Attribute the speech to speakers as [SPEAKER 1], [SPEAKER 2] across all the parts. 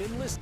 [SPEAKER 1] Enlist.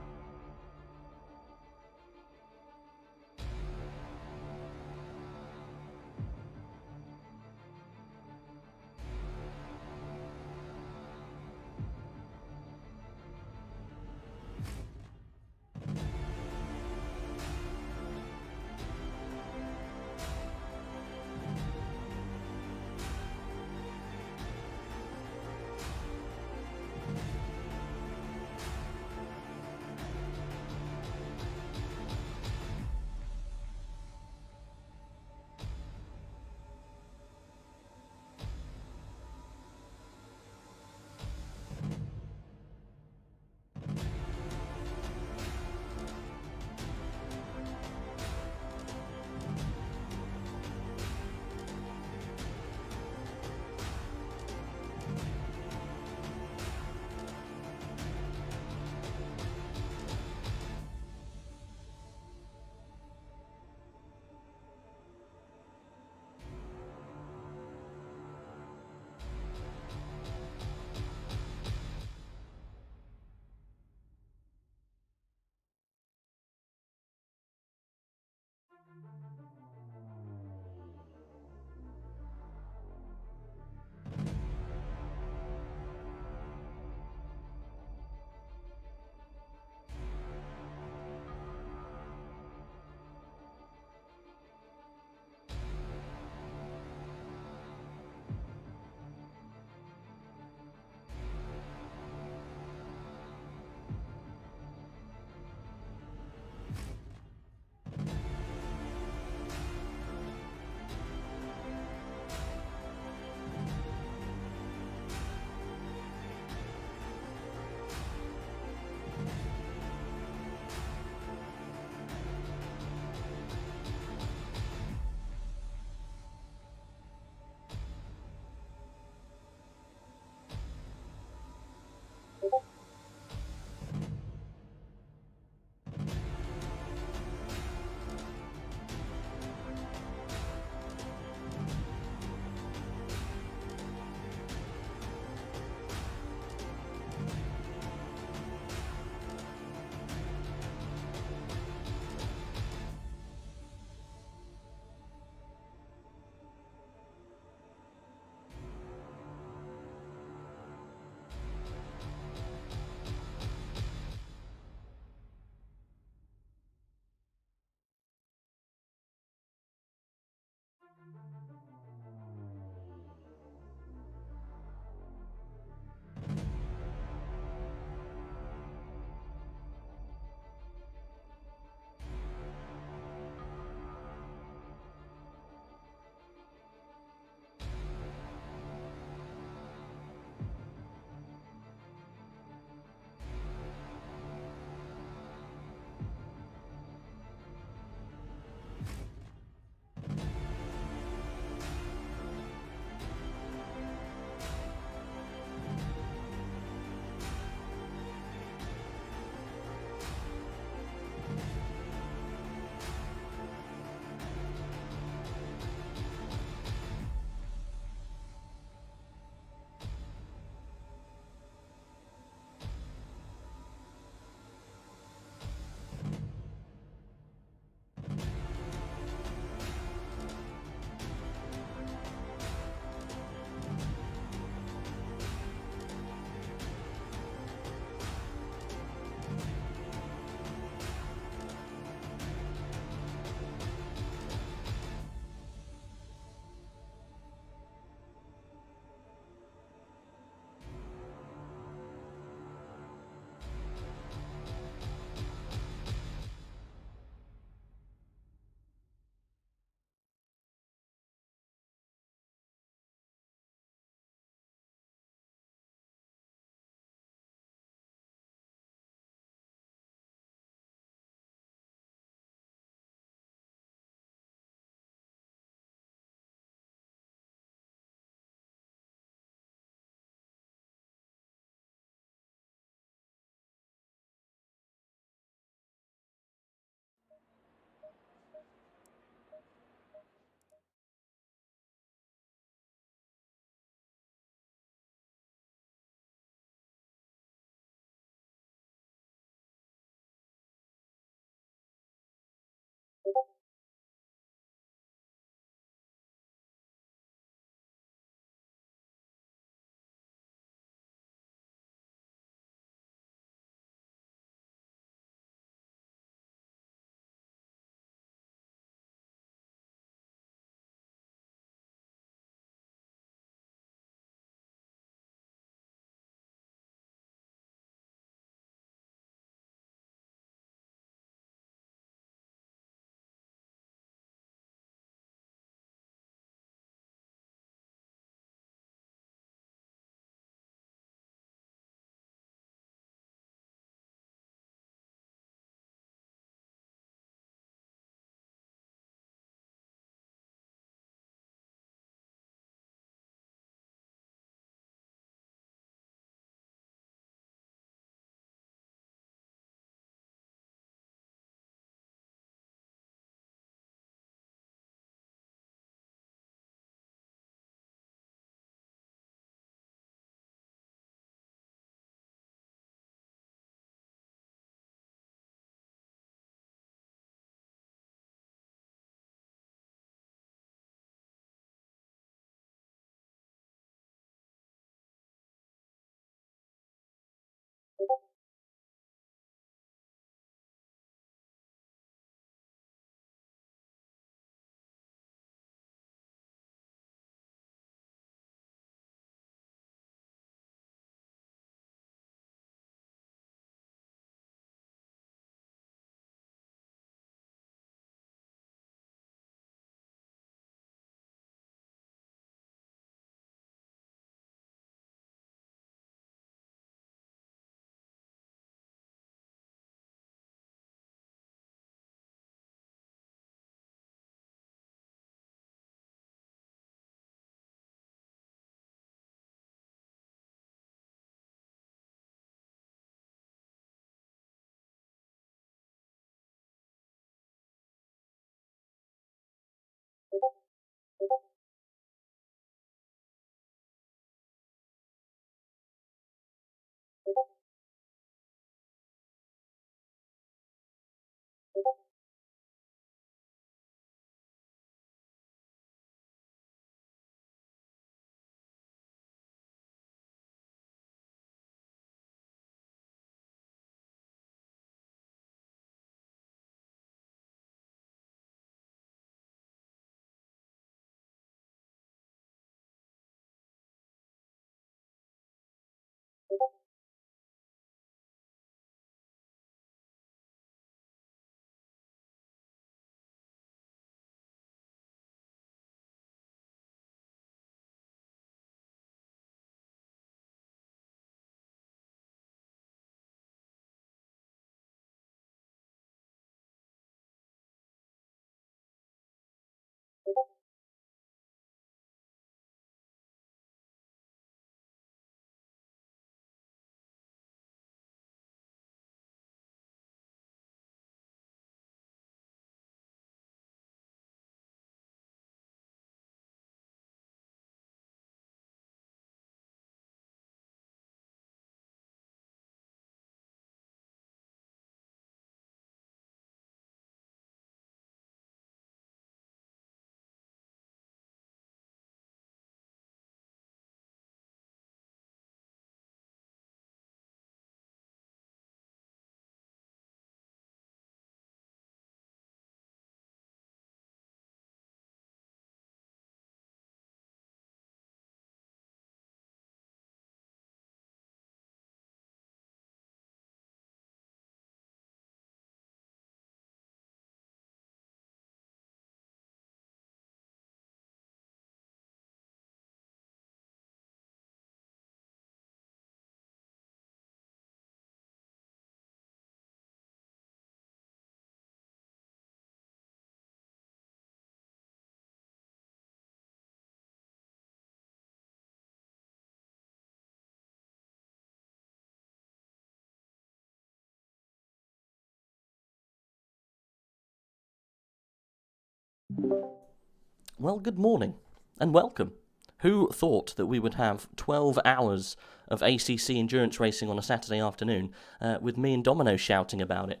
[SPEAKER 1] Well, good morning and welcome. Who thought that we would have 12 hours of ACC endurance racing on a Saturday afternoon with me and Dominooo shouting about it?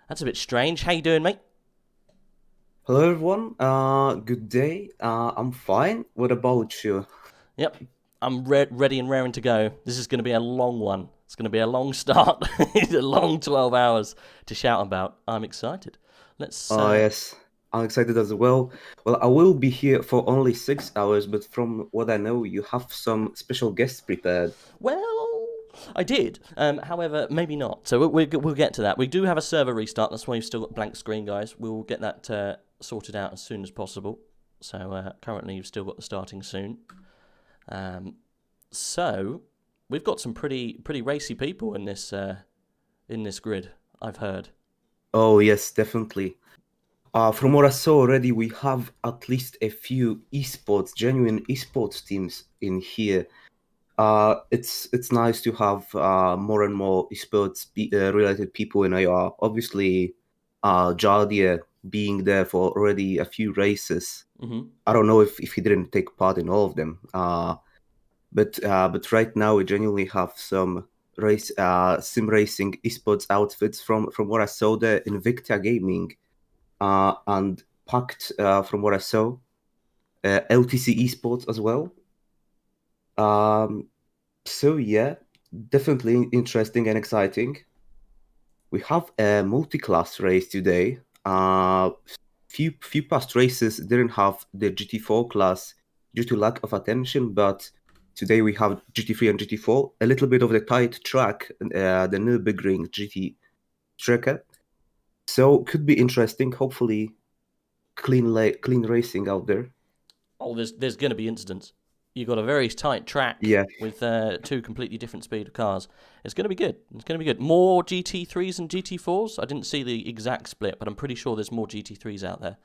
[SPEAKER 1] That's a bit strange. How you doing, mate?
[SPEAKER 2] Hello everyone, good day. I'm fine. What about you?
[SPEAKER 1] Yep, I'm ready and raring to go. This is going to be a long one. It's going to be a long start. It's a long 12 hours to shout about. I'm excited. Let's.
[SPEAKER 2] Yes, I'm excited as well. Well, I will be here for only 6 hours, but from what I know, you have some special guests prepared.
[SPEAKER 1] Well, I did. However, maybe not. So we'll get to that. We do have a server restart. That's why you've still got blank screen, guys. We'll get that sorted out as soon as possible. So currently, you've still got the starting soon. So we've got some pretty racy people in this grid. I've heard.
[SPEAKER 2] Oh yes, definitely. From what I saw already, we have at least a few genuine esports teams in here. It's nice to have more and more esports related people in AR. Obviously, Jardia being there for already a few races.
[SPEAKER 1] Mm-hmm.
[SPEAKER 2] I don't know if he didn't take part in all of them. But right now we genuinely have some sim racing esports outfits from what I saw there. Invicta Gaming and Pact from what I saw. LTC Esports as well. Um, so yeah, definitely interesting and exciting. We have a multi-class race today. Few past races didn't have the GT4 class due to lack of attention, but today we have GT3 and GT4. A little bit of the tight track, the Nurburgring GT tracker. So could be interesting. Hopefully, clean racing out there.
[SPEAKER 1] Oh, there's going to be incidents. You've got a very tight track
[SPEAKER 2] Yeah.
[SPEAKER 1] with two completely different speed of cars. It's going to be good. It's going to be good. More GT3s and GT4s. I didn't see the exact split, but I'm pretty sure there's more GT3s out there.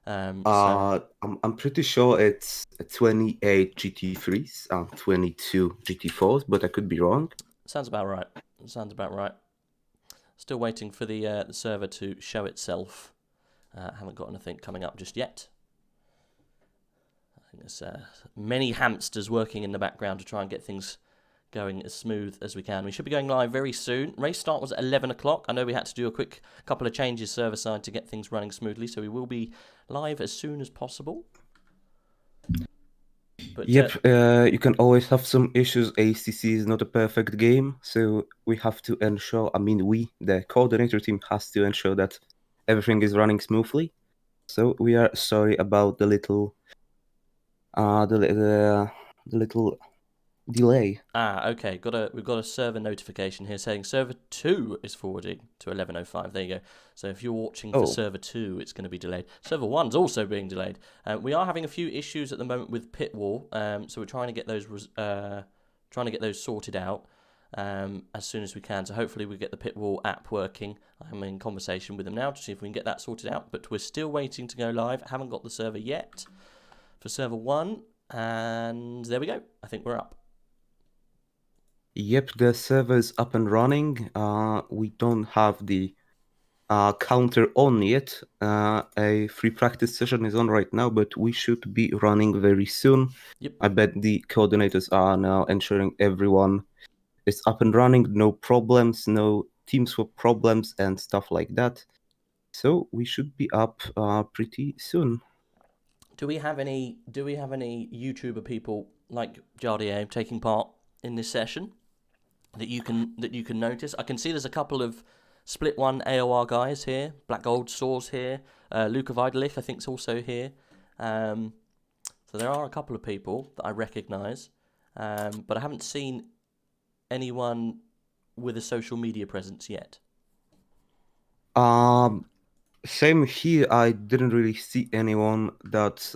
[SPEAKER 1] So
[SPEAKER 2] I'm pretty sure it's 28 GT3s and 22 GT4s, but I could be wrong.
[SPEAKER 1] sounds about right. Sounds about right. Still waiting for the server to show itself. Haven't got anything coming up just yet. I think there's many hamsters working in the background to try and get things going as smooth as we can. We should be going live very soon. Race start was at 11 o'clock. I know we had to do a quick couple of changes server side to get things running smoothly, so we will be live as soon as possible. But
[SPEAKER 2] Yep, you can always have some issues. ACC is not a perfect game, so we have to ensure, the coordinator team has to ensure that everything is running smoothly. So we are sorry about the little delay.
[SPEAKER 1] okay. We've got a server notification here saying server 2 is forwarding to 11:05. There you go. So if you're watching for
[SPEAKER 2] Oh,
[SPEAKER 1] server 2, it's going to be delayed. Server 1's also being delayed. We are having a few issues at the moment with pit wall, so we're trying to get those sorted out as soon as we can. So hopefully we get the pit wall app working. I'm in conversation with them now to see if we can get that sorted out. But we're still waiting to go live. Haven't got the server yet for server 1, and there we go. I think we're up.
[SPEAKER 2] yep, the server is up and running. We don't have the counter on yet. A free practice session is on right now, but we should be running very soon.
[SPEAKER 1] Yep.
[SPEAKER 2] I bet the coordinators are now ensuring everyone is up and running, no problems, no teams for problems and stuff like that. So we should be up pretty soon.
[SPEAKER 1] Do we have any YouTuber people like Jardier taking part in this session that you can notice? I can see there's a couple of Split One AOR guys here. Black Gold Saws here. Luca Vidalik I think is also here. So there are a couple of people that I recognise, but I haven't seen anyone with a social media presence yet.
[SPEAKER 2] Same here. I didn't really see anyone that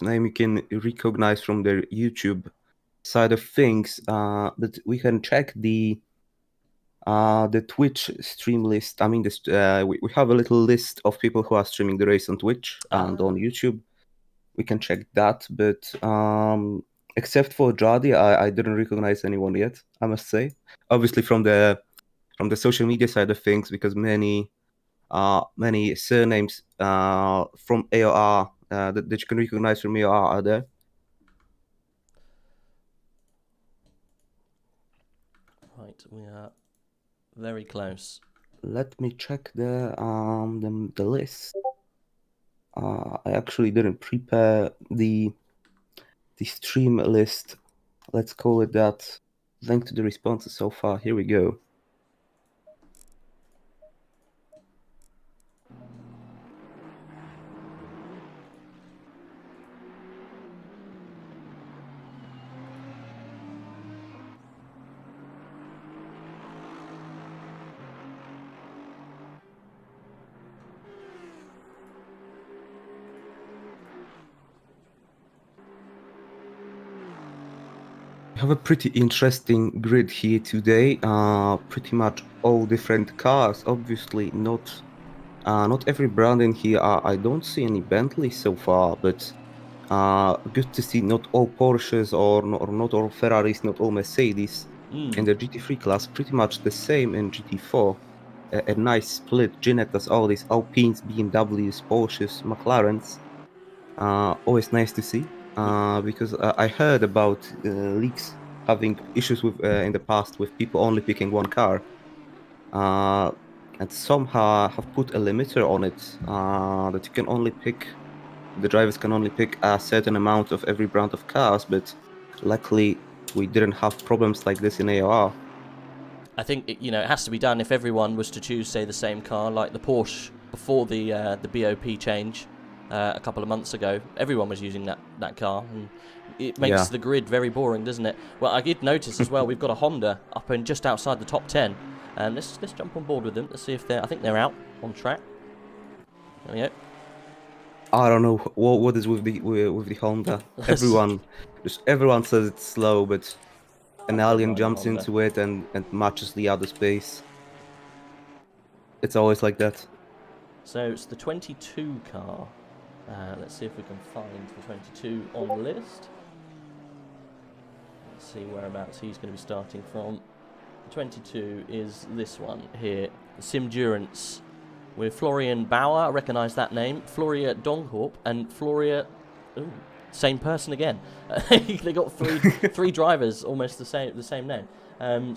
[SPEAKER 2] name you can recognize from their YouTube side of things. But we can check the Twitch stream list. We have a little list of people who are streaming the race on Twitch and on YouTube. We can check that, but except for Jadi, I didn't recognize anyone yet, I must say. Obviously from the social media side of things, because many many surnames from AOR that you can recognize from AOR are there.
[SPEAKER 1] Right, we are very close.
[SPEAKER 2] Let me check the list. I actually didn't prepare the stream list. Let's call it that. Thanks to the responses so far. Here we go. We have a pretty interesting grid here today. Pretty much all different cars. Obviously, not every brand in here. I don't see any Bentleys so far, but good to see not all Porsches or not all Ferraris, not all Mercedes in the GT3 class. Pretty much the same in GT4. A nice split. Ginettas, all these Alpines, BMWs, Porsches, McLarens. Always nice to see. Because I heard about leaks having issues with in the past with people only picking one car, and somehow have put a limiter on it that you can only pick. The drivers can only pick a certain amount of every brand of cars, but luckily we didn't have problems like this in AOR.
[SPEAKER 1] I think it has to be done if everyone was to choose, say, the same car, like the Porsche before the BOP change a couple of months ago. Everyone was using that car, and it makes the grid very boring, doesn't it? Well, I did notice as well, we've got a Honda up and just outside the top 10. Let's jump on board with them. Let's see if I think they're out on track. There we go.
[SPEAKER 2] I don't know what is with the Honda. Everyone says it's slow, but an alien jumps into it and matches the outer space. It's always like that.
[SPEAKER 1] So it's the 22 car. Let's see if we can find the 22 on the list. Let's see whereabouts he's going to be starting from. The 22 is this one here, Simdurance, with Florian Bauer. I recognise that name. Floria Donghorp and Floria. Ooh, same person again. They got three drivers, almost the same name.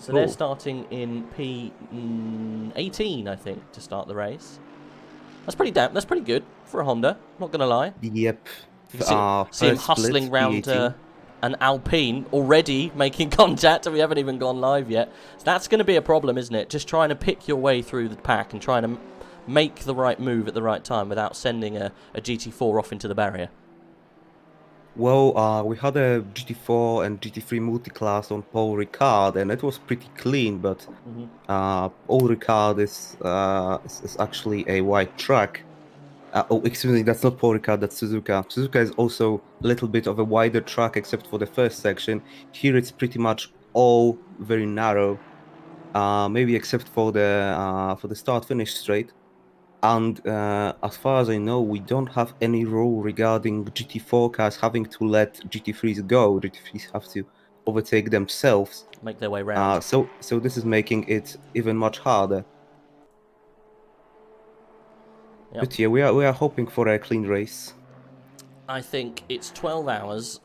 [SPEAKER 1] So they're starting in P18, I think, to start the race. That's pretty good for a Honda. Not gonna lie.
[SPEAKER 2] Yep.
[SPEAKER 1] See him hustling round an Alpine, already making contact, and we haven't even gone live yet. So that's going to be a problem, isn't it? Just trying to pick your way through the pack and trying to make the right move at the right time without sending a GT4 off into the barrier.
[SPEAKER 2] Well, we had a GT4 and GT3 multi-class on Paul Ricard, and it was pretty clean, but Paul Ricard is actually a wide track. Oh, excuse me, that's not Paul Ricard, that's Suzuka. Suzuka is also a little bit of a wider track, except for the first section. Here it's pretty much all very narrow, maybe except for the start-finish straight. And as far as I know, we don't have any rule regarding GT4 cars having to let GT3s go. GT3s have to overtake themselves,
[SPEAKER 1] make their way around.
[SPEAKER 2] So this is making it even much harder. Yep. But yeah, we are hoping for a clean race.
[SPEAKER 1] I think it's 12 hours.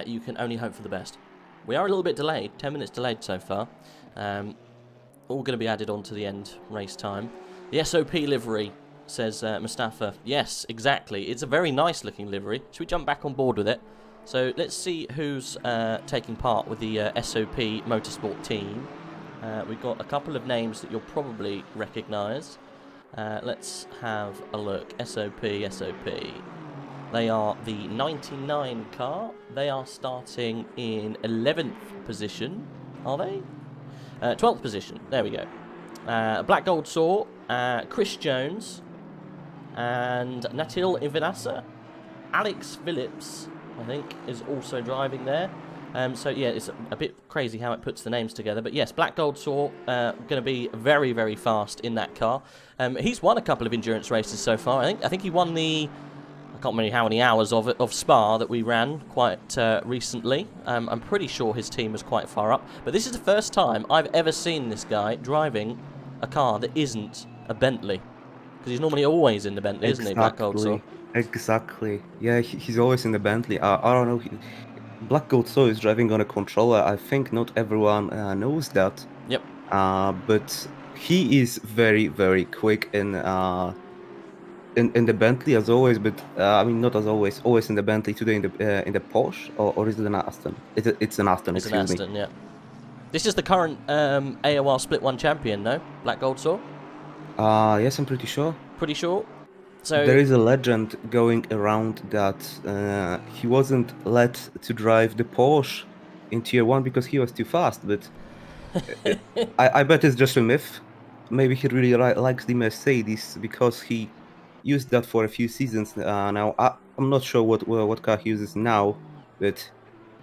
[SPEAKER 1] You can only hope for the best. We are a little bit delayed, 10 minutes delayed so far. All going to be added on to the end race time. The SOP livery, says Mustafa. Yes, exactly. It's a very nice looking livery. Should we jump back on board with it? So let's see who's taking part with the SOP Motorsport team. We've got a couple of names that you'll probably recognise. Let's have a look. SOP. They are the 99 car. They are starting in 11th position. Are they? 12th position. There we go. Black Gold Saw, Chris Jones, and Natil Ivanasa. Alex Phillips, I think, is also driving there. So yeah, it's a bit crazy how it puts the names together. But yes, Black Gold Saw going to be very, very fast in that car. He's won a couple of endurance races so far. I think he won the, I can't remember how many hours of Spa that we ran quite recently. I'm pretty sure his team was quite far up. But this is the first time I've ever seen this guy driving a car that isn't a Bentley. Because he's normally always in the Bentley, isn't he, Black Gold Saw?
[SPEAKER 2] Exactly. Yeah, he's always in the Bentley. I don't know. Black Gold Saw is driving on a controller. I think not everyone knows that.
[SPEAKER 1] Yep.
[SPEAKER 2] But he is very, very quick in the Bentley as always. But I mean, not as always. Always in the Bentley. Today in the Porsche, or is it an Aston? It's an Aston.
[SPEAKER 1] It's
[SPEAKER 2] Excuse
[SPEAKER 1] an Aston,
[SPEAKER 2] me.
[SPEAKER 1] yeah. This is the current AOR Split 1 champion, no? Black Gold Saw?
[SPEAKER 2] Yes, I'm pretty sure.
[SPEAKER 1] Pretty sure. So
[SPEAKER 2] There is a legend going around that he wasn't let to drive the Porsche in Tier 1 because he was too fast, but I bet it's just a myth. Maybe he really likes the Mercedes because he used that for a few seasons now. I'm not sure what car he uses now, but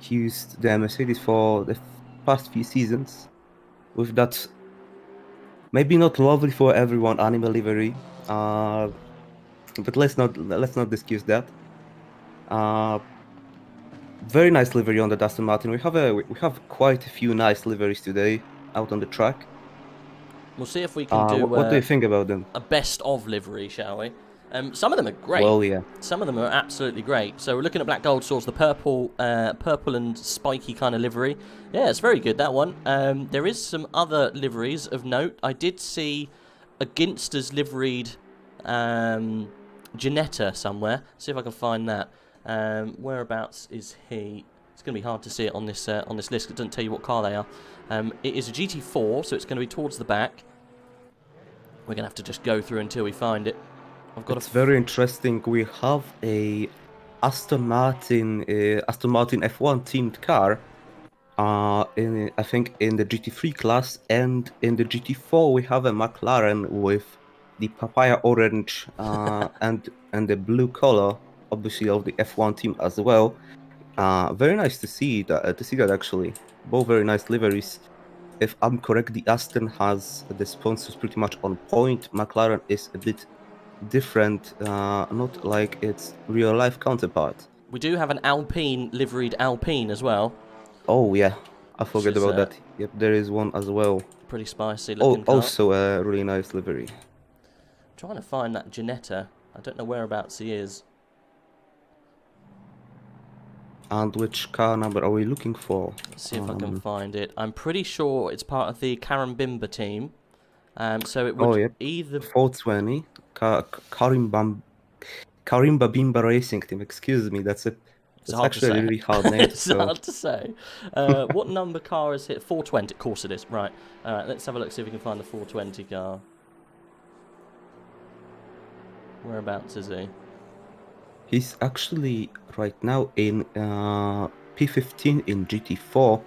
[SPEAKER 2] he used the Mercedes for the past few seasons with that maybe not lovely for everyone animal livery. But let's not discuss that. Very nice livery on the Aston Martin. We have quite a few nice liveries today out on the track.
[SPEAKER 1] we'll see if we can do
[SPEAKER 2] What do you think about them?
[SPEAKER 1] a best of livery, shall we? Some of them are great.
[SPEAKER 2] Well, yeah.
[SPEAKER 1] Some of them are absolutely great. So we're looking at Black Gold Saw's the purple and spiky kind of livery. Yeah, it's very good, that one. There is some other liveries of note. I did see a Ginster's liveried Ginetta somewhere. See if I can find that. Whereabouts is he? It's going to be hard to see it on this list. It doesn't tell you what car they are. It is a GT4, so it's going to be towards the back. We're going to have to just go through until we find it.
[SPEAKER 2] It's very interesting. We have a Aston Martin F1 themed car. I think in the GT3 class, and in the GT4 we have a McLaren with the papaya orange and the blue color, obviously of the F1 team as well. Very nice to see that actually. Both very nice liveries. If I'm correct, the Aston has the sponsors pretty much on point. McLaren is a bit different, not like its real life counterpart.
[SPEAKER 1] We do have an Alpine liveried Alpine as well.
[SPEAKER 2] Oh yeah, I forgot about that. Yep, there is one as well.
[SPEAKER 1] Pretty spicy looking car.
[SPEAKER 2] Also a really nice livery.
[SPEAKER 1] Trying to find that Ginetta. I don't know whereabouts he is.
[SPEAKER 2] And which car number are we looking for?
[SPEAKER 1] Let's see if I can find it. I'm pretty sure it's part of the Karambimba team. So it would either
[SPEAKER 2] 420 Karimba Bimba Racing Team. Excuse me, that's actually a really hard name.
[SPEAKER 1] It's hard to say. What number car is it? 420. Of course it is. Right. All right. Let's have a look. See if we can find the 420 car. Whereabouts is he?
[SPEAKER 2] He's actually right now in P15 in GT4.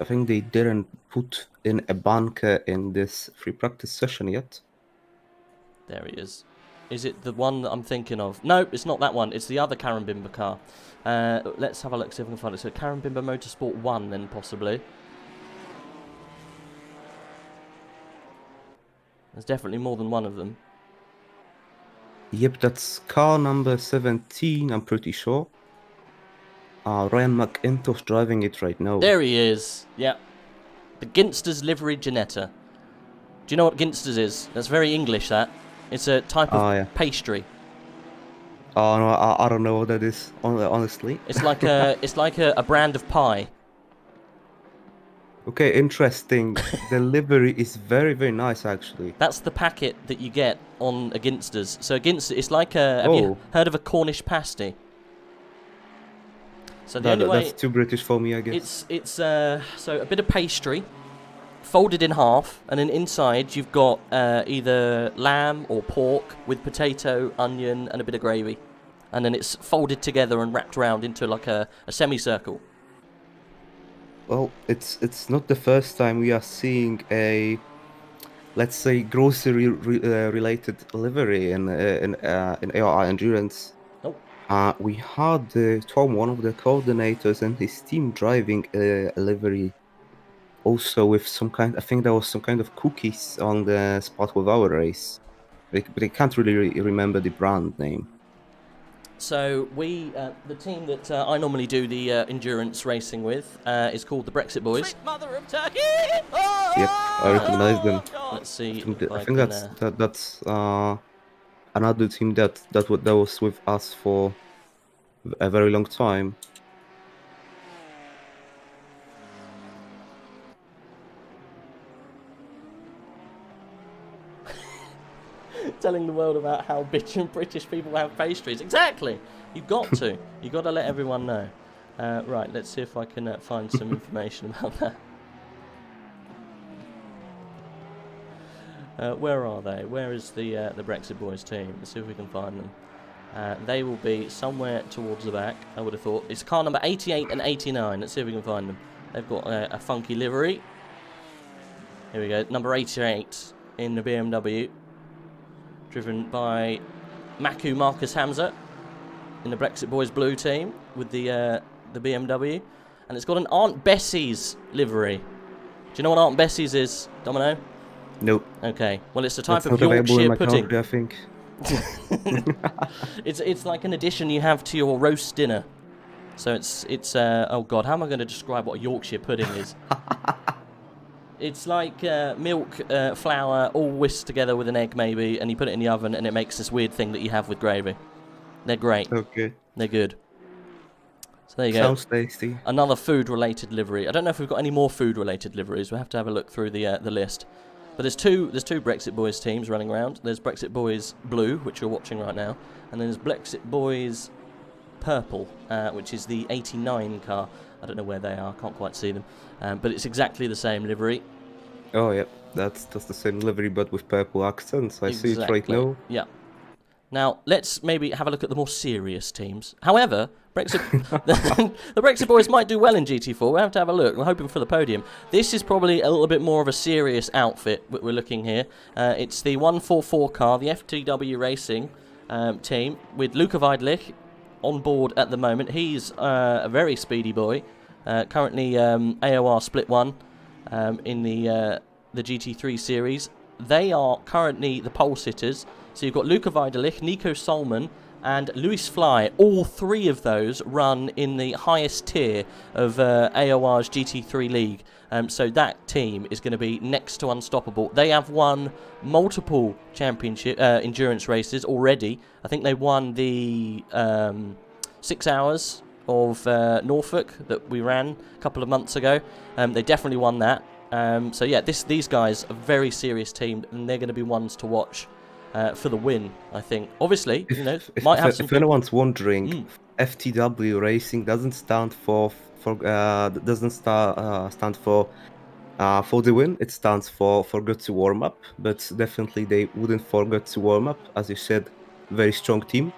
[SPEAKER 2] I think they didn't put in a bunker in this free practice session yet.
[SPEAKER 1] There he is. Is it the one that I'm thinking of? No, it's not that one. It's the other Karambimba car. Let's have a look, see if we can find it. So Karambimba Motorsport 1 then, possibly. There's definitely more than one of them.
[SPEAKER 2] Yep, that's car number 17, I'm pretty sure. Ryan McIntosh driving it right now.
[SPEAKER 1] There he is. Yep. The Ginster's livery Ginetta. Do you know what Ginster's is? That's very English, that. It's a type of pastry.
[SPEAKER 2] Oh no, I don't know what that is, honestly.
[SPEAKER 1] It's like a brand of pie.
[SPEAKER 2] Okay, interesting. The livery is very, very nice, actually.
[SPEAKER 1] That's the packet that you get on a Ginster's. So a Ginster, it's like a... Have you heard of a Cornish pasty? So
[SPEAKER 2] that's too British for me, I guess.
[SPEAKER 1] It's so a bit of pastry, folded in half, and then inside you've got either lamb or pork with potato, onion, and a bit of gravy. And then it's folded together and wrapped around into like a semicircle.
[SPEAKER 2] Well, it's not the first time we are seeing a, let's say, grocery related livery in AOR Endurance.
[SPEAKER 1] Oh.
[SPEAKER 2] We had Tom, one of the coordinators, and his team driving a livery, also with some kind. I think there was some kind of cookies on the spot with our race, but I can't really remember the brand name.
[SPEAKER 1] So we, the team that I normally do the endurance racing with, is called the Brexit Boys. Sweet mother of Turkey! Oh!
[SPEAKER 2] Yep, I recognize them.
[SPEAKER 1] Let's see.
[SPEAKER 2] I think that's another team that was with us for a very long time.
[SPEAKER 1] Telling the world about how British people have pastries. Exactly. You've got to. You've got to let everyone know. Right, let's see if I can find some information about that. Where are they? Where is the Brexit Boys team? Let's see if we can find them. They will be somewhere towards the back, I would have thought. It's car number 88 and 89. Let's see if we can find them. They've got a funky livery. Here we go. Number 88 in the BMW. Driven by Maku Marcus Hamza in the Brexit Boys blue team with the BMW. And it's got an Aunt Bessie's livery. Do you know what Aunt Bessie's is, Domino?
[SPEAKER 2] Nope.
[SPEAKER 1] Okay. Well, it's a type
[SPEAKER 2] That's
[SPEAKER 1] of
[SPEAKER 2] not available in
[SPEAKER 1] Yorkshire
[SPEAKER 2] my
[SPEAKER 1] pudding.
[SPEAKER 2] country, I think.
[SPEAKER 1] It's like an addition you have to your roast dinner. So it's oh god, how am I going to describe what a Yorkshire pudding is? It's like milk, flour, all whisked together with an egg maybe, and you put it in the oven, and it makes this weird thing that you have with gravy. They're great.
[SPEAKER 2] Okay.
[SPEAKER 1] They're good. So there you go.
[SPEAKER 2] Sounds tasty.
[SPEAKER 1] Another food-related livery. I don't know if we've got any more food-related liveries. We'll have to have a look through the list. But there's two Brexit Boys teams running around. There's Brexit Boys Blue, which you're watching right now, and then there's Brexit Boys Purple, which is the 89 car. I don't know where they are. Can't quite see them. But it's exactly the same livery.
[SPEAKER 2] Oh yeah, that's the same livery but with purple accents. I see it right now.
[SPEAKER 1] Yeah. Now let's maybe have a look at the more serious teams. However, Brexit, the Brexit Boys might do well in GT4. We'll have to have a look. We're hoping for the podium. This is probably a little bit more of a serious outfit we're looking here. It's the 144 car, the FTW Racing team with Luca Weidlich on board at the moment. He's a very speedy boy. Currently AOR Split 1 in the GT3 series. They are currently the pole sitters. So you've got Luca Weidlich, Nico Solman, and Luis Fly. All three of those run in the highest tier of AOR's GT3 league. So that team is going to be next to unstoppable. They have won multiple championship endurance races already. I think they won the 6 hours of Norfolk that we ran a couple of months ago. They definitely won that. So yeah, these guys are a very serious team, and they're going to be ones to watch for the win, I think. Obviously,
[SPEAKER 2] If anyone's wondering, FTW Racing doesn't stand for the win. It stands for forgot to warm up. But definitely they wouldn't forget to warm up, as you said. Very strong team,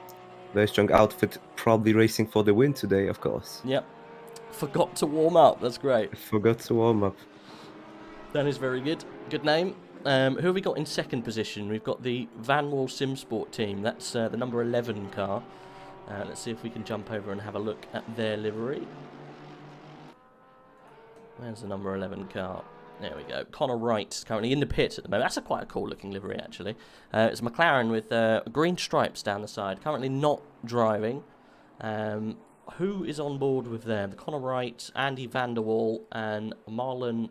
[SPEAKER 2] very strong outfit. Probably racing for the win today, of course.
[SPEAKER 1] Yep. Forgot to warm up. That's great.
[SPEAKER 2] Forgot to warm up.
[SPEAKER 1] That is very good. Good name. Who have we got in second position? We've got the Vanwall Simsport team. That's the number 11 car. Let's see if we can jump over and have a look at their livery. Where's the number 11 car? There we go. Connor Wright is currently in the pit at the moment. That's quite a cool looking livery, actually. It's a McLaren with green stripes down the side. Currently not driving. Who is on board with them? Connor Wright, Andy Vanderwall, and Marlon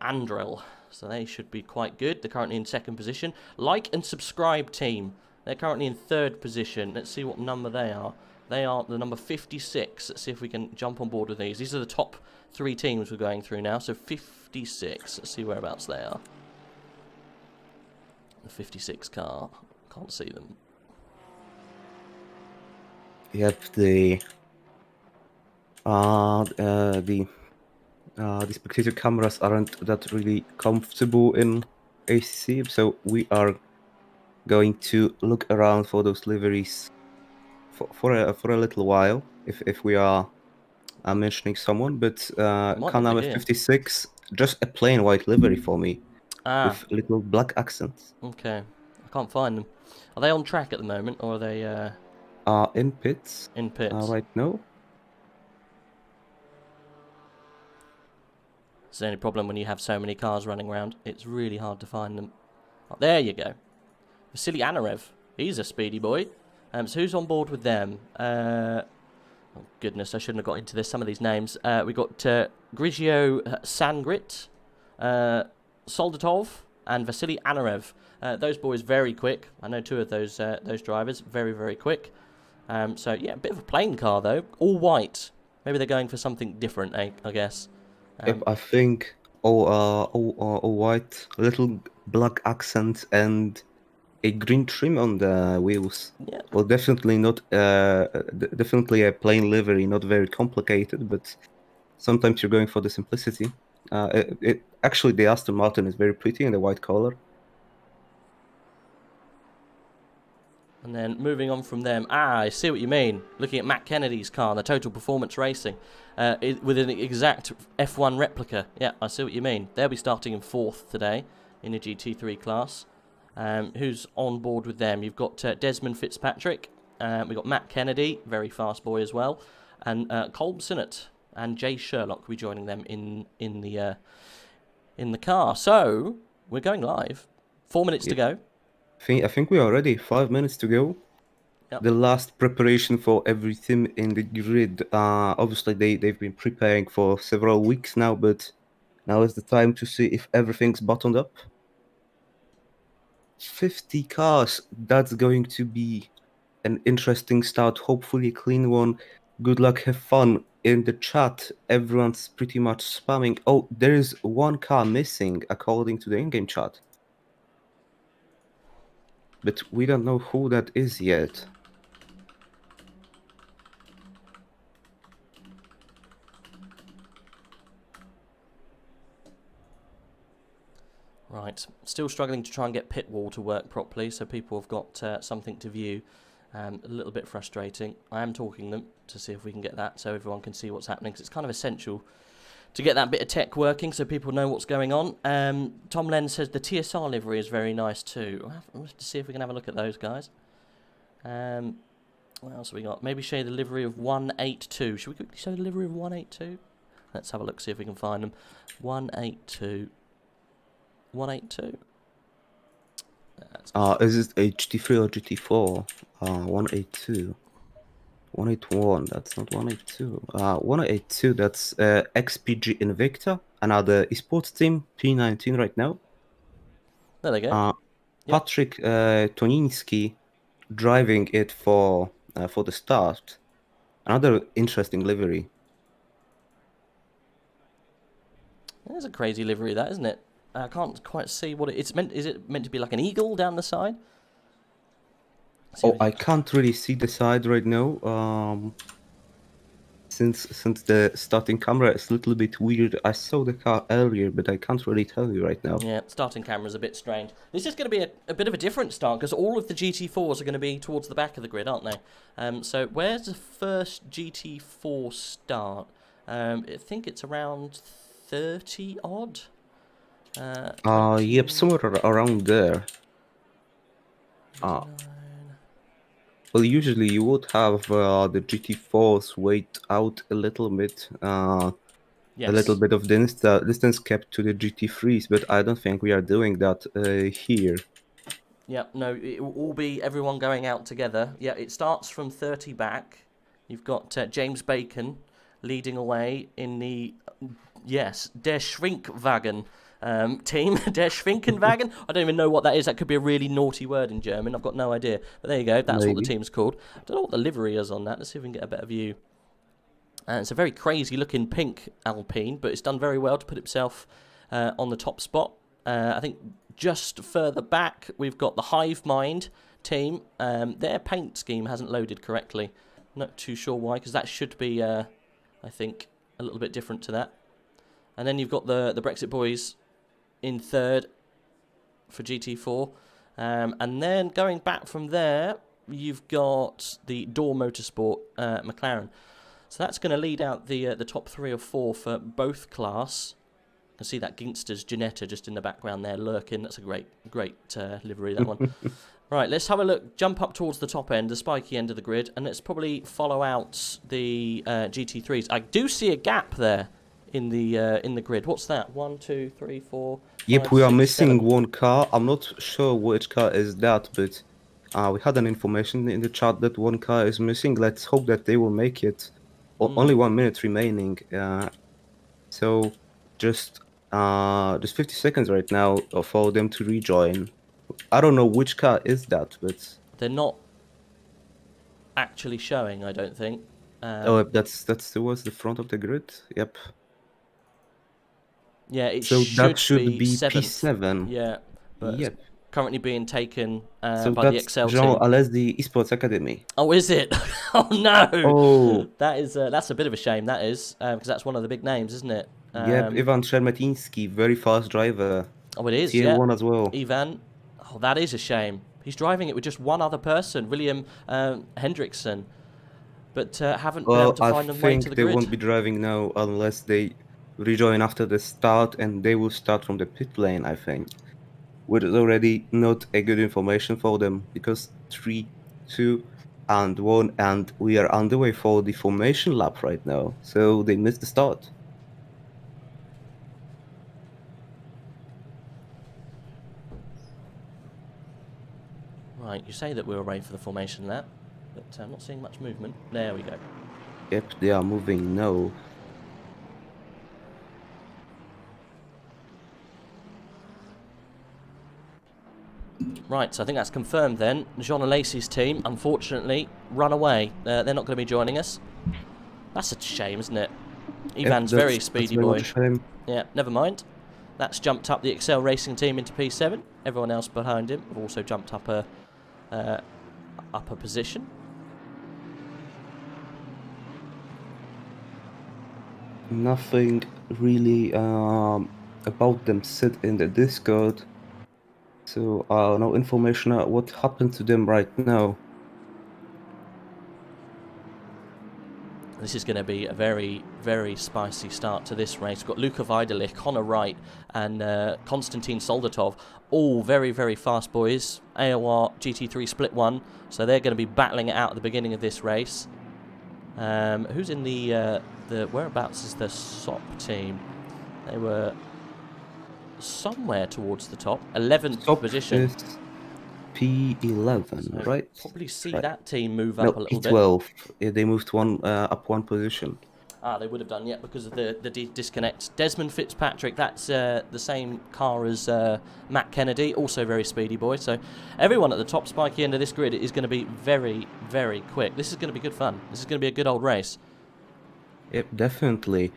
[SPEAKER 1] Andrell. So they should be quite good. They're currently in second position. Like and subscribe team. They're currently in third position. Let's see what number they are. They are the number 56. Let's see if we can jump on board with these. These are the top three teams we're going through now. So 56. Let's see whereabouts they are. The 56 car. Can't see them.
[SPEAKER 2] Yep, the spectator cameras aren't that really comfortable in ACC, so we are going to look around for those liveries for a little while, if we are mentioning someone. But car number 56, just a plain white livery for me, with little black accents.
[SPEAKER 1] Okay, I can't find them. Are they on track at the moment, or are they
[SPEAKER 2] in pits?
[SPEAKER 1] In pits
[SPEAKER 2] right now.
[SPEAKER 1] It's the only problem when you have so many cars running around. It's really hard to find them. Oh, there you go. Vasily Anarev. He's a speedy boy. So who's on board with them? Oh, goodness, I shouldn't have got into this. Some of these names. We got Grigio Sangrit, Soldatov, and Vasily Anarev. Those boys very quick. I know two of those drivers, very, very quick. So, yeah, a bit of a plain car, though. All white. Maybe they're going for something different, I guess.
[SPEAKER 2] Yep, I think all white, little black accent, and a green trim on the wheels.
[SPEAKER 1] Yeah.
[SPEAKER 2] Well, definitely not. Definitely a plain livery, not very complicated, but sometimes you're going for the simplicity. Actually, the Aston Martin is very pretty in the white color.
[SPEAKER 1] And then moving on from them, I see what you mean. Looking at Matt Kennedy's car, the Total Performance Racing, with an exact F1 replica. Yeah, I see what you mean. They'll be starting in 4th today in the GT3 class. Who's on board with them? You've got Desmond Fitzpatrick. We've got Matt Kennedy, very fast boy as well. And Colm Sinnott and Jay Sherlock will be joining them in the car. So, we're going live. 4 minutes to go.
[SPEAKER 2] I think we are ready. 5 minutes to go.
[SPEAKER 1] Yep.
[SPEAKER 2] The last preparation for everything in the grid. Obviously, they've been preparing for several weeks now, but now is the time to see if everything's buttoned up. 50 cars. That's going to be an interesting start. Hopefully, a clean one. Good luck. Have fun. In the chat, everyone's pretty much spamming. Oh, there is one car missing, according to the in-game chat. But we don't know who that is yet.
[SPEAKER 1] Right, still struggling to try and get pit wall to work properly, so people have got something to view. A little bit frustrating. I am talking them to see if we can get that, so everyone can see what's happening, because it's kind of essential to get that bit of tech working, so people know what's going on. Tom Len says the TSR livery is very nice too. We'll have to see if we can have a look at those guys. What else have we got? Maybe show the livery of 182. Should we quickly show the livery of 182? Let's have a look, see if we can find them. 182. 182.
[SPEAKER 2] Is it a GT3 or GT4? 182. 181, that's not 182. 182, that's XPG Invicta, another esports team, P19 right now.
[SPEAKER 1] There they go.
[SPEAKER 2] Patrick Toniński driving it for the start. Another interesting livery.
[SPEAKER 1] There's a crazy livery, that, isn't it? I can't quite see what it's meant. Is it meant to be like an eagle down the side?
[SPEAKER 2] Oh, I can't really see the side right now. Since the starting camera is a little bit weird. I saw the car earlier, but I can't really tell you right now.
[SPEAKER 1] Yeah, starting camera's a bit strange. This is going to be a bit of a different start, because all of the GT4s are going to be towards the back of the grid, aren't they? So where's the first GT4 start? I think it's around 30 odd.
[SPEAKER 2] Yep, somewhere around there. Well, usually you would have the GT4s wait out a little bit,
[SPEAKER 1] Yes.
[SPEAKER 2] a little bit of distance kept to the GT3s, but I don't think we are doing that here.
[SPEAKER 1] Yeah, no, it will all be everyone going out together. Yeah, it starts from 30 back. You've got James Bacon leading away in the, yes, Der Schwinkwagen team. Der Schwinkenwagen? I don't even know what that is. That could be a really naughty word in German. I've got no idea. But there you go. That's what the team's called. I don't know what the livery is on that. Let's see if we can get a better view. It's a very crazy looking pink Alpine, but it's done very well to put itself on the top spot. I think just further back, we've got the Hive Mind team. Their paint scheme hasn't loaded correctly. Not too sure why, because that should be, I think, a little bit different to that. And then you've got the Brexit Boys in third for GT4. And then going back from there, you've got the Door Motorsport McLaren. So that's going to lead out the top 3 or 4 for both class. You can see that Ginster's Ginetta just in the background there lurking. That's a great livery, that one. Right, let's have a look. Jump up towards the top end, the spiky end of the grid, and let's probably follow out the GT3s. I do see a gap there in the grid. What's that? 1, 2, 3, 4.
[SPEAKER 2] Yep,
[SPEAKER 1] 5,
[SPEAKER 2] we are
[SPEAKER 1] 6,
[SPEAKER 2] missing
[SPEAKER 1] 7.
[SPEAKER 2] one car. I'm not sure which car is that, but we had an information in the chat that one car is missing. Let's hope that they will make it. Only 1 minute remaining. So just there's 50 seconds right now for them to rejoin. I don't know which car is that, but
[SPEAKER 1] They're not actually showing, I don't think.
[SPEAKER 2] oh, that's towards the front of the grid. Yep.
[SPEAKER 1] Yeah, it
[SPEAKER 2] So that
[SPEAKER 1] should
[SPEAKER 2] should
[SPEAKER 1] be
[SPEAKER 2] be
[SPEAKER 1] 7th.
[SPEAKER 2] P7.
[SPEAKER 1] Yeah, but it's
[SPEAKER 2] Yep.
[SPEAKER 1] currently being taken
[SPEAKER 2] So
[SPEAKER 1] by the
[SPEAKER 2] that's
[SPEAKER 1] Excel
[SPEAKER 2] Jean
[SPEAKER 1] team.
[SPEAKER 2] Alessi Esports Academy.
[SPEAKER 1] Oh, is it? Oh no!
[SPEAKER 2] Oh,
[SPEAKER 1] That's a bit of a shame. That is because that's one of the big names, isn't it?
[SPEAKER 2] yep. Ivan Shermetinsky, very fast driver.
[SPEAKER 1] Oh, it is.
[SPEAKER 2] Tier
[SPEAKER 1] Yeah,
[SPEAKER 2] 1 as well.
[SPEAKER 1] Ivan. Oh, that is a shame. He's driving it with just one other person, William Hendrickson, but haven't been able
[SPEAKER 2] Well,
[SPEAKER 1] to
[SPEAKER 2] I
[SPEAKER 1] find a way to the
[SPEAKER 2] think they
[SPEAKER 1] grid.
[SPEAKER 2] won't be driving now unless they rejoin after the start, and they will start from the pit lane, I think. Which is already not a good information for them because 3, 2, and 1, and we are underway for the formation lap right now. So they missed the start.
[SPEAKER 1] Right, you say that we're ready for the formation lap, but I'm not seeing much movement. There we go.
[SPEAKER 2] Yep, they are moving now.
[SPEAKER 1] Right, so I think that's confirmed then. Jean Alesi's team, unfortunately, run away. They're not going to be joining us. That's a shame, isn't it? Ivan's
[SPEAKER 2] Yep,
[SPEAKER 1] very speedy
[SPEAKER 2] very
[SPEAKER 1] boy.
[SPEAKER 2] much a shame.
[SPEAKER 1] Yeah, never mind. That's jumped up the Excel Racing team into P7. Everyone else behind him have also jumped up a position.
[SPEAKER 2] Nothing really about them said in the Discord. So no information on what happened to them right now.
[SPEAKER 1] This is going to be a very, very spicy start to this race. We've got Luka Weidelich, Connor Wright, and Konstantin Soldatov. All very, very fast boys. AOR GT3 Split 1. So they're going to be battling it out at the beginning of this race. Who's in the whereabouts is the SOP team? They were somewhere towards the top. 11th position.
[SPEAKER 2] Is P11,
[SPEAKER 1] So
[SPEAKER 2] right?
[SPEAKER 1] probably see
[SPEAKER 2] Right.
[SPEAKER 1] that team move
[SPEAKER 2] No,
[SPEAKER 1] up a little bit.
[SPEAKER 2] P12. Yeah, they moved up one position.
[SPEAKER 1] Ah, they would have done, yeah, because of the disconnect. Desmond Fitzpatrick, that's the same car as Matt Kennedy, also very speedy boy. So everyone at the top spiky end of this grid is going to be very, very quick. This is going to be good fun. This is going to be a good old race.
[SPEAKER 2] Yep, definitely.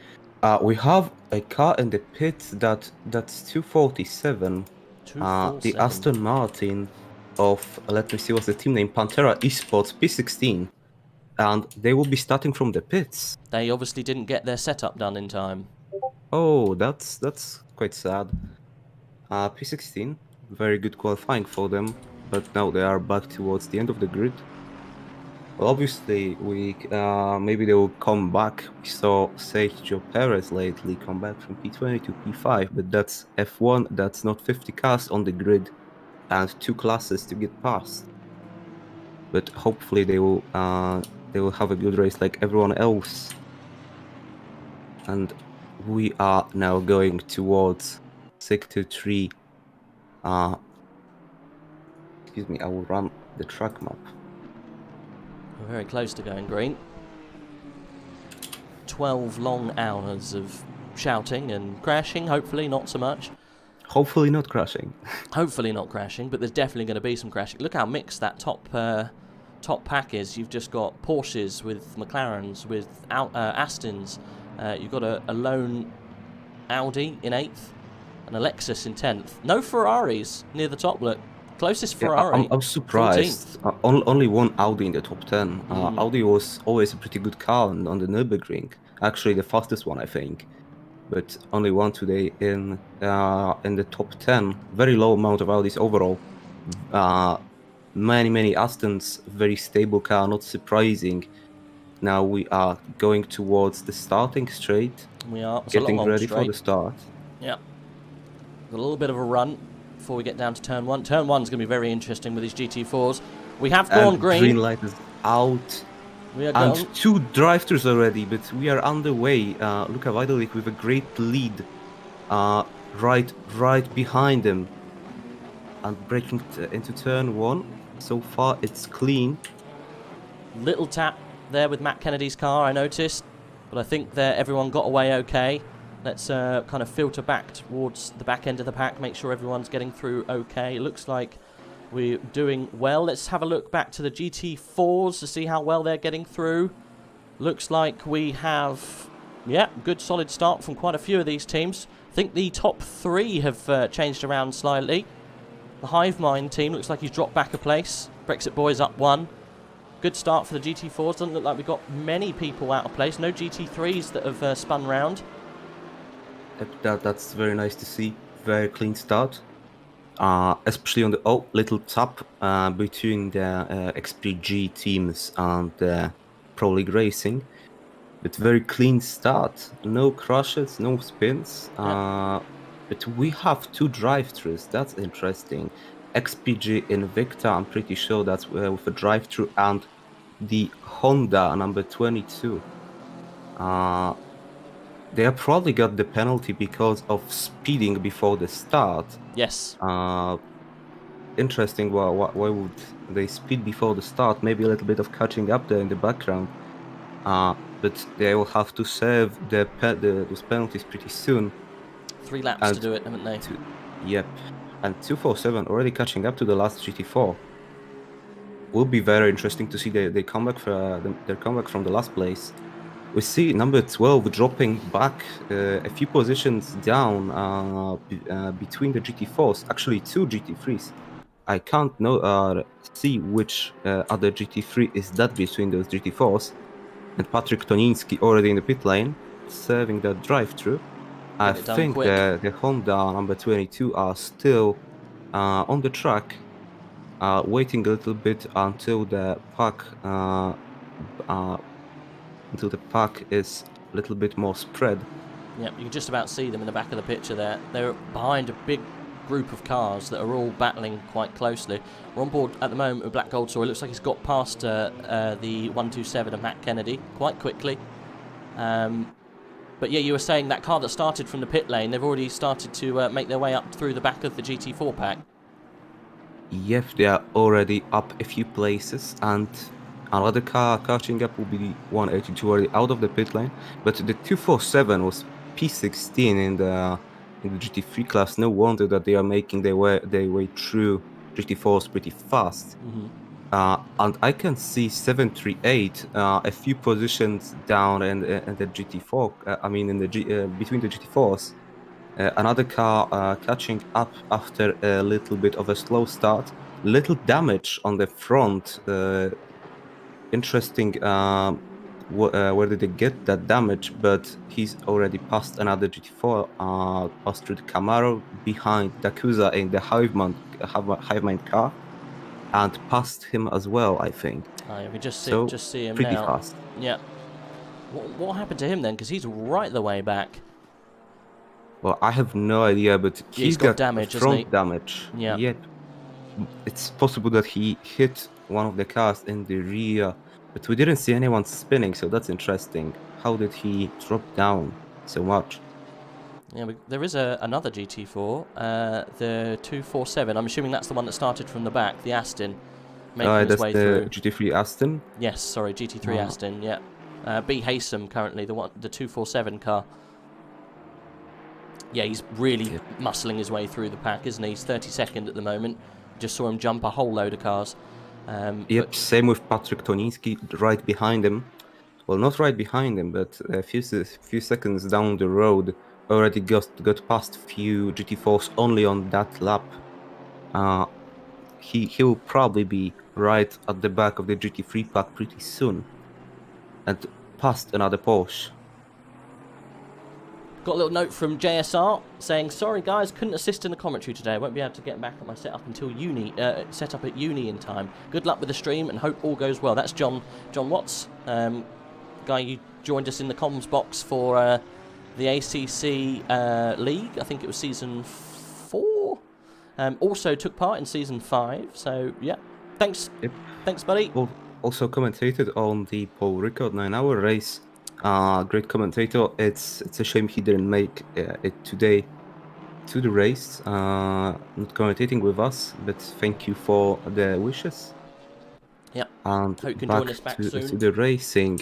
[SPEAKER 2] We have a car in the pits that's 247.
[SPEAKER 1] 247.
[SPEAKER 2] The Aston Martin of, let me see, what's the team name? Pantera Esports P16. And they will be starting from the pits.
[SPEAKER 1] They obviously didn't get their setup done in time.
[SPEAKER 2] Oh, that's quite sad. P16, very good qualifying for them, but now they are back towards the end of the grid. Well, obviously, maybe they will come back. We saw Sergio Perez lately come back from P20 to P5, but that's F1. That's not 50 cars on the grid, and 2 classes to get past. But hopefully they will have a good race like everyone else. And we are now going towards Sector 3. Excuse me, I will run the track map.
[SPEAKER 1] We're very close to going green. 12 long hours of shouting and crashing, hopefully not so much.
[SPEAKER 2] Hopefully not crashing.
[SPEAKER 1] Hopefully not crashing, but there's definitely going to be some crashing. Look how mixed that top pack is. You've just got Porsches with McLarens, with Astons. You've got a lone Audi in 8th and a Lexus in 10th. No Ferraris near the top, look. Closest Ferrari.
[SPEAKER 2] Yeah, I'm surprised. Only one Audi in the top 10. Audi was always a pretty good car on the Nurburgring. Actually, the fastest one, I think. But only one today in the top 10. Very low amount of Audis overall. Many Astons. Very stable car, not surprising. Now we are going towards the starting straight.
[SPEAKER 1] We are. It's
[SPEAKER 2] getting
[SPEAKER 1] a long
[SPEAKER 2] ready
[SPEAKER 1] straight.
[SPEAKER 2] for the start.
[SPEAKER 1] Yeah. Got a little bit of a run before we get down to turn 1. Turn 1's going to be very interesting with these GT4s. We have gone green.
[SPEAKER 2] Green light is out.
[SPEAKER 1] We are
[SPEAKER 2] And
[SPEAKER 1] going.
[SPEAKER 2] 2 drive-thrus already, but we are underway. Luka Weidelich with a great lead. Right behind him. And breaking into turn 1. So far it's clean.
[SPEAKER 1] Little tap there with Matt Kennedy's car, I noticed. But I think that everyone got away okay. Let's kind of filter back towards the back end of the pack, make sure everyone's getting through okay. It looks like we're doing well. Let's have a look back to the GT4s to see how well they're getting through. Looks like we have, yeah, good solid start from quite a few of these teams. I think the top 3 have changed around slightly. The Hive Mind team looks like he's dropped back a place. Brexit Boys up 1. Good start for the GT4s. Doesn't look like we've got many people out of place. No GT3s that have spun round.
[SPEAKER 2] That's very nice to see. Very clean start. Especially on the little tap between the XPG teams and Pro League Racing. But very clean start. No crashes, no spins.
[SPEAKER 1] Yep.
[SPEAKER 2] But we have 2 drive-thrus. That's interesting. XPG Invicta, I'm pretty sure that's with a drive-thru, and the Honda number 22. They have probably got the penalty because of speeding before the start.
[SPEAKER 1] Yes.
[SPEAKER 2] Interesting. Why would they speed before the start? Maybe a little bit of catching up there in the background. But they will have to serve those penalties pretty soon.
[SPEAKER 1] 3 laps to do it, haven't they?
[SPEAKER 2] Yep. And 247 already catching up to the last GT4. Will be very interesting to see their comeback from the last place. We see number 12 dropping back a few positions down between the GT4s. Actually, 2 GT3s. I can't see which other GT3 is that between those GT4s. And Patrick Toniński already in the pit lane, serving that drive-through. I think the Honda number 22 are still on the track, waiting a little bit until the pack is a little bit more spread.
[SPEAKER 1] Yep, you can just about see them in the back of the picture there. They're behind a big group of cars that are all battling quite closely. We're on board at the moment with Black Gold, so it looks like he's got past the 127 of Matt Kennedy quite quickly. But yeah, you were saying that car that started from the pit lane, they've already started to make their way up through the back of the GT4 pack.
[SPEAKER 2] Yep, they are already up a few places, and another car catching up will be the 182 already out of the pit lane. But the 247 was P16 in the GT3 class. No wonder that they are making their way through GT4s pretty fast.
[SPEAKER 1] Mm-hmm.
[SPEAKER 2] And I can see 738 a few positions down in the GT4. Between the GT4s. Another car catching up after a little bit of a slow start. Little damage on the front. Interesting where did they get that damage, but he's already passed another GT4, passed through the Camaro, behind Dakuza in the Hive Mind car, and passed him as well, I think.
[SPEAKER 1] We can just see him
[SPEAKER 2] pretty
[SPEAKER 1] now.
[SPEAKER 2] Fast.
[SPEAKER 1] Yeah. What happened to him then? Because he's right the way back.
[SPEAKER 2] Well, I have no idea, but
[SPEAKER 1] he's got damage,
[SPEAKER 2] front damage.
[SPEAKER 1] Yeah.
[SPEAKER 2] Yep. It's possible that he hit one of the cars in the rear, but we didn't see anyone spinning, so that's interesting. How did he drop down so much?
[SPEAKER 1] Yeah, there is another GT4, the 247. I'm assuming that's the one that started from the back, the Aston, making his way through.
[SPEAKER 2] That's the GT3 Aston?
[SPEAKER 1] Yes, sorry, GT3 Aston, yeah. B. Haysom currently, the 247 car. Yeah, he's really muscling his way through the pack, isn't he? He's 32nd at the moment. Just saw him jump a whole load of cars.
[SPEAKER 2] Same with Patrick Toniński right behind him. Well, not right behind him, but a few seconds down the road. Already got past few GT4s only on that lap. He will probably be right at the back of the GT3 pack pretty soon. And past another Porsche.
[SPEAKER 1] Got a little note from JSR saying, sorry guys, couldn't assist in the commentary today. I won't be able to get back at my setup until set up at uni in time. Good luck with the stream and hope all goes well. That's John Watts, guy you joined us in the comms box for the ACC League. I think it was season 4. Also took part in season 5. So yeah, thanks.
[SPEAKER 2] Yep.
[SPEAKER 1] Thanks, buddy.
[SPEAKER 2] Also commentated on the Paul Ricard 9-hour race. Great commentator. It's a shame he didn't make it today to the race. Not commentating with us, but thank you for the wishes.
[SPEAKER 1] Yeah.
[SPEAKER 2] And
[SPEAKER 1] hope you can join us back soon.
[SPEAKER 2] To the racing.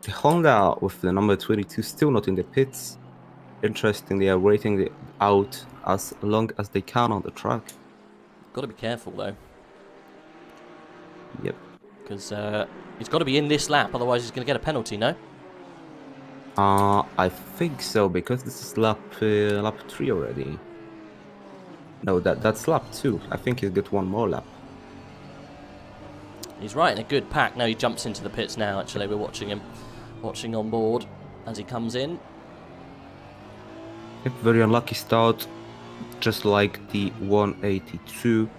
[SPEAKER 2] the Honda with the number 22 still not in the pits. Interesting, they are waiting it out as long as they can on the track.
[SPEAKER 1] Got to be careful though.
[SPEAKER 2] Yep.
[SPEAKER 1] Because he's got to be in this lap, otherwise he's going to get a penalty, no?
[SPEAKER 2] I think so, because this is lap 3 already. No, that's lap 2. I think he'll get one more lap.
[SPEAKER 1] He's right in a good pack. No, he jumps into the pits now, actually. We're watching him. Watching on board as he comes in.
[SPEAKER 2] Yep, very unlucky start, just like the 182.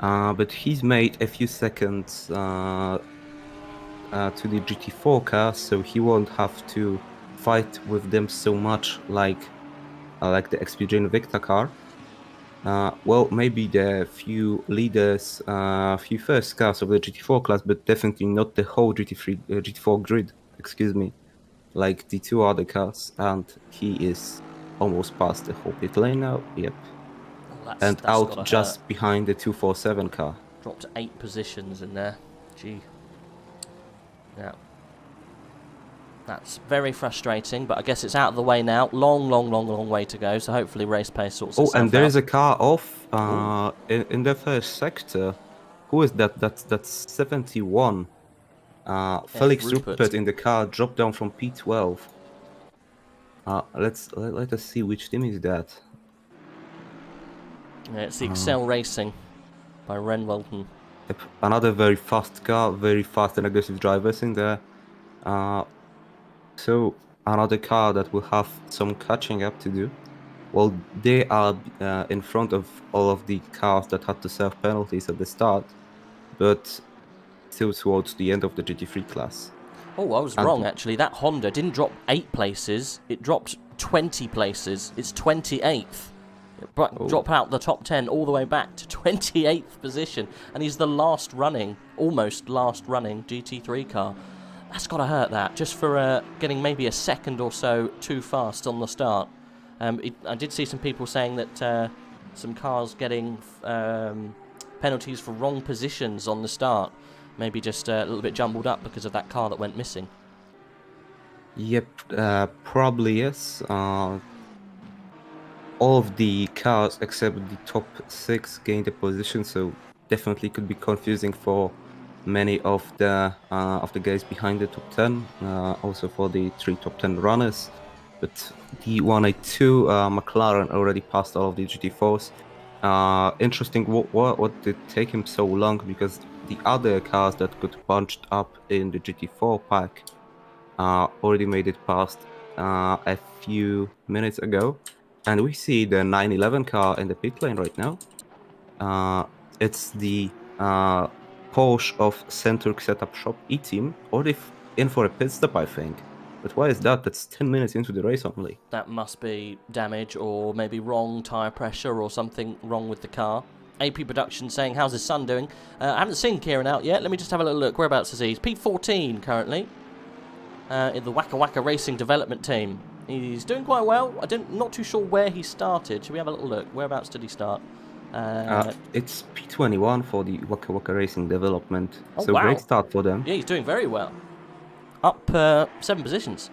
[SPEAKER 2] But he's made a few seconds to the GT4 car, so he won't have to fight with them so much like the XPJ Invicta car. Well, maybe the few leaders, few first cars of the GT4 class, but definitely not the whole GT4 grid, excuse me, like the 2 other cars. And he is almost past the whole pit lane now. Yep.
[SPEAKER 1] Oh,
[SPEAKER 2] And out just behind the 247 car.
[SPEAKER 1] Dropped 8 positions in there. Gee. Yeah. That's very frustrating, but I guess it's out of the way now. Long way to go, so hopefully race pace sorts itself out.
[SPEAKER 2] Oh, and there is a car off in the first sector. Who is that? That's 71. Felix Rupert in the car dropped down from P12. Let us see which team is that.
[SPEAKER 1] Yeah, it's the Excel Racing by Ren Welton.
[SPEAKER 2] Yep, another very fast car, very fast and aggressive drivers in there. So another car that will have some catching up to do. Well, they are in front of all of the cars that had to serve penalties at the start, but still towards the end of the GT3 class.
[SPEAKER 1] Oh, I was wrong, actually. That Honda didn't drop 8 places. It dropped 20 places. It's 28th. Drop out the top 10 all the way back to 28th position. And he's the almost last running GT3 car. That's got to hurt, that, just for getting maybe a second or so too fast on the start. I did see some people saying that some cars getting penalties for wrong positions on the start. Maybe just a little bit jumbled up because of that car that went missing.
[SPEAKER 2] Yep, probably yes. All of the cars except the top 6 gained a position, so definitely could be confusing for many of the guys behind the top 10, also for the 3 top 10 runners. But the 182 McLaren already passed all of the GT4s. Interesting, what did take him so long? Because the other cars that got bunched up in the GT4 pack already made it past a few minutes ago. And we see the 911 car in the pit lane right now. It's the Porsche of Centric Setup Shop E-Team, already in for a pit stop, I think. But why is that? That's 10 minutes into the race only.
[SPEAKER 1] That must be damage or maybe wrong tyre pressure or something wrong with the car. AP Production saying, how's his son doing? I haven't seen Kieran out yet. Let me just have a little look. Whereabouts is he? He's P14 currently. In the Waka Waka Racing Development Team. He's doing quite well. Not too sure where he started. Should we have a little look? Whereabouts did he start?
[SPEAKER 2] It's P21 for the Waka Waka Racing Development.
[SPEAKER 1] Oh,
[SPEAKER 2] so
[SPEAKER 1] wow.
[SPEAKER 2] Great start for them.
[SPEAKER 1] Yeah, he's doing very well. Up 7 positions.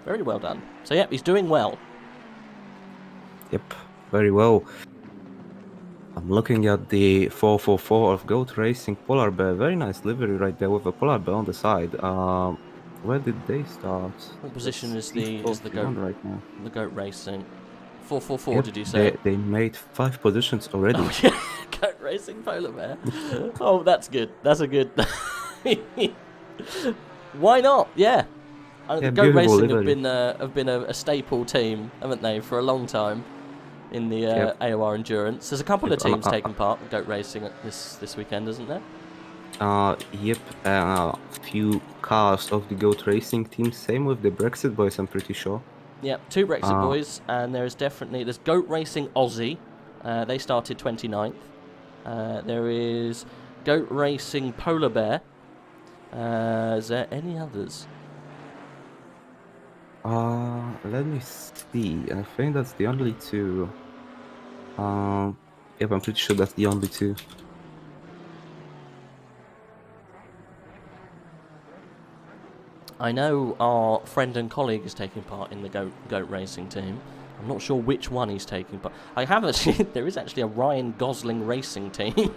[SPEAKER 1] Very well done. So, yep, he's doing well.
[SPEAKER 2] Yep, very well. I'm looking at the 444 of Goat Racing Polar Bear. Very nice livery right there with a Polar Bear on the side. Where did they start?
[SPEAKER 1] What position is the Goat
[SPEAKER 2] right now?
[SPEAKER 1] The Goat Racing? 444,
[SPEAKER 2] yep,
[SPEAKER 1] did you say?
[SPEAKER 2] They made 5 positions already.
[SPEAKER 1] Oh, yeah. Goat Racing Polar Bear. Oh, that's good. That's a good... Why not? Yeah. Goat Racing have been a staple team, haven't they, for a long time in the AOR Endurance. There's a couple of teams taking part in Goat Racing this weekend, isn't there?
[SPEAKER 2] Yep, a few cars of the Goat Racing team. Same with the Brexit boys, I'm pretty sure.
[SPEAKER 1] Yep, 2 Brexit boys, and there's Goat Racing Aussie. They started 29th. There is Goat Racing Polar Bear. Is there any others?
[SPEAKER 2] Let me see. I think that's the only 2. Yep, I'm pretty sure that's the only 2.
[SPEAKER 1] I know our friend and colleague is taking part in the goat racing team. I'm not sure which one he's taking part. I have actually. There is actually a Ryan Gosling racing team.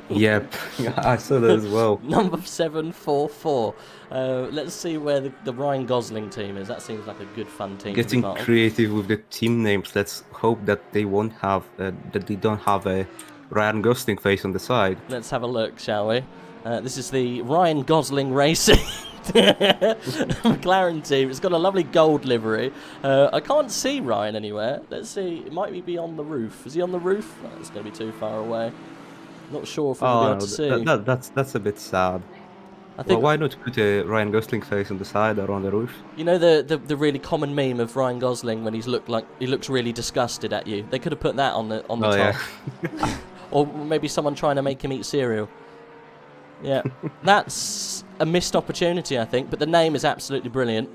[SPEAKER 2] Yep, I saw that as well.
[SPEAKER 1] Number 744. Let's see where the Ryan Gosling team is. That seems like a good fun team.
[SPEAKER 2] Getting
[SPEAKER 1] to be part of.
[SPEAKER 2] creative with the team names. Let's hope that they won't have that they don't have a Ryan Gosling face on the side.
[SPEAKER 1] Let's have a look, shall we? This is the Ryan Gosling Racing McLaren team. It's got a lovely gold livery. I can't see Ryan anywhere. Let's see. It might be on the roof. Is he on the roof? Oh, it's going to be too far away. Not sure if we'll be able to see.
[SPEAKER 2] That's a bit sad.
[SPEAKER 1] I think,
[SPEAKER 2] well, why not put a Ryan Gosling face on the side or on the roof?
[SPEAKER 1] You know the really common meme of Ryan Gosling when he looks really disgusted at you. They could have put that on the top.
[SPEAKER 2] Yeah.
[SPEAKER 1] Or maybe someone trying to make him eat cereal. Yeah, that's a missed opportunity, I think. But the name is absolutely brilliant.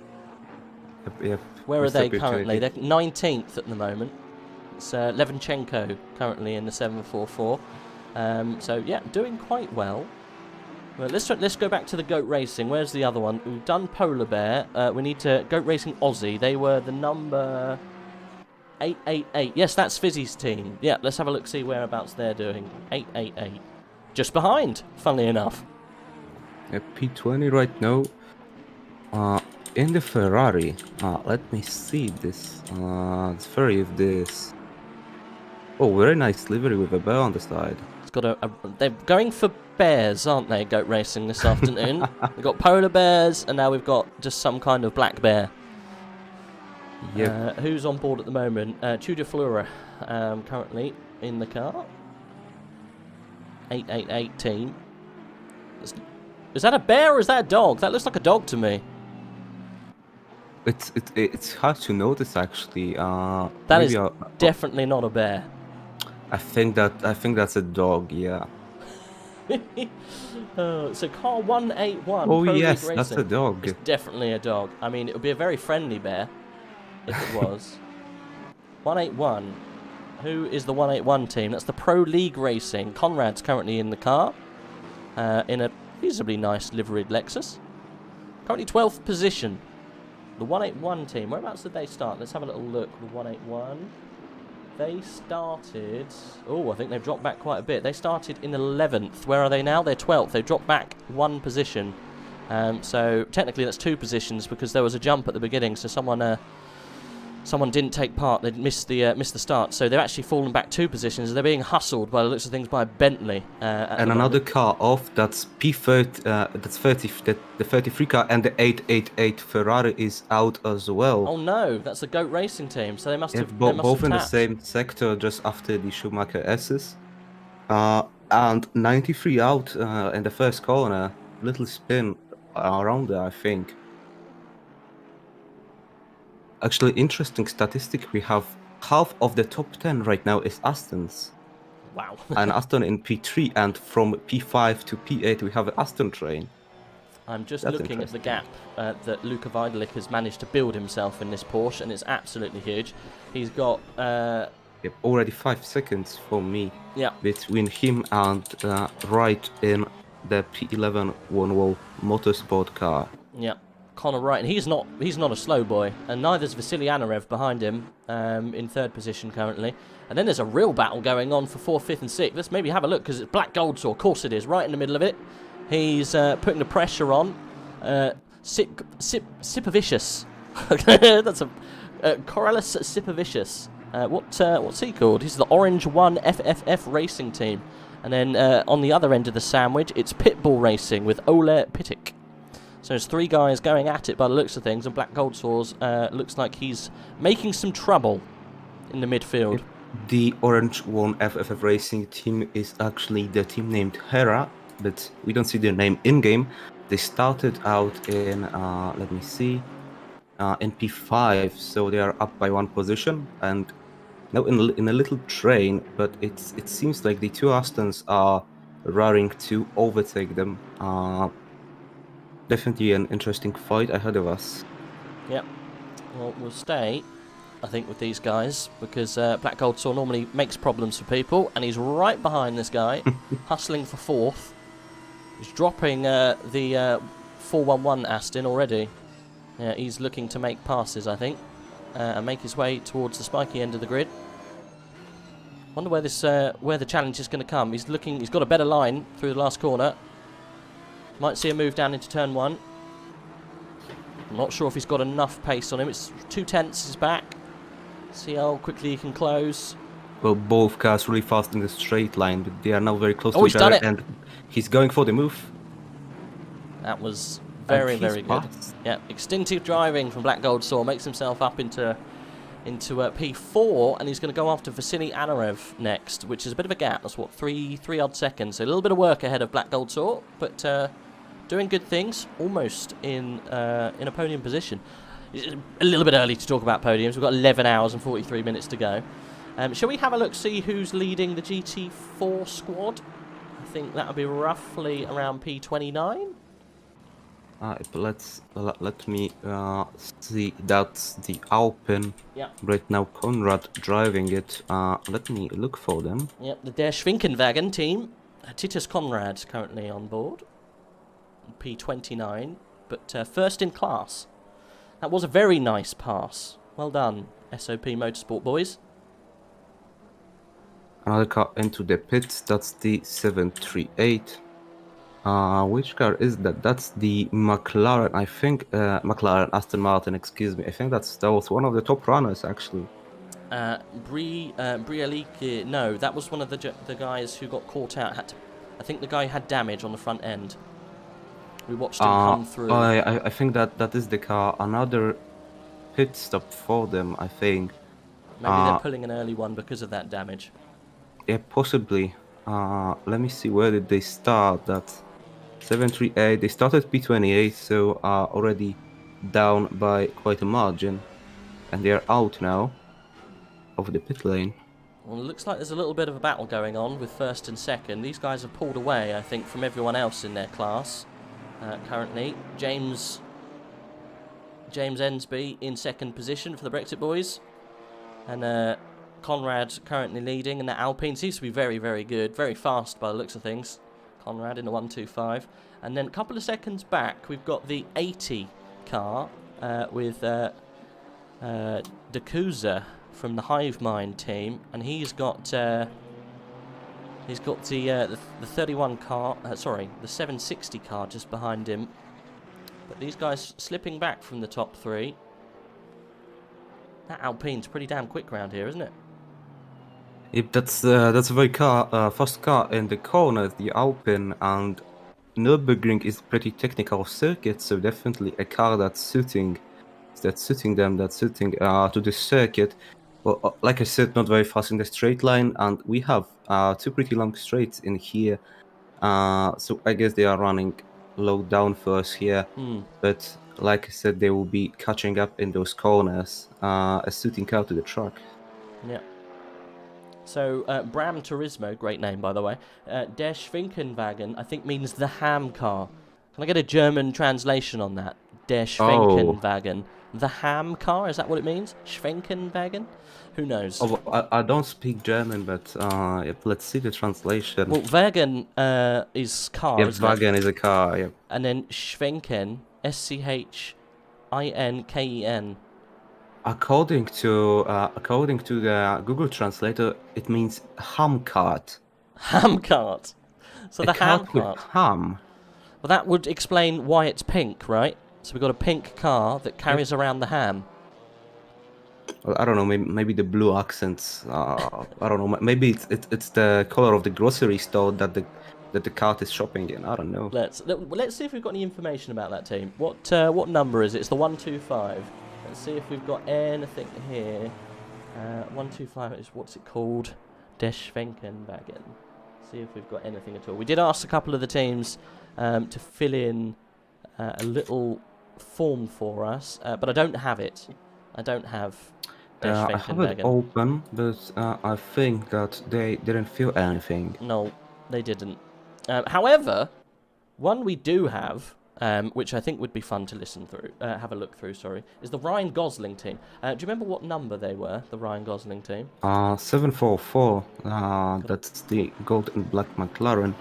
[SPEAKER 2] Yep.
[SPEAKER 1] Where are they currently? They're 19th at the moment. It's Levinchenko currently in the 744. So yeah, doing quite well. Well, let's go back to the goat racing. Where's the other one? We've done Polar Bear. We need to goat racing Aussie. They were the number 888. Yes, that's Fizzy's team. Yeah, let's have a look, see whereabouts they're doing. 888. Just behind, funnily enough.
[SPEAKER 2] P20 right now. In the Ferrari. Let me see this. It's very of this. Oh, very nice livery with a bear on the side.
[SPEAKER 1] It's got they're going for bears, aren't they, goat racing this afternoon? We've got polar bears, and now we've got just some kind of black bear.
[SPEAKER 2] Yep.
[SPEAKER 1] Who's on board at the moment? Tudor Flora, currently in the car. 888 team. Is that a bear or is that a dog? That looks like a dog to me.
[SPEAKER 2] It's hard to notice actually.
[SPEAKER 1] That is definitely not a bear.
[SPEAKER 2] I think that's a dog. Yeah.
[SPEAKER 1] So car 181.
[SPEAKER 2] Oh
[SPEAKER 1] Pro
[SPEAKER 2] yes,
[SPEAKER 1] League
[SPEAKER 2] that's
[SPEAKER 1] Racing.
[SPEAKER 2] a dog.
[SPEAKER 1] It's definitely a dog. I mean, it would be a very friendly bear if it was. 181. Who is the 181 team? That's the Pro League Racing. Conrad's currently in the car, in a reasonably nice liveried Lexus. Currently 12th position. The 181 team. Whereabouts did they start? Let's have a little look. The 181. They started... Oh, I think they've dropped back quite a bit. They started in 11th. Where are they now? They're 12th. They dropped back one position. So technically that's two positions because there was a jump at the beginning. So someone didn't take part. They'd missed the start. So they're actually fallen back two positions. They're being hustled by the looks of things by Bentley.
[SPEAKER 2] And another car off. That's P30. That's 30. The 33 car and the 888 Ferrari is out as well.
[SPEAKER 1] Oh no, that's the Goat Racing team. So they must have
[SPEAKER 2] both in the
[SPEAKER 1] tapped.
[SPEAKER 2] same sector, just after the Schumacher S's. And 93 out in the first corner. Little spin around there, I think. Actually, interesting statistic, we have half of the top 10 right now is Aston's.
[SPEAKER 1] Wow.
[SPEAKER 2] And Aston in P3, and from P5 to P8 we have an Aston train.
[SPEAKER 1] I'm just looking at the gap that Luca Vidalik has managed to build himself in this Porsche, and it's absolutely huge. He's got...
[SPEAKER 2] Yep, already 5 seconds for me.
[SPEAKER 1] Yeah.
[SPEAKER 2] Between him and Wright in the P11 one-wall motorsport car.
[SPEAKER 1] Yeah. Connor Wright, and he's not a slow boy, and neither's Vasily Anarev behind him in third position currently. And then there's a real battle going on for 4th, 5th and 6th. Let's maybe have a look, because it's Black Goldsaw, of course it is, right in the middle of it. He's putting the pressure on. Sipovicius. That's a Corellis Sipovicius. What's he called? He's the Orange 1 FFF Racing Team. And then on the other end of the sandwich, it's Pitbull Racing with Ole Pittick. So there's 3 guys going at it by the looks of things, and Black Goldsaw's looks like he's making some trouble in the midfield.
[SPEAKER 2] The Orange 1 FFF Racing team is actually the team named Hera, but we don't see their name in-game. They started out in, let me see, in P5, so they are up by 1 position, and now in a little train, but it seems like the 2 Astons are raring to overtake them. Definitely an interesting fight ahead of us.
[SPEAKER 1] Yep. Well, we'll stay, I think, with these guys, because Black Goldsaw normally makes problems for people, and he's right behind this guy, hustling for 4th. He's dropping the 411 Aston already. Yeah, he's looking to make passes, I think, and make his way towards the spiky end of the grid. Wonder where this where the challenge is going to come. He's got a better line through the last corner. Might see a move down into turn 1. I'm not sure if he's got enough pace on him. It's 2/10 is back. See how quickly he can close.
[SPEAKER 2] Well, both cars really fast in the straight line, but they are now very close
[SPEAKER 1] Oh,
[SPEAKER 2] to
[SPEAKER 1] he's
[SPEAKER 2] each
[SPEAKER 1] done
[SPEAKER 2] other,
[SPEAKER 1] it.
[SPEAKER 2] and he's going for the move.
[SPEAKER 1] That was
[SPEAKER 2] And
[SPEAKER 1] very,
[SPEAKER 2] he's
[SPEAKER 1] very good.
[SPEAKER 2] passed.
[SPEAKER 1] Yeah, extinctive driving from Black Gold Saw makes himself up into P4, and he's going to go after Vasily Anarev next, which is a bit of a gap. That's what, three odd seconds. So a little bit of work ahead of Black Gold Saw, but doing good things, almost in a podium position. It's a little bit early to talk about podiums. We've got 11 hours and 43 minutes to go. Shall we have a look, see who's leading the GT4 squad? I think that would be roughly around P29.
[SPEAKER 2] Let me see. That's the Alpine.
[SPEAKER 1] Yeah.
[SPEAKER 2] Right now, Conrad driving it. Let me look for them.
[SPEAKER 1] Yep, the Der Schwinkenwagen team. Titus Conrad currently on board. P29, but first in class. That was a very nice pass. Well done, SOP Motorsport boys.
[SPEAKER 2] Another car into the pits. That's the 738. Which car is that? That's the McLaren. I think McLaren Aston Martin. Excuse me. I think that was one of the top runners actually.
[SPEAKER 1] Brialike. No, that was one of the guys who got caught out. I think the guy had damage on the front end. We watched him come through.
[SPEAKER 2] I think that is the car. Another pit stop for them, I think.
[SPEAKER 1] Maybe they're pulling an early one because of that damage.
[SPEAKER 2] Yeah, possibly. Let me see, where did they start? That 738. They started P28, so already down by quite a margin, and they are out now of the pit lane.
[SPEAKER 1] Well, it looks like there's a little bit of a battle going on with first and second. These guys have pulled away, I think, from everyone else in their class. Currently, James Ensby in second position for the Brexit boys, and Conrad currently leading, and the Alpine seems to be very, very good, very fast by the looks of things. Conrad in the 125, and then a couple of seconds back, we've got the 80 car with Dakuza from the Hive Mind team, and he's got the 31 car, the 760 car just behind him. But these guys slipping back from the top 3. That Alpine's pretty damn quick round here, isn't it?
[SPEAKER 2] Yep, that's a very fast car in the corner, the Alpine, and Nurburgring is a pretty technical circuit, so definitely a car that's suiting to the circuit. Well, like I said, not very fast in the straight line, and we have 2 pretty long straights in here. So I guess they are running low down first here, but like I said, they will be catching up in those corners. A suiting car to the track.
[SPEAKER 1] Yeah. So, Bram Turismo, great name by the way. Der Schwinkenwagen, I think means the ham car. Can I get a German translation on that? Der Schwenkenwagen. The ham car, is that what it means? Schwenkenwagen? Who knows?
[SPEAKER 2] Oh, I don't speak German, but let's see the translation.
[SPEAKER 1] Well, Wagen is car,
[SPEAKER 2] Yep,
[SPEAKER 1] isn't
[SPEAKER 2] Wagen
[SPEAKER 1] it?
[SPEAKER 2] is a car, yep.
[SPEAKER 1] And then Schwenken, Scheinken.
[SPEAKER 2] According to the Google Translator, it means ham cart.
[SPEAKER 1] Ham cart. So the ham
[SPEAKER 2] with
[SPEAKER 1] cart.
[SPEAKER 2] ham.
[SPEAKER 1] Well, that would explain why it's pink, right? So we've got a pink car that carries around the ham.
[SPEAKER 2] Well, I don't know. Maybe the blue accents. I don't know. Maybe it's the color of the grocery store that the cart is shopping in. I don't know.
[SPEAKER 1] Let's see if we've got any information about that team. What number is it? It's the 125. Let's see if we've got anything here. 125 is, what's it called? Der Schwenkenwagen. See if we've got anything at all. We did ask a couple of the teams to fill in a little form for us, but I don't have it. I don't have Der
[SPEAKER 2] I have it
[SPEAKER 1] Schwenkenwagen.
[SPEAKER 2] open, but I think that they didn't feel anything.
[SPEAKER 1] No, they didn't. However, one we do have, which I think would be fun to have a look through, is the Ryan Gosling team. Do you remember what number they were, the Ryan Gosling team?
[SPEAKER 2] 744. That's the gold and black McLaren.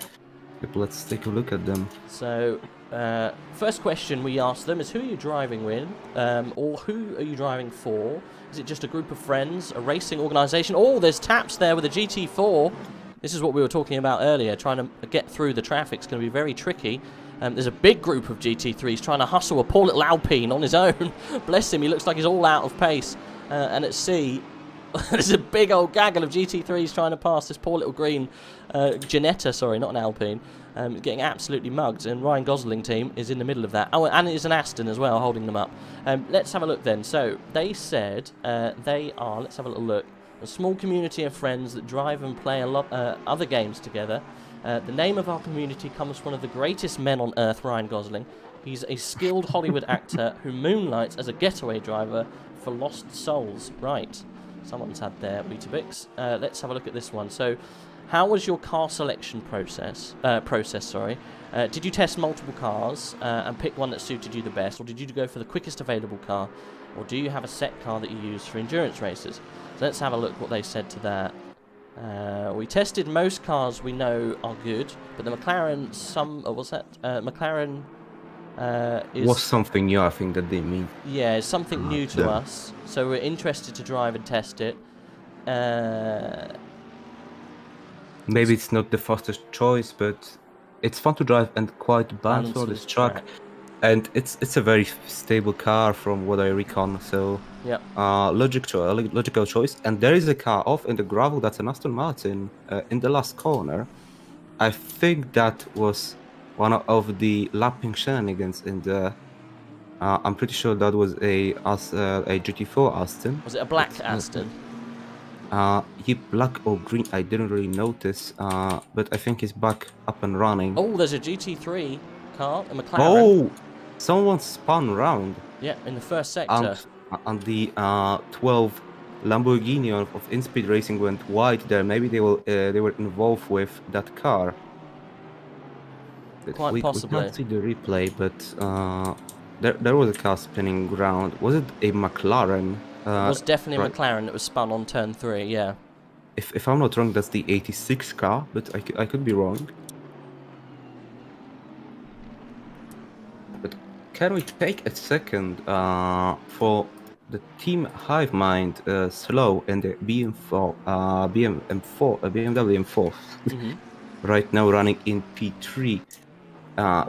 [SPEAKER 2] Yep, let's take a look at them.
[SPEAKER 1] So, First question we asked them is, who are you driving with? Or who are you driving for? Is it just a group of friends, a racing organisation? Oh, there's Taps there with a GT4. This is what we were talking about earlier. Trying to get through the traffic is going to be very tricky. There's a big group of GT3s trying to hustle a poor little Alpine on his own. Bless him, he looks like he's all out of pace. And at sea, there's a big old gaggle of GT3s trying to pass this poor little green Ginetta, sorry, not an Alpine. Getting absolutely mugged, and Ryan Gosling team is in the middle of that. Oh, and it's an Aston as well, holding them up. Let's have a look then. So, they said they are, let's have a little look, a small community of friends that drive and play a lot other games together. The name of our community comes from one of the greatest men on earth, Ryan Gosling. He's a skilled Hollywood actor who moonlights as a getaway driver for Lost Souls. Right, someone's had their Weetabix. Let's have a look at this one. So, how was your car selection process? Did you test multiple cars and pick one that suited you the best, or did you go for the quickest available car, or do you have a set car that you use for endurance races? So let's have a look what they said to that. We tested most cars we know are good, but the McLaren, McLaren is...
[SPEAKER 2] Was something new, I think, that they mean.
[SPEAKER 1] Yeah, it's something new to us, so we're interested to drive and test it.
[SPEAKER 2] Maybe it's not the fastest choice, but it's fun to drive and quite balanced on this track. And it's a very stable car from what I recon, so
[SPEAKER 1] yeah,
[SPEAKER 2] logical choice. And there is a car off in the gravel that's an Aston Martin in the last corner. I think that was one of the lapping shenanigans in the... I'm pretty sure that was a GT4 Aston.
[SPEAKER 1] Was it a black Aston?
[SPEAKER 2] Black or green, I didn't really notice, but I think it's back up and running.
[SPEAKER 1] Oh, there's a GT3 car, a McLaren.
[SPEAKER 2] Oh, someone spun round.
[SPEAKER 1] Yeah, in the first sector.
[SPEAKER 2] And the 12 Lamborghini of InSpeed Racing went wide there. Maybe they were involved with that car.
[SPEAKER 1] Quite possibly.
[SPEAKER 2] We can't see the replay, but there was a car spinning round. Was it a McLaren?
[SPEAKER 1] It was definitely a McLaren that was spun on turn 3, yeah.
[SPEAKER 2] If I'm not wrong, that's the 86 car, but I could be wrong. But can we take a second for the team Hivemind slow and the BMW M4 right now running in P3?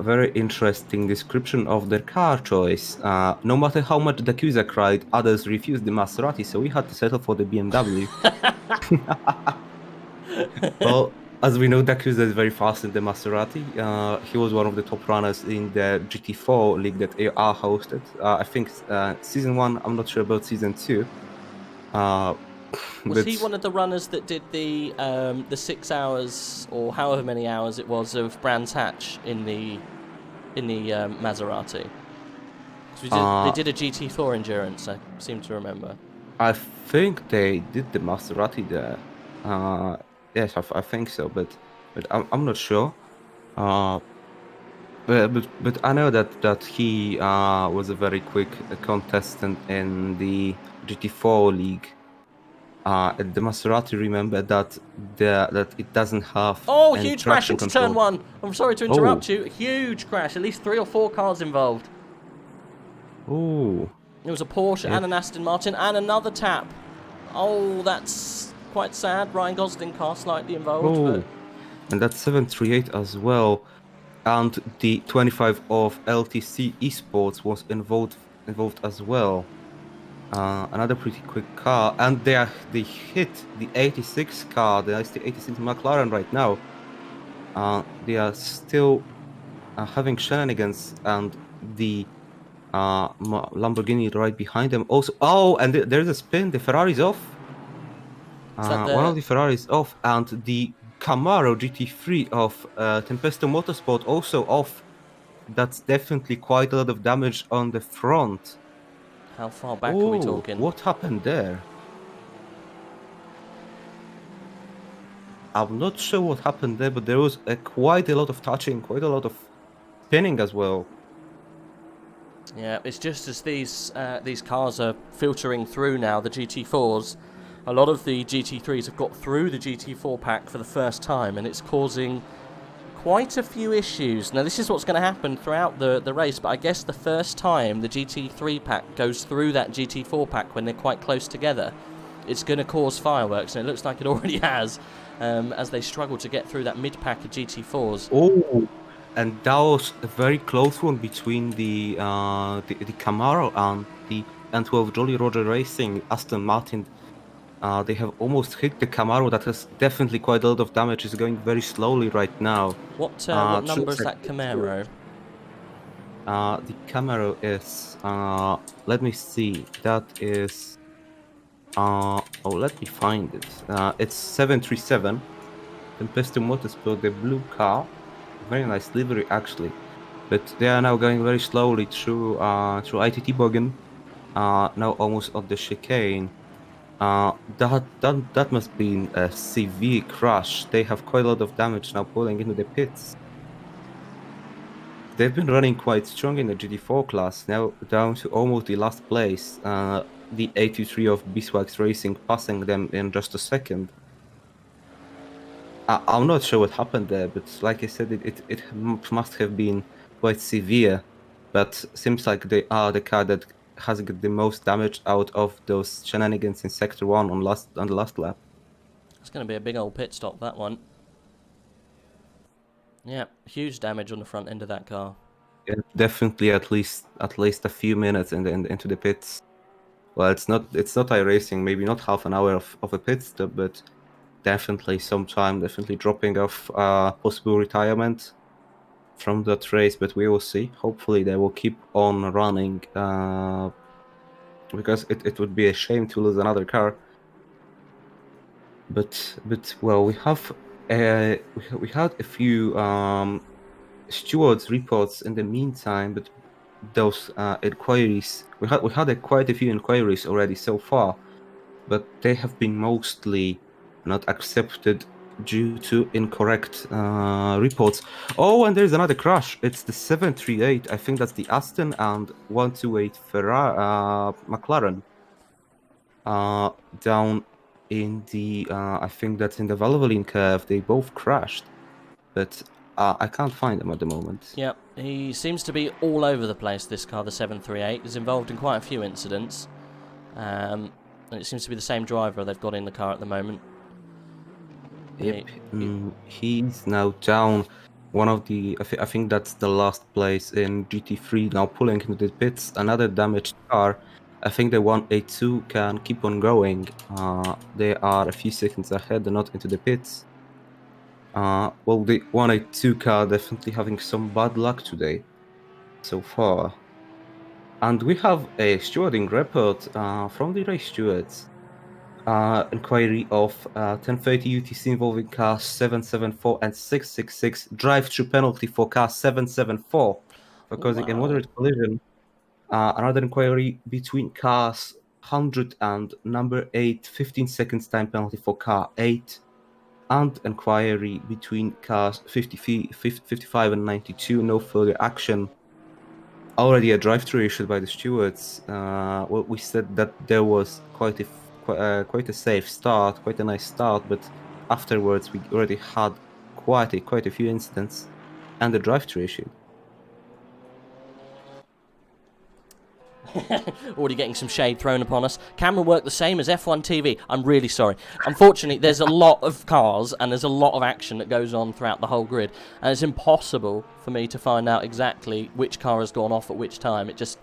[SPEAKER 2] Very interesting description of their car choice. No matter how much the Cusa cried, others refused the Maserati, so we had to settle for the BMW. Well, as we know, Dacusa is very fast in the Maserati. He was one of the top runners in the GT4 league that AOR hosted. I think season 1, I'm not sure about season 2.
[SPEAKER 1] Was he one of the runners that did the 6 hours or however many hours it was of Brands Hatch in the Maserati? They did a GT4 endurance, I seem to remember.
[SPEAKER 2] I think they did the Maserati there. Yes, I think so, but I'm not sure. But I know that he was a very quick contestant in the GT4 league. At the Maserati, remember that it doesn't have...
[SPEAKER 1] Oh, huge crash into turn 1. I'm sorry to interrupt you. Huge crash. At least 3 or 4 cars involved.
[SPEAKER 2] Oh.
[SPEAKER 1] There was a Porsche and an Aston Martin and another tap. Oh, that's quite sad. Ryan Gosling car slightly involved.
[SPEAKER 2] Oh. And that's 738 as well. And the 25 of LTC Esports was involved as well. Another pretty quick car, and they hit the 86 car. There's the 86 McLaren right now. They are still having shenanigans, and the Lamborghini right behind them also. Oh, and there's a spin. The Ferrari's off. One of the Ferraris off, and the Camaro GT3 of Tempesto Motorsport also off. That's definitely quite a lot of damage on the front.
[SPEAKER 1] How far back are we talking?
[SPEAKER 2] What happened there? I'm not sure what happened there, but there was quite a lot of touching, quite a lot of spinning as well.
[SPEAKER 1] Yeah, it's just as these cars are filtering through now, the GT4s, a lot of the GT3s have got through the GT4 pack for the first time, and it's causing quite a few issues. Now, this is what's going to happen throughout the race, but I guess the first time the GT3 pack goes through that GT4 pack when they're quite close together, it's going to cause fireworks, and it looks like it already has, as they struggle to get through that mid-pack of GT4s.
[SPEAKER 2] Oh, and that was a very close one between the Camaro and the N12 Jolly Roger Racing Aston Martin. They have almost hit the Camaro. That has definitely quite a lot of damage. It's going very slowly right now.
[SPEAKER 1] What number is that Camaro?
[SPEAKER 2] The Camaro is, let me see, that is, let me find it. It's 737, Tempesto Motorsport, the blue car. Very nice livery, actually. But they are now going very slowly through ITT Bogan, now almost on the chicane. That must be a severe crash. They have quite a lot of damage now pulling into the pits. They've been running quite strong in the GT4 class, now down to almost the last place. The 83 of Beeswax Racing passing them in just a second. I'm not sure what happened there, but like I said, it must have been quite severe. But seems like they are the car that has got the most damage out of those shenanigans in Sector 1 on the last lap.
[SPEAKER 1] It's going to be a big old pit stop, that one. Yeah, huge damage on the front end of that car.
[SPEAKER 2] Yeah, definitely at least a few minutes into the pits. Well, it's not iRacing, maybe not half an hour of a pit stop, but definitely some time, definitely dropping off possible retirement from that race, but we will see. Hopefully they will keep on running, because it would be a shame to lose another car. But well, we had a few stewards reports in the meantime, but those inquiries, we had quite a few inquiries already so far, but they have been mostly not accepted due to incorrect reports. Oh, and there's another crash. It's the 738. I think that's the Aston and 128 Ferrari McLaren. Down in the I think that's in the Valvoline curve. They both crashed, but I can't find them at the moment.
[SPEAKER 1] Yep, he seems to be all over the place, this car, the 738. He's involved in quite a few incidents. And it seems to be the same driver they've got in the car at the moment.
[SPEAKER 2] Yep, he's now down. One of the, I think that's the last place in GT3, now pulling into the pits. Another damaged car. I think the 182 can keep on going. They are a few seconds ahead, they're not into the pits. Well, the 182 car definitely having some bad luck today, so far. And we have a stewarding report from the race stewards. Inquiry of 1030 UTC involving cars 774 and 666. Drive-through penalty for car 774 for causing a moderate collision. Another inquiry between cars 100 and number 8, 15 seconds time penalty for car 8. And inquiry between cars 55 and 92, no further action. Already a drive-through issued by the stewards. Well, we said that there was quite a safe start, quite a nice start, but afterwards we already had quite a few incidents, and the drive-through issued.
[SPEAKER 1] Already getting some shade thrown upon us. Camera work the same as F1 TV. I'm really sorry. Unfortunately, there's a lot of cars and there's a lot of action that goes on throughout the whole grid, and it's impossible for me to find out exactly which car has gone off at which time. It just,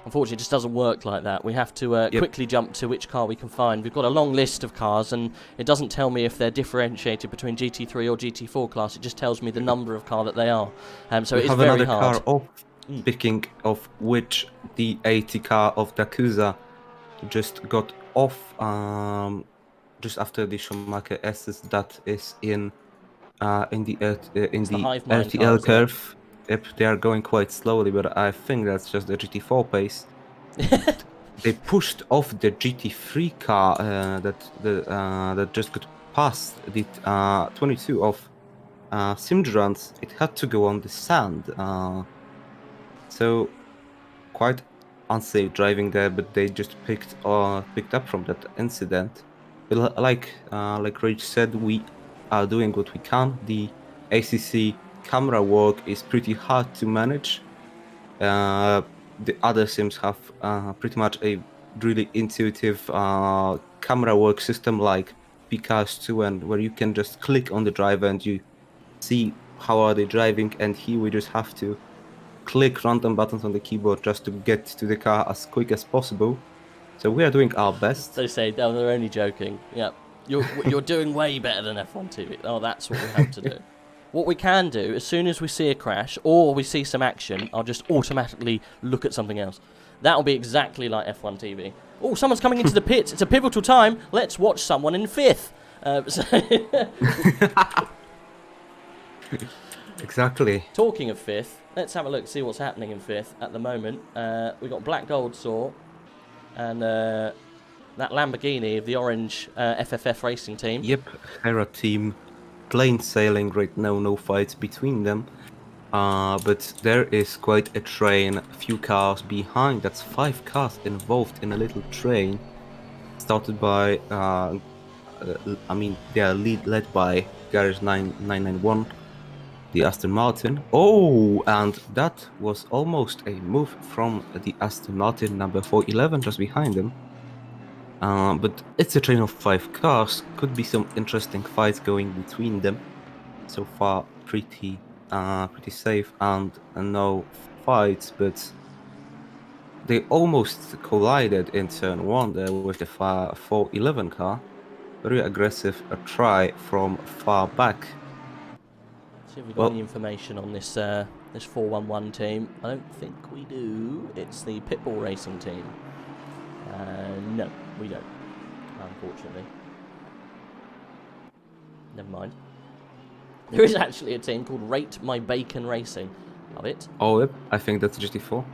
[SPEAKER 1] unfortunately, just doesn't work like that. We have to quickly jump to which car we can find. We've got a long list of cars, and it doesn't tell me if they're differentiated between GT3 or GT4 class. It just tells me the number of car that they are. So it is very hard.
[SPEAKER 2] Car Speaking of which, the 80 car of Dakusa just got off just after the Schumacher SS that is in the RTL curve. Yep, they are going quite slowly, but I think that's just the GT4 pace. They pushed off the GT3 car that just got past the 22 of Simdurans. It had to go on the sand. So quite unsafe driving there, but they just picked up from that incident. But like Rage said, we are doing what we can. The ACC camera work is pretty hard to manage. The other sims have pretty much a really intuitive camera work system like Pcars 2, and where you can just click on the driver and you see how are they driving, and here we just have to click random buttons on the keyboard just to get to the car as quick as possible. So we are doing our best.
[SPEAKER 1] They say, no, they're only joking. Yeah, you're doing way better than F1 TV. Oh, that's what we have to do. What we can do, as soon as we see a crash or we see some action, I'll just automatically look at something else. That'll be exactly like F1 TV. Oh, someone's coming into the pits. It's a pivotal time. Let's watch someone in fifth.
[SPEAKER 2] Exactly.
[SPEAKER 1] Talking of fifth, let's have a look, see what's happening in fifth at the moment. We've got Black Gold Saw and that Lamborghini of the orange FFF racing team.
[SPEAKER 2] Yep, Hera team, plain sailing right now, no fights between them. But there is quite a train, a few cars behind. That's 5 cars involved in a little train, started by, they are led by Garage 991, the Aston Martin. Oh, and that was almost a move from the Aston Martin number 411 just behind them. But it's a train of 5 cars. Could be some interesting fights going between them. So far, pretty safe and no fights, but they almost collided in turn 1 there with the 411 car. Very aggressive try from far back.
[SPEAKER 1] See if we've got any information on this this 411 team. I don't think we do. It's the Pitbull Racing team. No, we don't, unfortunately. Never mind. There is actually a team called Rate My Bacon Racing. Love it.
[SPEAKER 2] Oh, yep. I think that's GT4.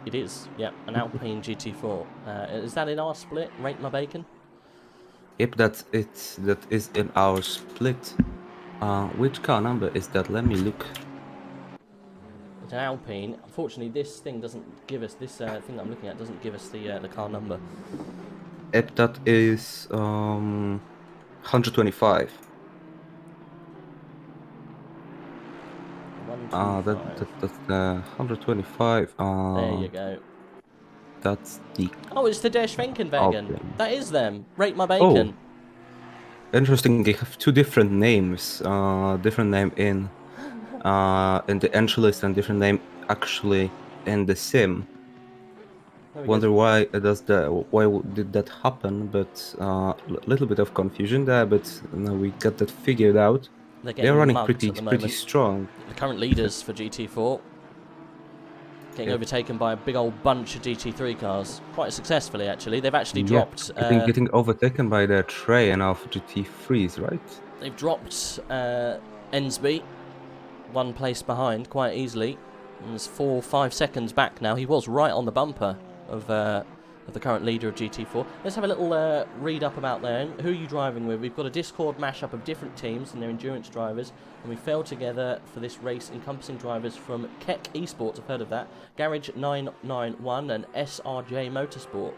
[SPEAKER 1] It is, yeah, an Alpine GT4. Is that in our split, Rate My Bacon?
[SPEAKER 2] Yep, that is in our split. Which car number is that? Let me look.
[SPEAKER 1] It's an Alpine. Unfortunately, this thing doesn't give us, this thing that I'm looking at doesn't give us the car number.
[SPEAKER 2] Yep, that is 125. That's the 125.
[SPEAKER 1] There you go.
[SPEAKER 2] That's the...
[SPEAKER 1] Oh, it's the Der Schwenkenwagen.
[SPEAKER 2] Okay.
[SPEAKER 1] That is them. Rate My Bacon.
[SPEAKER 2] Oh. Interesting, they have 2 different names. Different name in the entry list and different name actually in the sim. Wonder why did that happen, but a little bit of confusion there, but now we got that figured out. They're running pretty strong.
[SPEAKER 1] The current leaders for GT4 getting overtaken by a big old bunch of GT3 cars, quite successfully actually. They've actually dropped.
[SPEAKER 2] Getting overtaken by their train of GT3s, right?
[SPEAKER 1] They've dropped Ensby 1 place behind quite easily. And it's 4 or 5 seconds back now. He was right on the bumper of the current leader of GT4. Let's have a little read up about them. Who are you driving with? We've got a Discord mashup of different teams and their endurance drivers, and we fell together for this race encompassing drivers from Keck Esports, I've heard of that, Garage 991 and SRJ Motorsport.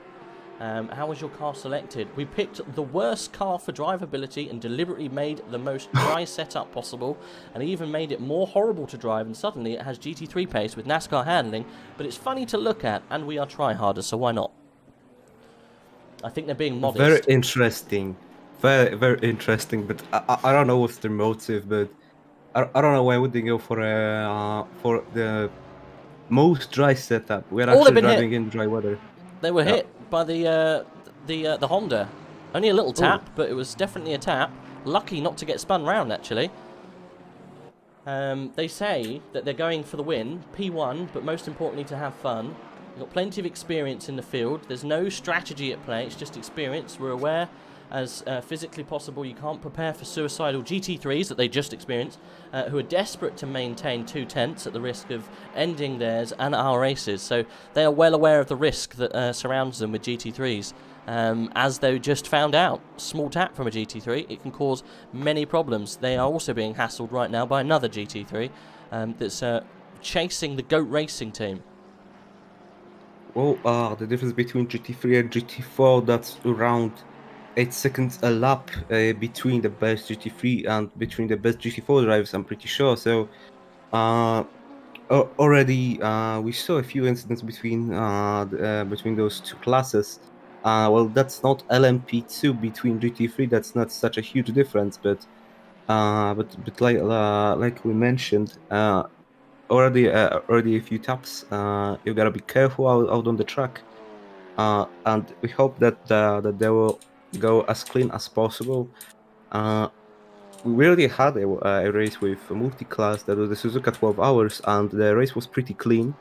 [SPEAKER 1] How was your car selected? We picked the worst car for drivability and deliberately made the most dry setup possible, and even made it more horrible to drive, and suddenly it has GT3 pace with NASCAR handling, but it's funny to look at, and we are tryharders, so why not? I think they're being modest.
[SPEAKER 2] Very interesting. Very interesting, but I don't know what's their motive, but I don't know why would they go for the most dry setup. We're actually driving in dry weather.
[SPEAKER 1] They were hit by the Honda. Only a little tap, but it was definitely a tap. Lucky not to get spun round, actually. They say that they're going for the win, P1, but most importantly to have fun. We've got plenty of experience in the field. There's no strategy at play, it's just experience. We're aware as physically possible you can't prepare for suicidal GT3s that they just experienced, who are desperate to maintain 2 tenths at the risk of ending theirs and our races. So they are well aware of the risk that surrounds them with GT3s. As they just found out, small tap from a GT3, it can cause many problems. They are also being hassled right now by another GT3 that's chasing the GOAT Racing team.
[SPEAKER 2] Well, the difference between GT3 and GT4, that's around 8 seconds a lap between the best GT3 and between the best GT4 drivers, I'm pretty sure. So Already we saw a few incidents between between those two classes. Well, that's not LMP2 between GT3. That's not such a huge difference, but like we mentioned, already a few taps. You gotta be careful out on the track, and we hope that they will go as clean as possible. We already had a race with a multi-class that was the Suzuka 12 Hours, and the race was pretty clean.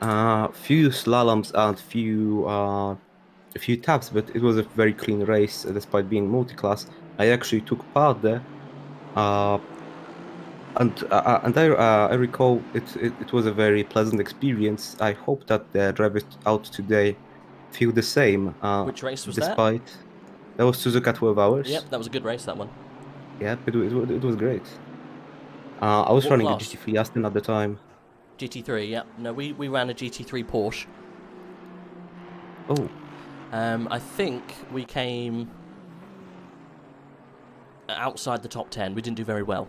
[SPEAKER 2] Few slaloms and few taps, but it was a very clean race despite being multi-class. I actually took part there, and I recall it was a very pleasant experience. I hope that the drivers out today feel the same.
[SPEAKER 1] Which race was
[SPEAKER 2] despite that was Suzuka 12 Hours.
[SPEAKER 1] Yep, that was a good race, that one.
[SPEAKER 2] Yeah, it was great. I was
[SPEAKER 1] What
[SPEAKER 2] running
[SPEAKER 1] class?
[SPEAKER 2] a GT3 Aston at the time.
[SPEAKER 1] GT3, yep. No, we ran a GT3 Porsche.
[SPEAKER 2] Oh,
[SPEAKER 1] I think we came outside the top 10. We didn't do very well.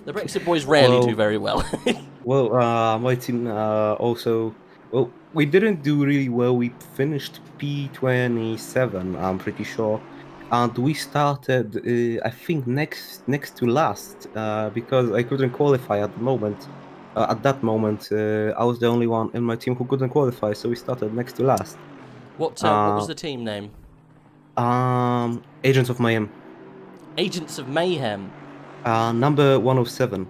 [SPEAKER 1] The Brexit boys rarely do very well.
[SPEAKER 2] well, my team also. Well, we didn't do really well. We finished P27, I'm pretty sure, and we started, I think, next to last, because I couldn't qualify at the moment. At that moment, I was the only one in my team who couldn't qualify, so we started next to last.
[SPEAKER 1] What was the team name?
[SPEAKER 2] Agents of Mayhem.
[SPEAKER 1] Agents of Mayhem.
[SPEAKER 2] Number 107.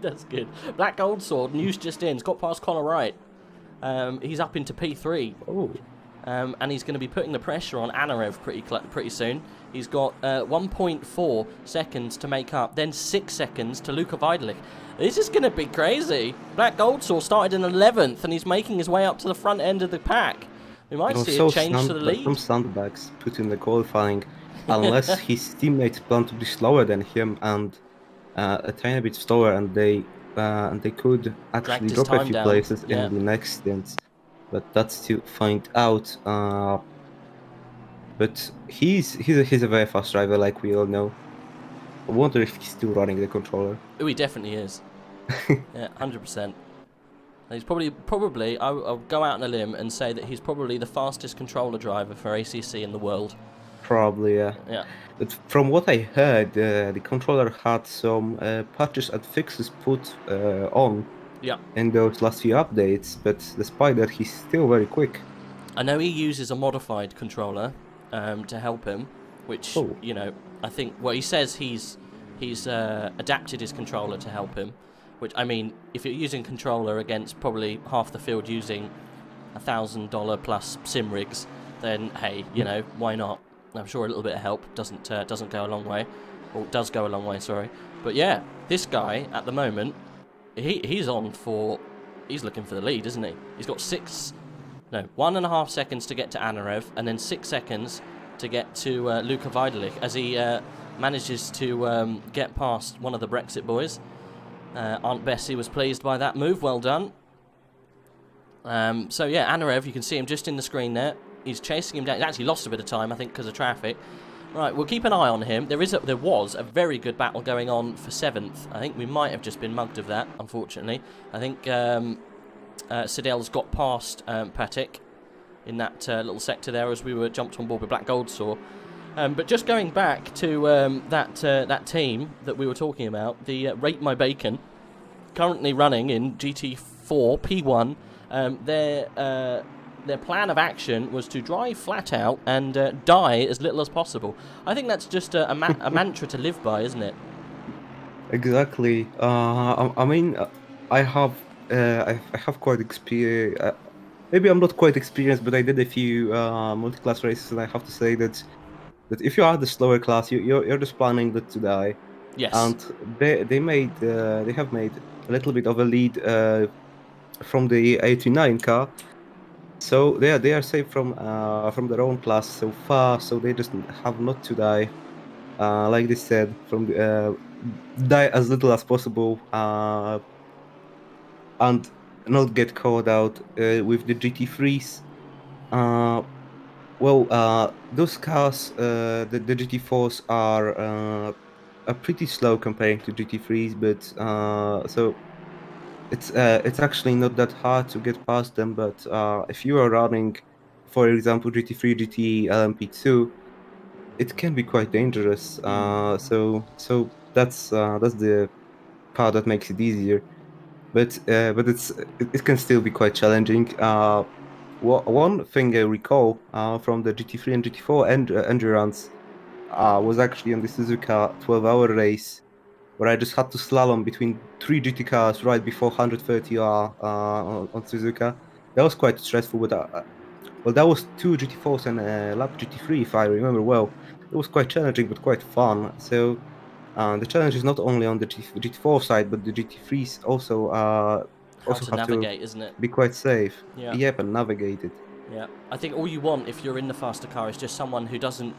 [SPEAKER 1] That's good. Black Gold Sword, news just in. He's got past Connor Wright. He's up into P3.
[SPEAKER 2] Oh.
[SPEAKER 1] And he's going to be putting the pressure on Anarev pretty soon. He's got 1.4 seconds to make up, then 6 seconds to Luka Vidalik. This is going to be crazy. Black Gold Sword started in 11th, and he's making his way up to the front end of the pack. We might see a change to the lead.
[SPEAKER 2] Some sandbags put in the qualifying, unless his teammates plan to be slower than him and a tiny bit slower, and they could actually drop a few places in the next stints. But that's to find out. But he's a very fast driver, like we all know. I wonder if he's still running the controller.
[SPEAKER 1] Oh, he definitely is. Yeah, 100%. He's probably. I'll go out on a limb and say that he's probably the fastest controller driver for ACC in the world.
[SPEAKER 2] Probably, yeah.
[SPEAKER 1] Yeah.
[SPEAKER 2] But from what I heard, the controller had some patches and fixes put on.
[SPEAKER 1] Yeah.
[SPEAKER 2] In those last few updates, but despite that, he's still very quick.
[SPEAKER 1] I know he uses a modified controller to help him, which you know, I think. Well, he says he's adapted his controller to help him. Which, I mean, if you're using controller against probably half the field using $1,000 plus sim rigs, then hey, you know, why not? I'm sure a little bit of help doesn't go a long way, or does go a long way. Sorry, but yeah, this guy at the moment. He's looking for the lead, isn't he? He's got 1.5 seconds to get to Anarev, and then 6 seconds to get to Luka Vidalik as he manages to get past one of the Brexit boys. Aunt Bessie was pleased by that move. Well done. So yeah, Anarev, you can see him just in the screen there. He's chasing him down. He's actually lost a bit of time, I think, because of traffic. Right, we'll keep an eye on him. There was a very good battle going on for 7th. I think we might have just been mugged of that, unfortunately. I think Siddell's got past Patek in that little sector there as we were jumped on board with Black Gold Saw. But just going back to that team that we were talking about, the Rate My Bacon, currently running in GT4 P1. Their plan of action was to drive flat out and die as little as possible. I think that's just a mantra to live by, isn't it?
[SPEAKER 2] Exactly. I mean, I have quite experience. Maybe I'm not quite experienced, but I did a few multi-class races, and I have to say that if you are the slower class, you're just planning to die.
[SPEAKER 1] Yes.
[SPEAKER 2] And they have made a little bit of a lead from the 89 car. So they are safe from their own class so far, so they just have not to die. Like they said, die as little as possible, and not get caught out with the GT3s. Those cars, the GT4s are pretty slow comparing to GT3s, but so it's actually not that hard to get past them. But if you are running, for example, GT3, GT LMP2, it can be quite dangerous. So that's the part that makes it easier. But it can still be quite challenging. One thing I recall from the GT3 and GT4 endurance was actually on the Suzuka 12-hour race where I just had to slalom between three GT cars right before 130R on Suzuka. That was quite stressful, but well, that was two GT4s and a lap GT3, if I remember well. It was quite challenging, but quite fun. So the challenge is not only on the GT4 side, but the GT3s
[SPEAKER 1] How
[SPEAKER 2] also
[SPEAKER 1] to
[SPEAKER 2] have to
[SPEAKER 1] navigate, isn't it?
[SPEAKER 2] be quite safe.
[SPEAKER 1] Yeah.
[SPEAKER 2] Yep, and navigate it.
[SPEAKER 1] Yeah. I think all you want if you're in the faster car is just someone who doesn't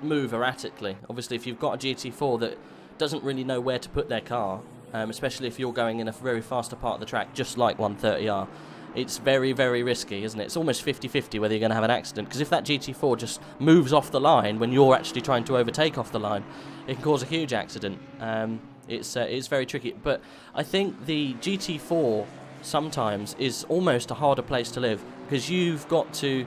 [SPEAKER 1] move erratically. Obviously, if you've got a GT4 that doesn't really know where to put their car, especially if you're going in a very faster part of the track, just like 130R, it's very, very risky, isn't it? It's almost 50-50 whether you're going to have an accident, because if that GT4 just moves off the line when you're actually trying to overtake off the line, it can cause a huge accident. It's very tricky, but I think the GT4 sometimes is almost a harder place to live, because you've got to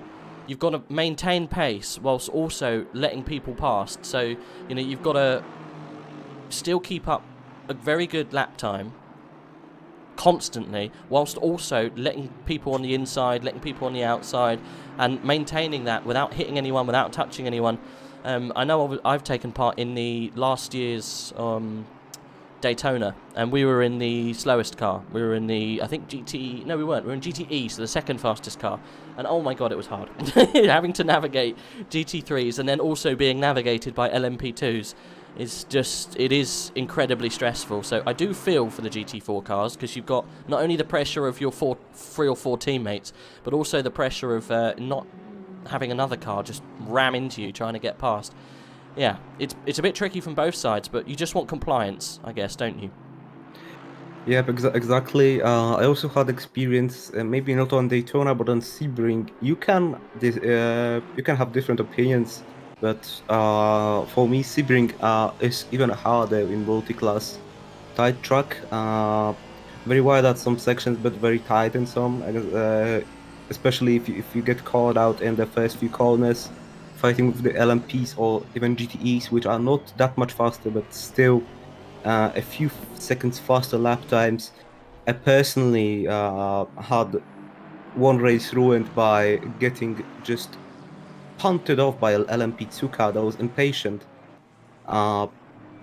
[SPEAKER 1] maintain pace whilst also letting people past. So you've got to still keep up a very good lap time constantly, whilst also letting people on the inside, letting people on the outside, and maintaining that without hitting anyone, without touching anyone. I know I've taken part in the last year's Daytona, and we were in the slowest car. We were in the, I think, GT... No, we weren't. We were in GTE, so the second fastest car. And oh my god, it was hard. Having to navigate GT3s and then also being navigated by LMP2s it is incredibly stressful. So I do feel for the GT4 cars, because you've got not only the pressure of your three or four teammates, but also the pressure of not having another car just ram into you trying to get past. Yeah, it's a bit tricky from both sides, but you just want compliance, I guess, don't you?
[SPEAKER 2] Yep, exactly. I also had experience, maybe not on Daytona, but on Sebring. You can have different opinions, but for me, Sebring is even harder in multi-class. Tight track, very wide at some sections, but very tight in some. Especially if you get caught out in the first few corners, fighting with the LMPs or even GTEs, which are not that much faster, but still a few seconds faster lap times. I personally had one race ruined by getting just punted off by an LMP2 car that was impatient.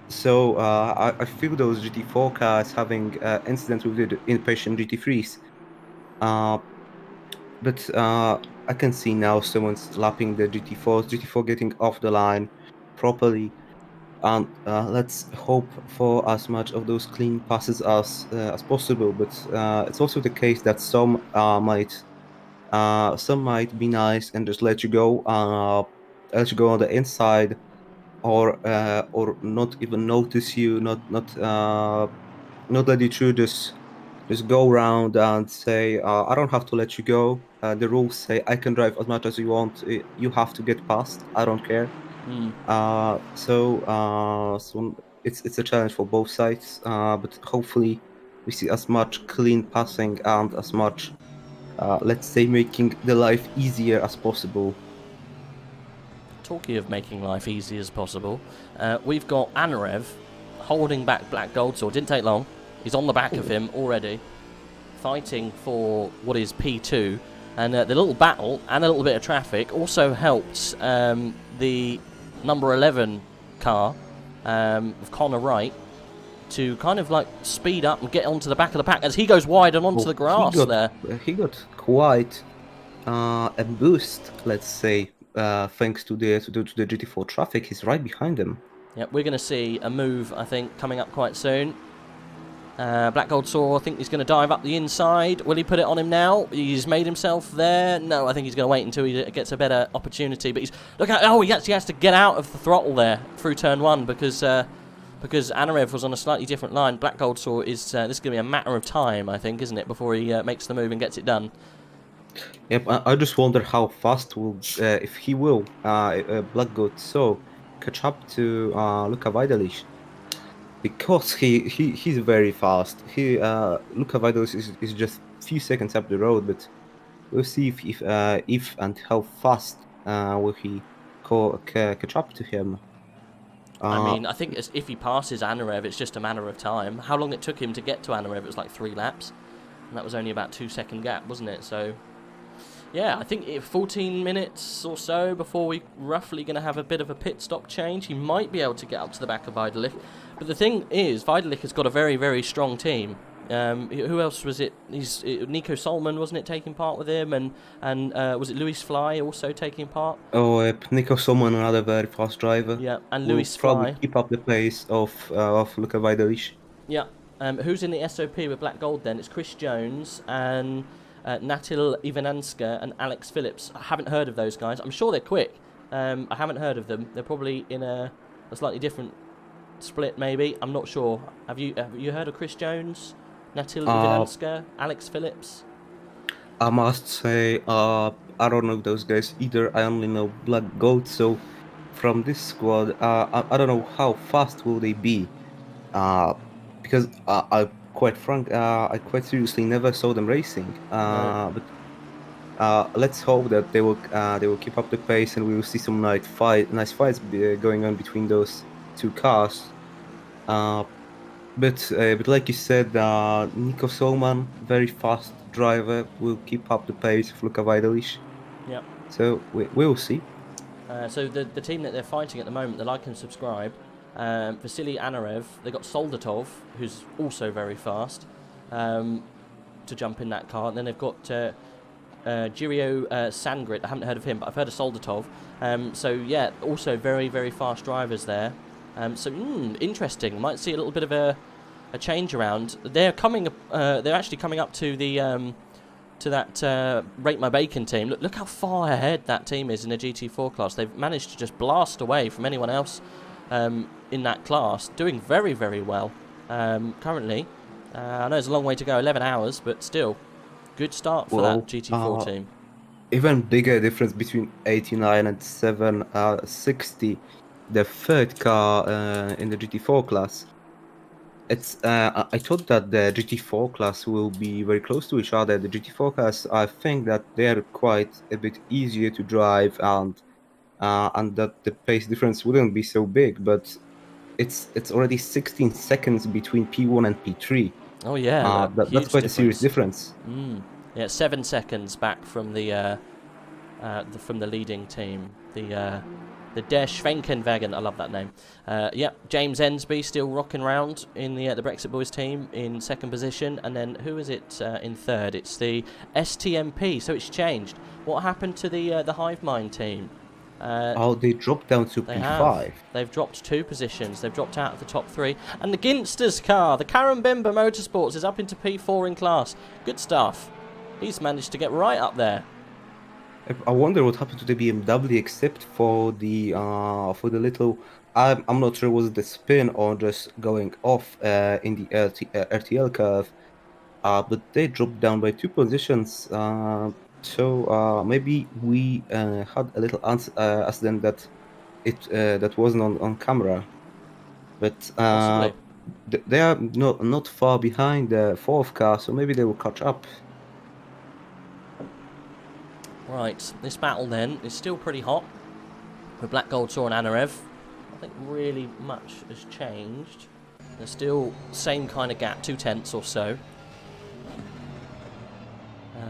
[SPEAKER 2] So I feel those GT4 cars having incidents with the impatient GT3s. But I can see now someone's lapping the GT4s, GT4 getting off the line properly. And let's hope for as much of those clean passes as possible. But it's also the case that some might be nice and just let you go on the inside, or not even notice you, not let you through. Just go around and say, I don't have to let you go. The rules say I can drive as much as you want. You have to get past. I don't care. So it's a challenge for both sides. But hopefully we see as much clean passing and as much, let's say, making the life easier as possible.
[SPEAKER 1] Talking of making life easy as possible, we've got Anarev holding back Black Gold Sword. Didn't take long. He's on the back of him already, fighting for what is P2. And the little battle and a little bit of traffic also helped the number 11 car of Connor Wright to kind of like speed up and get onto the back of the pack as he goes wide and onto the grass there.
[SPEAKER 2] He got quite a boost, let's say, thanks to the GT4 traffic. He's right behind him.
[SPEAKER 1] Yeah, we're going to see a move, I think, coming up quite soon. Black Gold Sword, I think he's going to dive up the inside. Will he put it on him now? He's made himself there. No, I think he's going to wait until he gets a better opportunity. But look at, he actually has to get out of the throttle there through turn one because Anarev was on a slightly different line. Black Gold Sword is this is going to be a matter of time, I think, isn't it, before he makes the move and gets it done.
[SPEAKER 2] Yep, I just wonder how fast if he will, Black Gold Sword catch up to Luka Vidalic. because he's very fast. Luca Vidalis is just a few seconds up the road, but we'll see if and how fast will he catch up to him.
[SPEAKER 1] I mean, I think if he passes Anarev, it's just a matter of time. How long it took him to get to Anarev, it was like 3 laps. And that was only about 2-second gap, wasn't it? So, yeah, I think 14 minutes or so before we're roughly going to have a bit of a pit stop change. He might be able to get up to the back of Vidalich. But the thing is, Vidalich has got a very, very strong team. Who else was it? Nico Solman, wasn't it, taking part with him? And was it Luis Fly also taking part?
[SPEAKER 2] Oh, Nico Solman, another very fast driver.
[SPEAKER 1] Yeah, and
[SPEAKER 2] will
[SPEAKER 1] Luis
[SPEAKER 2] probably
[SPEAKER 1] Fly.
[SPEAKER 2] keep up the pace of Luca Vidalich.
[SPEAKER 1] Yeah. Who's in the SOP with Black Gold then? It's Chris Jones and Natil Ivananska and Alex Phillips. I haven't heard of those guys. I'm sure they're quick. I haven't heard of them. They're probably in a slightly different split, maybe. I'm not sure. Have you heard of Chris Jones, Natil Ivananska, Alex Phillips?
[SPEAKER 2] I must say, I don't know those guys either. I only know Black Gold. So from this squad, I don't know how fast will they be. Because I quite frank, I quite seriously never saw them racing.
[SPEAKER 1] No.
[SPEAKER 2] But let's hope that they will keep up the pace and we will see some nice fights going on between those two cars. But like you said, Nico Solman, very fast driver, will keep up the pace of Luka Vidalich.
[SPEAKER 1] Yeah.
[SPEAKER 2] So we'll see.
[SPEAKER 1] So the team that they're fighting at the moment, the like and subscribe, Vasily Anarev, they got Soldatov, who's also very fast, to jump in that car. And then they've got Girio Sangrit. I haven't heard of him, but I've heard of Soldatov. So yeah, also very, very fast drivers there. So interesting. Might see a little bit of a change around. They're coming. They're actually coming up to the to that Rate My Bacon team. Look how far ahead that team is in the GT4 class. They've managed to just blast away from anyone else in that class, doing very, very well currently. I know there's a long way to go, 11 hours, but still, good start for that GT4 team.
[SPEAKER 2] Even bigger difference between 89 and 760. The third car in the GT4 class. It's I thought that the GT4 class will be very close to each other. The GT4 class, I think that they're quite a bit easier to drive, and that the pace difference wouldn't be so big. But it's already 16 seconds between P1 and P3.
[SPEAKER 1] Oh yeah,
[SPEAKER 2] that's quite a serious difference.
[SPEAKER 1] Yeah, 7 seconds back from the leading team. The Der Schwenkenwagen, I love that name. James Ensby still rocking around in the Brexit Boys team in second position. And then who is it in third? It's the STMP, so it's changed. What happened to the Hive Mind team?
[SPEAKER 2] They dropped down to P5.
[SPEAKER 1] They've dropped 2 positions. They've dropped out of the top 3. And the Ginsters car, the Karen Bimber Motorsports, is up into P4 in class. Good stuff. He's managed to get right up there.
[SPEAKER 2] I wonder what happened to the BMW, except for the little. I'm not sure was it the spin or just going off in the RTL curve, but they dropped down by 2 positions. So maybe we had a little accident that wasn't on camera, but they are not far behind the 4th car, so maybe they will catch up.
[SPEAKER 1] Right, this battle then is still pretty hot with Black Gold Saw and Anarev. I think really much has changed. There's still same kind of gap, 2/10 or so.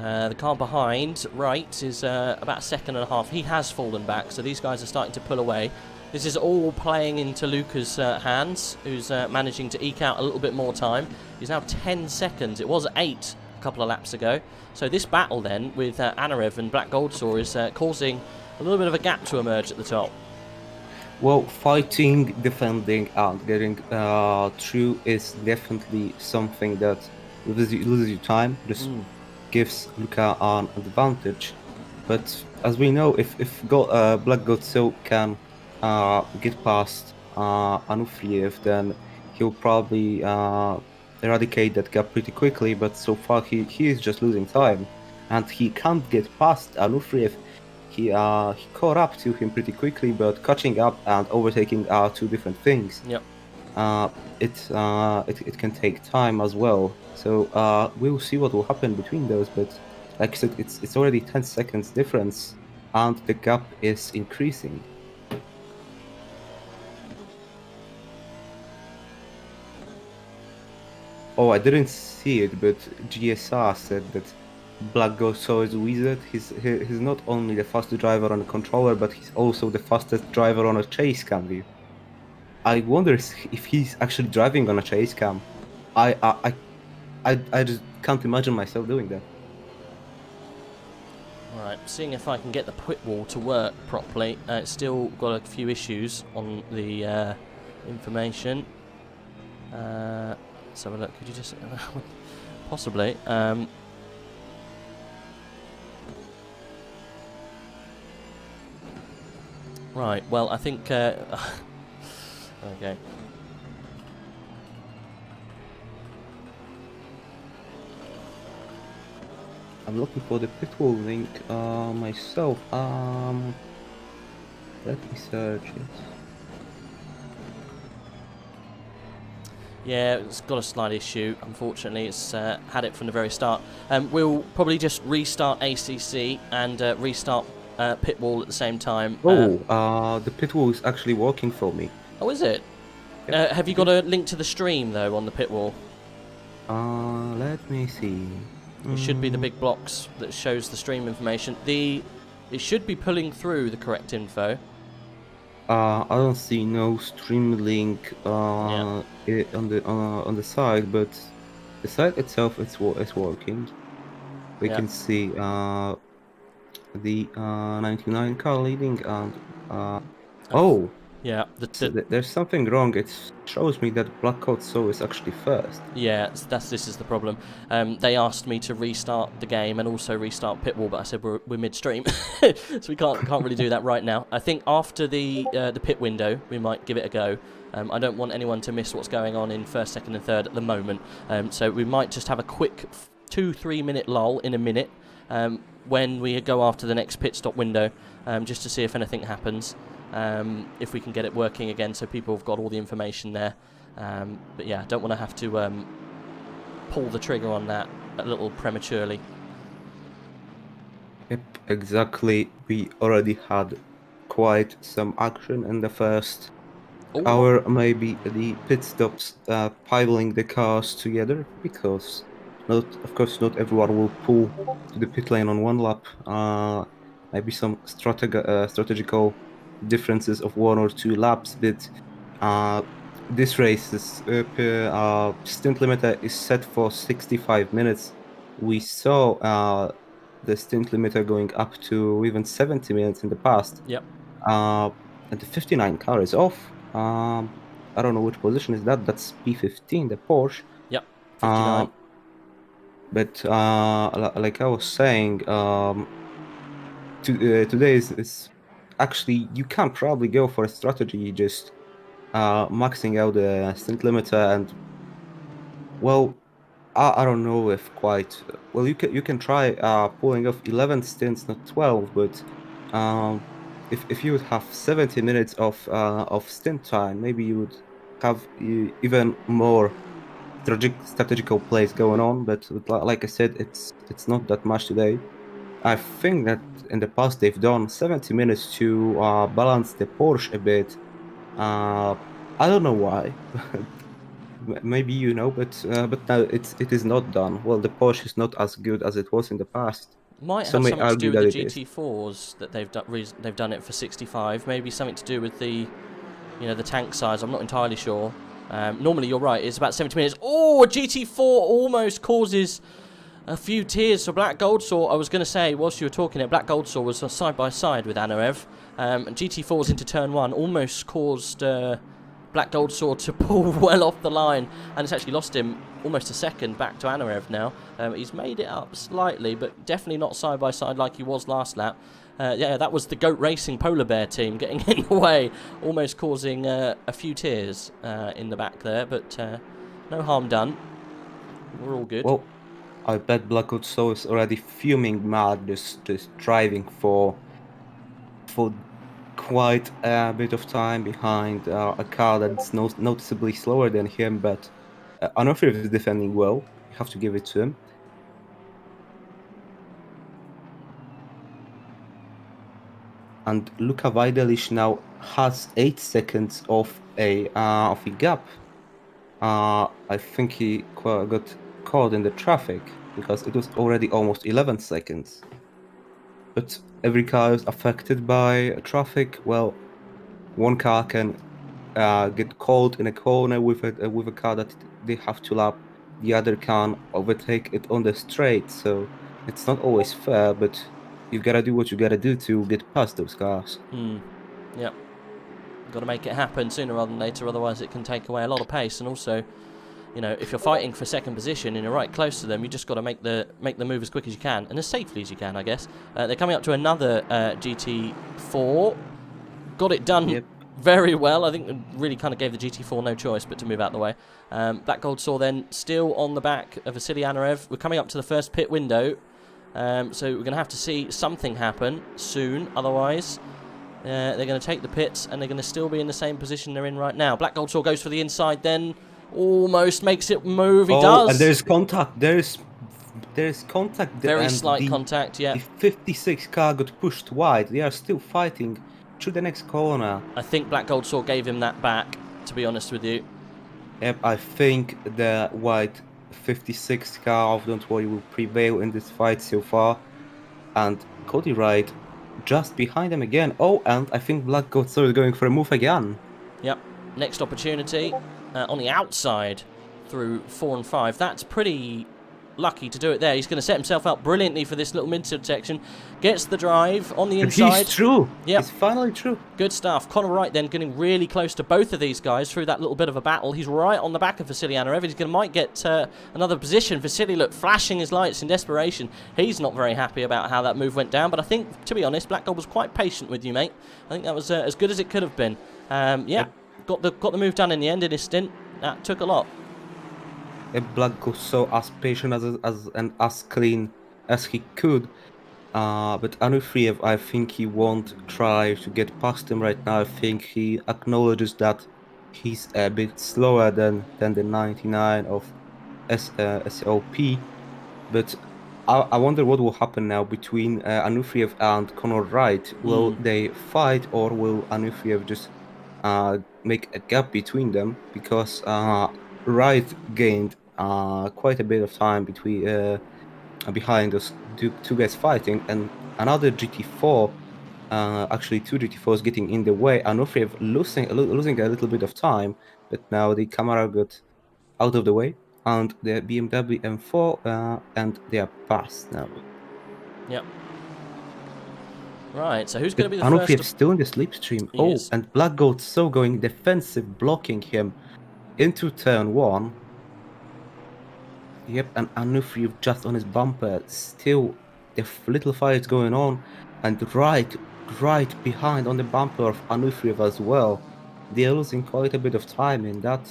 [SPEAKER 1] The car behind, right, is about a second and a half. He has fallen back, so these guys are starting to pull away. This is all playing into Luca's hands, who's managing to eke out a little bit more time. He's now 10 seconds. It was 8 a couple of laps ago. So this battle then with Anarev and Black Goldsaw is causing a little bit of a gap to emerge at the top.
[SPEAKER 2] Well, fighting, defending, and getting through is definitely something that loses you time, just gives Luca an advantage. But as we know, if Black Goldsaw can get past Anufriev, then he'll probably eradicate that gap pretty quickly, but so far he is just losing time, and he can't get past Anufriev. He caught up to him pretty quickly, but catching up and overtaking are 2 different things.
[SPEAKER 1] Yep.
[SPEAKER 2] it can take time as well. So we'll see what will happen between those. But like I said, it's already 10 seconds difference, and the gap is increasing. Oh, I didn't see it, but GSR said that Black Ghost saw his wizard. He's not only the fastest driver on a controller, but he's also the fastest driver on a chase cam view. I wonder if he's actually driving on a chase cam. I just can't imagine myself doing that.
[SPEAKER 1] Right, seeing if I can get the pit wall to work properly. It's still got a few issues on the information. Let's have a look. Could you just possibly? Right. Well, I think. Okay.
[SPEAKER 2] I'm looking for the pit wall link myself. Let me search it.
[SPEAKER 1] Yeah, it's got a slight issue. Unfortunately, it's had it from the very start. We'll probably just restart ACC and restart pit wall at the same time.
[SPEAKER 2] The pit wall is actually working for me.
[SPEAKER 1] Oh, is it?
[SPEAKER 2] Yep.
[SPEAKER 1] Have you got a link to the stream though on the pit wall?
[SPEAKER 2] Let me see.
[SPEAKER 1] It should be the big blocks that shows the stream information. It should be pulling through the correct info.
[SPEAKER 2] I don't see no stream link on the side, but the site itself is working. We can see the 99 car leading and
[SPEAKER 1] yeah,
[SPEAKER 2] there's something wrong. It shows me that Black Coat Soul is actually first.
[SPEAKER 1] Yeah, this is the problem. They asked me to restart the game and also restart pit wall, but I said we're midstream, so we can't really do that right now. I think after the pit window, we might give it a go. I don't want anyone to miss what's going on in first, second, and third at the moment. So we might just have a quick 2-3 minute lull in a minute when we go after the next pit stop window, just to see if anything happens. If we can get it working again, so people have got all the information there. But yeah, don't want to have to pull the trigger on that a little prematurely.
[SPEAKER 2] Yep, exactly. We already had quite some action in the first hour. Maybe the pit stops piling the cars together, because of course not everyone will pull to the pit lane on one lap. Maybe some strategical differences of 1 or 2 laps, but this race is stint limiter is set for 65 minutes. We saw the stint limiter going up to even 70 minutes in the past.
[SPEAKER 1] Yep.
[SPEAKER 2] And the 59 car is off. I don't know which position is that. That's P15, the Porsche.
[SPEAKER 1] Yep, 59.
[SPEAKER 2] But like I was saying, today is actually, you can probably go for a strategy just maxing out the stint limiter, and well, I don't know if quite well. You can try pulling off 11 stints, not 12, but if you would have 70 minutes of stint time, maybe you would have even more strategical plays going on. But like I said, it's not that much today. I think that in the past they've done 70 minutes to balance the Porsche a bit. I don't know why. Maybe you know, but now it is not done. Well, the Porsche is not as good as it was in the past.
[SPEAKER 1] Might have something to do with the GT4s that they've done it for 65. Maybe something to do with the tank size. I'm not entirely sure. Normally you're right. It's about 70 minutes. Oh, a GT4 almost causes a few tears for Black Goldsaw. I was going to say, whilst you were talking it, Black Goldsaw was side by side with Anarev. GT4s into turn 1 almost caused Black Goldsaw to pull well off the line, and it's actually lost him almost a second back to Anarev now. He's made it up slightly, but definitely not side by side like he was last lap. Yeah, that was the Goat Racing Polar Bear team getting in the way, almost causing a few tears in the back there, but no harm done. We're all good.
[SPEAKER 2] Well, I bet Black Goldsaw is already fuming mad, just driving for quite a bit of time behind a car that's noticeably slower than him, but Onofriv is defending well. You have to give it to him. And Luka Vajdelic now has 8 seconds of a gap. I think he got caught in the traffic because it was already almost 11 seconds. But every car is affected by traffic. Well, one car can get caught in a corner with a car that they have to lap. The other can overtake it on the straight. So it's not always fair, but you gotta do what you gotta do to get past those cars.
[SPEAKER 1] Yep. Got to make it happen sooner rather than later, otherwise it can take away a lot of pace. And also, you know, if you're fighting for second position and you're right close to them, you just got to make the move as quick as you can and as safely as you can, I guess. They're coming up to another GT4. Got it done very well. I think it really kind of gave the GT4 no choice but to move out of the way. Black Gold Saw then still on the back of Vasily Anarev. We're coming up to the first pit window, so we're going to have to see something happen soon. Otherwise, they're going to take the pits and they're going to still be in the same position they're in right now. Black Gold Saw goes for the inside, then almost makes it move. He does.
[SPEAKER 2] And there's contact. There's contact.
[SPEAKER 1] Very slight contact, yeah.
[SPEAKER 2] The 56 car got pushed wide. They are still fighting through the next corner.
[SPEAKER 1] I think Black Gold Saw gave him that back, to be honest with you.
[SPEAKER 2] Yep, I think the white 56 car of Don't Worry will prevail in this fight so far. And Cody Wright just behind him again. Oh, and I think Black Gold Saw is going for a move again.
[SPEAKER 1] Yep, next opportunity on the outside through 4 and 5. That's pretty lucky to do it there. He's going to set himself up brilliantly for this little mid-section. Gets the drive on the inside.
[SPEAKER 2] He's through.
[SPEAKER 1] Yep.
[SPEAKER 2] He's finally through.
[SPEAKER 1] Good stuff. Connor Wright then getting really close to both of these guys through that little bit of a battle. He's right on the back of Vasily Anarev. He's might get another position. Vasily, look, flashing his lights in desperation. He's not very happy about how that move went down, but I think, to be honest, Black Gold was quite patient with you, mate. I think that was as good as it could have been. Got the move done in the end in his stint. That took a lot.
[SPEAKER 2] Black Gold Saw as patient and as clean as he could. But Anufriev, I think he won't try to get past him right now. I think he acknowledges that he's a bit slower than the 99 of SOP. But I wonder what will happen now between Anufriev and Connor Wright. Will they fight, or will Anufriev just make a gap between them? Because Wright gained quite a bit of time behind those two guys fighting, and another GT4, actually 2 GT4s getting in the way. Anufriev losing a little bit of time, but now the camera got out of the way, and the BMW M4, and they are past now.
[SPEAKER 1] Yep. Right, so who's going to be the
[SPEAKER 2] Anufriev
[SPEAKER 1] first?
[SPEAKER 2] still in the slipstream. And Black Gold Saw going defensive, blocking him into turn 1. Yep, and Anufriev just on his bumper. Still, the little fight is going on, and right behind on the bumper of Anufriev as well. They are losing quite a bit of time in that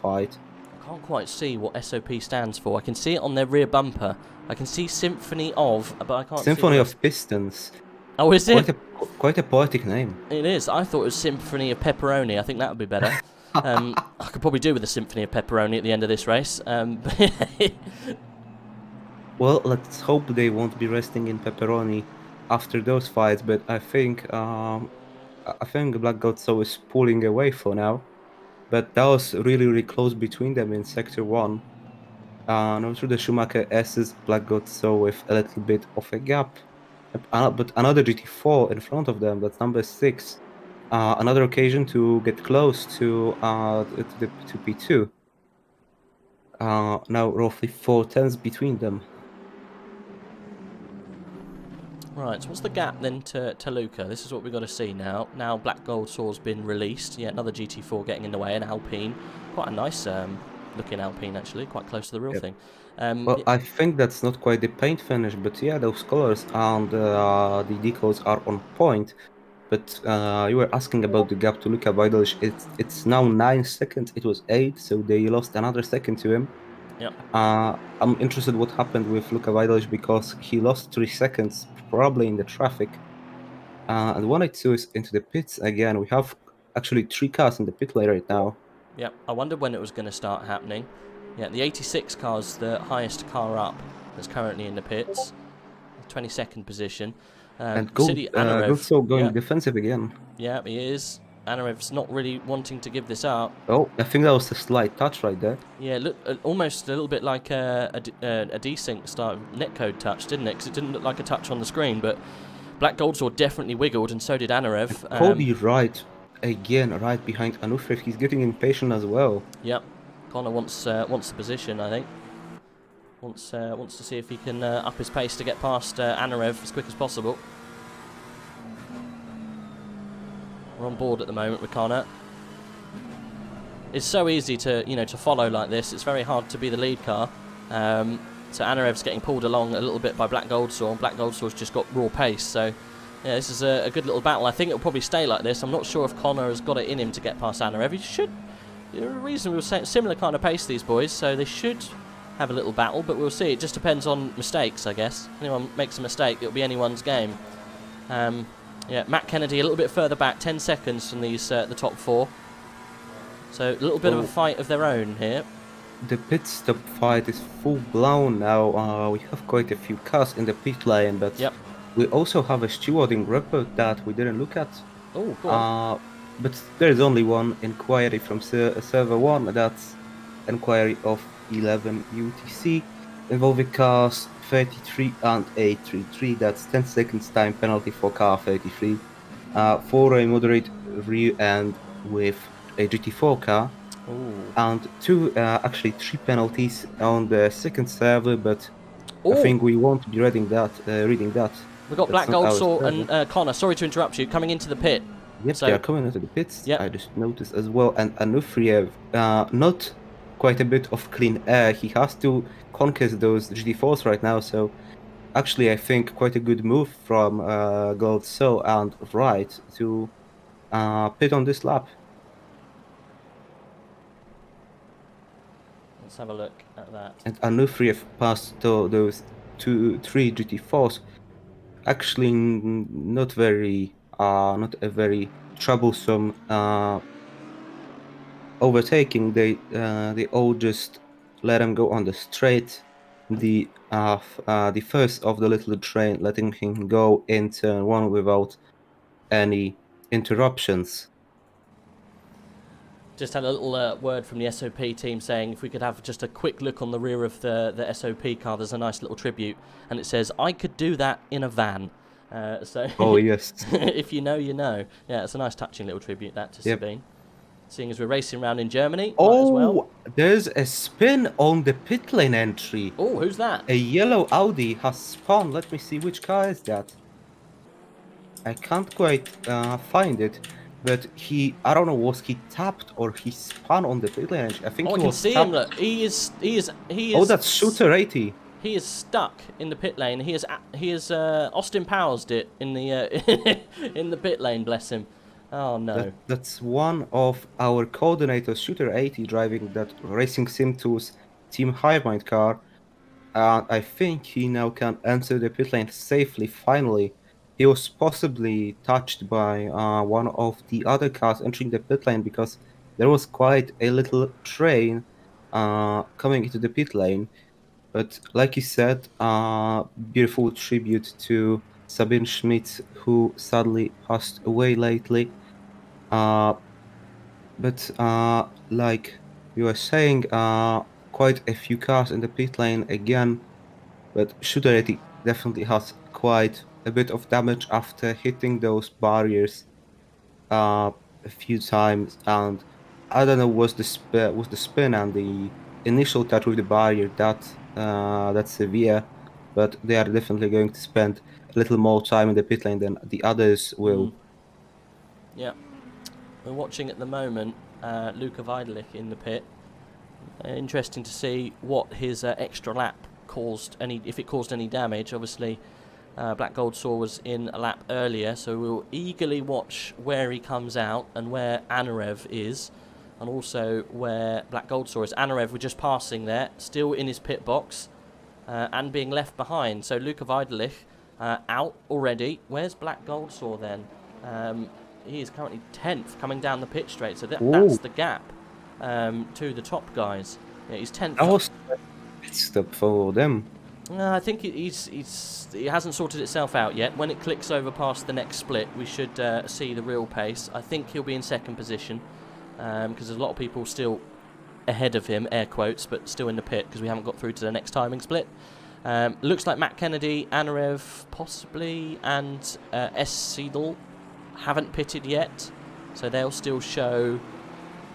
[SPEAKER 2] fight.
[SPEAKER 1] I can't quite see what SOP stands for. I can see it on their rear bumper. I can see Symphony of, but I can't.
[SPEAKER 2] Symphony of Pistons.
[SPEAKER 1] Oh, is it?
[SPEAKER 2] Quite a poetic name.
[SPEAKER 1] It is. I thought it was Symphony of Pepperoni. I think that would be better. I could probably do with a Symphony of Pepperoni at the end of this race.
[SPEAKER 2] Well, let's hope they won't be resting in pepperoni after those fights. But I think Black Gold Saw is pulling away for now. But that was really close between them in Sector 1. Now through the Schumacher S's, Black Gold Saw with a little bit of a gap. But another GT4 in front of them, that's number 6. Another occasion to get close to P2. Now roughly 4 tenths between them.
[SPEAKER 1] Right, so what's the gap then to Luca? This is what we've got to see now. Now Black Gold Saw's been released. Yeah, another GT4 getting in the way, an Alpine. Quite a nice looking Alpine, actually. Quite close to the real thing.
[SPEAKER 2] Well, I think that's not quite the paint finish, but yeah, those colors and the decals are on point. But you were asking about the gap to Luka Vajdelic. It's now 9 seconds. It was 8, so they lost another second to him.
[SPEAKER 1] Yep.
[SPEAKER 2] I'm interested what happened with Luka Vajdelic because he lost 3 seconds, probably in the traffic. And 182 is into the pits again. We have actually 3 cars in the pit lane right now.
[SPEAKER 1] Yep, I wondered when it was going to start happening. Yeah, the 86 car's the highest car up that's currently in the pits. 22nd position.
[SPEAKER 2] And
[SPEAKER 1] City Anarev.
[SPEAKER 2] Gulso going defensive again.
[SPEAKER 1] Yeah, he is. Anarev's not really wanting to give this up.
[SPEAKER 2] Oh, I think that was a slight touch right there.
[SPEAKER 1] Yeah, look, almost a little bit like a desync start netcode touch, didn't it? Because it didn't look like a touch on the screen, but Black Goldsword definitely wiggled, and so did Anarev.
[SPEAKER 2] Cody right again, right behind Anufriv. He's getting impatient as well.
[SPEAKER 1] Yep, Connor wants the position, I think. Wants to see if he can up his pace to get past Anarev as quick as possible. We're on board at the moment with Connor. It's so easy to to follow like this. It's very hard to be the lead car. So Anarev's getting pulled along a little bit by Black Goldsword. Black Goldsword's just got raw pace. So yeah, this is a good little battle. I think it'll probably stay like this. I'm not sure if Connor has got it in him to get past Anarev. He should. Reasonably similar kind of pace, these boys, so they should have a little battle, but we'll see. It just depends on mistakes, I guess. If anyone makes a mistake, it'll be anyone's game. Yeah, Matt Kennedy a little bit further back, 10 seconds from these the top 4. So a little bit of a fight of their own here.
[SPEAKER 2] The pit stop fight is full blown now. We have quite a few cars in the pit lane, but we also have a stewarding report that we didn't look at.
[SPEAKER 1] Oh, go on.
[SPEAKER 2] But there is only one inquiry from server 1. That's inquiry of 11 UTC involving cars 33 and 833. That's 10 seconds time penalty for car 33. For a moderate rear end with a GT4 car.
[SPEAKER 1] Ooh.
[SPEAKER 2] And actually 3 penalties on the second server, but I think we won't be reading that.
[SPEAKER 1] We've got Black Goldsword and Connor, sorry to interrupt you, coming into the pit.
[SPEAKER 2] Yep, they are coming into the pits. Yep. I just noticed as well. And Anufriev, not quite a bit of clean air. He has to conquer those GT4s right now. So actually, I think quite a good move from Goldso and Wright to pit on this lap.
[SPEAKER 1] Let's have a look at that.
[SPEAKER 2] And Anufriev passed those 3 GT4s. Actually, not a very troublesome overtaking. They all just let him go on the straight. The first of the little train letting him go in turn 1 without any interruptions.
[SPEAKER 1] Just had a little word from the SOP team saying if we could have just a quick look on the rear of the SOP car, there's a nice little tribute, and it says, "I could do that in a van." So
[SPEAKER 2] oh yes,
[SPEAKER 1] if you know, you know. Yeah, it's a nice touching little tribute that to Sabine. Seeing as we're racing around in Germany.
[SPEAKER 2] Oh,
[SPEAKER 1] as well.
[SPEAKER 2] There's a spin on the pit lane entry.
[SPEAKER 1] Oh, who's that?
[SPEAKER 2] A yellow Audi has spun. Let me see, which car is that? I can't quite find it. But I don't know, was he tapped or he spun on the pit lane entry? I think he was tapped.
[SPEAKER 1] I can see him, look. He is.
[SPEAKER 2] Oh, that's Shooter 80.
[SPEAKER 1] He is stuck in the pit lane. He is Austin Powers it in the in the pit lane. Bless him. Oh no.
[SPEAKER 2] That's one of our coordinators, Shooter 80, driving that Racing Sim 2's Team Highmind car. And I think he now can enter the pit lane safely. Finally, he was possibly touched by one of the other cars entering the pit lane because there was quite a little train coming into the pit lane. But like you said, beautiful tribute to Sabine Schmidt, who sadly passed away lately. But like you were saying, quite a few cars in the pit lane again. But Shooter 80 definitely has quite a bit of damage after hitting those barriers a few times, and I don't know, was the spin and the initial touch with the barrier that's severe, but they are definitely going to spend a little more time in the pit lane than the others will.
[SPEAKER 1] Yeah, we're watching at the moment Luca Weidelich in the pit. Interesting to see what his extra lap caused, if it caused any damage. Obviously Black Goldsword was in a lap earlier, so we'll eagerly watch where he comes out and where Anarev is, and also where Black Goldsword is. Anarev, we're just passing there, still in his pit box and being left behind. So Luca Weidelich out already. Where's Black Goldsaw then? He is currently 10th coming down the pit straight, so that's
[SPEAKER 2] Oh,
[SPEAKER 1] the gap to the top guys. Yeah, he's 10th.
[SPEAKER 2] that was a pit stop for them.
[SPEAKER 1] I think he hasn't sorted itself out yet. When it clicks over past the next split, we should see the real pace. I think he'll be in second position because there's a lot of people still ahead of him, air quotes, but still in the pit because we haven't got through to the next timing split. Looks like Matt Kennedy, Anarev possibly, and S. Seidel haven't pitted yet, so they'll still show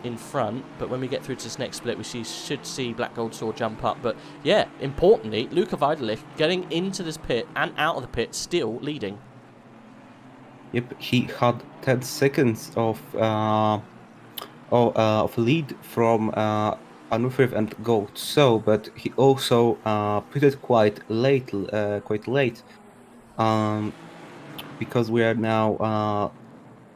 [SPEAKER 1] in front. But when we get through to this next split, we should see Black Goldsaw jump up. But yeah, importantly, Luca Weidelich getting into this pit and out of the pit, still leading.
[SPEAKER 2] Yep, he had 10 seconds of lead from Anufriv and Goldsaw, but he also pitted quite late, because we are now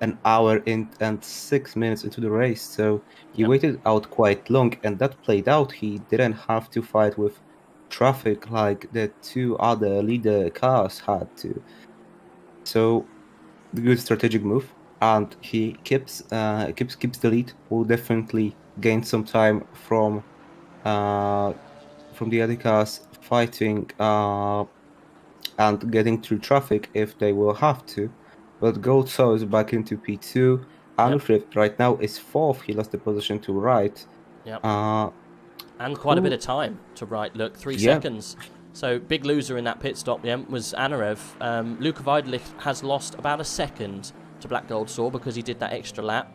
[SPEAKER 2] an hour and 6 minutes into the race, so he
[SPEAKER 1] Yep.
[SPEAKER 2] waited out quite long, and that played out. He didn't have to fight with traffic like the two other leader cars had to. So, good strategic move, and he keeps the lead. Will definitely gain some time from the other cars fighting and getting through traffic if they will have to. But Goldsaw is back into P2.
[SPEAKER 1] Yep.
[SPEAKER 2] Anufriv right now is fourth. He lost the position to Wright.
[SPEAKER 1] Yep.
[SPEAKER 2] Uh,
[SPEAKER 1] And quite a bit of time to right. Look, 3
[SPEAKER 2] Yeah.
[SPEAKER 1] seconds. So big loser in that pit stop, yeah, was Anarev. Luca Weidelich has lost about a second to Black Goldsaw because he did that extra lap.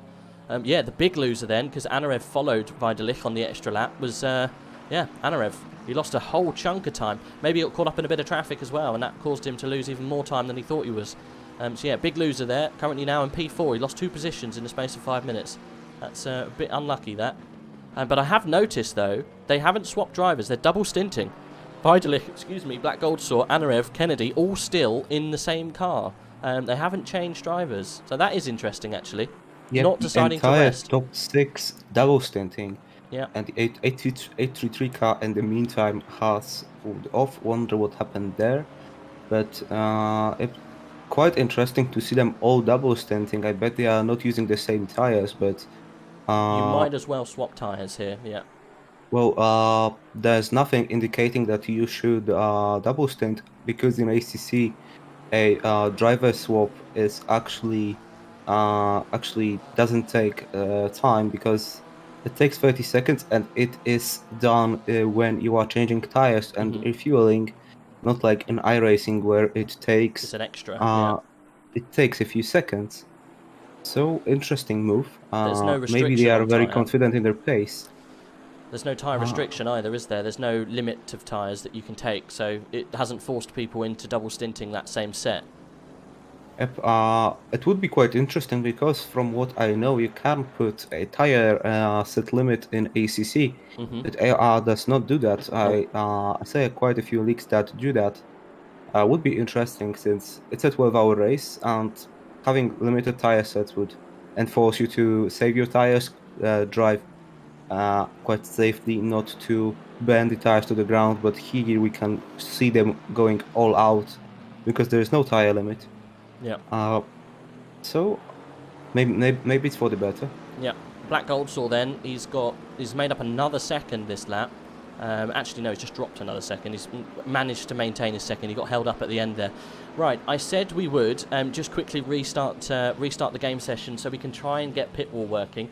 [SPEAKER 1] Yeah, the big loser then, because Anarev followed Weidelich on the extra lap, was, Anarev. He lost a whole chunk of time. Maybe he got caught up in a bit of traffic as well, and that caused him to lose even more time than he thought he was. So yeah, big loser there. Currently now in P4. He lost 2 positions in the space of 5 minutes. That's a bit unlucky, that. But I have noticed, though, they haven't swapped drivers. They're double stinting. Weidelich, Black Goldsaw, Anarev, Kennedy, all still in the same car. They haven't changed drivers. So that is interesting, actually.
[SPEAKER 2] Yeah,
[SPEAKER 1] Not deciding to
[SPEAKER 2] the entire
[SPEAKER 1] rest.
[SPEAKER 2] top 6 double stinting.
[SPEAKER 1] Yeah.
[SPEAKER 2] And the 833 car in the meantime has pulled off. Wonder what happened there. But it's quite interesting to see them all double stinting. I bet they are not using the same tires, but
[SPEAKER 1] You might as well swap tyres here, yeah.
[SPEAKER 2] well, there's nothing indicating that you should double stint, because in ACC a driver swap is actually doesn't take time, because it takes 30 seconds and it is done when you are changing tires and refueling, not like in iRacing where it takes
[SPEAKER 1] It's an extra, yeah.
[SPEAKER 2] it takes a few seconds. So interesting move.
[SPEAKER 1] There's no
[SPEAKER 2] Maybe they
[SPEAKER 1] restriction
[SPEAKER 2] are
[SPEAKER 1] on
[SPEAKER 2] very
[SPEAKER 1] tyre.
[SPEAKER 2] confident in their pace.
[SPEAKER 1] There's no tyre restriction either, is there? There's no limit of tyres that you can take, so it hasn't forced people into double stinting that same set.
[SPEAKER 2] Yep, it would be quite interesting, because from what I know, you can put a tire set limit in ACC, but AOR does not do that. I say quite a few leagues that do that. Would be interesting, since it's a 12-hour race, and having limited tire sets would enforce you to save your tires, drive quite safely, not to bend the tires to the ground. But here we can see them going all out because there is no tire limit.
[SPEAKER 1] Yeah.
[SPEAKER 2] So maybe it's for the better.
[SPEAKER 1] Yeah. Black Goldsaw then, he's made up another second this lap. Actually, no, he's just dropped another second. He's managed to maintain his second. He got held up at the end there. Right, I said we would just quickly restart the game session so we can try and get pit wall working.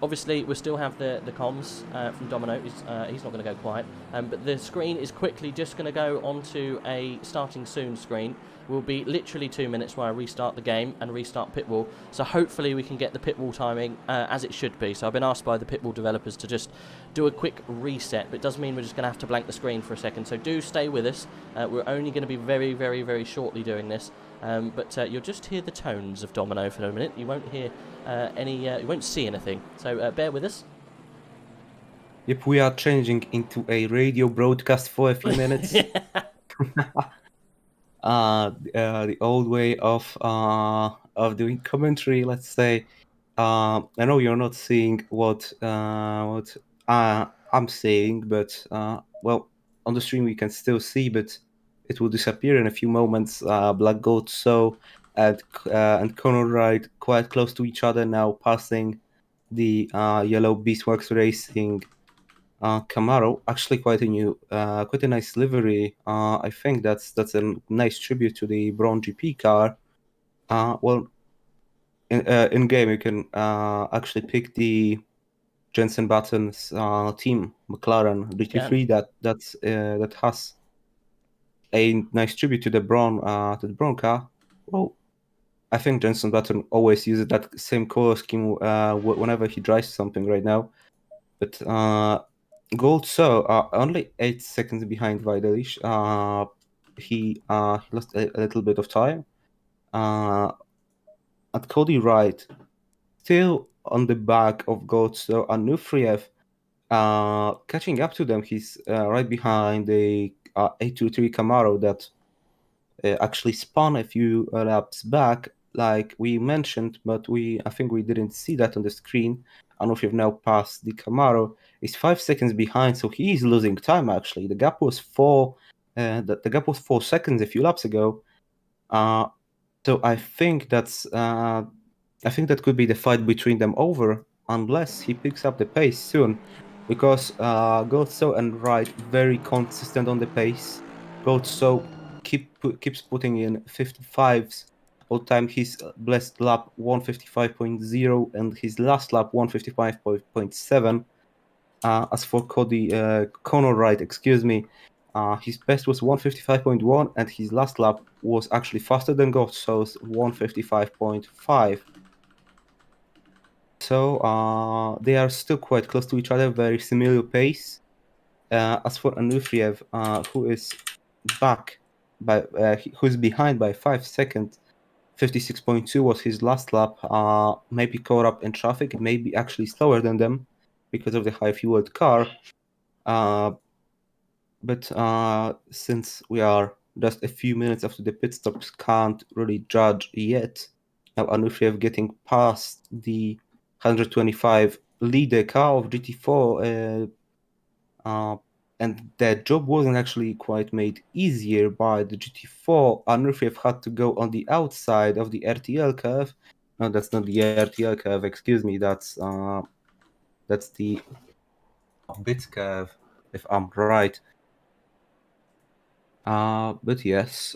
[SPEAKER 1] Obviously, we still have the comms from Dominooo. He's not going to go quiet. But the screen is quickly just going to go onto a starting soon screen. Will be literally 2 minutes while I restart the game and restart pit wall. So hopefully we can get the pit wall timing as it should be. So I've been asked by the pit wall developers to just do a quick reset. But it does mean we're just going to have to blank the screen for a second. So do stay with us. We're only going to be very, very, very shortly doing this. But you'll just hear the tones of Dominooo for a minute. You won't hear you won't see anything. So bear with us.
[SPEAKER 2] Yep, we are changing into a radio broadcast for a few minutes. The old way of doing commentary, let's say. I know you're not seeing what I'm saying, but well, on the stream we can still see. But it will disappear in a few moments. Black Goat So and Conor Wright quite close to each other now, passing the yellow Beastworks Racing Camaro. Actually, quite a nice livery. I think that's a nice tribute to the Braun GP car. Well, in game you can actually pick the Jensen Button's team McLaren GT3 that has a nice tribute to the Braun car. Well, I think Jensen Button always uses that same color scheme whenever he drives something right now. But Gold So only 8 seconds behind Vidalish. He lost a little bit of time. At Cody Wright, still on the back of Gold So and Nufriev, catching up to them. He's right behind the 823 Camaro that actually spun a few laps back, like we mentioned, but I think we didn't see that on the screen. And if you've now passed the Camaro, is 5 seconds behind, so he is losing time. Actually, the gap was the gap was 4 seconds a few laps ago. So I think that could be the fight between them over, unless he picks up the pace soon, because Goatso and Wright very consistent on the pace. Goatso keeps putting in 55s all time. His best lap 155.0 and his last lap 155.7. As for Conor Wright, excuse me, his best was 155.1 and his last lap was actually faster than Goatso's 155.5. So they are still quite close to each other, very similar pace. As for Anufriev, who is who's behind by 5 seconds, 56.2 was his last lap. Maybe caught up in traffic, maybe actually slower than them because of the high fueled car. But since we are just a few minutes after the pit stops, can't really judge yet. Now Anufriev getting past the 125 leader car of GT4, and that job wasn't actually quite made easier by the GT4. Anufriev had to go on the outside of the RTL curve. No, that's not the RTL curve. Excuse me. That's the bit curve, if I'm right. But yes,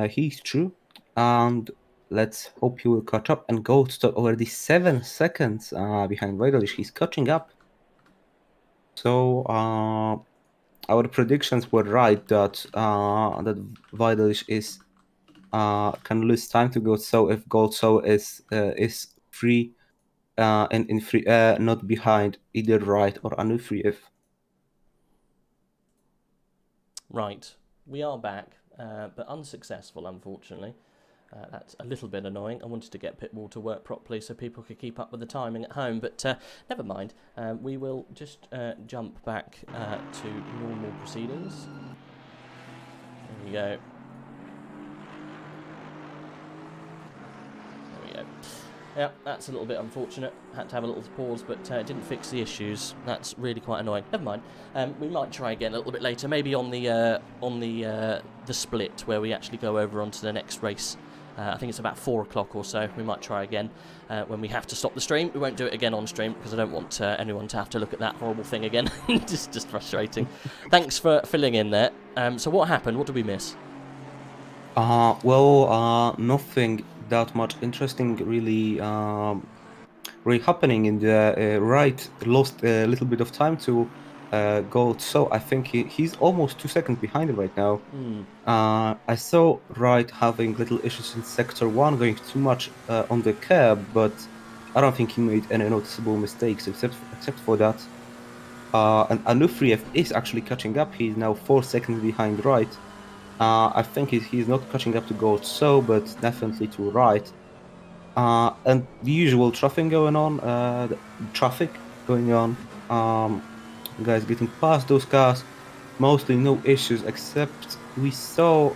[SPEAKER 2] he's true, and let's hope he will catch up and go to already 7 seconds behind Vidalish. He's catching up. So our predictions were right that Vidalish can lose time to Gold So if Gold So is free in free not behind either Wright or Anufriev.
[SPEAKER 1] Right, we are back, but unsuccessful, unfortunately. That's a little bit annoying. I wanted to get Pitwall to work properly so people could keep up with the timing at home, but never mind. We will just jump back to normal proceedings. There we go. There we go. Yeah, that's a little bit unfortunate. Had to have a little pause, but it didn't fix the issues. That's really quite annoying. Never mind. We might try again a little bit later, maybe on the split where we actually go over onto the next race. I think it's about 4 o'clock or so. We might try again when we have to stop the stream. We won't do it again on stream because I don't want anyone to have to look at that horrible thing again. just frustrating. Thanks for filling in there. So what happened? What did we miss?
[SPEAKER 2] Nothing that much interesting really happening in the Wright lost a little bit of time to Gold, so I think he's almost 2 seconds behind him right now. I saw Wright having little issues in sector 1, going too much on the curb, but I don't think he made any noticeable mistakes except for that. And Anufriev is actually catching up. He's now 4 seconds behind Wright. I think he's not catching up to Gold So, but definitely to Wright. And the usual traffic going on. Guys getting past those cars. Mostly no issues, except we saw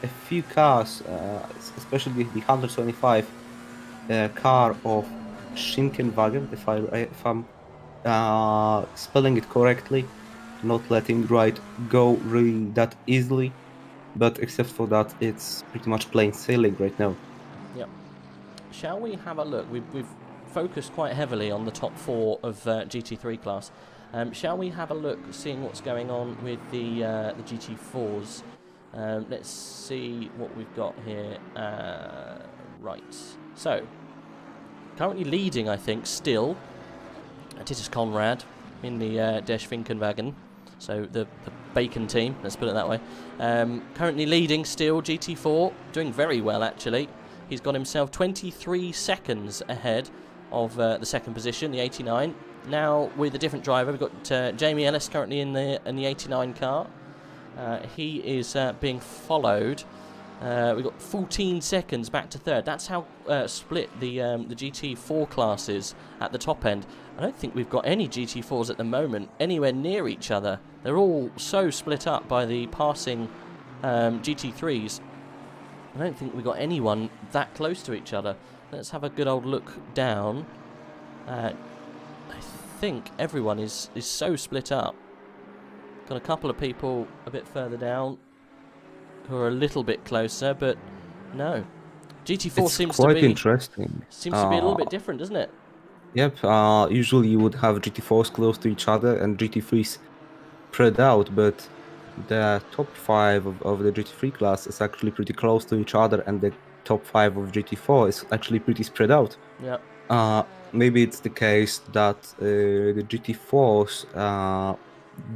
[SPEAKER 2] a few cars, especially the 125 car of Schinkenwagen, if I'm spelling it correctly. not letting ride go really that easily. But except for that, it's pretty much plain sailing right now.
[SPEAKER 1] Yep. Shall we have a look? We've focused quite heavily on the top 4 of GT3 class. Shall we have a look, seeing what's going on with the GT4s? Let's see what we've got here. Right. So, currently leading, I think, still. This is Conrad in the Der Schwinkenwagen. So the bacon team, let's put it that way. Currently leading still, GT4, doing very well actually. He's got himself 23 seconds ahead of the second position, the 89. Now with a different driver, we've got Jamie Ellis currently in the 89 car. He is being followed. We've got 14 seconds back to third. That's how split the GT4 class is at the top end. I don't think we've got any GT4s at the moment anywhere near each other. They're all so split up by the passing GT3s. I don't think we've got anyone that close to each other. Let's have a good old look down. I think everyone is so split up. Got a couple of people a bit further down who are a little bit closer, but no. GT4
[SPEAKER 2] It's
[SPEAKER 1] seems
[SPEAKER 2] quite
[SPEAKER 1] to be
[SPEAKER 2] interesting.
[SPEAKER 1] Seems to be a little bit different, doesn't it?
[SPEAKER 2] Yep. Usually you would have GT4s close to each other and GT3s spread out, but the top 5 of the GT3 class is actually pretty close to each other, and the top 5 of GT4 is actually pretty spread out.
[SPEAKER 1] Yeah.
[SPEAKER 2] Maybe it's the case that the GT4s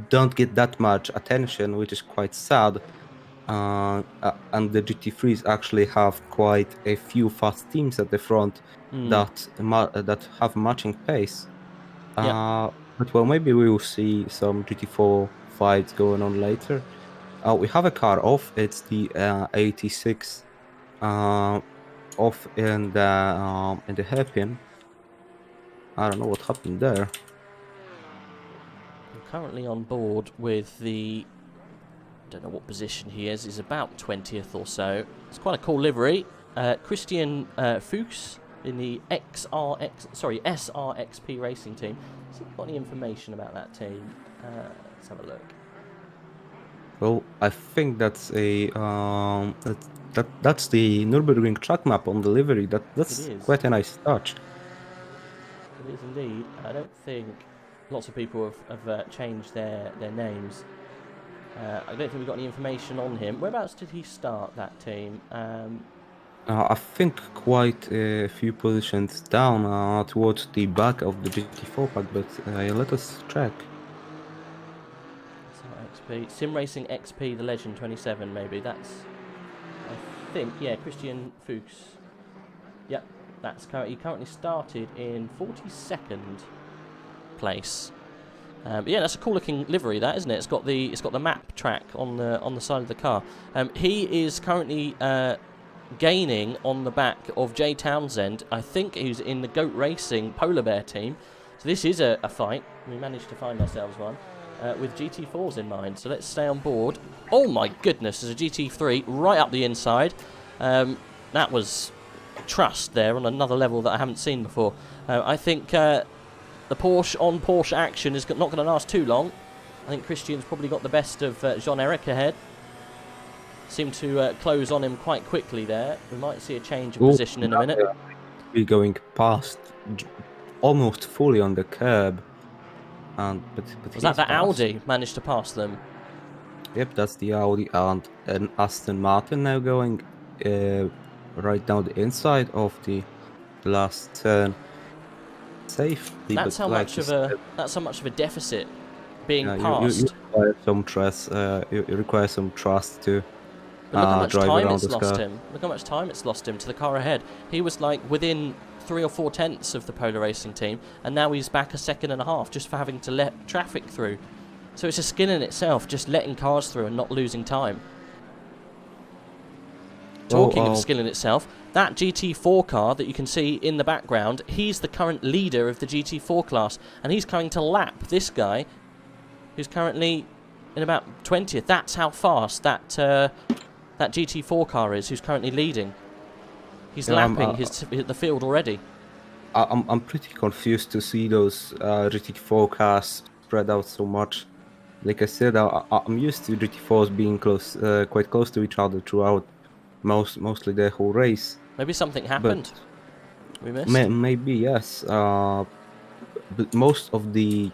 [SPEAKER 2] don't get that much attention, which is quite sad. And the GT3s actually have quite a few fast teams at the front that have matching pace. But well, maybe we will see some GT4 fights going on later. We have a car off. It's the 86 off in the hairpin. I don't know what happened there.
[SPEAKER 1] I'm currently on board with the... don't know what position he is. He's about 20th or so. It's quite a cool livery. Christian Fuchs in the SRXP racing team. Has he got any information about that team? Let's have a look.
[SPEAKER 2] Well, I think that's a that's the Nurburgring track map on the livery. That's quite a nice touch.
[SPEAKER 1] It is indeed. I don't think lots of people have changed their names. I don't think we've got any information on him. Whereabouts did he start that team?
[SPEAKER 2] I think quite a few positions down towards the back of the GT4 pack, but let us check.
[SPEAKER 1] XP. Sim Racing XP, the Legend 27, maybe. That's, I think, yeah, Christian Fuchs. Yep, that's he currently started in 42nd place. But yeah, that's a cool looking livery, that, isn't it? It's got the map track on the side of the car. He is currently gaining on the back of Jay Townsend. I think he's in the Goat Racing Polar Bear team. So this is a fight. We managed to find ourselves one with GT4s in mind. So let's stay on board. Oh my goodness, there's a GT3 right up the inside. That was trust there on another level that I haven't seen before. I think the Porsche on Porsche action is not going to last too long. I think Christian's probably got the best of Jean-Eric ahead. Seemed to close on him quite quickly there. We might see a change of position in a minute.
[SPEAKER 2] We're going past almost fully on the curb. But
[SPEAKER 1] was that the Audi managed to pass them?
[SPEAKER 2] Yep, that's the Audi, and an Aston Martin now going right down the inside of the last turn. Safely.
[SPEAKER 1] That's how much of a deficit being passed.
[SPEAKER 2] You require some trust. You require some trust to
[SPEAKER 1] look how much
[SPEAKER 2] drive
[SPEAKER 1] time
[SPEAKER 2] around
[SPEAKER 1] it's
[SPEAKER 2] this
[SPEAKER 1] lost
[SPEAKER 2] car.
[SPEAKER 1] him. Look how much time it's lost him to the car ahead. He was like within 3 or 4 tenths of the Polar Racing team, and now he's back a second and a half just for having to let traffic through. So it's a skill in itself, just letting cars through and not losing time. Talking of skill in itself, that GT4 car that you can see in the background, he's the current leader of the GT4 class, and he's coming to lap this guy, who's currently in about 20th. That's how fast that GT4 car is, who's currently leading. He's lapping the field already.
[SPEAKER 2] I'm pretty confused to see those GT4 cars spread out so much. like I said, I'm used to GT4s being close, quite close to each other throughout mostly the whole race.
[SPEAKER 1] Maybe something
[SPEAKER 2] But
[SPEAKER 1] happened. We missed.
[SPEAKER 2] maybe yes. But most of the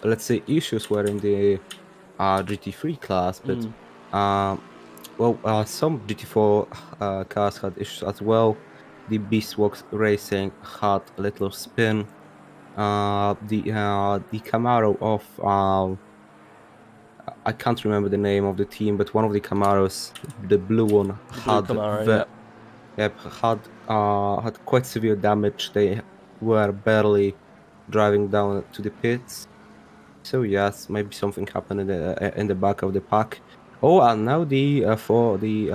[SPEAKER 2] let's say issues were in the GT3 class, but
[SPEAKER 1] Mm.
[SPEAKER 2] some GT4 cars had issues as well. The Beastworks Racing had a little spin. The Camaro of I can't remember the name of the team, but one of the Camaros, the blue one,
[SPEAKER 1] The blue Camaro, yeah.
[SPEAKER 2] had quite severe damage. They were barely driving down to the pits. So yes, maybe something happened in the back of the pack. Oh, and now for the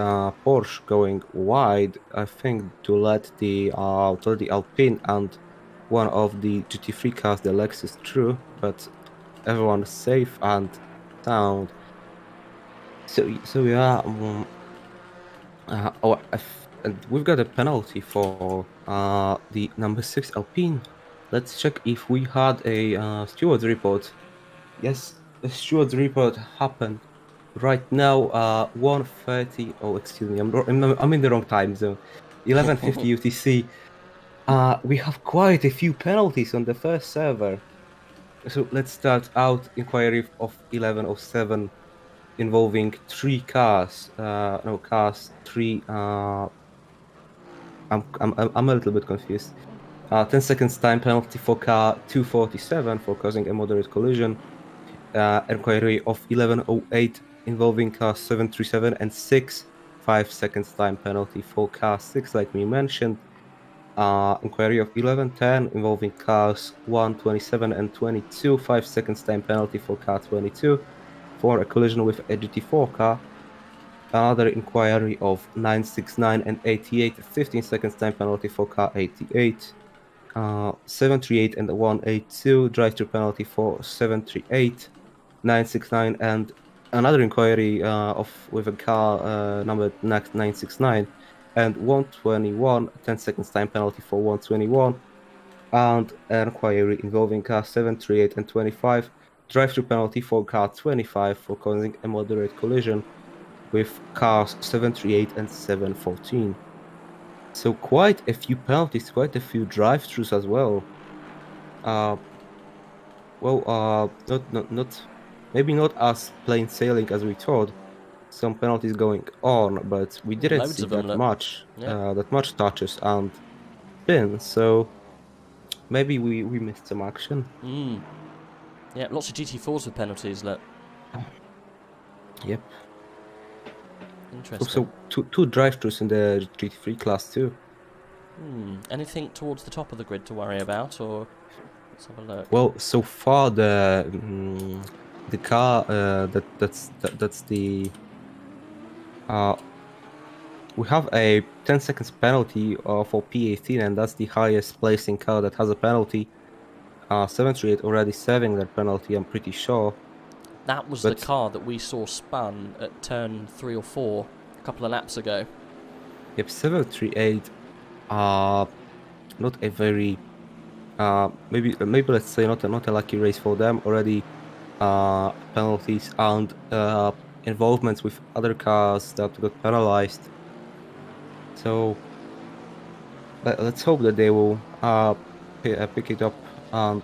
[SPEAKER 2] Porsche going wide, I think to let the Alpine and one of the GT3 cars, the Lexus, through, but everyone is safe and sound. So yeah, and we've got a penalty for the number 6 Alpine. Let's check if we had a steward's report. Yes, the steward's report happened right now. 1:30. Oh, excuse me, I'm in the wrong time zone. 11:50 UTC. We have quite a few penalties on the first server. So let's start out inquiry of 11:07 involving 3 cars. No cars, three. I'm a little bit confused. 10 seconds time penalty for car 247 for causing a moderate collision. Inquiry of 11:08 involving car 737 and 6. 5 seconds time penalty for car 6, like we mentioned. Inquiry of 11:10 involving cars 127 and 22. 5 seconds time penalty for car 22 for a collision with a GT4 car. Another inquiry of 969 and 88. 15 seconds time penalty for car 88. 738 and 182 drive-through penalty for 738. 969 and another inquiry with a car number 969 and 121. 10 seconds time penalty for 121, and an inquiry involving car 738 and 25 drive-through penalty for car 25 for causing a moderate collision with cars 738 and 714. So quite a few penalties, quite a few drive-throughs as well. Not maybe not as plain sailing as we thought. Some penalties going on, but we didn't
[SPEAKER 1] Loads
[SPEAKER 2] see
[SPEAKER 1] of them,
[SPEAKER 2] that
[SPEAKER 1] look.
[SPEAKER 2] much,
[SPEAKER 1] Yeah.
[SPEAKER 2] that much touches and spins. So maybe we missed some action.
[SPEAKER 1] Yeah, lots of GT4s with penalties, look.
[SPEAKER 2] Yep.
[SPEAKER 1] Interesting.
[SPEAKER 2] So two drive-throughs in the GT3 class too.
[SPEAKER 1] Anything towards the top of the grid to worry about, or let's have a look.
[SPEAKER 2] Well, so far the car that's the we have a 10 seconds penalty for P18, and that's the highest placing car that has a penalty. 738 already serving that penalty, I'm pretty sure.
[SPEAKER 1] That was the car that we saw spun at turn 3 or 4 a couple of laps ago.
[SPEAKER 2] Yep, 738 not a very maybe let's say not a lucky race for them. Already penalties and involvements with other cars that got penalized. So let's hope that they will pick it up and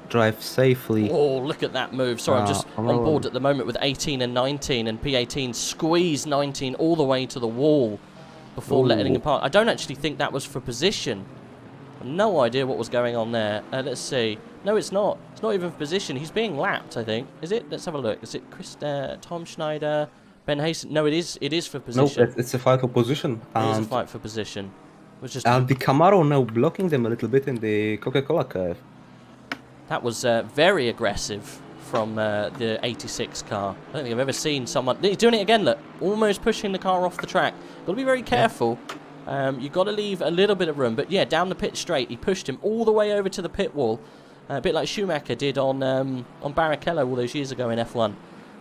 [SPEAKER 2] drive safely.
[SPEAKER 1] Oh, look at that move. Sorry, I'm just on board at the moment with 18 and 19, and P18 squeezed 19 all the way to the wall before letting him apart. I don't actually think that was for position. No idea what was going on there. Let's see. No, it's not. It's not even for position. He's being lapped, I think. Is it? Let's have a look. Is it Tom Schneider, Ben Hastings? No, it is for position.
[SPEAKER 2] No, it's a fight for position.
[SPEAKER 1] It is a fight for position. It was just...
[SPEAKER 2] And the Camaro now blocking them a little bit in the Coca-Cola curve.
[SPEAKER 1] That was very aggressive from the 86 car. I don't think I've ever seen someone... He's doing it again, look. Almost pushing the car off the track. Got to be very careful. You've got to leave a little bit of room. But yeah, down the pit straight, he pushed him all the way over to the pit wall. A bit like Schumacher did on Barrichello all those years ago in F1.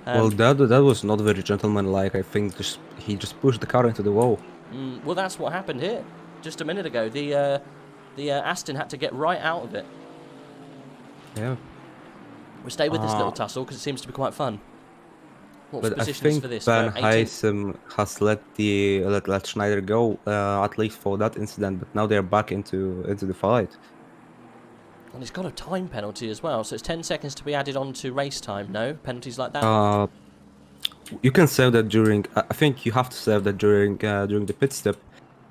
[SPEAKER 2] Well, that was not very gentlemanlike. I think he just pushed the car into the wall.
[SPEAKER 1] Well, that's what happened here. Just a minute ago, the Aston had to get right out of it.
[SPEAKER 2] Yeah.
[SPEAKER 1] We'll stay with this little tussle because it seems to be quite fun. What's
[SPEAKER 2] But I
[SPEAKER 1] positions
[SPEAKER 2] think
[SPEAKER 1] for this?
[SPEAKER 2] Ben
[SPEAKER 1] For 18th?
[SPEAKER 2] Heisem has let Schneider go at least for that incident, but now they're back into the fight.
[SPEAKER 1] And it's got a time penalty as well, so it's 10 seconds to be added on to race time. No penalties like that.
[SPEAKER 2] You can save that during. I think you have to save that during the pit stop,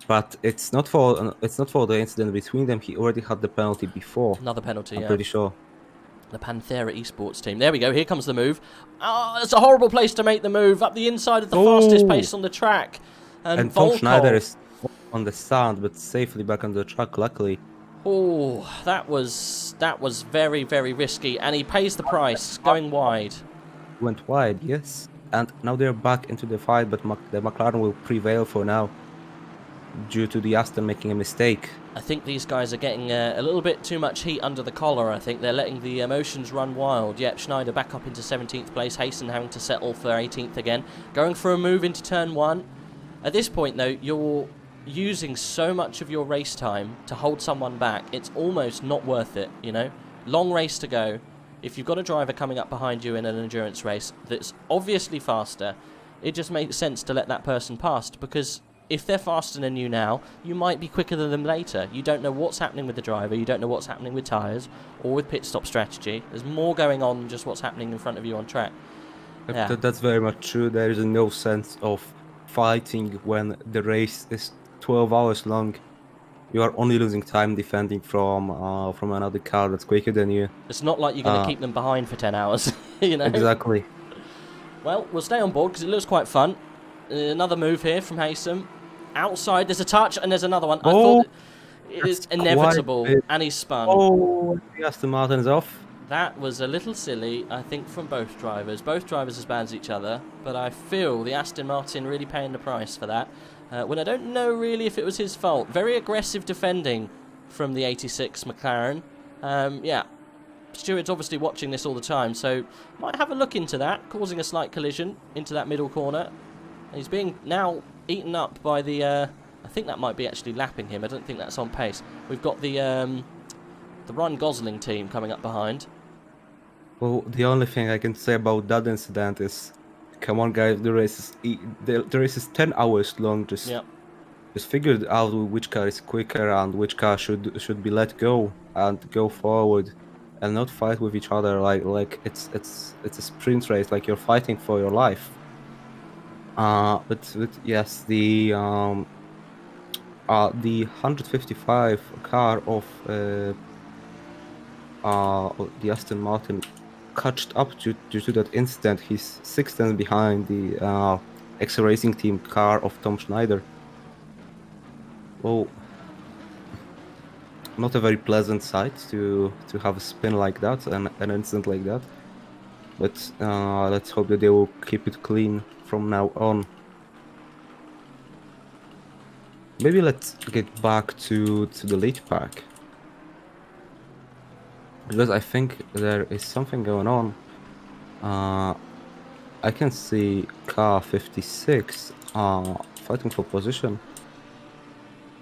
[SPEAKER 2] but it's not for the incident between them. He already had the penalty before.
[SPEAKER 1] Another penalty.
[SPEAKER 2] I'm pretty sure.
[SPEAKER 1] The Panthera esports team. There we go. Here comes the move. Oh, it's a horrible place to make the move. Up the inside of the fastest pace on the track.
[SPEAKER 2] And Tom Schneider is on the stand, but safely back on the track, luckily.
[SPEAKER 1] Oh, that was very, very risky. And he pays the price, going wide.
[SPEAKER 2] Went wide, yes. And now they're back into the fight, but the McLaren will prevail for now, due to the Aston making a mistake.
[SPEAKER 1] I think these guys are getting a little bit too much heat under the collar. I think they're letting the emotions run wild. Yep, Schneider back up into 17th place. Hasten having to settle for 18th again. Going for a move into turn 1. At this point, though, you're using so much of your race time to hold someone back. It's almost not worth it, you know? Long race to go. If you've got a driver coming up behind you in an endurance race that's obviously faster, it just makes sense to let that person pass, because if they're faster than you now, you might be quicker than them later. You don't know what's happening with the driver, you don't know what's happening with tyres, or with pit stop strategy. There's more going on than just what's happening in front of you on track.
[SPEAKER 2] Yeah. That's very much true. There is no sense of fighting when the race is 12 hours long. You are only losing time defending from another car that's quicker than you.
[SPEAKER 1] It's not like you're going to keep them behind for 10 hours, you know?
[SPEAKER 2] Exactly.
[SPEAKER 1] Well, we'll stay on board because it looks quite fun. Another move here from Haysom. Outside, there's a touch, and there's another one. I thought it is inevitable, and he's spun.
[SPEAKER 2] Oh, the Aston Martin is off.
[SPEAKER 1] That was a little silly, I think, from both drivers. Both drivers as bad as each other, but I feel the Aston Martin really paying the price for that. When I don't know really if it was his fault. Very aggressive defending from the 86 McLaren. Yeah, Stuart's obviously watching this all the time, so might have a look into that, causing a slight collision into that middle corner. He's being now eaten up by the, I think that might be actually lapping him. I don't think that's on pace. We've got the Ryan Gosling team coming up behind.
[SPEAKER 2] Well, the only thing I can say about that incident is, come on guys, the race is 10 hours long. Just figure out which car is quicker and which car should be let go and go forward, and not fight with each other like it's a sprint race, like you're fighting for your life. But yes, the 155 car of the Aston Martin catched up due to that incident. He's 6 tenths behind the Racing team car of Tom Schneider. Well, not a very pleasant sight to have a spin like that and an incident like that. But let's hope that they will keep it clean from now on. Maybe let's get back to the lead pack, because I think there is something going on. I can see car 56 fighting for position.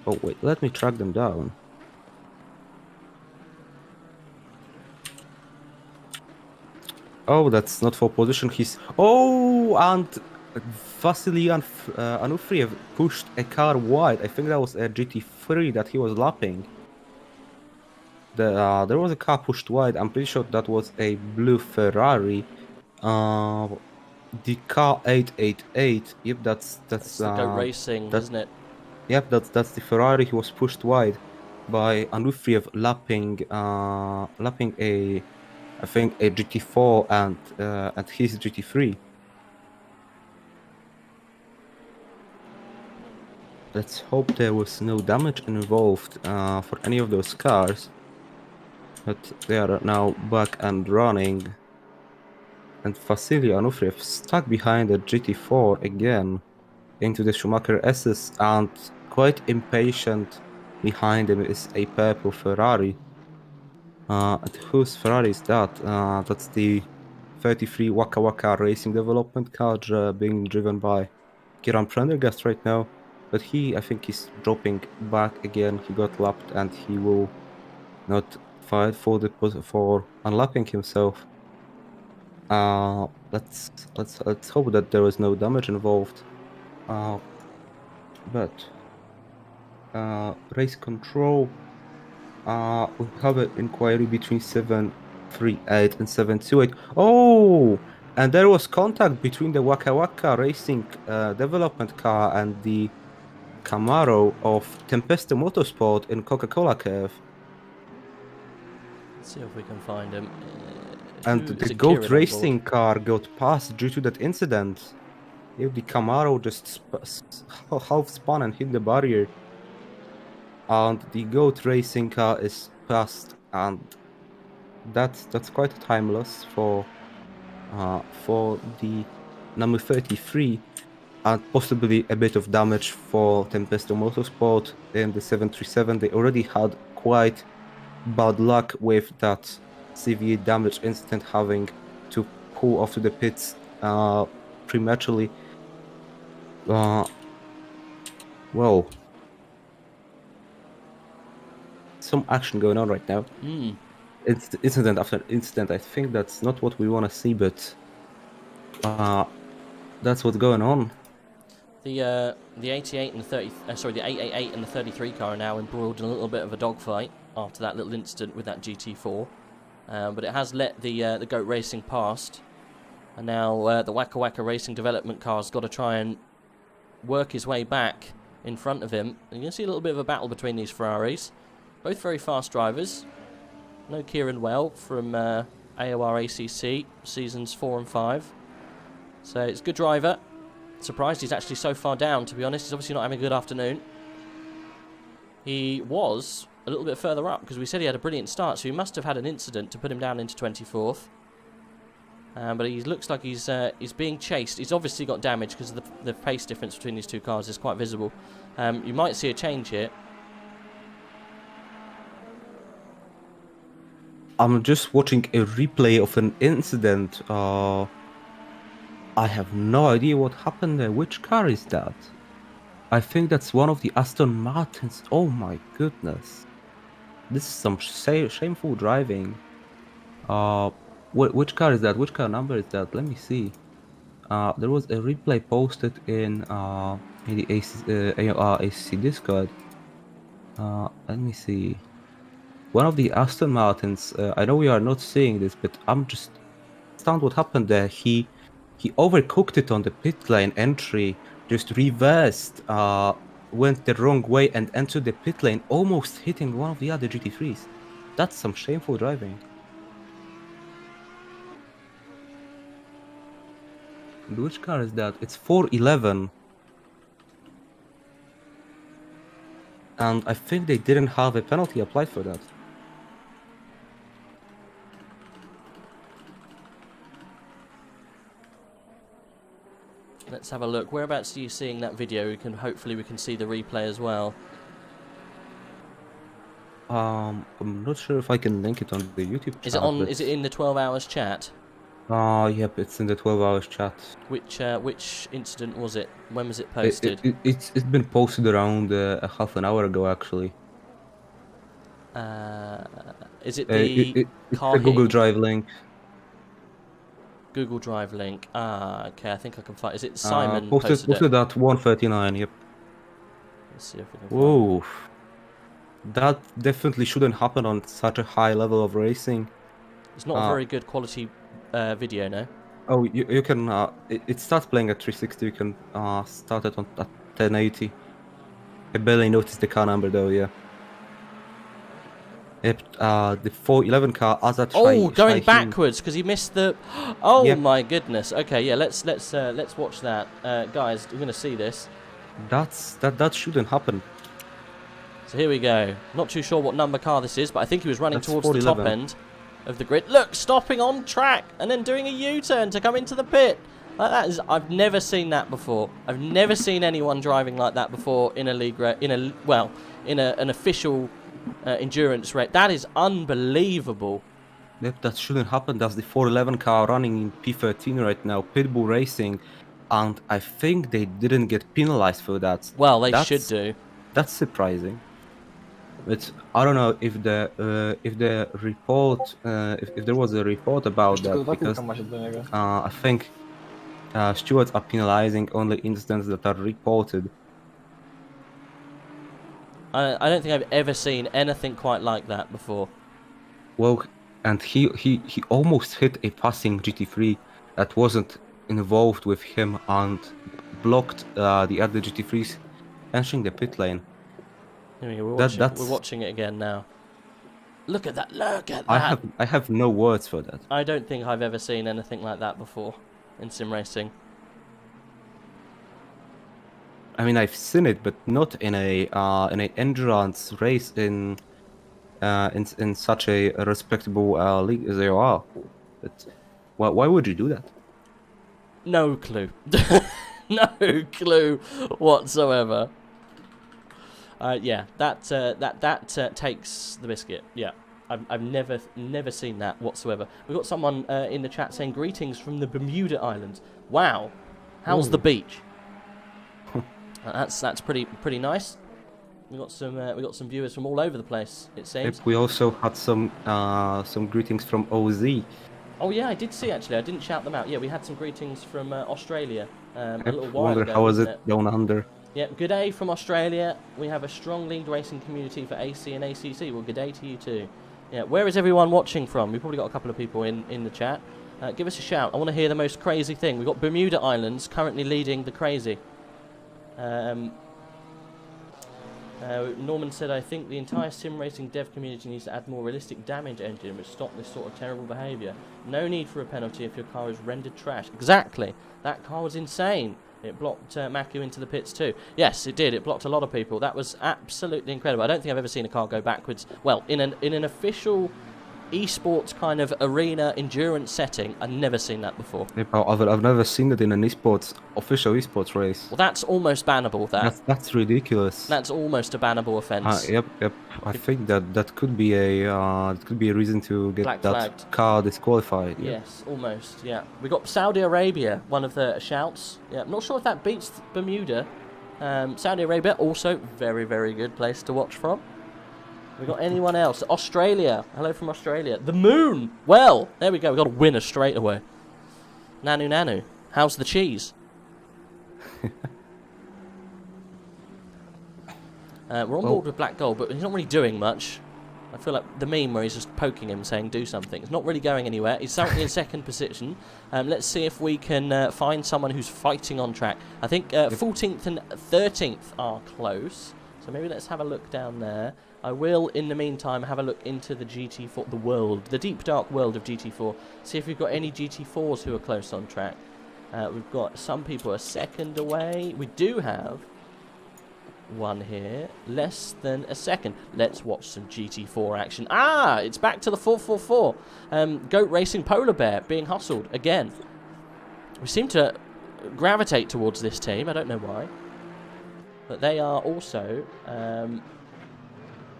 [SPEAKER 2] Oh wait, let me track them down. Oh, that's not for position. He's and Vasily Anufriev pushed a car wide. I think that was a GT3 that he was lapping. There was a car pushed wide. I'm pretty sure that was a blue Ferrari. The car 888. Yep, that's
[SPEAKER 1] the Goat Racing, isn't it?
[SPEAKER 2] Yep, that's the Ferrari. He was pushed wide by Anufriev lapping a, I think, a GT4 and his GT3. Let's hope there was no damage involved for any of those cars. But they are now back and running. And Vasily Anufriev stuck behind a GT4 again into the Schumacher SS, and quite impatient behind him is a purple Ferrari. And whose Ferrari is that? That's the 33 Waka Waka Racing Development car being driven by Kieran Prendergast right now. But I think he's dropping back again. He got lapped and he will not fight for unlapping himself. Let's hope that there was no damage involved. But race control. We have an inquiry between 738 and 728. Oh, and there was contact between the Waka Waka Racing development car and the Camaro of Tempesto Motorsport in Coca-Cola Cave.
[SPEAKER 1] Let's see if we can find him.
[SPEAKER 2] And the Goat Racing car got passed due to that incident. If the Camaro just half spun and hit the barrier. And the Goat Racing car is passed, and that's quite a time loss for the number 33, and possibly a bit of damage for Tempesto Motorsport in the 737. They already had quite bad luck with that severe damage incident, having to pull off to the pits prematurely. Well, some action going on right now. It's incident after incident. I think that's not what we want to see, but that's what's going on.
[SPEAKER 1] The 88 and the 30, the 888 and the 33 car are now embroiled in a little bit of a dogfight after that little incident with that GT4. But it has let the Goat Racing past, and now the Waka Waka Racing development car's got to try and work his way back in front of him. And you can see a little bit of a battle between these Ferraris. Both very fast drivers. No Kieran Well from AOR ACC seasons 4 and 5. So it's a good driver. Surprised he's actually so far down, to be honest. He's obviously not having a good afternoon. He was a little bit further up because we said he had a brilliant start, so he must have had an incident to put him down into 24th. But he looks like he's being chased. He's obviously got damage because the pace difference between these two cars is quite visible. You might see a change here.
[SPEAKER 2] I'm just watching a replay of an incident. I have no idea what happened there. Which car is that? I think that's one of the Aston Martins. Oh my goodness. This is some shameful driving. Which car is that? Which car number is that? Let me see. There was a replay posted in the AOR ACC Discord. Let me see. One of the Aston Martins. I know we are not seeing this, but I'm just stunned what happened there. He overcooked it on the pit lane entry, just reversed, went the wrong way and entered the pit lane, almost hitting one of the other GT3s. That's some shameful driving. And which car is that? It's 411. And I think they didn't have a penalty applied for that.
[SPEAKER 1] Let's have a look. Whereabouts are you seeing that video? Hopefully we can see the replay as well.
[SPEAKER 2] I'm not sure if I can link it on the YouTube chat.
[SPEAKER 1] Is it on? Is it in the 12 hours chat?
[SPEAKER 2] Yep, it's in the 12 hours chat.
[SPEAKER 1] Which incident was it? When was it posted?
[SPEAKER 2] It's been posted around a half an hour ago, actually.
[SPEAKER 1] Is it the car
[SPEAKER 2] it's a Google Drive link?
[SPEAKER 1] Google Drive link. Okay, I think I can find. Is it Simon
[SPEAKER 2] posted at 1:39? Yep.
[SPEAKER 1] Let's see if we can.
[SPEAKER 2] Whoa, that definitely shouldn't happen on such a high level of racing.
[SPEAKER 1] It's not a very good quality video, no.
[SPEAKER 2] Oh, you can. It starts playing at 360. You can start it at 1080. I barely noticed the car number though. Yeah. Yep, the 411 car as a
[SPEAKER 1] going backwards because he missed the. Oh
[SPEAKER 2] yep.
[SPEAKER 1] My goodness. Okay, yeah. Let's watch that, guys. We're gonna see this.
[SPEAKER 2] That shouldn't happen.
[SPEAKER 1] So here we go. Not too sure what number car this is, but I think he was running towards the top end of the grid. Look, stopping on track and then doing a U-turn to come into the pit. Like that is. I've never seen that before. I've never seen anyone driving like that before in a league. In an official. Endurance rate. That is unbelievable.
[SPEAKER 2] Yep, that shouldn't happen. That's the 411 car running in P13 right now, Pitbull Racing, and I think they didn't get penalized for that.
[SPEAKER 1] Well, they should do.
[SPEAKER 2] That's surprising. But I don't know if the report if there was a report about
[SPEAKER 3] Tylko
[SPEAKER 2] that,
[SPEAKER 3] dwa
[SPEAKER 2] because
[SPEAKER 3] kółka masz do niego.
[SPEAKER 2] I think stewards are penalizing only incidents that are reported.
[SPEAKER 1] I don't think I've ever seen anything quite like that before.
[SPEAKER 2] Well, and he almost hit a passing GT3 that wasn't involved with him and blocked the other GT3s entering the pit lane.
[SPEAKER 1] Here we go, we're
[SPEAKER 2] That's
[SPEAKER 1] watching it again now. Look at that! Look at that!
[SPEAKER 2] I have no words for that.
[SPEAKER 1] I don't think I've ever seen anything like that before in sim racing.
[SPEAKER 2] I mean, I've seen it, but not in a endurance race in such a respectable league as AOR. But why would you do that?
[SPEAKER 1] No clue. No clue whatsoever. Yeah, that takes the biscuit. Yeah, I've never seen that whatsoever. We've got someone in the chat saying greetings from the Bermuda Islands. Wow, how's the beach? That's pretty nice. We got some viewers from all over the place. It seems.
[SPEAKER 2] Yep, we also had some greetings from OZ.
[SPEAKER 1] Oh yeah, I did see actually. I didn't shout them out. Yeah, we had some greetings from Australia a little while
[SPEAKER 2] Wonder
[SPEAKER 1] ago.
[SPEAKER 2] how was
[SPEAKER 1] wasn't
[SPEAKER 2] it down under?
[SPEAKER 1] Yeah, good day from Australia. We have a strong league racing community for AC and ACC. Well, good day to you too. Yeah, where is everyone watching from? We've probably got a couple of people in the chat. Give us a shout. I want to hear the most crazy thing. We've got Bermuda Islands currently leading the crazy. Norman said, I think the entire sim racing dev community needs to add more realistic damage engine which stop this sort of terrible behaviour. No need for a penalty if your car is rendered trash. Exactly. That car was insane. It blocked Maku into the pits too. Yes, it did. It blocked a lot of people. That was absolutely incredible. I don't think I've ever seen a car go backwards. Well, in an official esports kind of arena endurance setting, I've never seen that before.
[SPEAKER 2] Yep, I've never seen it in an official esports race.
[SPEAKER 1] Well, that's almost bannable.
[SPEAKER 2] That's ridiculous.
[SPEAKER 1] That's almost a bannable offence.
[SPEAKER 2] Yep. I think that could be a reason to get
[SPEAKER 1] Black
[SPEAKER 2] that
[SPEAKER 1] flagged.
[SPEAKER 2] car disqualified. Yep.
[SPEAKER 1] Yes, almost. Yeah, we got Saudi Arabia. One of the shouts. Yeah, I'm not sure if that beats Bermuda. Saudi Arabia also very good place to watch from. We got anyone else? Australia. Hello from Australia. The moon. Well, there we go. We got a winner straight away. Nanu. How's the cheese? We're on board with Black Gold, but he's not really doing much. I feel like the meme where he's just poking him, saying do something. It's not really going anywhere. He's currently in second position. Let's see if we can find someone who's fighting on track. I think 14th and 13th are close. So maybe let's have a look down there. I will, in the meantime, have a look into the GT4, the deep dark world of GT4. See if we've got any GT4s who are close on track. We've got some people a second away. We do have one here, less than a second. Let's watch some GT4 action. Ah, it's back to the 444. Goat Racing Polar Bear being hustled again. We seem to gravitate towards this team. I don't know why. But they are also...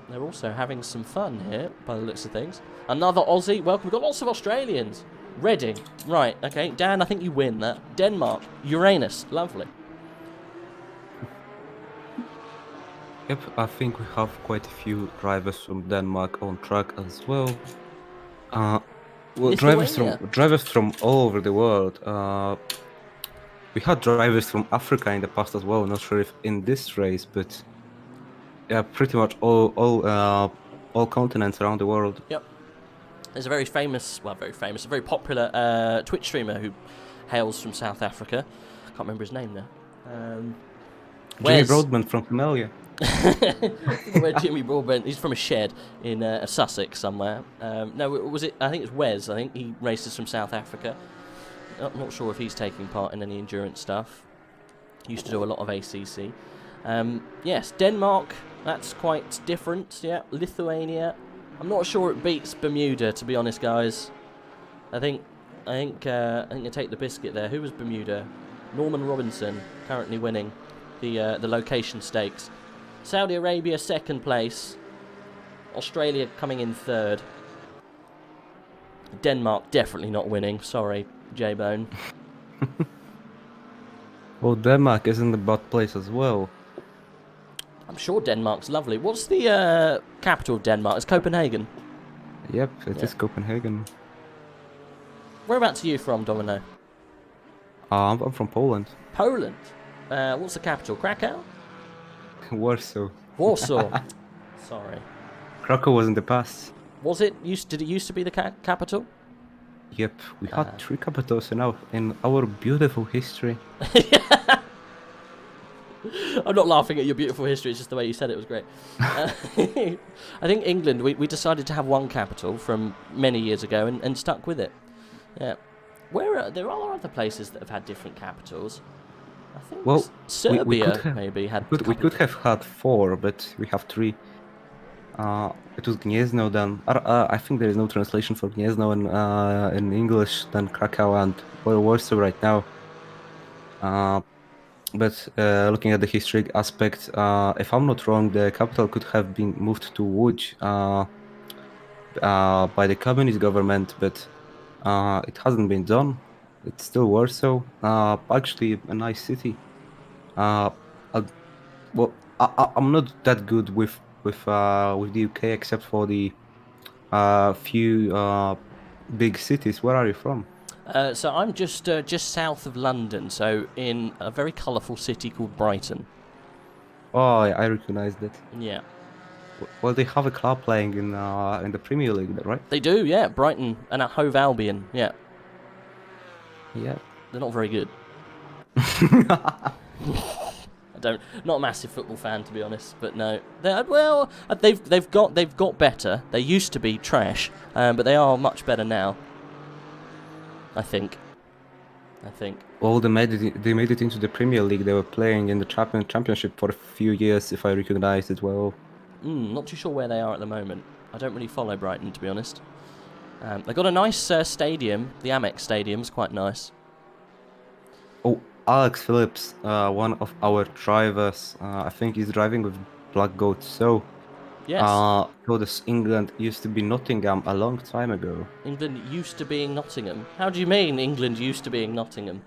[SPEAKER 1] they're also having some fun here, by the looks of things. Another Aussie. Welcome. We've got lots of Australians. Reading. Right, okay. Dan, I think you win that. Denmark. Uranus. Lovely.
[SPEAKER 2] Yep, I think we have quite a few drivers from Denmark on track as well. Well, drivers from all over the world. We had drivers from Africa in the past as well. Not sure if in this race, but yeah, pretty much all continents around the world.
[SPEAKER 1] Yep. There's a very popular Twitch streamer who hails from South Africa. Can't remember his name now.
[SPEAKER 2] Jimmy Broadbent from Camellia.
[SPEAKER 1] Where Jimmy Broadbent? He's from a shed in Sussex somewhere. No, was it? I think it's Wes. I think he races from South Africa. I'm not sure if he's taking part in any endurance stuff. He used to do a lot of ACC. Yes, Denmark. That's quite different. Yeah, Lithuania. I'm not sure it beats Bermuda, to be honest, guys. I think you take the biscuit there. Who was Bermuda? Norman Robinson currently winning the location stakes. Saudi Arabia second place. Australia coming in third. Denmark definitely not winning. Sorry, J-Bone.
[SPEAKER 2] Well, Denmark is in the bot place as well.
[SPEAKER 1] I'm sure Denmark's lovely. What's the capital of Denmark? It's Copenhagen.
[SPEAKER 2] Yep, it is Copenhagen.
[SPEAKER 1] Whereabouts are you from, Dominooo?
[SPEAKER 2] I'm from Poland.
[SPEAKER 1] Poland. What's the capital? Krakow?
[SPEAKER 2] Warsaw.
[SPEAKER 1] Warsaw. Sorry.
[SPEAKER 2] Krakow was in the past.
[SPEAKER 1] Was it? Did it used to be the capital?
[SPEAKER 2] Yep, we had 3 capitals in our beautiful history.
[SPEAKER 1] I'm not laughing at your beautiful history, it's just the way you said it was great. I think England, we decided to have one capital from many years ago and stuck with it. Yeah. There are other places that have had different capitals. I think Serbia maybe had...
[SPEAKER 2] We could have had 4, but we have 3. It was Gniezno then. I think there is no translation for Gniezno in English, then Krakow and Warsaw right now. But looking at the historic aspect, if I'm not wrong, the capital could have been moved to Łódź by the communist government, but it hasn't been done. It's still Warsaw. Actually, a nice city. I'm not that good with the UK except for the few big cities. Where are you from?
[SPEAKER 1] So I'm just south of London, so in a very colourful city called Brighton.
[SPEAKER 2] Oh, I recognize that.
[SPEAKER 1] Yeah.
[SPEAKER 2] Well, they have a club playing in the Premier League, right?
[SPEAKER 1] They do, yeah. Brighton and at Hove Albion, yeah.
[SPEAKER 2] Yeah.
[SPEAKER 1] They're not very good. Not a massive football fan, to be honest, but no. They've got better. They used to be trash, but they are much better now. I think.
[SPEAKER 2] Well, they made it into the Premier League. They were playing in the Championship for a few years, if I recognize it well.
[SPEAKER 1] Not too sure where they are at the moment. I don't really follow Brighton, to be honest. They've got a nice stadium. The Amex Stadium's quite nice.
[SPEAKER 2] Oh, Alex Phillips, one of our drivers. I think he's driving with Black Goat. So,
[SPEAKER 1] yes.
[SPEAKER 2] Told England used to be Nottingham a long time ago.
[SPEAKER 1] England used to being Nottingham? How do you mean England used to being Nottingham?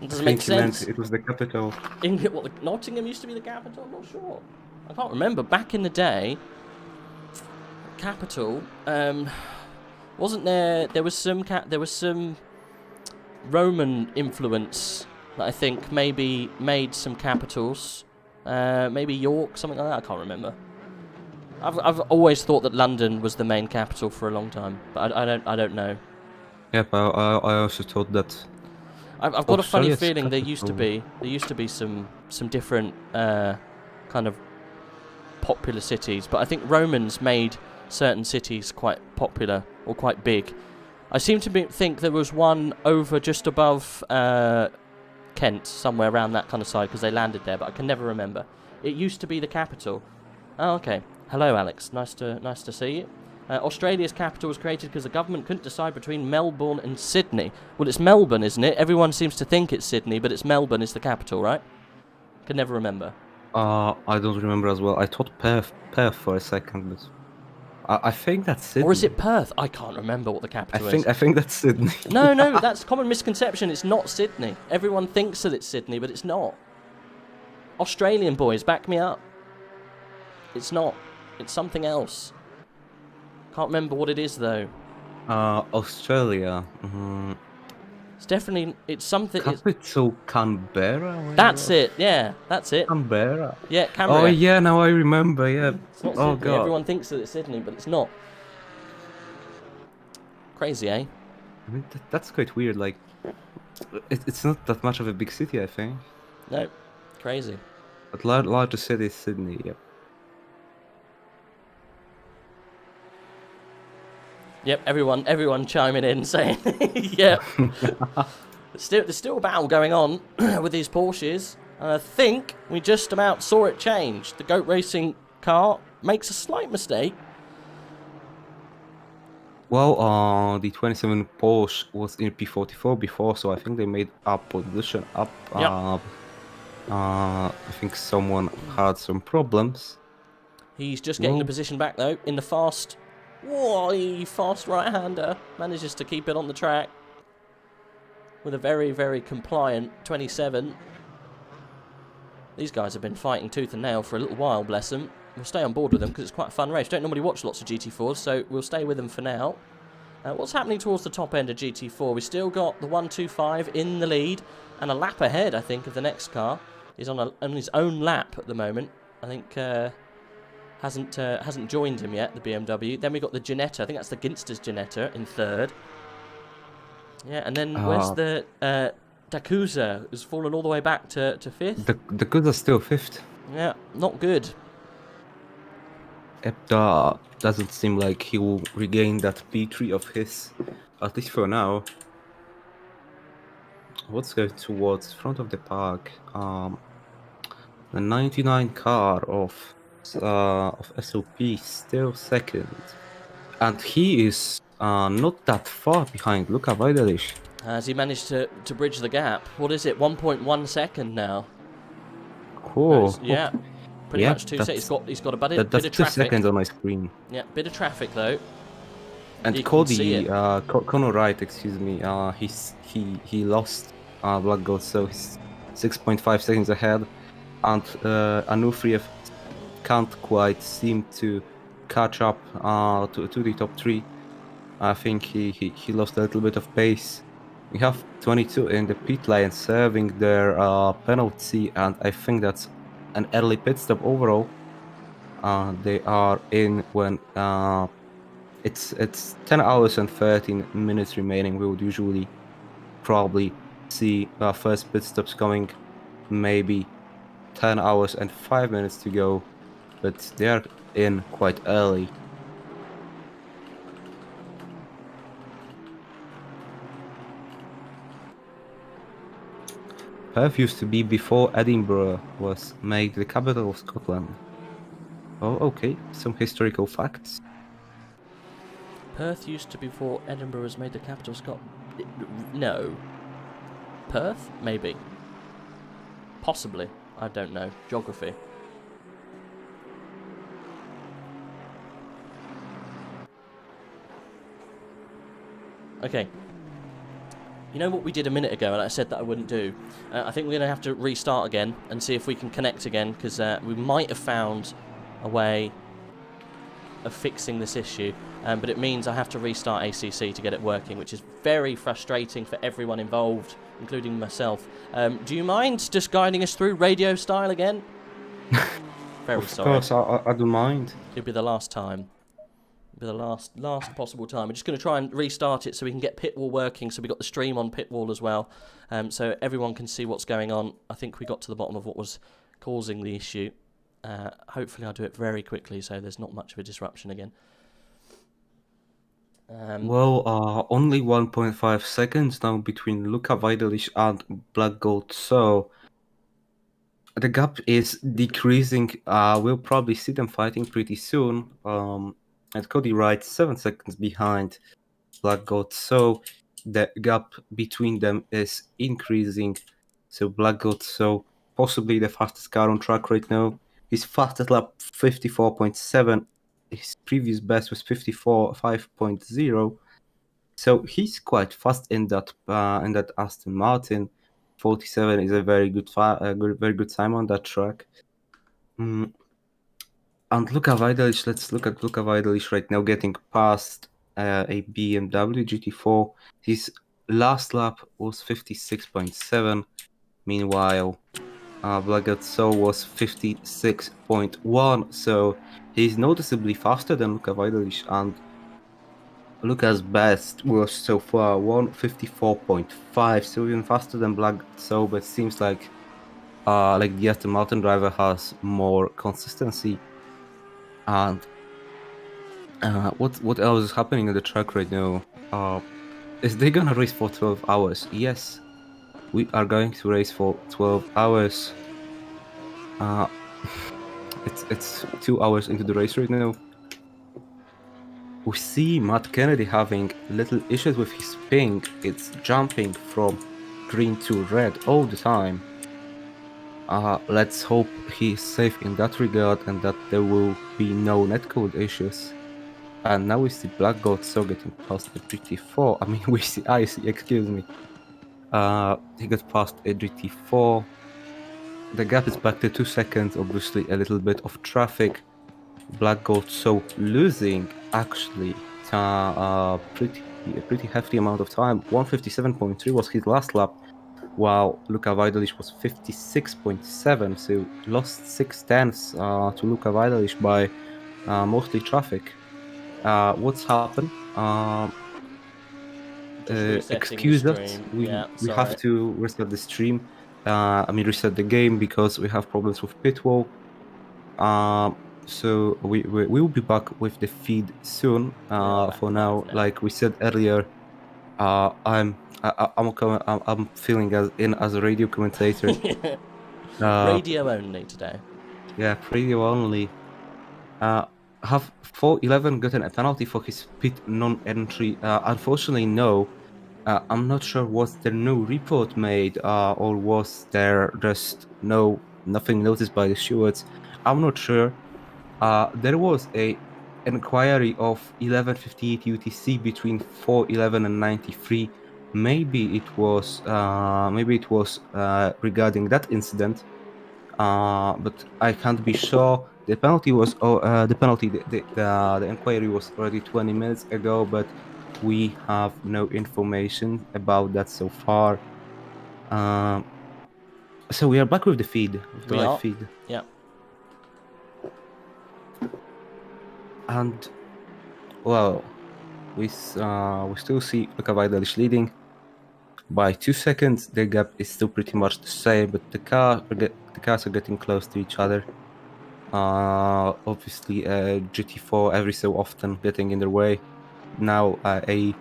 [SPEAKER 1] It doesn't make sense.
[SPEAKER 2] It was the capital.
[SPEAKER 1] Nottingham used to be the capital? I'm not sure. I can't remember. Back in the day, capital, wasn't there? There was some Roman influence that I think maybe made some capitals. Maybe York, something like that. I can't remember. I've always thought that London was the main capital for a long time, but I don't know.
[SPEAKER 2] Yep, I also thought that.
[SPEAKER 1] I've got a funny feeling there used to be some different kind of popular cities, but I think Romans made certain cities quite popular or quite big. I seem to think there was one over just above Kent, somewhere around that kind of side, because they landed there, but I can never remember. It used to be the capital. Oh, okay. Hello, Alex. Nice to see you. Australia's capital was created because the government couldn't decide between Melbourne and Sydney. Well, it's Melbourne, isn't it? Everyone seems to think it's Sydney, but it's Melbourne is the capital, right? Can never remember.
[SPEAKER 2] I don't remember as well. I thought Perth for a second, but I think that's Sydney.
[SPEAKER 1] Or is it Perth? I can't remember what the capital is.
[SPEAKER 2] I think that's Sydney.
[SPEAKER 1] No, that's a common misconception. It's not Sydney. Everyone thinks that it's Sydney, but it's not. Australian boys, back me up. It's not. It's something else. Can't remember what it is, though.
[SPEAKER 2] Australia.
[SPEAKER 1] It's something...
[SPEAKER 2] Capital Canberra?
[SPEAKER 1] That's it, yeah. That's it.
[SPEAKER 2] Canberra.
[SPEAKER 1] Yeah, Canberra.
[SPEAKER 2] Oh, yeah, now I remember, yeah.
[SPEAKER 1] It's not Sydney. God. Everyone thinks that it's Sydney, but it's not. Crazy, eh?
[SPEAKER 2] I mean, that's quite weird, like... It's not that much of a big city, I think.
[SPEAKER 1] No, crazy.
[SPEAKER 2] But largest city is Sydney, yeah.
[SPEAKER 1] Yep, everyone chiming in saying, yeah. There's still a battle going on with these Porsches, and I think we just about saw it change. The Goat Racing car makes a slight mistake.
[SPEAKER 2] Well, the 27 Porsche was in P44 before, so I think they made a position up. Yep. I think someone had some problems.
[SPEAKER 1] He's just getting the position back, though, in the fast... Whoa, fast right-hander manages to keep it on the track with a very, very compliant 27. These guys have been fighting tooth and nail for a little while, bless them. We'll stay on board with them because it's quite a fun race. Don't normally watch lots of GT4s, so we'll stay with them for now. What's happening towards the top end of GT4? We've still got the 125 in the lead and a lap ahead, I think, of the next car. He's on his own lap at the moment. I think hasn't joined him yet, the BMW. Then we got the Ginetta. I think that's the Ginster's Ginetta in third. Yeah, and then where's the Dakuza, who's fallen all the way back to fifth?
[SPEAKER 2] The Dakuza's still fifth.
[SPEAKER 1] Yeah, not good.
[SPEAKER 2] Epta doesn't seem like he will regain that P3 of his, at least for now. Let's go towards front of the park. The 99 car of SOP still second, and he is not that far behind Luka Vajdelic.
[SPEAKER 1] Has he managed to bridge the gap? What is it? 1.1 second now.
[SPEAKER 2] Cool.
[SPEAKER 1] Yeah. Pretty much 2 seconds. He's got a bit of traffic.
[SPEAKER 2] 2 seconds on my screen.
[SPEAKER 1] Yeah, bit of traffic though.
[SPEAKER 2] And Cody, Conor Wright, excuse me, he lost Black Gold, so he's 6.5 seconds ahead, and Anufriev can't quite seem to catch up to the top 3. I think he lost a little bit of pace. We have 22 in the pit lane serving their penalty, and I think that's an early pit stop overall. They are in when it's 10 hours and 13 minutes remaining. We would usually probably see first pit stops coming, maybe 10 hours and 5 minutes to go, but they are in quite early. Perth used to be before Edinburgh was made the capital of Scotland. Oh, okay, some historical facts.
[SPEAKER 1] Perth used to be before Edinburgh was made the capital of Scotland. No. Perth? Maybe. Possibly. I don't know. Geography. Okay. You know what we did a minute ago and I said that I wouldn't do? I think we're going to have to restart again and see if we can connect again, because we might have found a way of fixing this issue, but it means I have to restart ACC to get it working, which is very frustrating for everyone involved, including myself. Do you mind just guiding us through radio style again? Very sorry.
[SPEAKER 2] Of course, I don't mind.
[SPEAKER 1] It'll be the last time. It'll be the last possible time. We're just going to try and restart it so we can get Pitwall working, so we got the stream on Pitwall as well, so everyone can see what's going on. I think we got to the bottom of what was causing the issue. Hopefully I'll do it very quickly so there's not much of a disruption again.
[SPEAKER 2] Only 1.5 seconds now between Luka Vajdelic and Black Gold, so the gap is decreasing. We'll probably see them fighting pretty soon. And Cody Wright 7 seconds behind Black Gold, so the gap between them is increasing. So Black Gold, so possibly the fastest car on track right now. His fastest lap 54.7. His previous best was 54.5.0. So he's quite fast in that Aston Martin. 47 is a very good time on that track. And Luka Vajdelic, let's look at Luka Vajdelic right now getting past a BMW GT4. His last lap was 56.7. Meanwhile, Black Gold was 56.1. So he's noticeably faster than Luka Vajdelic, and Luka's best was so far 154.5. So even faster than Black Gold, but it seems like the Aston Martin driver has more consistency. And what else is happening on the track right now? Is they gonna race for 12 hours? Yes, we are going to race for 12 hours. It's 2 hours into the race right now. We see Matt Kennedy having little issues with his ping. It's jumping from green to red all the time. Let's hope he's safe in that regard and that there will be no netcode issues. And now we see Black Gold so getting past the GT4. I mean, we see IC, excuse me. He got past a GT4. the gap is back to 2 seconds. Obviously, a little bit of traffic. Black Gold so losing actually a pretty hefty amount of time. 157.3 was his last lap, while Luka Vidalic was 56.7, so lost 6 tenths to Luka Vidalic by mostly traffic. What's happened?
[SPEAKER 1] Just resetting
[SPEAKER 2] Excuse
[SPEAKER 1] the
[SPEAKER 2] us.
[SPEAKER 1] stream.
[SPEAKER 2] We
[SPEAKER 1] Yeah,
[SPEAKER 2] we have
[SPEAKER 1] sorry.
[SPEAKER 2] to restart the stream. Reset the game because we have problems with pit wall. So we will be back with the feed soon.
[SPEAKER 1] Back
[SPEAKER 2] For
[SPEAKER 1] live
[SPEAKER 2] now, like we said earlier, I'm feeling as a radio commentator.
[SPEAKER 1] Radio only today.
[SPEAKER 2] Yeah, radio only. Have 411 gotten a penalty for his pit non-entry? Unfortunately, no. I'm not sure was there no report made, or was there just nothing noticed by the stewards? I'm not sure. There was a inquiry of 11:58 UTC between 4:11 and 93. Maybe it was regarding that incident. But I can't be sure. The penalty was the inquiry was already 20 minutes ago, but we have no information about that so far. So we are back with the feed, with the live feed.
[SPEAKER 1] Yeah.
[SPEAKER 2] And well, we still see Luka Vidalic leading by 2 seconds. The gap is still pretty much the same, but the cars are getting close to each other. Obviously, GT4 every so often getting in their way. Now a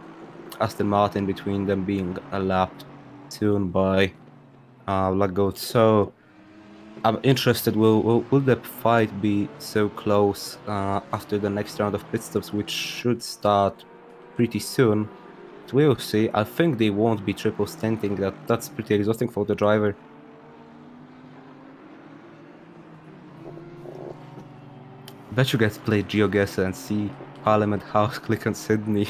[SPEAKER 2] Aston Martin between them being lapped soon by Black Goat. So I'm interested. Will the fight be so close after the next round of pit stops, which should start pretty soon? We'll see. I think they won't be triple stinting. That's pretty exhausting for the driver. Bet you guys play GeoGuessr and see Parliament House click on Sydney.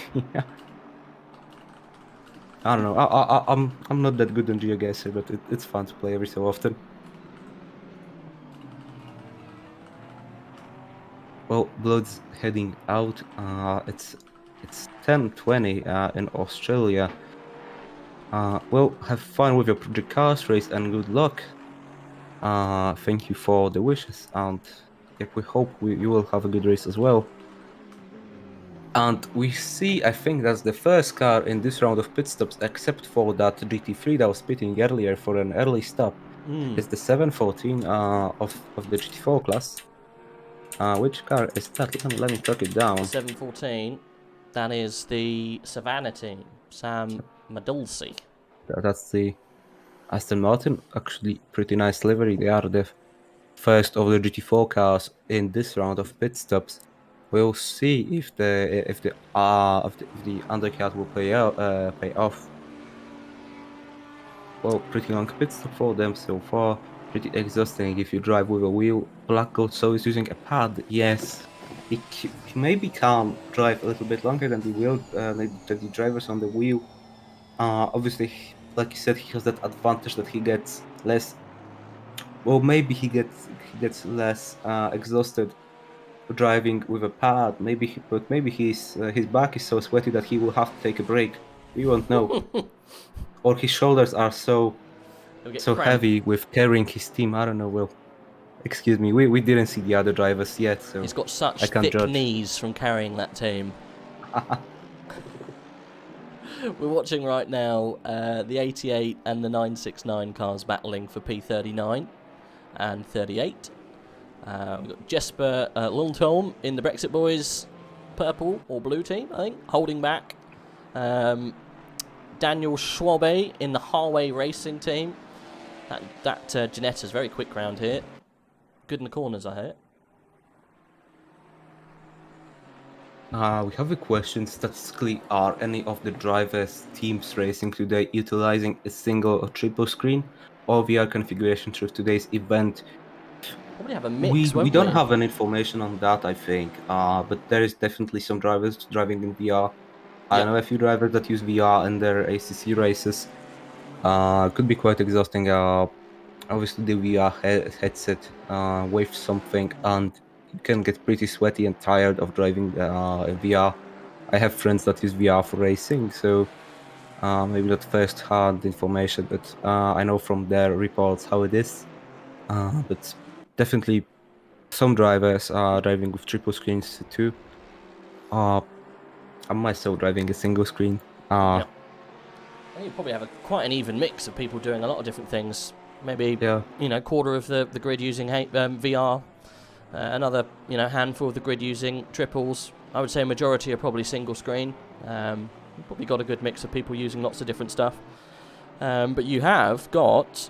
[SPEAKER 2] I don't know. I'm not that good on GeoGuessr, but it's fun to play every so often. Well, Blood's heading out. It's 10:20 in Australia. Well, have fun with your Project Cars race and good luck. Thank you for the wishes, and yep, we hope you will have a good race as well. And we see, I think that's the first car in this round of pit stops, except for that GT3 that was pitting earlier for an early stop. It's the 714 of the GT4 class. Which car is that? Let me track it down.
[SPEAKER 1] 714. That is the Savannah team. Sam Madulsi.
[SPEAKER 2] That's the Aston Martin. Actually, pretty nice livery. They are the first of the GT4 cars in this round of pit stops. We'll see if the undercut will pay off. Well, pretty long pit stop for them so far. Pretty exhausting if you drive with a wheel. Black Goat so is using a pad. Yes, he maybe can drive a little bit longer than the drivers on the wheel. Obviously, like you said, he has that advantage that he gets less. Well, maybe he gets less exhausted driving with a pad. Maybe his back is so sweaty that he will have to take a break. We won't know. Or his shoulders are so heavy with carrying his team. I don't know. Well, excuse me. We didn't see the other drivers yet, so
[SPEAKER 1] he's got such thick knees from carrying that team. We're watching right now the 88 and the 969 cars battling for P39 and 38. We've got Jesper Lundholm in the Brexit Boys purple or blue team, I think, holding back. Daniel Schwabe in the Harway Racing team. That Janetta's very quick round here. Good in the corners, I heard.
[SPEAKER 2] We have a question. Statistically, are any of the drivers' teams racing today utilizing a single or triple screen or VR configuration through today's event?
[SPEAKER 1] Probably have a mix.
[SPEAKER 2] We don't have any information on that, I think. But there is definitely some drivers driving in VR. I know a few drivers that use VR in their ACC races. Could be quite exhausting obviously the VR headset with something, and you can get pretty sweaty and tired of driving VR. I have friends that use VR for racing, so maybe not first-hand information, but I know from their reports how it is. But definitely some drivers are driving with triple screens too. I'm myself driving a single screen.
[SPEAKER 1] Yep. You probably have quite an even mix of people doing a lot of different things. Maybe
[SPEAKER 2] Yeah.
[SPEAKER 1] quarter of the grid using VR, another handful of the grid using triples. I would say a majority are probably single screen. You've probably got a good mix of people using lots of different stuff. But you have got,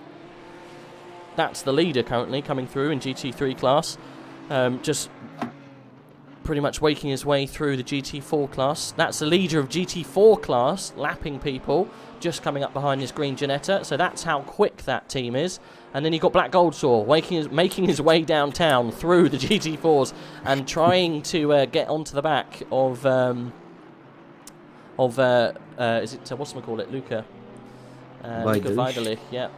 [SPEAKER 1] that's the leader currently coming through in GT3 class. Just pretty much waking his way through the GT4 class. That's the leader of GT4 class, lapping people, just coming up behind his green Ginetta. So that's how quick that team is. And then you've got Black Goldsaw making his way downtown through the GT4s and trying to get onto the back of is it whatchamacallit, Luca? Luca Weiderlich, yeah.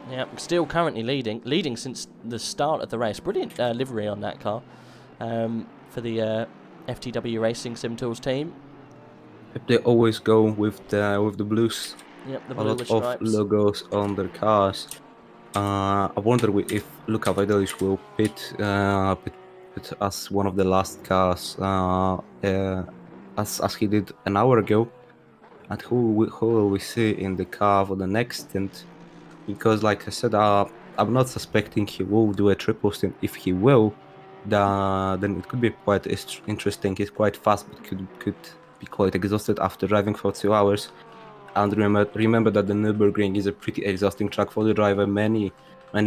[SPEAKER 1] Yeah, still currently leading since the start of the race. Brilliant livery on that car for the FTW Racing Sim Tools team.
[SPEAKER 2] They always go with the blues.
[SPEAKER 1] Yep, the
[SPEAKER 2] a
[SPEAKER 1] blue
[SPEAKER 2] lot
[SPEAKER 1] with
[SPEAKER 2] of
[SPEAKER 1] stripes.
[SPEAKER 2] logos on their cars. I wonder if Luca Weiderlich will pit as one of the last cars, as he did an hour ago, and who will we see in the car for the next stint? Because, like I said, I'm not suspecting he will do a triple stint. If he will, then it could be quite interesting. He's quite fast, but could be quite exhausted after driving for 2 hours. And remember that the Nurburgring is a pretty exhausting track for the driver. Many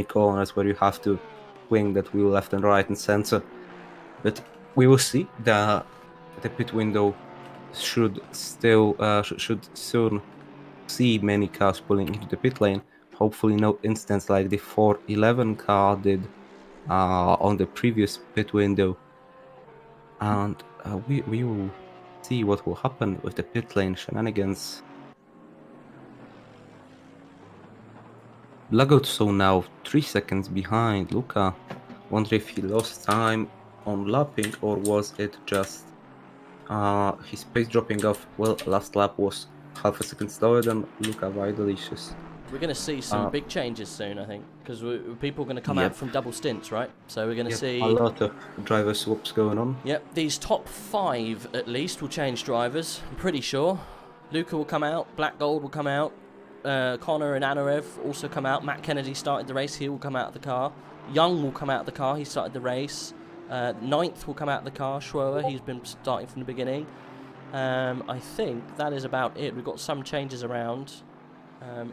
[SPEAKER 2] corners where you have to swing that wheel left and right and center. But we will see. The pit window should soon see many cars pulling into the pit lane. Hopefully, no instance like the 411 car did on the previous pit window. And we will see what will happen with the pit lane shenanigans. Lagotso now 3 seconds behind Luca. Wonder if he lost time on lapping, or was it just his pace dropping off? Well, last lap was half a second slower than Luca Weiderlich's.
[SPEAKER 1] We're going to see some big changes soon, I think, because people are going to come out from double stints, right? So we're going to see
[SPEAKER 2] a lot of driver swaps going on.
[SPEAKER 1] Yep, these top 5 at least will change drivers, I'm pretty sure. Luca will come out, Black Gold will come out, Connor and Anarev also come out. Matt Kennedy started the race, he will come out of the car. Young will come out of the car, he started the race. Ninth will come out of the car, Schroer, he's been starting from the beginning. I think that is about it. We've got some changes around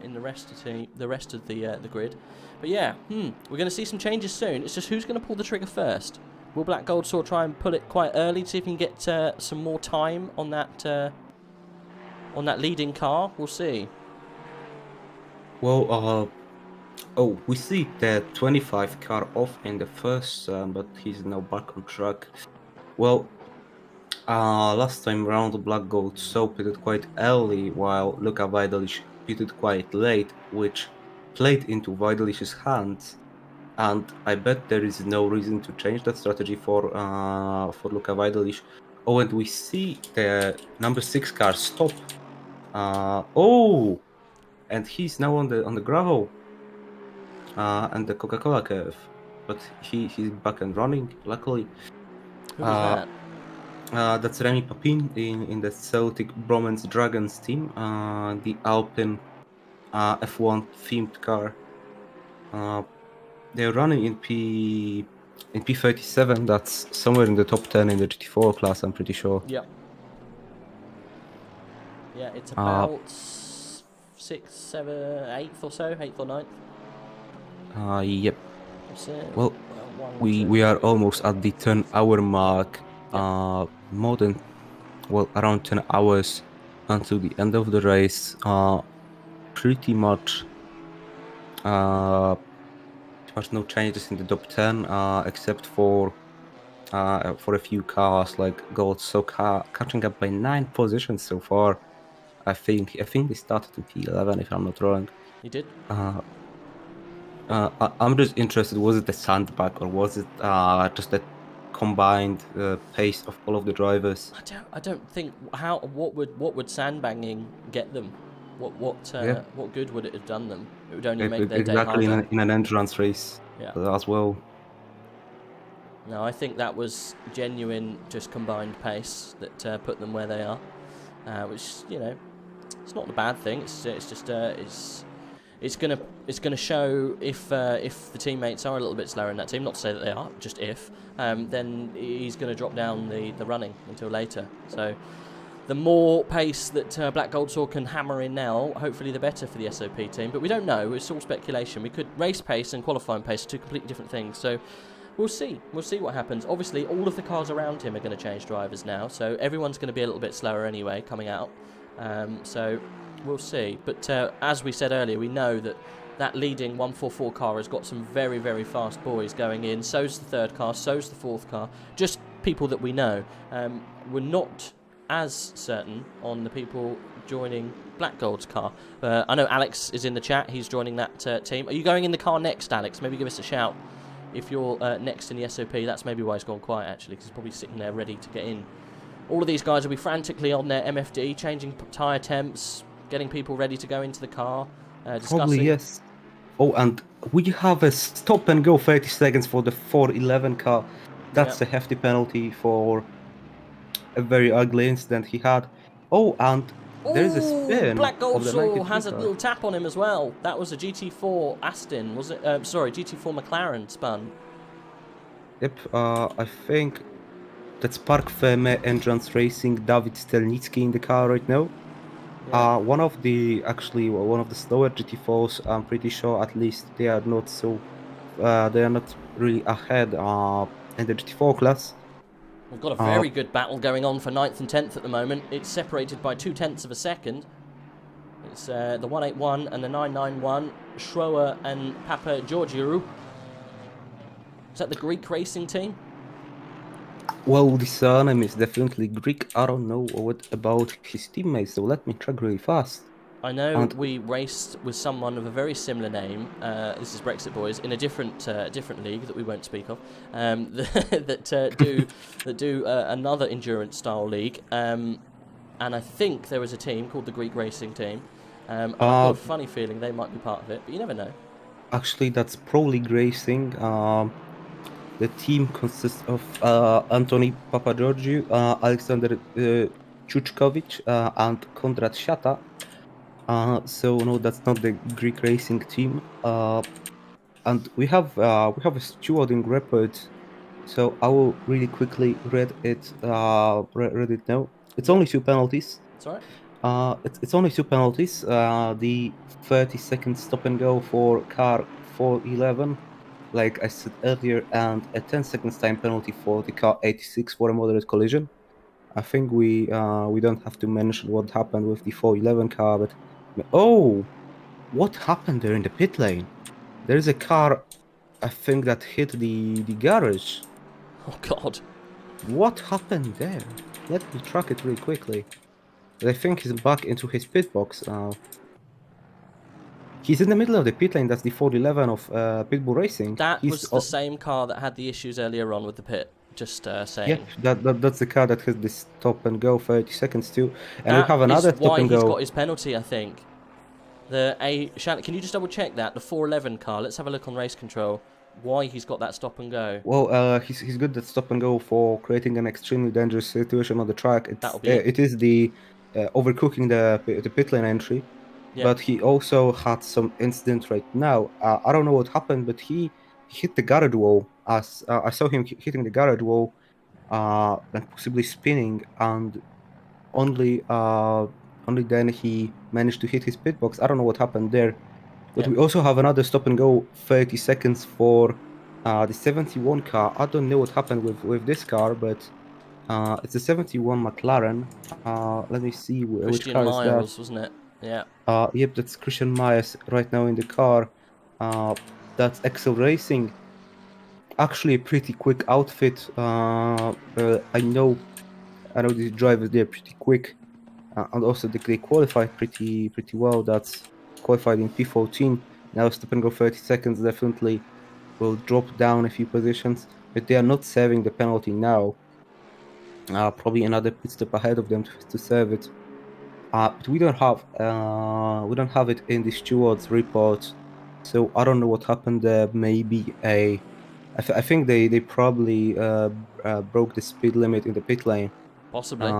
[SPEAKER 1] in the rest of the grid. But yeah, we're going to see some changes soon. It's just who's going to pull the trigger first. Will Black Goldsaw try and pull it quite early to see if he can get some more time on that leading car? We'll see.
[SPEAKER 2] Well, we see the 25 car off in the first, but he's now back on track. Well, last time round, Black Goldsaw pitted quite early, while Luca Weiderlich pitted quite late, which played into Weiderlich's hands. And I bet there is no reason to change that strategy for Luca Weiderlich. Oh, and we see the number 6 car stop. And he's now on the gravel and the Coca-Cola curve, but he's back and running. Luckily,
[SPEAKER 1] Who was that?
[SPEAKER 2] that's Remy Papin in the Celtic Bromance Dragons team, the Alpine F1 themed car. They're running in P37. That's somewhere in the top 10 in the GT4 class, I'm pretty sure.
[SPEAKER 1] Yeah. Yeah, it's about 6th, 7th, 8th or so, 8th or 9th.
[SPEAKER 2] Yep. Well, we are almost at the 10-hour mark. More than, around 10 hours until the end of the race. Pretty much no changes in the top 10, except for a few cars like Goldsaw catching up by 9 positions so far. I think they started in P11, if I'm not wrong.
[SPEAKER 1] He did?
[SPEAKER 2] I'm just interested. Was it a sandbag or was it just a combined pace of all of the drivers?
[SPEAKER 1] I don't think what would sandbagging get them?
[SPEAKER 2] Yeah,
[SPEAKER 1] What good would it have done them? It would only make their day
[SPEAKER 2] exactly
[SPEAKER 1] harder.
[SPEAKER 2] in an endurance race
[SPEAKER 1] Yeah.
[SPEAKER 2] as well.
[SPEAKER 1] No, I think that was genuine, just combined pace that put them where they are, which it's not a bad thing. It's just it's gonna show if the teammates are a little bit slower in that team. Not to say that they are, just if. Then he's gonna drop down the running until later. So the more pace that Black Gold Sword can hammer in now, hopefully the better for the SOP team. But we don't know. It's all speculation. We could race pace and qualifying pace are two completely different things. So we'll see. We'll see what happens. Obviously, all of the cars around him are going to change drivers now. So everyone's going to be a little bit slower anyway coming out. So we'll see. But as we said earlier, we know that leading 144 car has got some very, very fast boys going in. So's the third car. So's the fourth car. Just people that we know. We're not as certain on the people joining Black Gold's car. I know Alex is in the chat. He's joining that team. Are you going in the car next, Alex? Maybe give us a shout if you're next in the SOP. That's maybe why he's gone quiet, actually, because he's probably sitting there ready to get in. All of these guys will be frantically on their MFD, changing tyre temps, getting people ready to go into the car, discussing.
[SPEAKER 2] Probably, yes. Oh, and we have a stop and go 30 seconds for the 411 car. That's a hefty penalty for a very ugly incident he had. Oh, and there's a spin.
[SPEAKER 1] Black Gold
[SPEAKER 2] of the
[SPEAKER 1] Sword
[SPEAKER 2] 93
[SPEAKER 1] has a
[SPEAKER 2] car.
[SPEAKER 1] little tap on him as well. That was a GT4 Aston, was it? Sorry, GT4 McLaren spun.
[SPEAKER 2] Yep, I think that's Park Feme Endurance Racing, David Stelnicki in the car right now.
[SPEAKER 1] Yeah.
[SPEAKER 2] One of the slower GT4s, I'm pretty sure at least they are not really ahead in the GT4 class.
[SPEAKER 1] We've got a very good battle going on for 9th and 10th at the moment. It's separated by 0.2 of a second. It's the 181 and the 991, Schroer and Papa Georgiou. Is that the Greek racing team?
[SPEAKER 2] Well, the surname is definitely Greek. I don't know what about his teammates, so let me check really fast.
[SPEAKER 1] I know we raced with someone of a very similar name. This is Brexit Boys in a different league that we won't speak of. that do another endurance style league. And I think there was a team called the Greek Racing Team. And I've got a funny feeling they might be part of it, but you never know.
[SPEAKER 2] Actually, that's Pro League Racing. The team consists of Antoni Papageorgiou, Alexander Chuchkovic, and Konrad Siata. So no, that's not the Greek racing team. And we have a stewarding report. So I will really quickly read it. Read it now. It's only 2 penalties.
[SPEAKER 1] It's alright.
[SPEAKER 2] It's only 2 penalties. The 30-second stop and go for car 411, like I said earlier, and a 10 seconds time penalty for the car 86 for a moderate collision. I think we don't have to mention what happened with the 411 car, but oh, what happened there in the pit lane? There is a car, I think, that hit the garage.
[SPEAKER 1] Oh God.
[SPEAKER 2] What happened there? Let me track it really quickly. I think he's back into his pit box now. He's in the middle of the pit lane. That's the 411 of Pitbull Racing.
[SPEAKER 1] That was the same car that had the issues earlier on with the pit. Just saying.
[SPEAKER 2] Yep, that's the car that has this stop and go 30 seconds too. And we have another stop and go.
[SPEAKER 1] Why he's got his penalty, I think. Can you just double check that? The 411 car. Let's have a look on race control. Why he's got that stop and go?
[SPEAKER 2] Well, he's good at stop and go for creating an extremely dangerous situation on the track. It is the overcooking the pit lane entry. Yep. But he also had some incident right now. I don't know what happened, but he hit the garage wall. As I saw him hitting the garage wall, and possibly spinning, and only then he managed to hit his pit box. I don't know what happened there. But we also have another stop and go 30 seconds for the 71 car. I don't know what happened with this car, but it's a 71 McLaren. Let me see which car
[SPEAKER 1] Myers,
[SPEAKER 2] is that.
[SPEAKER 1] Wasn't it? Yeah.
[SPEAKER 2] Yep, that's Christian Myers right now in the car. That's Excel Racing. Actually, a pretty quick outfit. I know these drivers, they're pretty quick, and also they qualified pretty well. That's qualified in P14. Now stop and go 30 seconds definitely will drop down a few positions, but they are not serving the penalty now. Probably another pit stop ahead of them to serve it. But we don't have it in the stewards report, so I don't know what happened there. Maybe I think they probably broke the speed limit in the pit lane.
[SPEAKER 1] Possibly.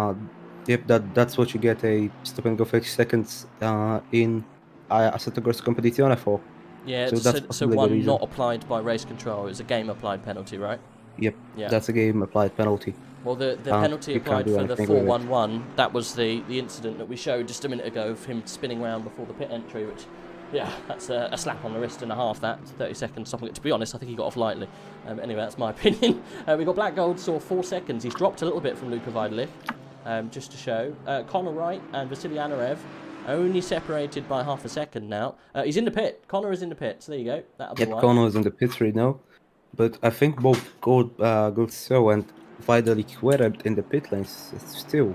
[SPEAKER 2] Yep, that's what you get a stop and go 30 seconds in Assetto Corsa Competizione for.
[SPEAKER 1] Yeah,
[SPEAKER 2] So that's
[SPEAKER 1] so
[SPEAKER 2] possibly the
[SPEAKER 1] one not
[SPEAKER 2] reason.
[SPEAKER 1] applied by race control. It was a game applied penalty, right?
[SPEAKER 2] Yep,
[SPEAKER 1] Yeah.
[SPEAKER 2] that's a game applied penalty.
[SPEAKER 1] Well, the penalty
[SPEAKER 2] We can't
[SPEAKER 1] applied
[SPEAKER 2] do
[SPEAKER 1] for the
[SPEAKER 2] anything with it.
[SPEAKER 1] 4-1-1, that was the incident that we showed just a minute ago of him spinning around before the pit entry, which, yeah, that's a slap on the wrist and a half, that 30 seconds stopping it. To be honest, I think he got off lightly. Anyway, that's my opinion. We got Black Gold, saw 4 seconds. He's dropped a little bit from Luka Vidalik, just to show. Connor Wright and Vasily Anarev only separated by half a second now. He's in the pit. Connor is in the pit, so there you go. That'll be
[SPEAKER 2] Yep,
[SPEAKER 1] why.
[SPEAKER 2] Kono is in the pits right now, but I think both Gold and Vidalik were in the pit lanes still.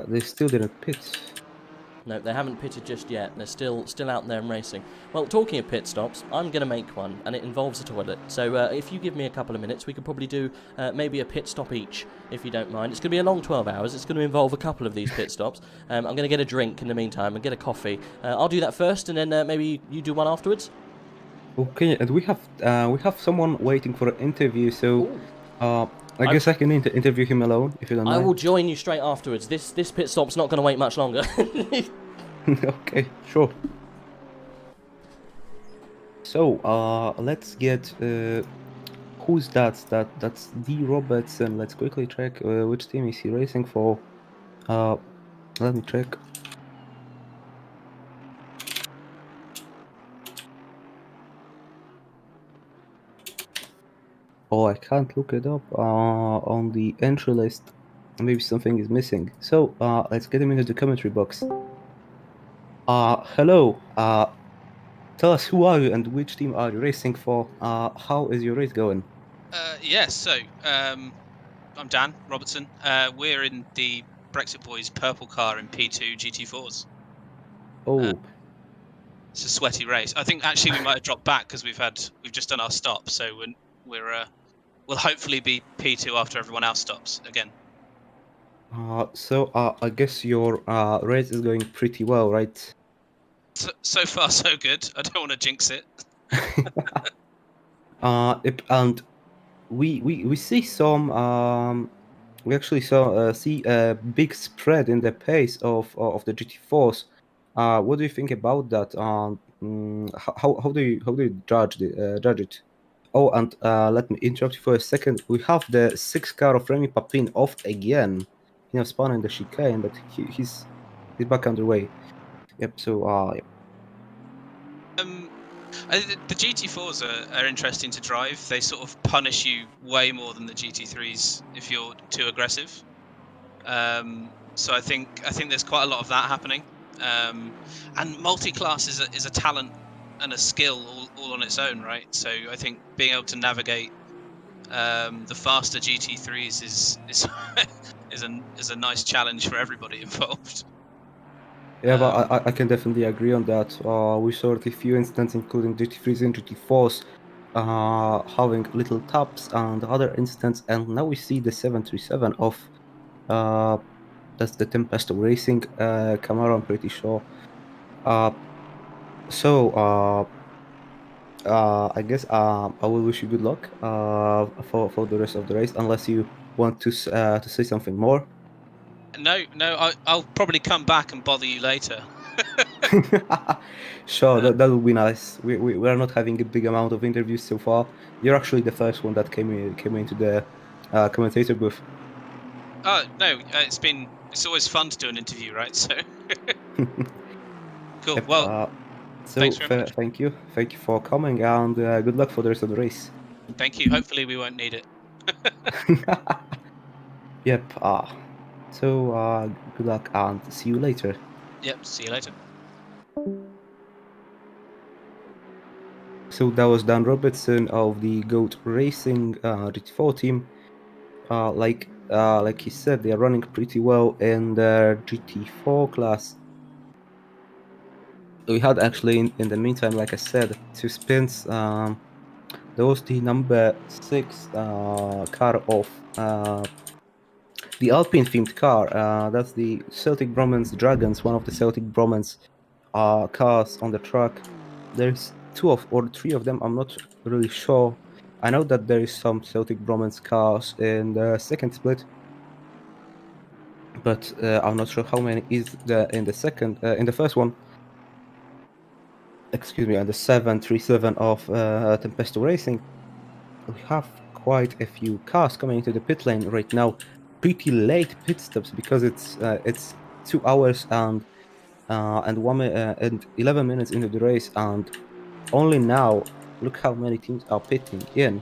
[SPEAKER 2] They still didn't pit.
[SPEAKER 1] No, they haven't pitted just yet. They're still out there and racing. Well, talking of pit stops, I'm going to make one, and it involves a toilet. So if you give me a couple of minutes, we could probably do maybe a pit stop each, if you don't mind. It's going to be a long 12 hours. It's going to involve a couple of these pit stops. I'm going to get a drink in the meantime and get a coffee. I'll do that first, and then maybe you do one afterwards.
[SPEAKER 2] Okay, and we have someone waiting for an interview, so I guess I can interview him alone if you don't
[SPEAKER 1] I
[SPEAKER 2] mind.
[SPEAKER 1] will join you straight afterwards. This pit stop's not going to wait much longer.
[SPEAKER 2] Okay, sure. So let's get who's that? That's D Robertson. Let's quickly check which team is he racing for. Let me check. Oh, I can't look it up on the entry list. Maybe something is missing. So let's get him into the commentary box. Hello. Tell us who are you and which team are you racing for? How is your race going?
[SPEAKER 3] Yes, so I'm Dan Robertson. We're in the Brexit Boys purple car in P2 GT4s.
[SPEAKER 2] Oh,
[SPEAKER 3] It's a sweaty race. I think actually we might have dropped back because we've just done our stop, so we'll hopefully be P2 after everyone else stops again.
[SPEAKER 2] so I guess your race is going pretty well, right?
[SPEAKER 3] So far so good. I don't want to jinx it.
[SPEAKER 2] And we see some we actually see a big spread in the pace of the GT4s. What do you think about that? How do you judge it? Oh, and let me interrupt you for a second. We have the 6th car of Remy Papin off again. He has spun in the chicane, but he's back underway. Yep. So yep.
[SPEAKER 3] The GT4s are interesting to drive. They sort of punish you way more than the GT3s if you're too aggressive. So I think there's quite a lot of that happening. And multi-class is a talent and a skill all on its own, right? So I think being able to navigate the faster GT3s is a nice challenge for everybody involved.
[SPEAKER 2] Yeah, but I can definitely agree on that. We saw a few instances, including GT3s and GT4s, having little taps and other instances, and now we see the 737 of that's the Tempesto Racing Camaro, I'm pretty sure. I guess I will wish you good luck for the rest of the race, unless you want to say something more.
[SPEAKER 3] No, I'll probably come back and bother you later.
[SPEAKER 2] Sure, that would be nice. We are not having a big amount of interviews so far. You're actually the first one that came into the commentator booth.
[SPEAKER 3] Oh no, it's always fun to do an interview, right? So cool.
[SPEAKER 2] Yep,
[SPEAKER 3] Well,
[SPEAKER 2] so
[SPEAKER 3] thanks very much.
[SPEAKER 2] thank you for coming, and good luck for the rest of the race.
[SPEAKER 3] Thank you. Hopefully we won't need it.
[SPEAKER 2] Yep. So good luck and see you later.
[SPEAKER 3] Yep. See you later.
[SPEAKER 2] So that was Dan Robertson of the Goat Racing GT4 team. Like he said, they are running pretty well in their GT4 class. we had actually in the meantime, like I said, 2 spins. There was the number 6 car of the Alpine themed car. That's the Celtic Bromance Dragons, one of the Celtic Bromance cars on the track. There's 2 or 3 of them. I'm not really sure. I know that there is some Celtic Bromance cars in the second split, but I'm not sure how many is there in the second, in the first one. Excuse me, and the 737 of Tempesto Racing. We have quite a few cars coming into the pit lane right now. Pretty late pit stops because it's 2 hours and 11 minutes into the race, and only now look how many teams are pitting in.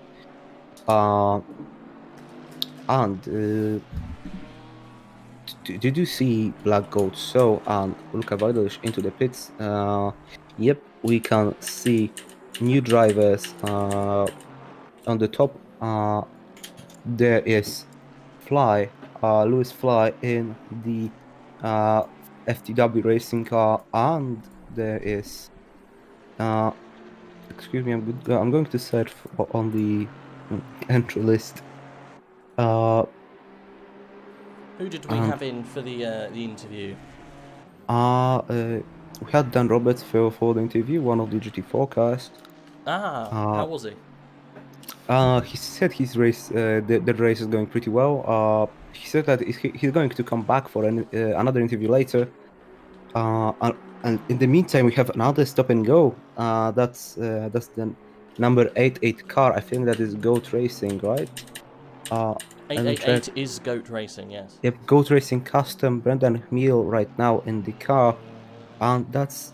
[SPEAKER 2] Did you see Black Goat Show and Luka Bajdovic into the pits? Yep, we can see new drivers on the top. There is Fly, Lewis Fly in the FTW racing car, and there is excuse me, I'm going to search on the entry list.
[SPEAKER 1] Who did we have in for the interview?
[SPEAKER 2] We had Dan Roberts for the interview, one of the GT4 cars.
[SPEAKER 1] How was he?
[SPEAKER 2] He said his race, the race is going pretty well. He said that he's going to come back for another interview later. And in the meantime, we have another stop and go. That's the number 88 car. I think that is Goat Racing, right?
[SPEAKER 1] 888 is Goat Racing, yes.
[SPEAKER 2] Yep, Goat Racing Custom. Brendan Meal right now in the car, and that's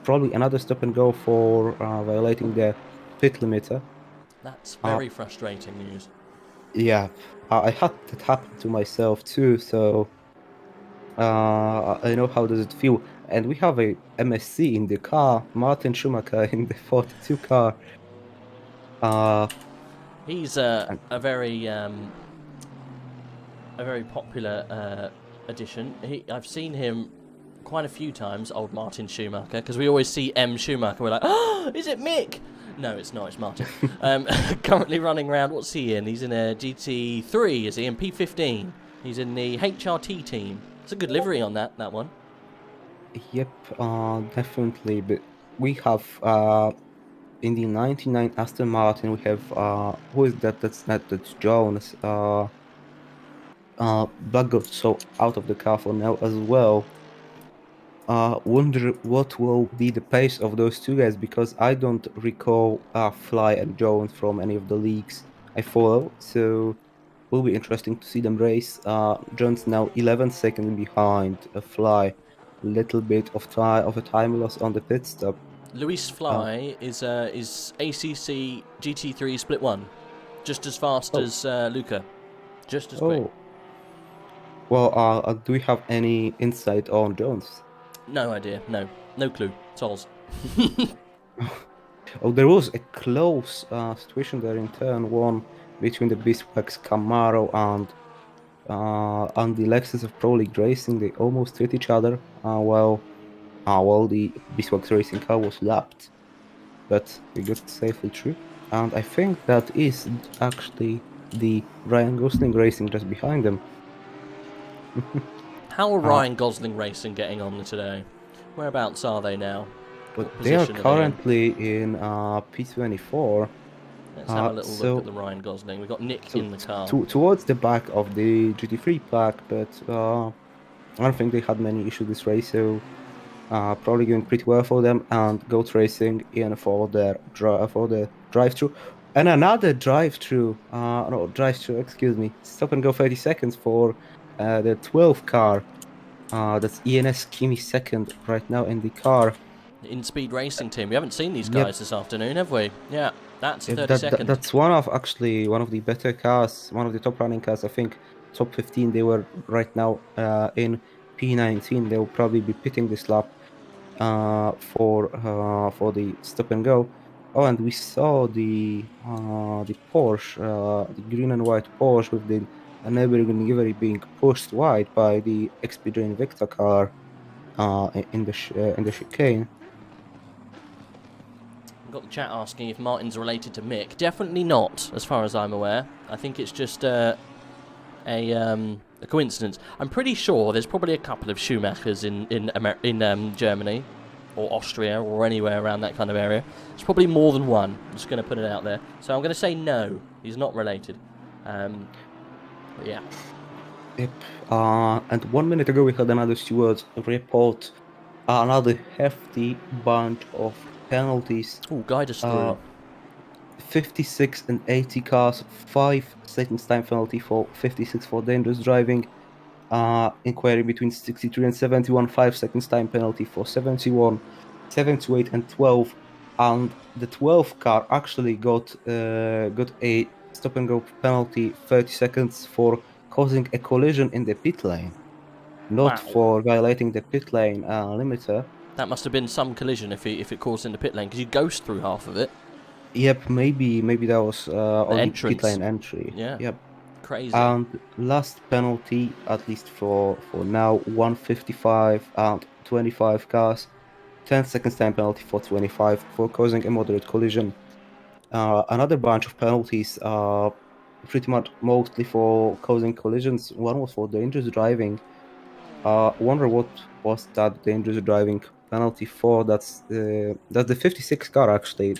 [SPEAKER 2] probably another stop and go for violating the pit limiter.
[SPEAKER 1] That's very frustrating news.
[SPEAKER 2] Yeah, I had that happen to myself too, so I know how does it feel. And we have a MSC in the car, Martin Schumacher in the 42 car.
[SPEAKER 1] He's a very popular addition. I've seen him quite a few times, old Martin Schumacher, because we always see M Schumacher. We're like, oh, is it Mick? No, it's not. It's Martin. Currently running around. What's he in? He's in a GT3. Is he in P15? He's in the HRT team. It's a good livery on that one.
[SPEAKER 2] Yep, definitely. But we have in the 99 Aston Martin, we have who is that? That's Jones. Black got so out of the car for now as well. Wonder what will be the pace of those two guys, because I don't recall Fly and Jones from any of the leagues I follow, so will be interesting to see them race. Jones now 11 seconds behind Fly, little bit of a time loss on the pit stop.
[SPEAKER 1] Luis Fly is ACC GT3 Split 1, just as fast as Luca, just as quick.
[SPEAKER 2] Well, do we have any insight on Jones?
[SPEAKER 1] No idea. No clue. Sols.
[SPEAKER 2] Oh, there was a close situation there in turn 1 between the Beastwax Camaro and the Lexus of Pro League Racing. They almost hit each other while the Beastwax Racing car was lapped, but they got safely through. And I think that is actually the Ryan Gosling Racing just behind them.
[SPEAKER 1] How are Ryan Gosling Racing getting on today? Whereabouts are they now?
[SPEAKER 2] They are currently in P24.
[SPEAKER 1] Let's have a little look at the Ryan Gosling. We've got Nick in the car.
[SPEAKER 2] Towards the back of the GT3 pack, but I don't think they had many issues this race, so probably going pretty well for them. And Goat Racing in for the drive-through. And another drive-through, excuse me, stop and go 30 seconds for the 12 car. That's ENS Kimi second right now in the car.
[SPEAKER 1] In Speed Racing team. We haven't seen these guys this afternoon, have we? Yeah, that's 30 seconds.
[SPEAKER 2] That's one of the better cars, one of the top running cars. I think top 15 they were right now in P19. They will probably be pitting this lap for the stop and go. Oh, and we saw the Porsche, the green and white Porsche with the Nurburgring livery being pushed wide by the XP Invicta car in the chicane.
[SPEAKER 1] We've got the chat asking if Martin's related to Mick. Definitely not, as far as I'm aware. I think it's just a coincidence. I'm pretty sure there's probably a couple of Schumachers in Germany or Austria or anywhere around that kind of area. It's probably more than one. I'm just going to put it out there. So I'm going to say no. He's not related. But yeah.
[SPEAKER 2] Yep. And 1 minute ago we had another steward report another hefty bunch of penalties.
[SPEAKER 1] Oh, guide us through.
[SPEAKER 2] 56 and 80 cars, 5 seconds time penalty for 56 for dangerous driving. Inquiry between 63 and 71, 5 seconds time penalty for 71, 78 and 12. And the 12th car actually got a stop and go penalty, 30 seconds for causing a collision in the pit lane, not for violating the pit lane limiter.
[SPEAKER 1] That must have been some collision if it caused in the pit lane, because you ghost through half of it.
[SPEAKER 2] Yep, maybe that was on pit lane entry.
[SPEAKER 1] Yeah.
[SPEAKER 2] Yep.
[SPEAKER 1] Crazy.
[SPEAKER 2] And last penalty, at least for now, 155 and 25 cars, 10 seconds time penalty for 25 for causing a moderate collision. Another bunch of penalties, pretty much mostly for causing collisions. One was for dangerous driving. Wonder what was that dangerous driving penalty for? That's the 56 car actually.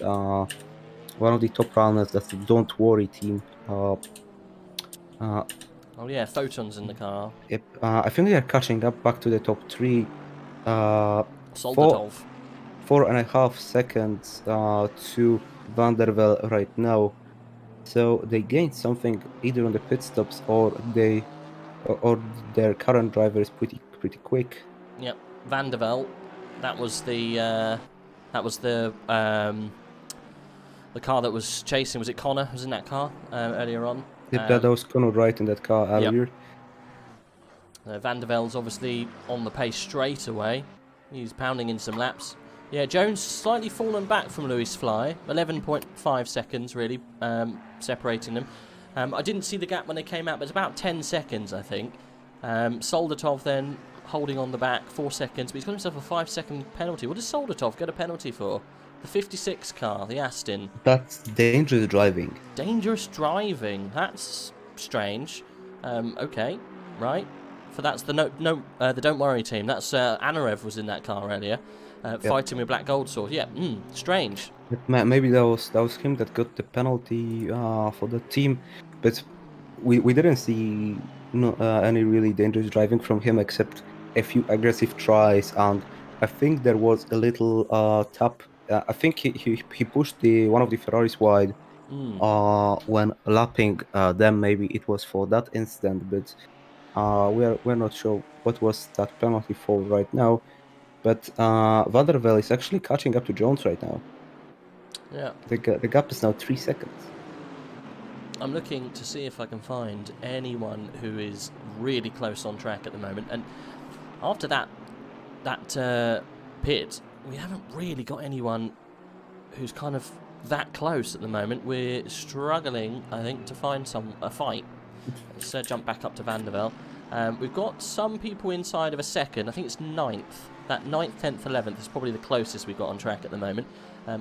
[SPEAKER 2] One of the top runners. That's the Don't Worry team.
[SPEAKER 1] Oh yeah, Photon's in the car.
[SPEAKER 2] Yep. I think they are catching up back to the top 3.
[SPEAKER 1] Soldatov.
[SPEAKER 2] 4.5 seconds to Van der Wel right now. So they gained something either on the pit stops or their current driver is pretty quick.
[SPEAKER 1] Yep, Van der Wel. That was the car that was chasing. Was it Connor? Was in that car earlier on?
[SPEAKER 2] Yep, that was Connor right in that car earlier.
[SPEAKER 1] Yep. Van der Vel's obviously on the pace straight away. He's pounding in some laps. Yeah, Jones slightly fallen back from Lewis Fly. 11.5 seconds really separating them. I didn't see the gap when they came out, but it's about 10 seconds, I think. Soldatov then holding on the back, 4 seconds, but he's got himself a 5-second penalty. What does Soldatov get a penalty for? The 56 car, the Aston.
[SPEAKER 2] That's dangerous driving.
[SPEAKER 1] Dangerous driving. That's strange. Okay, right. For that's the the Don't Worry team. That's Anarev was in that car earlier, fighting with Black Gold Sword. Yeah, strange.
[SPEAKER 2] Maybe that was him that got the penalty for the team, but we didn't see any really dangerous driving from him except a few aggressive tries, and I think there was a little tap. I think he pushed one of the Ferraris wide when lapping them. Maybe it was for that incident, but we're not sure what was that penalty for right now. But Van der Wel is actually catching up to Jones right now.
[SPEAKER 1] Yeah.
[SPEAKER 2] The gap is now 3 seconds.
[SPEAKER 1] I'm looking to see if I can find anyone who is really close on track at the moment. And after that pit, we haven't really got anyone who's kind of that close at the moment. We're struggling, I think, to find a fight. Let's jump back up to Van der Wel. We've got some people inside of a second. I think it's 9th. That 9th, 10th, 11th is probably the closest we've got on track at the moment.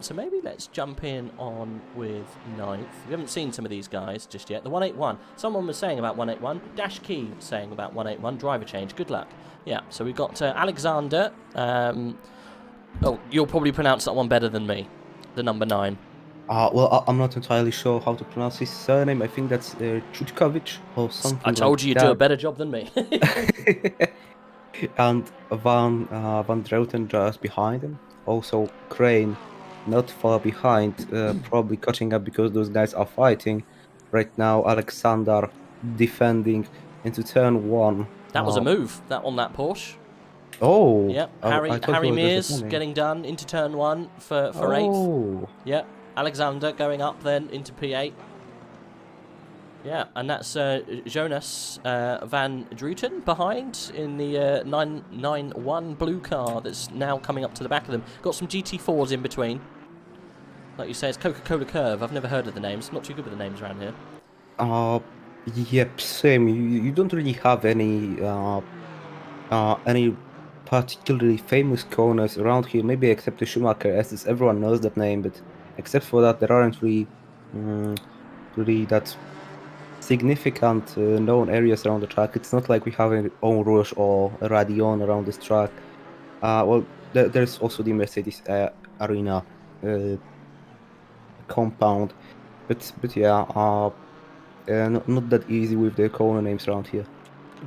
[SPEAKER 1] So maybe let's jump in on with 9th. We haven't seen some of these guys just yet. The 181. Someone was saying about 181. Dash Key was saying about 181. Driver change. Good luck. Yeah, so we've got Alexander. Oh, you'll probably pronounce that one better than me. The number 9.
[SPEAKER 2] Well, I'm not entirely sure how to pronounce his surname. I think that's Chutkovic or something.
[SPEAKER 1] I told you you'd do a better job than me.
[SPEAKER 2] And Van Drouten just behind him. Also Crane not far behind, probably catching up because those guys are fighting. Right now, Alexander defending into turn 1.
[SPEAKER 1] That was a move, that on that Porsche.
[SPEAKER 2] Oh.
[SPEAKER 1] Yep, Harry Mears getting done into turn 1 for 8th. Yep, Alexander going up then into P8. Yeah, and that's Jonas Van Druten behind in the 991 blue car that's now coming up to the back of them. Got some GT4s in between. Like you say, it's Coca-Cola Curve. I've never heard of the names. Not too good with the names around here.
[SPEAKER 2] Yep, same. You don't really have any particularly famous corners around here, maybe except the Schumacher, as everyone knows that name, but except for that, there aren't really that significant known areas around the track. It's not like we have an own Rush or a Radeon around this track. Well, there's also the Mercedes Arena compound, but yeah, not that easy with the corner names around here.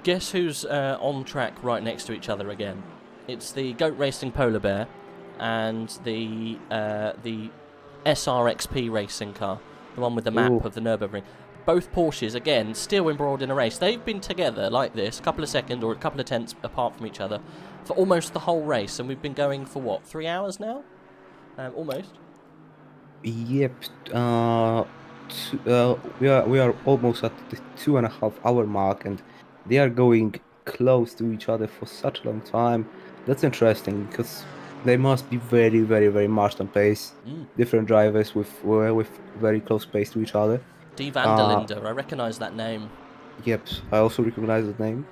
[SPEAKER 1] Guess who's on track right next to each other again? It's the Goat Racing Polar Bear and the SRXP racing car, the one with the map
[SPEAKER 2] Ooh.
[SPEAKER 1] of the Nurburgring. Both Porsches, again, still embroiled in a race. They've been together like this, a couple of seconds or a couple of tenths apart from each other, for almost the whole race. And we've been going for, what, 3 hours now? Almost.
[SPEAKER 2] Yep. We are almost at the 2.5 hour mark, and they are going close to each other for such a long time. That's interesting because they must be very, very, very matched on pace. Different drivers with very close pace to each other.
[SPEAKER 1] D. Van der Linde, I recognise that name.
[SPEAKER 2] Yep, I also recognize the name.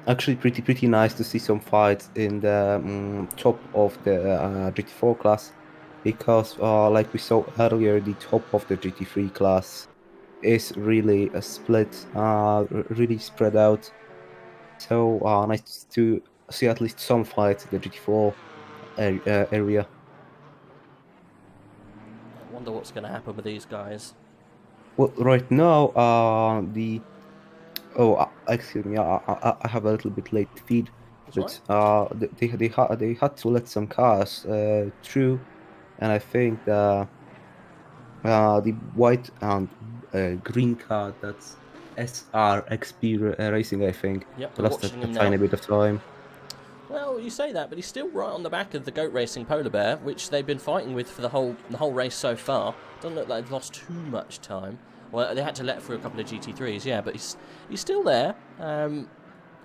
[SPEAKER 2] Actually, pretty nice to see some fights in the top of the GT4 class, because like we saw earlier, the top of the GT3 class is really a split, really spread out. So nice to see at least some fights in the GT4 area.
[SPEAKER 1] I wonder what's going to happen with these guys.
[SPEAKER 2] Well, right now, excuse me, I have a little bit late feed,
[SPEAKER 1] That's
[SPEAKER 2] but they had to let some cars through, and I think the white and green car, that's SRXP Racing, I think,
[SPEAKER 1] Yep, we're
[SPEAKER 2] lost
[SPEAKER 1] watching
[SPEAKER 2] a
[SPEAKER 1] him
[SPEAKER 2] tiny
[SPEAKER 1] now.
[SPEAKER 2] bit of time.
[SPEAKER 1] Well, you say that, but he's still right on the back of the Goat Racing Polar Bear, which they've been fighting with for the whole race so far. Doesn't look like they've lost too much time. Well, they had to let through a couple of GT3s, yeah, but he's still there. Yeah,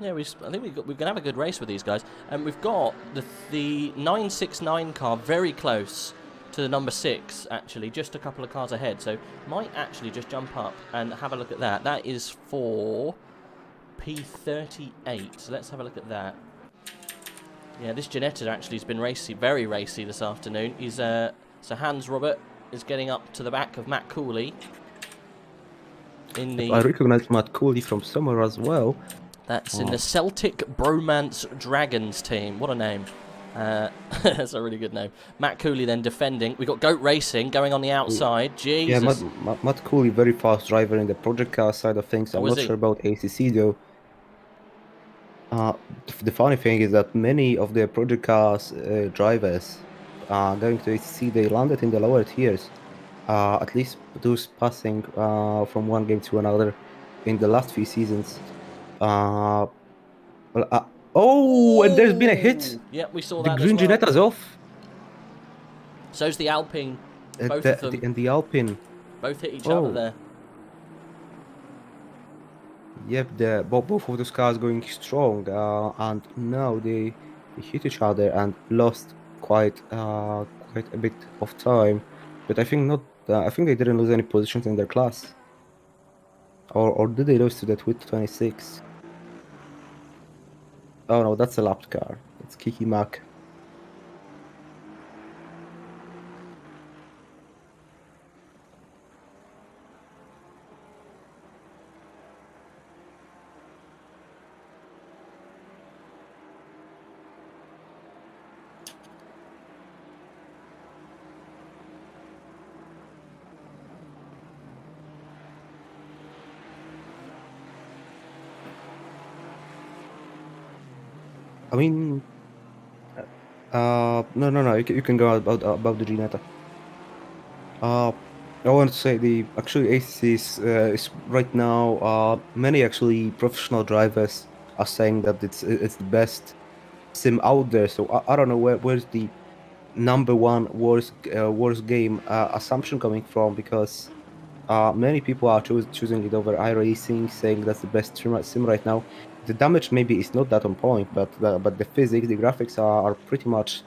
[SPEAKER 1] I think we're going to have a good race with these guys. And we've got the 969 car very close to the number 6, actually, just a couple of cars ahead. So might actually just jump up and have a look at that. That is for P38. So let's have a look at that. Yeah, this Ginetta actually has been racy, very racy this afternoon. He's so Hans Robert is getting up to the back of Matt Cooley.
[SPEAKER 2] I recognize Matt Cooley from somewhere as well.
[SPEAKER 1] That's in the Celtic Bromance Dragons team. What a name. That's a really good name. Matt Cooley then defending. We've got Goat Racing going on the outside. Jesus.
[SPEAKER 2] Yeah, Matt Cooley, very fast driver in the project car side of things. I'm not sure about ACC though. The funny thing is that many of the project cars drivers going to ACC, they landed in the lower tiers. At least those passing from one game to another in the last few seasons. And there's been a hit.
[SPEAKER 1] Yep, we saw
[SPEAKER 2] the
[SPEAKER 1] that.
[SPEAKER 2] The green Ginetta's off.
[SPEAKER 1] So's the Alpine. Both of them.
[SPEAKER 2] And the Alpine.
[SPEAKER 1] Both hit each other there.
[SPEAKER 2] Yep, both of those cars going strong, and now they hit each other and lost quite a bit of time. But I think not. I think they didn't lose any positions in their class. Or did they lose to the Twit 26? Oh no, that's a lapped car. That's Kiki Mack. I mean, no. You can go about the Ginetta. I want to say the actually ACC is right now. Many actually professional drivers are saying that it's the best sim out there. So I don't know where's the number one worst game assumption coming from, because many people are choosing it over iRacing, saying that's the best sim right now. The damage maybe is not that on point, but the physics, the graphics are pretty much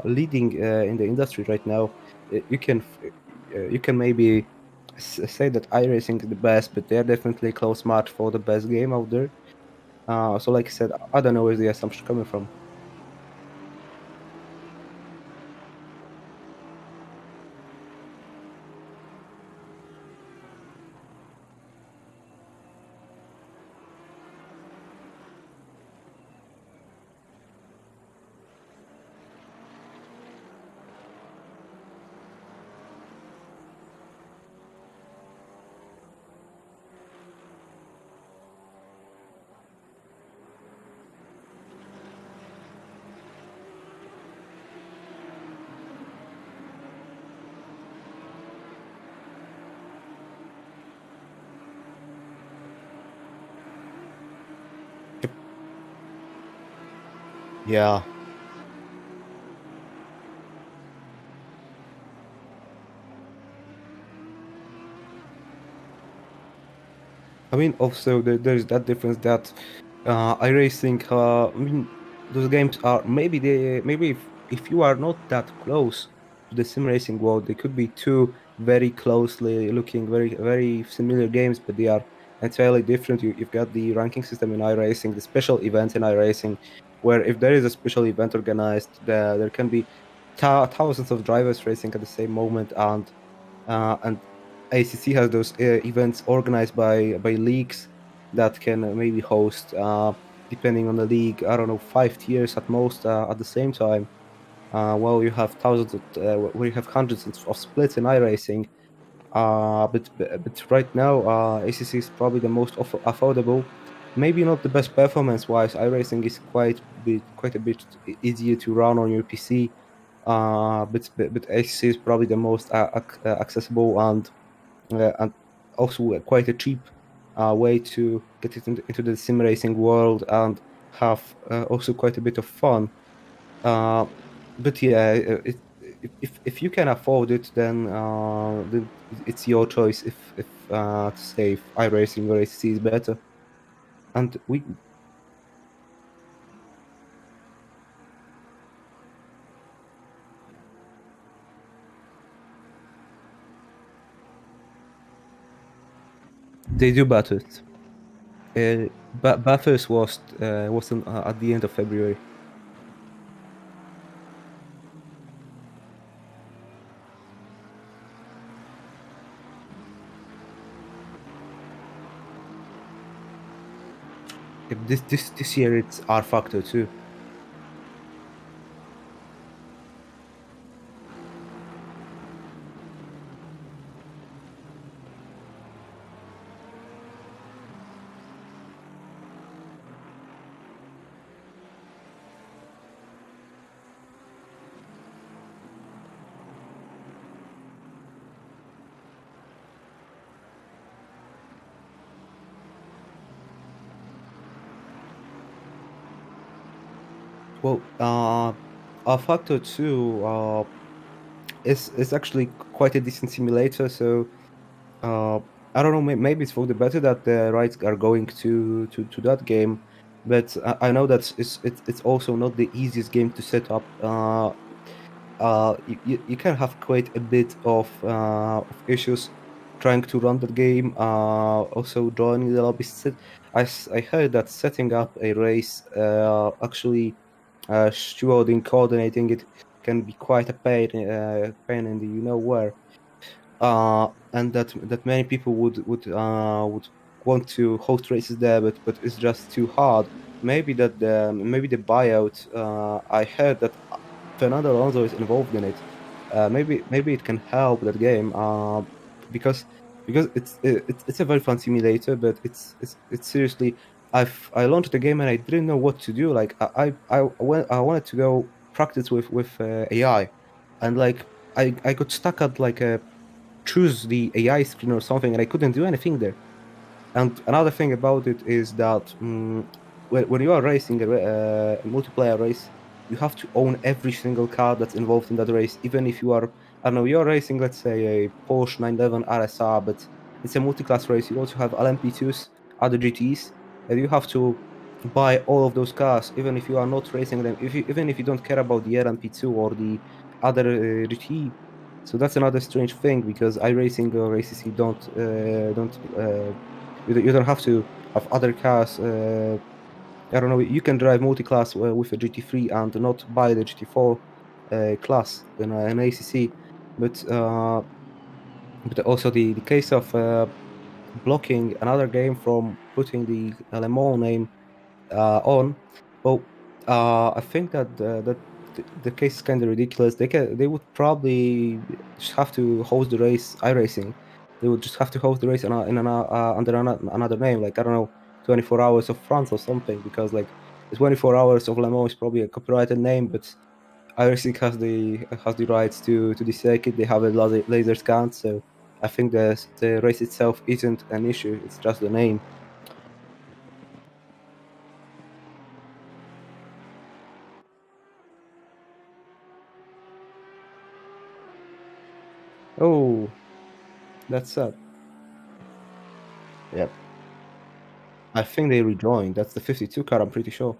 [SPEAKER 2] leading in the industry right now. You can maybe say that iRacing is the best, but they're definitely a close match for the best game out there. So like I said, I don't know where the assumption coming from. Yeah. I mean, also there's that difference that iRacing. I mean, those games are maybe if you are not that close to the sim racing world, they could be two very closely looking, very similar games, but they are entirely different. You've got the ranking system in iRacing, the special events in iRacing, where if there is a special event organized, there can be thousands of drivers racing at the same moment, and ACC has those events organized by leagues that can maybe host, depending on the league, I don't know, 5 tiers at most at the same time. Well, you have thousands of, where you have hundreds of splits in iRacing. But right now, ACC is probably the most affordable. Maybe not the best performance wise. iRacing is quite a bit easier to run on your PC. But ACC is probably the most accessible and also quite a cheap way to get it into the sim racing world and have also quite a bit of fun. Uh, but yeah, if you can afford it, then it's your choice if to say if iRacing or ACC is better. And they do Bathurst. Bathurst was at the end of February. This year it's rFactor too. Well, rFactor 2 is actually quite a decent simulator. So uh, I don't know. Maybe it's for the better that the rights are going to that game, but I know that it's also not the easiest game to set up. You can have quite a bit of issues trying to run that game. Also joining the lobby. I heard that setting up a race, actually stewarding, coordinating it can be quite a pain in the you know where. And that many people would want to host races there, but it's just too hard. Maybe the buyout. I heard that Fernando Alonso is involved in it. Maybe it can help that game. Because it's a very fun simulator, but it's seriously. I launched the game and I didn't know what to do. Like I wanted to go practice with AI, and like I got stuck at like a choose the AI screen or something, and I couldn't do anything there. And another thing about it is that when you are racing a multiplayer race, you have to own every single car that's involved in that race, even if you are, I don't know, you're racing, let's say, a Porsche 911 RSR, but it's a multi-class race. You also have LMP2s, other GTs, and you have to buy all of those cars, even if you are not racing them, even if you don't care about the LMP2 or the other GT. So that's another strange thing because iRacing or ACC don't you don't have to have other cars. I don't know. You can drive multi-class with a GT3 and not buy the GT4 class in an ACC. But but also the case of blocking another game from putting the Le Mans name on. Well, I think that the case is kind of ridiculous. They would probably just have to host the race iRacing. They would just have to host the race under another name, like I don't know, 24 Hours of France or something, because like the 24 Hours of Le Mans is probably a copyrighted name, but iRacing has the rights to the circuit. They have a laser scan, so I think the race itself isn't an issue. It's just the name. Oh, that's sad. Yep. I think they rejoined. That's the 52 car, I'm pretty sure.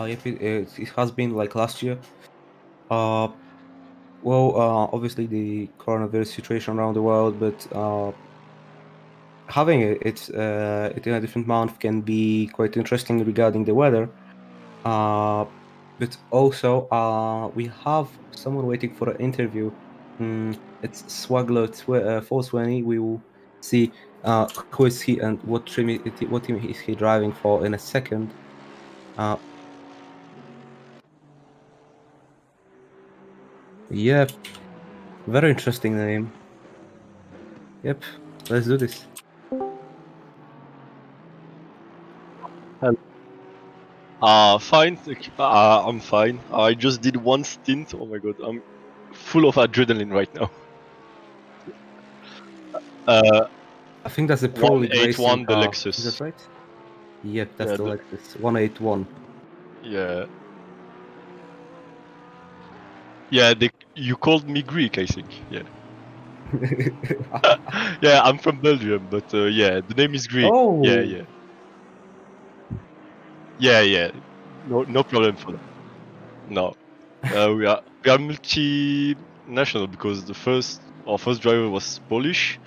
[SPEAKER 2] Yep, it has been like last year. Obviously the coronavirus situation around the world, but having it in a different month can be quite interesting regarding the weather. But also, we have someone waiting for an interview. It's Swagler 420. We will see who is he and what team is he driving for in a second. Yep, very interesting name. Yep, let's do this.
[SPEAKER 4] Fine. I'm fine. I just did one stint. Oh my god, I'm full of adrenaline right now.
[SPEAKER 2] I think that's the Pro League
[SPEAKER 4] 181
[SPEAKER 2] Racing
[SPEAKER 4] the
[SPEAKER 2] car.
[SPEAKER 4] Lexus.
[SPEAKER 2] Is that right? Yep, that's
[SPEAKER 4] Yeah,
[SPEAKER 2] the Lexus 181.
[SPEAKER 4] Yeah. Yeah, you called me Greek, I think. Yeah. Yeah, I'm from Belgium, but yeah, the name is Greek.
[SPEAKER 2] Oh.
[SPEAKER 4] Yeah. Yeah. No problem for that. No. We are multinational because our first driver was Polish.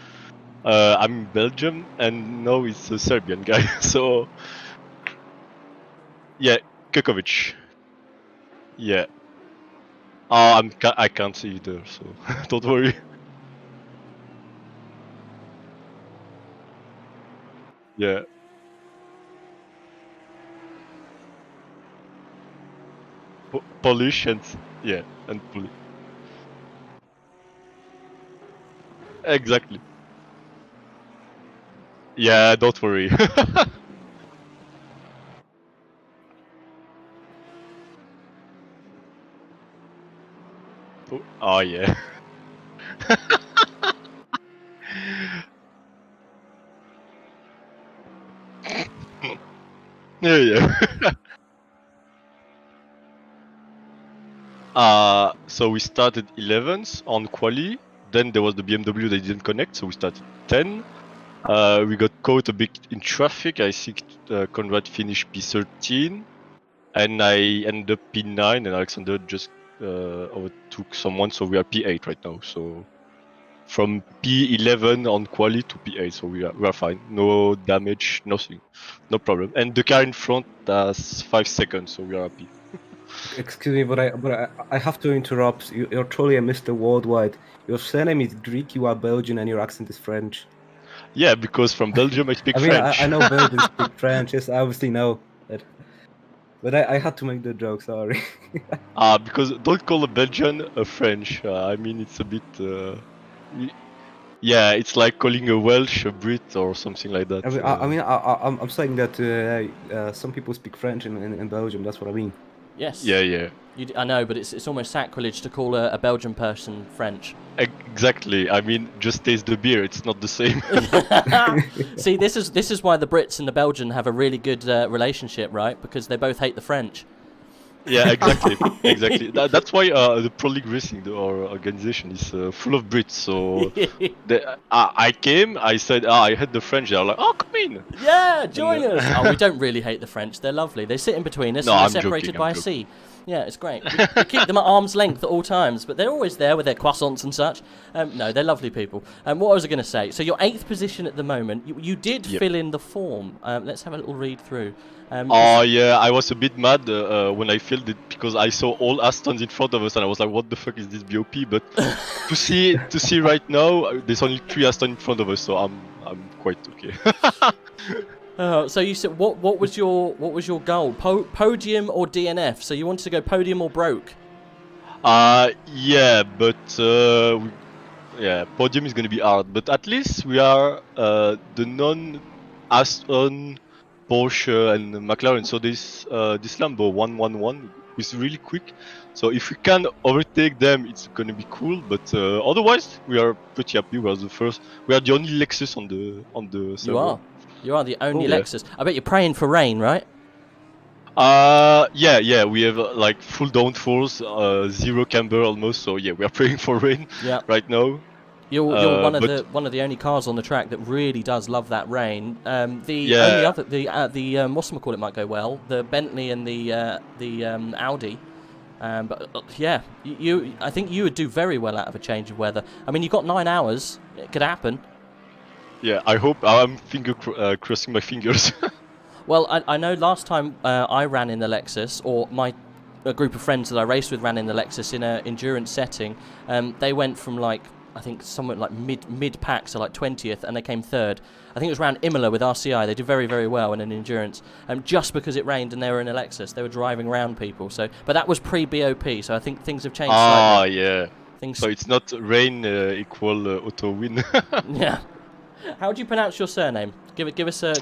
[SPEAKER 4] I'm in Belgium, and now it's a Serbian guy. So yeah, Kukovic. Yeah. I can't see either, so don't worry. Yeah. Polish and Polish. Exactly. Yeah, don't worry. Oh yeah. Yeah. So we started 11th on quali. Then there was the BMW they didn't connect, so we started 10. We got caught a bit in traffic. I think Conrad finished P13, and I ended up P9, and Alexander just overtook someone, so we are P8 right now. So from P11 on quali to P8, so we are fine. No damage, nothing, no problem. And the car in front has 5 seconds, so we are happy.
[SPEAKER 2] Excuse me, but I have to interrupt. You're truly a Mr. Worldwide. Your surname is Greek, you are Belgian, and your accent is French.
[SPEAKER 4] Yeah, because from Belgium I speak French.
[SPEAKER 2] I know Belgians speak French. Yes, I obviously know that. But I had to make the joke. Sorry.
[SPEAKER 4] Because don't call a Belgian a French. I mean, it's a bit. Yeah, it's like calling a Welsh a Brit or something like that.
[SPEAKER 2] I'm saying that some people speak French in Belgium. That's what I mean.
[SPEAKER 1] Yes.
[SPEAKER 4] Yeah.
[SPEAKER 1] I know, but it's almost sacrilege to call a Belgian person French.
[SPEAKER 4] Exactly. I mean, just taste the beer. It's not the same.
[SPEAKER 1] See, this is why the Brits and the Belgian have a really good relationship, right? Because they both hate the French.
[SPEAKER 4] Yeah, exactly, exactly. That's why the Pro League Racing, our organization, is full of Brits. So I came, I said, I hate the French. They're like, oh, come in.
[SPEAKER 1] Yeah, join
[SPEAKER 4] And,
[SPEAKER 1] us. Oh, we don't really hate the French. They're lovely. They sit in between us
[SPEAKER 4] No,
[SPEAKER 1] and they're
[SPEAKER 4] I'm
[SPEAKER 1] separated
[SPEAKER 4] joking,
[SPEAKER 1] by
[SPEAKER 4] I'm
[SPEAKER 1] a
[SPEAKER 4] joking.
[SPEAKER 1] sea. Yeah, it's great. We keep them at arm's length at all times, but they're always there with their croissants and such. No, they're lovely people. What was I going to say? So your 8th position at the moment. You did
[SPEAKER 4] Yep.
[SPEAKER 1] fill in the form. Let's have a little read through.
[SPEAKER 4] Oh yeah, I was a bit mad when I filled it because I saw all Astons in front of us and I was like, "What the fuck is this BOP?" But to see right now, there's only 3 Aston in front of us, so I'm quite okay.
[SPEAKER 1] So you said what was your goal? Podium or DNF? So you wanted to go podium or broke?
[SPEAKER 4] Yeah, but podium is gonna be hard. But at least we are the non-Aston, Porsche, and McLaren. So this Lambo 111 is really quick. So if we can overtake them, it's gonna be cool. But otherwise, we are pretty happy. We are the first. We are the only Lexus on the server.
[SPEAKER 1] You are the only
[SPEAKER 4] yeah.
[SPEAKER 1] Lexus. I bet you're praying for rain, right?
[SPEAKER 4] Yeah, we have like full downforce, 0 camber almost. So yeah, we are praying for rain right now.
[SPEAKER 1] You're one of the only cars on the track that really does love that rain. The only other whatchamacallit might go well, the Bentley and the Audi. But yeah, I think you would do very well out of a change of weather. I mean, you've got 9 hours. It could happen.
[SPEAKER 4] Yeah, I hope. I'm crossing my fingers.
[SPEAKER 1] Well, I know last time I ran in the Lexus, or a group of friends that I raced with ran in the Lexus in an endurance setting. They went from like, I think somewhere like mid pack, so like 20th, and they came 3rd. I think it was around Imola with RCI. They did very, very well in an endurance, just because it rained and they were in a Lexus. They were driving around people. So, but that was pre-BOP, so I think things have changed slightly.
[SPEAKER 4] Yeah. So it's not rain equal auto win.
[SPEAKER 1] Yeah. How do you pronounce your surname? Give us a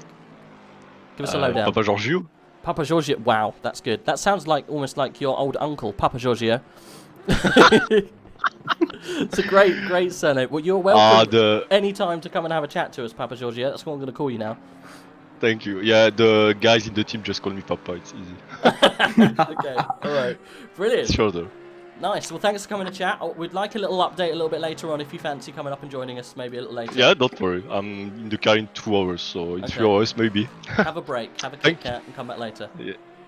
[SPEAKER 1] lowdown.
[SPEAKER 4] Papa Giorgio.
[SPEAKER 1] Papa Giorgio. Wow, that's good. That sounds like almost like your old uncle, Papa Giorgio. It's a great surname. Well, you're welcome any time to come and have a chat to us, Papa Giorgio. That's what I'm going to call you now.
[SPEAKER 4] Thank you. Yeah, the guys in the team just call me Papa. It's easy.
[SPEAKER 1] Okay, all right, brilliant.
[SPEAKER 4] Sure, though.
[SPEAKER 1] Nice. Well, thanks for coming to chat. We'd like a little update a little bit later on if you fancy coming up and joining us maybe a little later.
[SPEAKER 4] Yeah, don't worry. I'm in the car in 2 hours, so in 3 hours maybe.
[SPEAKER 1] Have a break, have a Kit Kat, and come back later.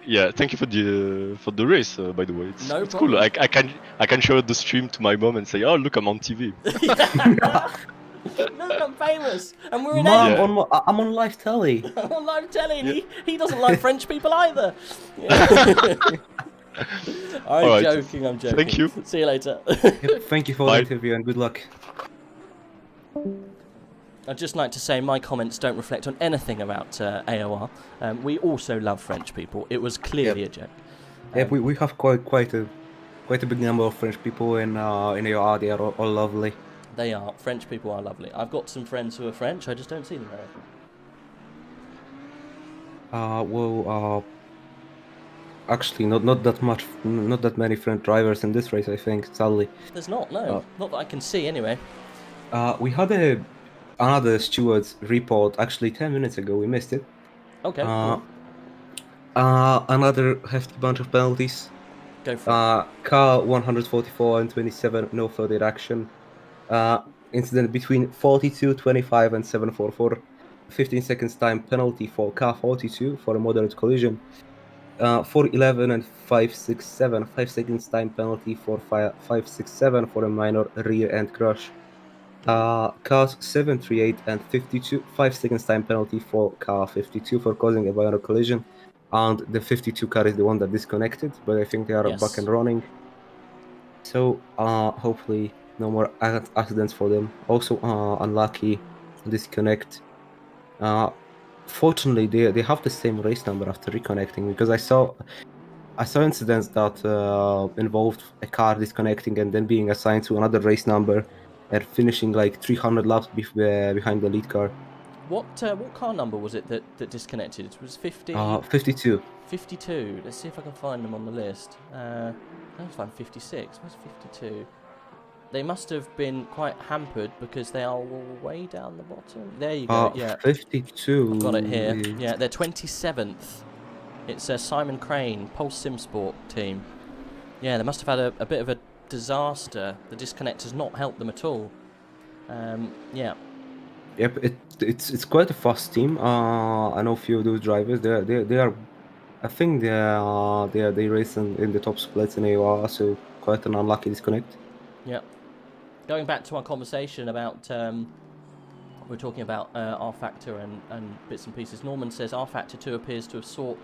[SPEAKER 4] Yeah, thank you for the race. By the way, it's
[SPEAKER 1] problem.
[SPEAKER 4] Cool. I can show the stream to my mom and say, "Oh, look, I'm on TV."
[SPEAKER 1] Look, I'm famous, and we're in.
[SPEAKER 2] Mom, I'm on live telly.
[SPEAKER 1] I'm on live telly, and he doesn't like French people either. I'm joking.
[SPEAKER 4] Thank you.
[SPEAKER 1] See you later.
[SPEAKER 2] Thank you for the interview and good luck.
[SPEAKER 1] I'd just like to say my comments don't reflect on anything about AOR. We also love French people. It was clearly a joke.
[SPEAKER 2] Yeah, we have quite a big number of French people in AOR. They are all lovely.
[SPEAKER 1] They are. French people are lovely. I've got some friends who are French. I just don't see them very often.
[SPEAKER 2] Actually, not that many French drivers in this race, I think, sadly.
[SPEAKER 1] There's not, no. Not that I can see, anyway.
[SPEAKER 2] We had another steward's report, actually 10 minutes ago. We missed it.
[SPEAKER 1] Okay. Cool.
[SPEAKER 2] Another hefty bunch of penalties.
[SPEAKER 1] Go for it.
[SPEAKER 2] Car 144 and 27, no further action. Incident between 42, 25 and 744. 15 seconds time penalty for car 42 for a moderate collision. 411 and 567, 5 seconds time penalty for 567 for a minor rear end crash. Cars 738 and 52, 5 seconds time penalty for car 52 for causing a minor collision. And the 52 car is the one that disconnected, but I think they are back and running. So hopefully no more accidents for them. Also unlucky disconnect. Fortunately, they have the same race number after reconnecting, because I saw incidents that involved a car disconnecting and then being assigned to another race number and finishing like 300 laps behind the lead car.
[SPEAKER 1] What car number was it that disconnected? It was 50?
[SPEAKER 2] 52.
[SPEAKER 1] 52. Let's see if I can find them on the list. Let's find 56. Where's 52? They must have been quite hampered because they are way down the bottom. There you go. Yeah.
[SPEAKER 2] 52.
[SPEAKER 1] I've got it here. Yeah, they're 27th. It's Simon Crane, Pulse Sim Sport team. Yeah, they must have had a bit of a disaster. The disconnect has not helped them at all. Yeah.
[SPEAKER 2] Yep, it's quite a fast team. I know a few of those drivers. They are. I think they race in the top splits in AOR, so quite an unlucky disconnect.
[SPEAKER 1] Yeah. Going back to our conversation about, we're talking about rFactor and bits and pieces. Norman says rFactor 2 appears to have sought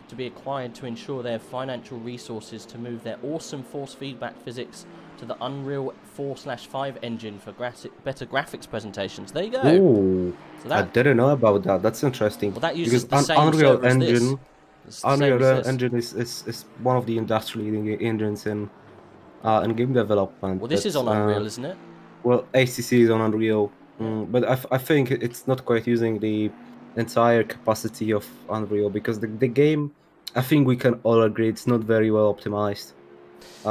[SPEAKER 1] to be acquired to ensure they have financial resources to move their awesome force feedback physics to the Unreal 4/5 engine for better graphics presentations. There you go.
[SPEAKER 2] Ooh,
[SPEAKER 1] So
[SPEAKER 2] I
[SPEAKER 1] that,
[SPEAKER 2] didn't know about that. That's interesting.
[SPEAKER 1] well, that uses
[SPEAKER 2] Because
[SPEAKER 1] the same
[SPEAKER 2] Unreal
[SPEAKER 1] server as this.
[SPEAKER 2] Engine,
[SPEAKER 1] It's the same as
[SPEAKER 2] Unreal
[SPEAKER 1] this.
[SPEAKER 2] Engine is one of the industry-leading engines in game development.
[SPEAKER 1] Well, this is
[SPEAKER 2] But,
[SPEAKER 1] on Unreal, isn't it?
[SPEAKER 2] well, ACC is on Unreal,
[SPEAKER 1] Yeah.
[SPEAKER 2] but I think it's not quite using the entire capacity of Unreal because the game, I think we can all agree, it's not very well optimized. You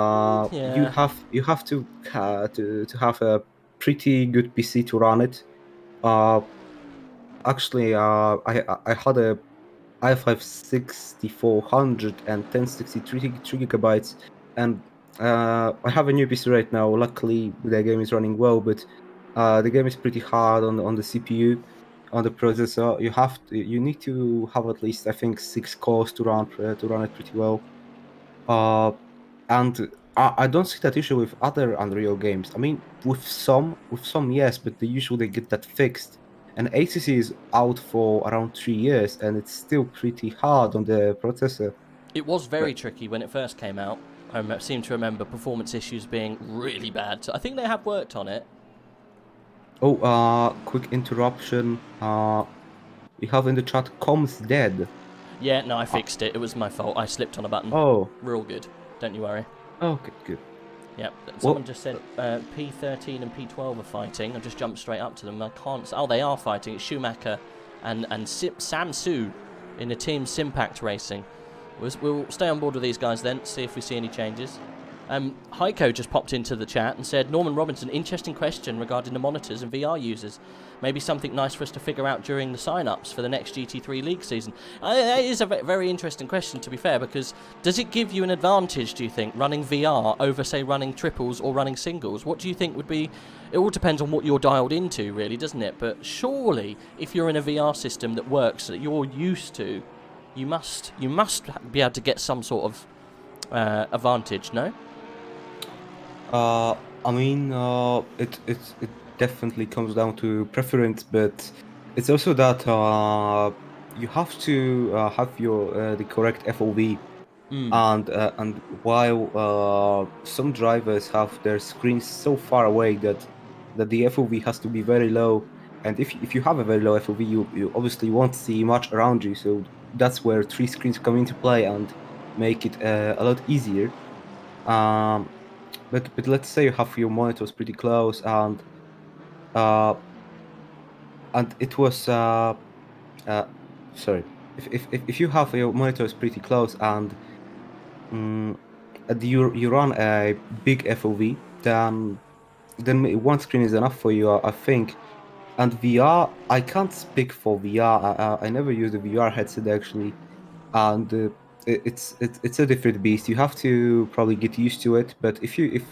[SPEAKER 1] Yeah.
[SPEAKER 2] have to have a pretty good PC to run it. Actually, I had a i5 6400 and 1063 gigabytes, and I have a new PC right now. Luckily, the game is running well, but the game is pretty hard on the CPU, on the processor. You need to have at least, I think, 6 cores to run it pretty well. And I don't see that issue with other Unreal games. I mean, with some yes, but they usually get that fixed. And ACC is out for around 3 years, and it's still pretty hard on the processor.
[SPEAKER 1] It was very tricky when it first came out. I seem to remember performance issues being really bad. So I think they have worked on it.
[SPEAKER 2] Oh, quick interruption. We have in the chat, comms dead.
[SPEAKER 1] Yeah, no, I fixed it. It was my fault. I slipped on a button.
[SPEAKER 2] Oh,
[SPEAKER 1] Real good. Don't you worry.
[SPEAKER 2] okay, good.
[SPEAKER 1] Yep. Someone just said P13 and P12 are fighting. I just jumped straight up to them. I can't. Oh, they are fighting. It's Schumacher and Sam Su in the team Simpact Racing. We'll stay on board with these guys then, see if we see any changes. Heiko just popped into the chat and said, Norman Robinson, interesting question regarding the monitors and VR users. Maybe something nice for us to figure out during the sign-ups for the next GT3 League season. That is a very interesting question, to be fair, because does it give you an advantage, do you think, running VR over, say, running triples or running singles? What do you think would be... It all depends on what you're dialed into, really, doesn't it? But surely, if you're in a VR system that works, that you're used to, you must be able to get some sort of advantage, no?
[SPEAKER 2] I mean, it definitely comes down to preference, but it's also that you have to have your the correct FOV, and while some drivers have their screens so far away that the FOV has to be very low, and if you have a very low FOV, you obviously won't see much around you. So that's where 3 screens come into play and make it a lot easier. But let's say you have your monitors pretty close, and it was sorry, if you have your monitors pretty close and you run a big FOV, then 1 screen is enough for you, I think. And VR, I can't speak for VR. I never used a VR headset actually, and it's a different beast. You have to probably get used to it. But if you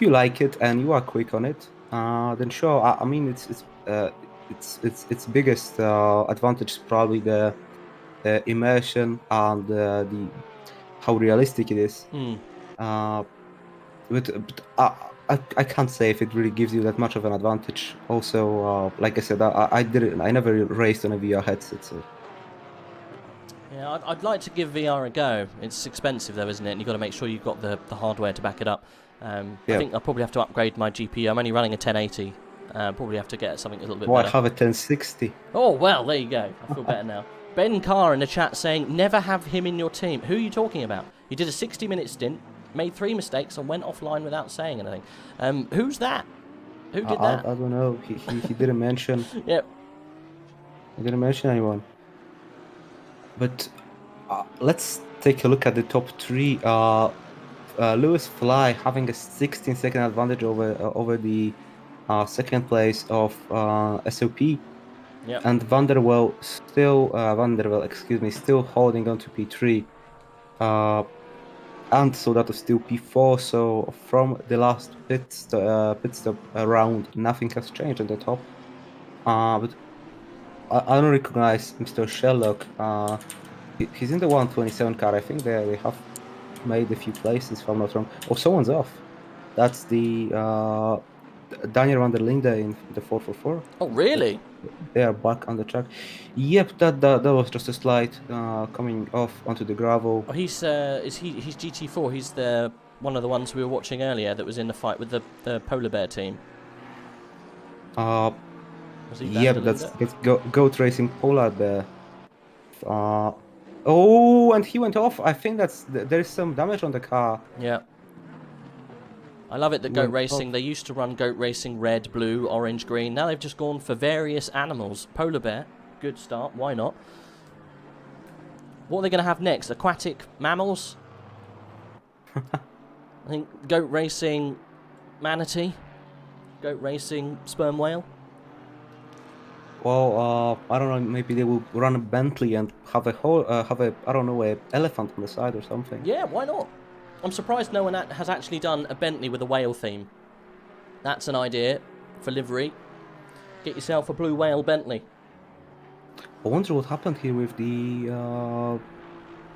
[SPEAKER 2] like it and you are quick on it, then sure. I mean, its biggest advantage is probably the immersion and the how realistic it is. But I can't say if it really gives you that much of an advantage. Also, like I said, I never raced on a VR headset, so.
[SPEAKER 1] Yeah, I'd like to give VR a go. It's expensive though, isn't it? And you've got to make sure you've got the hardware to back it up. I think I'll probably have to upgrade my GPU. I'm only running a 1080. Probably have to get something a little bit better.
[SPEAKER 2] I have a 1060.
[SPEAKER 1] Oh, well, there you go. I feel better now. Ben Carr in the chat saying, never have him in your team. Who are you talking about? He did a 60-minute stint, made 3 mistakes, and went offline without saying anything. Who's that? Who did that?
[SPEAKER 2] I don't know. He didn't mention.
[SPEAKER 1] Yep.
[SPEAKER 2] He didn't mention anyone. But let's take a look at the top 3. Lewis Fly having a 16-second advantage over the second place of SOP.
[SPEAKER 1] Yep.
[SPEAKER 2] And Vanderwell still holding on to P3. And Soldato still P4. So from the last pit stop round, nothing has changed at the top. But I don't recognize Mr. Sherlock. He's in the 127 car. I think they have made a few places, if I'm not wrong. Oh, someone's off. That's the Daniel van der Linde in the 444.
[SPEAKER 1] Oh, really?
[SPEAKER 2] They are back on the track. Yep, that was just a slide coming off onto the gravel.
[SPEAKER 1] Oh, he's GT4. He's one of the ones we were watching earlier that was in the fight with the polar bear team. Was he
[SPEAKER 2] Yep,
[SPEAKER 1] Van der
[SPEAKER 2] that's
[SPEAKER 1] Linde?
[SPEAKER 2] Goat Racing Polar Bear. Oh, and he went off. I think there's some damage on the car.
[SPEAKER 1] Yeah. I love it that Goat
[SPEAKER 2] Went
[SPEAKER 1] Racing,
[SPEAKER 2] off.
[SPEAKER 1] they used to run Goat Racing red, blue, orange, green. Now they've just gone for various animals. Polar bear, good start, why not? What are they going to have next? Aquatic mammals? I think Goat Racing manatee? Goat Racing sperm whale?
[SPEAKER 2] Well, I don't know. Maybe they will run a Bentley and have I don't know, a elephant on the side or something.
[SPEAKER 1] Yeah, why not? I'm surprised no one has actually done a Bentley with a whale theme. That's an idea for livery. Get yourself a blue whale Bentley.
[SPEAKER 2] I wonder what happened here with the. Oh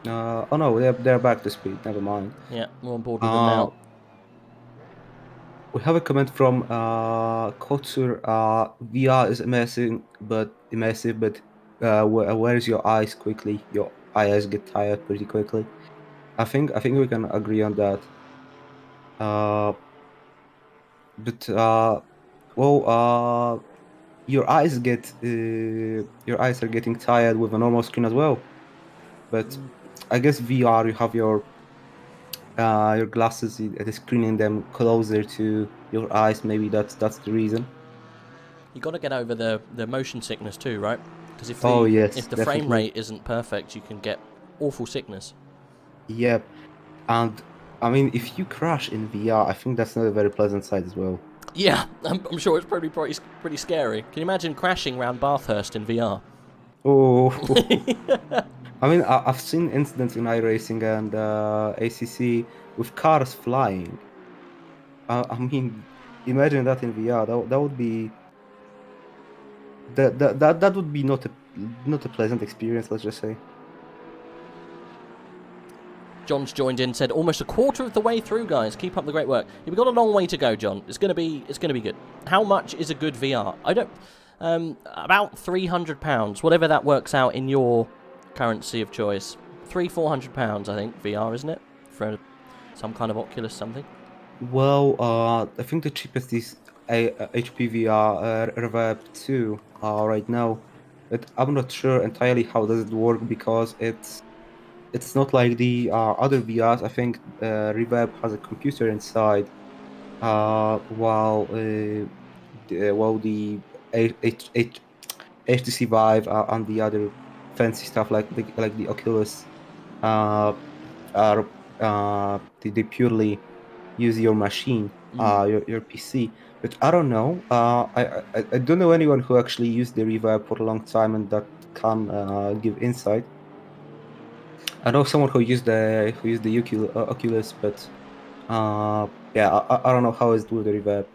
[SPEAKER 2] no, they're back to speed. Never mind.
[SPEAKER 1] Yeah, we're on board with them now.
[SPEAKER 2] We have a comment from Kotsur. VR is amazing, but wears your eyes quickly. Your eyes get tired pretty quickly. I think we can agree on that. Your eyes are getting tired with a normal screen as well. But I guess VR, you have your glasses, it is screening them closer to your eyes. Maybe that's the reason.
[SPEAKER 1] You got to get over the motion sickness too, right? Because if the frame
[SPEAKER 2] definitely.
[SPEAKER 1] rate isn't perfect, you can get awful sickness.
[SPEAKER 2] Yep, and I mean, if you crash in VR, I think that's not a very pleasant sight as well.
[SPEAKER 1] Yeah, I'm sure it's probably pretty scary. Can you imagine crashing around Bathurst in VR?
[SPEAKER 2] Oh, I mean, I've seen incidents in iRacing and ACC with cars flying. I mean, imagine that in VR. That would be that would be not a pleasant experience. Let's just say.
[SPEAKER 1] John's joined in, said almost a quarter of the way through, guys. Keep up the great work. Yeah, we've got a long way to go, John. It's gonna be good. How much is a good VR? I don't. About £300, whatever that works out in your currency of choice. £400, I think, VR, isn't it? For some kind of Oculus something.
[SPEAKER 2] Well, I think the cheapest is HP VR Reverb 2 right now. But I'm not sure entirely how does it work because it's not like the other VRs. I think Reverb has a computer inside, while the HTC Vive and the other fancy stuff like the Oculus they purely use your machine, your PC. But I don't know. I don't know anyone who actually used the Reverb for a long time and that can give insight. I know someone who used the Oculus, but yeah, I don't know how it's with the Reverb.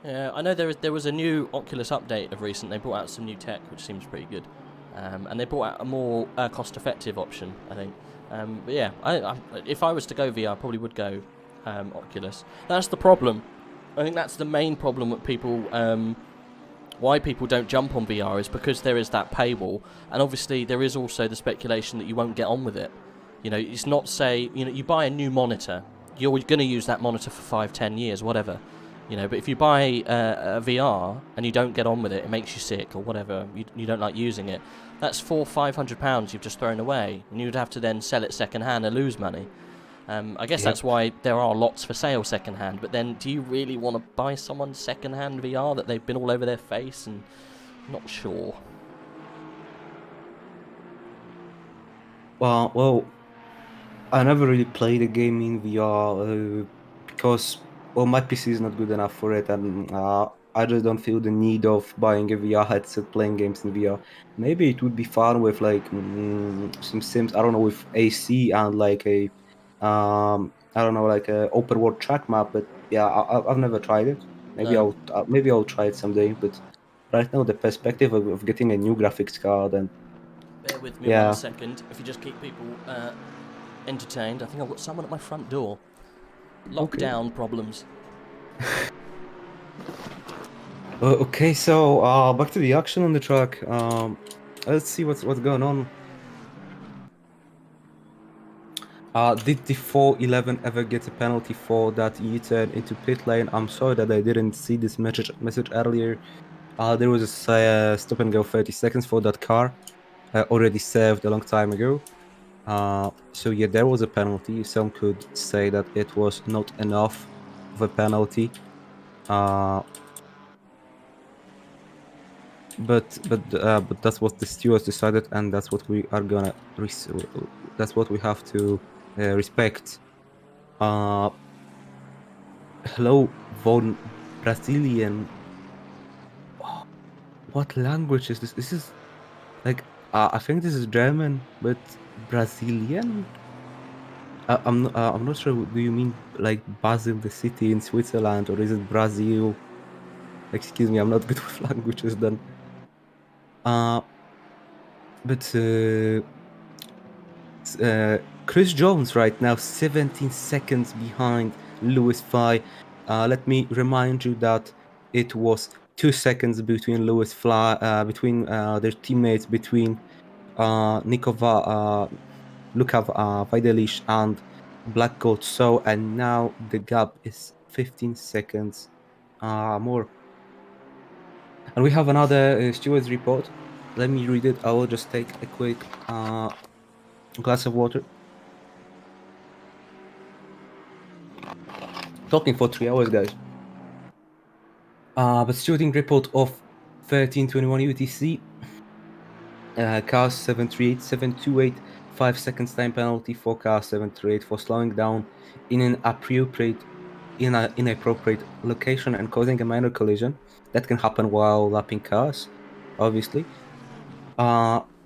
[SPEAKER 1] Yeah, I know there was a new Oculus update of recent. They brought out some new tech, which seems pretty good, and they brought out a more cost-effective option, I think. But yeah, if I was to go VR, I probably would go Oculus. That's the problem. I think that's the main problem with people. Why people don't jump on VR is because there is that paywall, and obviously there is also the speculation that you won't get on with it. You know, it's not you buy a new monitor, you're going to use that monitor for 5-10 years, whatever. You know, but if you buy a VR and you don't get on with it, it makes you sick or whatever, you don't like using it, that's £400-500 you've just thrown away, and you'd have to then sell it second hand and lose money. I guess that's why there are lots for sale second hand, but then do you really want to buy someone's second hand VR that they've been all over their face? And not sure.
[SPEAKER 2] Well, I never really played a game in VR because well, my PC is not good enough for it, and I just don't feel the need of buying a VR headset, playing games in VR. Maybe it would be fun with like some sims. I don't know, with AC and like a I don't know, like a open world track map. But yeah, I've never tried it. Maybe
[SPEAKER 1] No.
[SPEAKER 2] I'll try it someday. But right now, the perspective of getting a new graphics card and
[SPEAKER 1] Bear with me
[SPEAKER 2] yeah.
[SPEAKER 1] 1 second. If you just keep people entertained. I think I've got someone at my front door. Lockdown problems.
[SPEAKER 2] Okay, so back to the action on the track. Let's see what's going on. Did the 411 ever get a penalty for that U-turn into pit lane? I'm sorry that I didn't see this message earlier. There was a stop and go 30 seconds for that car, already served a long time ago. So yeah, there was a penalty. Some could say that it was not enough of a penalty. But that's what the stewards decided, and that's what we are gonna that's what we have to respect. Hello, von Brazilian. Oh, what language is this? This is like I think this is German, but Brazilian. I'm not sure. Do you mean like Basel, the city in Switzerland, or is it Brazil? Excuse me, I'm not good with languages then. But Chris Jones right now 17 seconds behind Lewis Fly. Let me remind you that it was 2 seconds between Lewis Fly, between their teammates, between Luka Vidalish and Black Goat. So, and now the gap is 15 seconds more. And we have another stewards report. Let me read it. I will just take a quick glass of water. Talking for 3 hours, guys. But shooting report of 13:21 UTC. Cars 738, 728, 5 seconds time penalty for car 738 for slowing down in an inappropriate location and causing a minor collision. That can happen while lapping cars, obviously.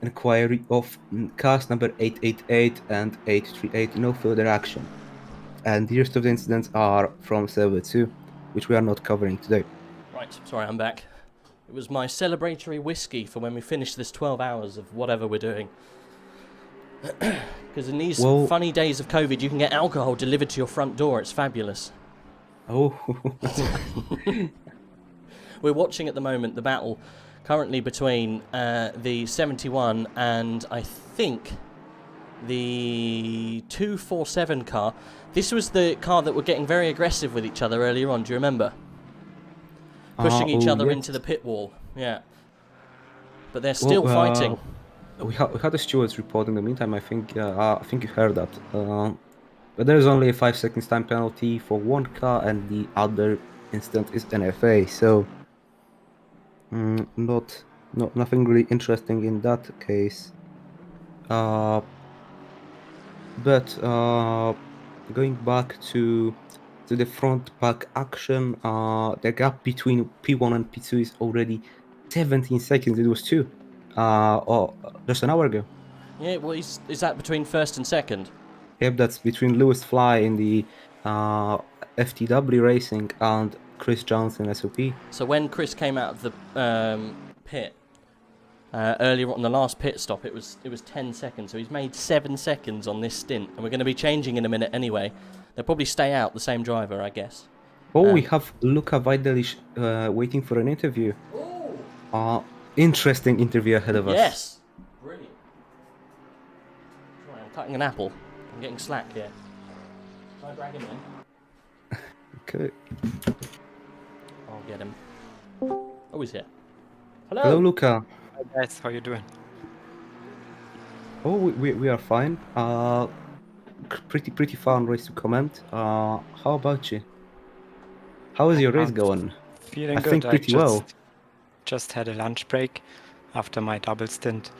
[SPEAKER 2] Inquiry of cars number 888 and 838, no further action. And the rest of the incidents are from server 2, which we are not covering today.
[SPEAKER 1] Right, sorry, I'm back. It was my celebratory whiskey for when we finish this 12 hours of whatever we're doing. Because in these funny days of COVID, you can get alcohol delivered to your front door. It's fabulous.
[SPEAKER 2] Oh.
[SPEAKER 1] We're watching at the moment the battle currently between the 71 and I think the 247 car. This was the car that were getting very aggressive with each other earlier on. Do you remember? Pushing each other into the pit wall. Yeah. But they're still fighting.
[SPEAKER 2] We had a stewards report in the meantime. I think you heard that. But there is only a 5 seconds time penalty for one car, and the other incident is NFA. So nothing really interesting in that case. But going back to the front pack action, the gap between P1 and P2 is already 17 seconds. It was 2 just an hour ago.
[SPEAKER 1] Yeah, well, is that between first and second?
[SPEAKER 2] Yep, that's between Lewis Fly in the FTW Racing and Chris Johnson SOP.
[SPEAKER 1] So when Chris came out of the pit earlier on the last pit stop, it was 10 seconds. So he's made 7 seconds on this stint, and we're going to be changing in a minute anyway. They'll probably stay out, the same driver, I guess.
[SPEAKER 2] Oh, we have Luka Vidalish waiting for an interview. Interesting interview ahead of us.
[SPEAKER 1] Yes. Brilliant. Sorry, I'm cutting an apple. I'm getting slack here. Can I drag him in?
[SPEAKER 2] Okay.
[SPEAKER 1] I'll get him. Oh, he's here. Hello.
[SPEAKER 2] Hello, Luka.
[SPEAKER 5] Hi guys, how you doing?
[SPEAKER 2] Oh, we are fine. Pretty fun race to comment. How about you? How is your race going?
[SPEAKER 5] Feeling
[SPEAKER 2] I
[SPEAKER 5] good.
[SPEAKER 2] think pretty well.
[SPEAKER 5] Just had a lunch break after my double stint.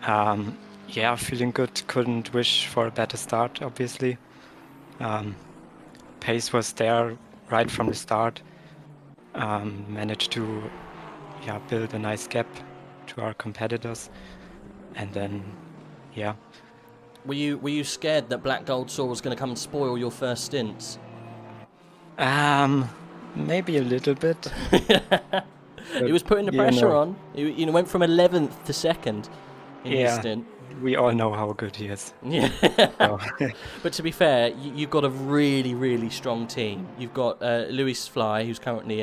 [SPEAKER 5] Yeah, feeling good. Couldn't wish for a better start, obviously. Pace was there right from the start. Managed to build a nice gap to our competitors, and then
[SPEAKER 1] Were you scared that Black Gold Saw was going to come and spoil your first stints?
[SPEAKER 5] maybe a little bit.
[SPEAKER 1] He was putting the pressure on. He went from 11th to 2nd in his stint.
[SPEAKER 5] We all know how good he is.
[SPEAKER 1] Yeah.
[SPEAKER 5] So.
[SPEAKER 1] But to be fair, you've got a really, really strong team. You've got Lewis Fly, who's currently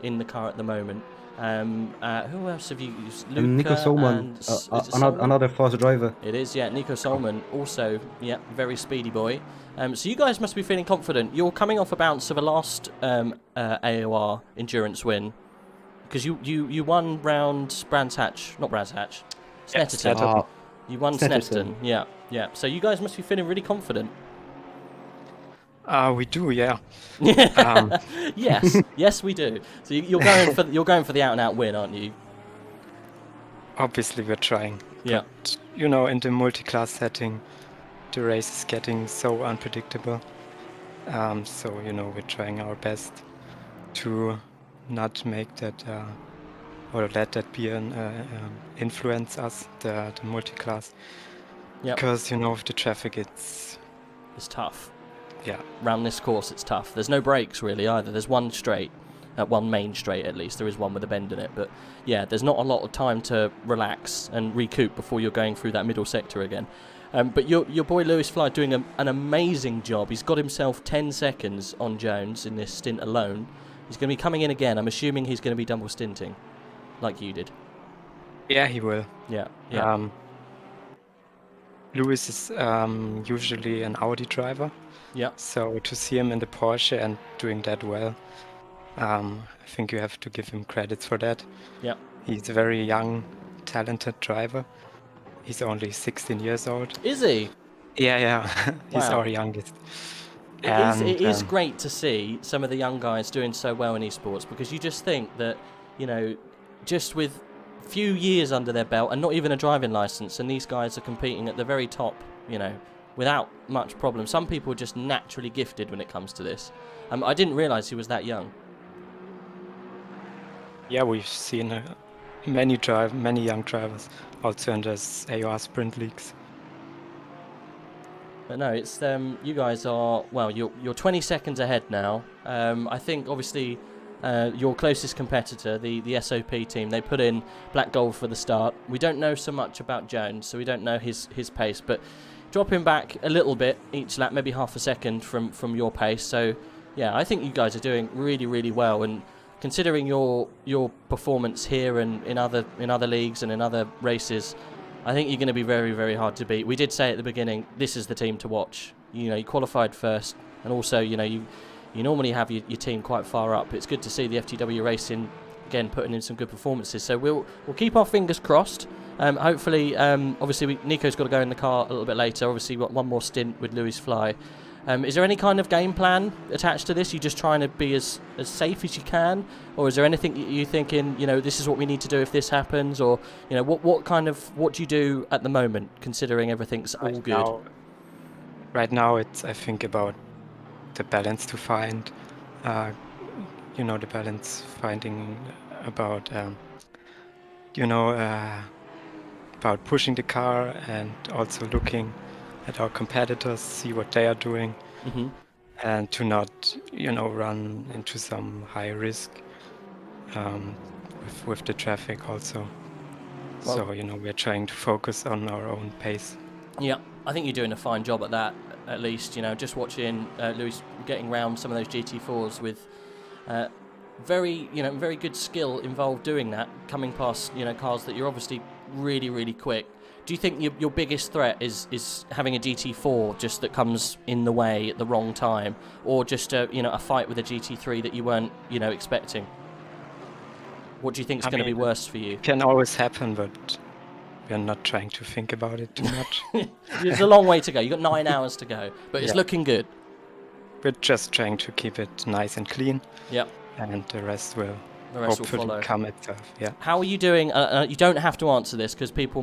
[SPEAKER 1] in the car at the moment. Who else have you used? Luca
[SPEAKER 2] Nico Solman, another fast driver.
[SPEAKER 1] It is, yeah. Nico Solman, also, very speedy boy. So you guys must be feeling confident. You're coming off a bounce of a last AOR endurance win, because you won round Brands Hatch, not Brands Hatch, Snetterton. You won Snetterton, yeah. So you guys must be feeling really confident.
[SPEAKER 5] We do, yeah.
[SPEAKER 1] Yes, we do. So you're going for the out and out win, aren't you?
[SPEAKER 5] Obviously, we're trying.
[SPEAKER 1] Yeah.
[SPEAKER 5] But, in the multi-class setting, the race is getting so unpredictable. So we're trying our best to not make that or let that be an influence us, the multi-class.
[SPEAKER 1] Yeah.
[SPEAKER 5] Because with the traffic, it's
[SPEAKER 1] tough.
[SPEAKER 5] Yeah.
[SPEAKER 1] Around this course, it's tough. There's no breaks really either. There's one straight, one main straight at least. There is one with a bend in it, but yeah, there's not a lot of time to relax and recoup before you're going through that middle sector again. But your boy Lewis Fly doing an amazing job. He's got himself 10 seconds on Jones in this stint alone. He's going to be coming in again. I'm assuming he's going to be double stinting, like you did.
[SPEAKER 5] Yeah, he will.
[SPEAKER 1] Yeah.
[SPEAKER 5] Lewis is usually an Audi driver.
[SPEAKER 1] Yeah.
[SPEAKER 5] So to see him in the Porsche and doing that well, I think you have to give him credits for that.
[SPEAKER 1] Yeah.
[SPEAKER 5] He's a very young, talented driver. He's only 16 years old.
[SPEAKER 1] Is he?
[SPEAKER 5] Yeah. He's
[SPEAKER 1] Wow.
[SPEAKER 5] our youngest.
[SPEAKER 1] It is great to see some of the young guys doing so well in esports, because you just think that, just with few years under their belt and not even a driving license, and these guys are competing at the very top, without much problem. Some people are just naturally gifted when it comes to this. I didn't realise he was that young.
[SPEAKER 5] Yeah, we've seen many young drivers also in this AOR sprint leagues.
[SPEAKER 1] But no, it's you guys are, well, you're 20 seconds ahead now. I think obviously your closest competitor, the SOP team, they put in Black Gold for the start. We don't know so much about Jones, so we don't know his pace, but dropping back a little bit each lap, maybe half a second from your pace. So yeah, I think you guys are doing really, really well, and considering your performance here and in other leagues and in other races, I think you're going to be very, very hard to beat. We did say at the beginning, this is the team to watch. You qualified first, and also you normally have your team quite far up. It's good to see the FTW Racing again putting in some good performances. So we'll keep our fingers crossed. Hopefully, obviously Nico's got to go in the car a little bit later. Obviously, we've got one more stint with Lewis Fly. Is there any kind of game plan attached to this? You're just trying to be as safe as you can, or is there anything you're thinking, this is what we need to do if this happens, or what do you do at the moment, considering everything's all good?
[SPEAKER 5] Right now, it's I think about the balance to find, the balance finding about, about pushing the car and also looking at our competitors, see what they are doing, and to not, run into some high risk with the traffic also. Well, so, we're trying to focus on our own pace.
[SPEAKER 1] Yeah, I think you're doing a fine job at that, at least. Just watching Lewis getting round some of those GT4s with very good skill involved doing that, coming past, cars that you're obviously really, really quick. Do you think your biggest threat is having a GT4 just that comes in the way at the wrong time, or just a fight with a GT3 that you weren't expecting? What do you think is going to be worse for you?
[SPEAKER 5] It can always happen, but we're not trying to think about it too much.
[SPEAKER 1] There's a long way to go. You've got 9 hours to go, but it's looking good.
[SPEAKER 5] We're just trying to keep it nice and clean.
[SPEAKER 1] Yep.
[SPEAKER 5] And the rest will
[SPEAKER 1] hopefully
[SPEAKER 5] follow. Come itself. Yeah.
[SPEAKER 1] How are you doing? You don't have to answer this because people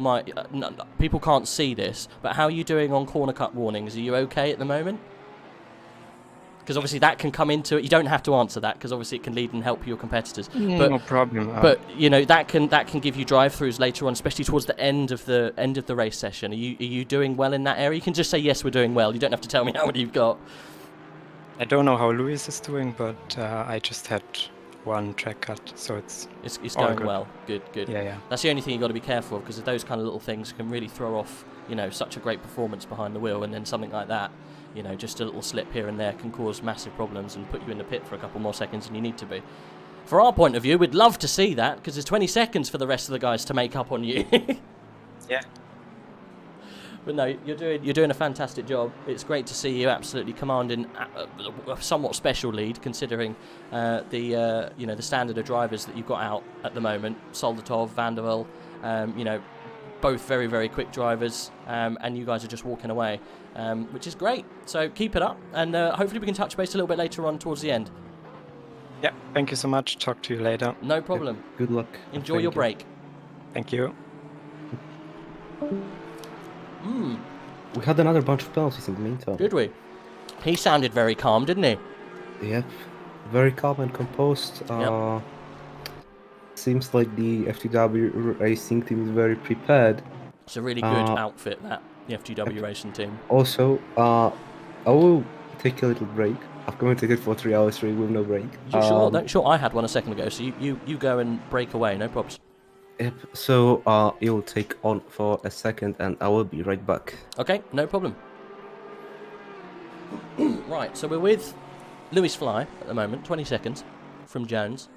[SPEAKER 1] people can't see this. But how are you doing on corner cut warnings? Are you okay at the moment? Because obviously that can come into it. You don't have to answer that because obviously it can lead and help your competitors. But,
[SPEAKER 5] no problem.
[SPEAKER 1] But you know that can give you drive-throughs later on, especially towards the end of the race session. Are you doing well in that area? You can just say yes, we're doing well. You don't have to tell me how many you've got.
[SPEAKER 5] I don't know how Luis is doing, but I just had one track cut, so it's
[SPEAKER 1] going
[SPEAKER 5] good.
[SPEAKER 1] well. Good.
[SPEAKER 5] Yeah.
[SPEAKER 1] That's the only thing you've got to be careful of, because those kind of little things can really throw off, such a great performance behind the wheel, and then something like that, just a little slip here and there can cause massive problems and put you in the pit for a couple more seconds than you need to be. For our point of view, we'd love to see that, because there's 20 seconds for the rest of the guys to make up on you.
[SPEAKER 5] Yeah.
[SPEAKER 1] But no, you're doing a fantastic job. It's great to see you absolutely commanding a somewhat special lead, considering the standard of drivers that you've got out at the moment. Soldatov, Vanderwell, both very, very quick drivers, and you guys are just walking away, which is great. So keep it up, and hopefully we can touch base a little bit later on towards the end.
[SPEAKER 5] Yeah, thank you so much. Talk to you later.
[SPEAKER 1] No problem.
[SPEAKER 2] Good luck.
[SPEAKER 1] Enjoy your break.
[SPEAKER 5] Thank you.
[SPEAKER 2] We had another bunch of penalties in the meantime.
[SPEAKER 1] Did we? He sounded very calm, didn't he?
[SPEAKER 2] Yep, very calm and composed.
[SPEAKER 1] Yep.
[SPEAKER 2] Seems like the FTW racing team is very prepared.
[SPEAKER 1] It's a really good outfit, that, the FTW racing team.
[SPEAKER 2] Also, I will take a little break. I've commentated for 3 hours straight with no break.
[SPEAKER 1] You sure? No, sure, I had one a second ago, so you go and break away, no problems.
[SPEAKER 2] Yep, so you'll take on for a second and I will be right back.
[SPEAKER 1] Okay, no problem. Right, so we're with Lewis Fly at the moment, 20 seconds from Jones.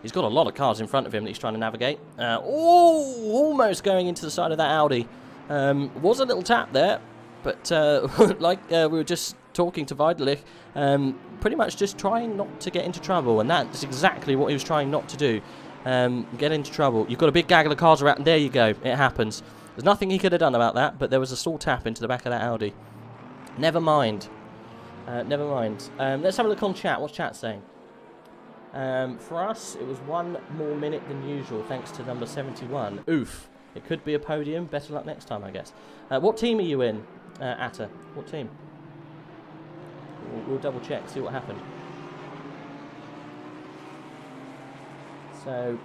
[SPEAKER 1] He's got a lot of cars in front of him that he's trying to navigate. Almost going into the side of that Audi. Was a little tap there, but like we were just talking to Weidelich, pretty much just trying not to get into trouble, and that's exactly what he was trying not to do. Get into trouble. You've got a big gaggle of cars around, and there you go. It happens. There's nothing he could have done about that, but there was a small tap into the back of that Audi. Never mind. Let's have a look on chat. What's chat saying? For us, it was 1 more minute than usual, thanks to number 71. Oof. It could be a podium. Better luck next time, I guess. What team are you in, Atta? What team? We'll double check, see what happened. So,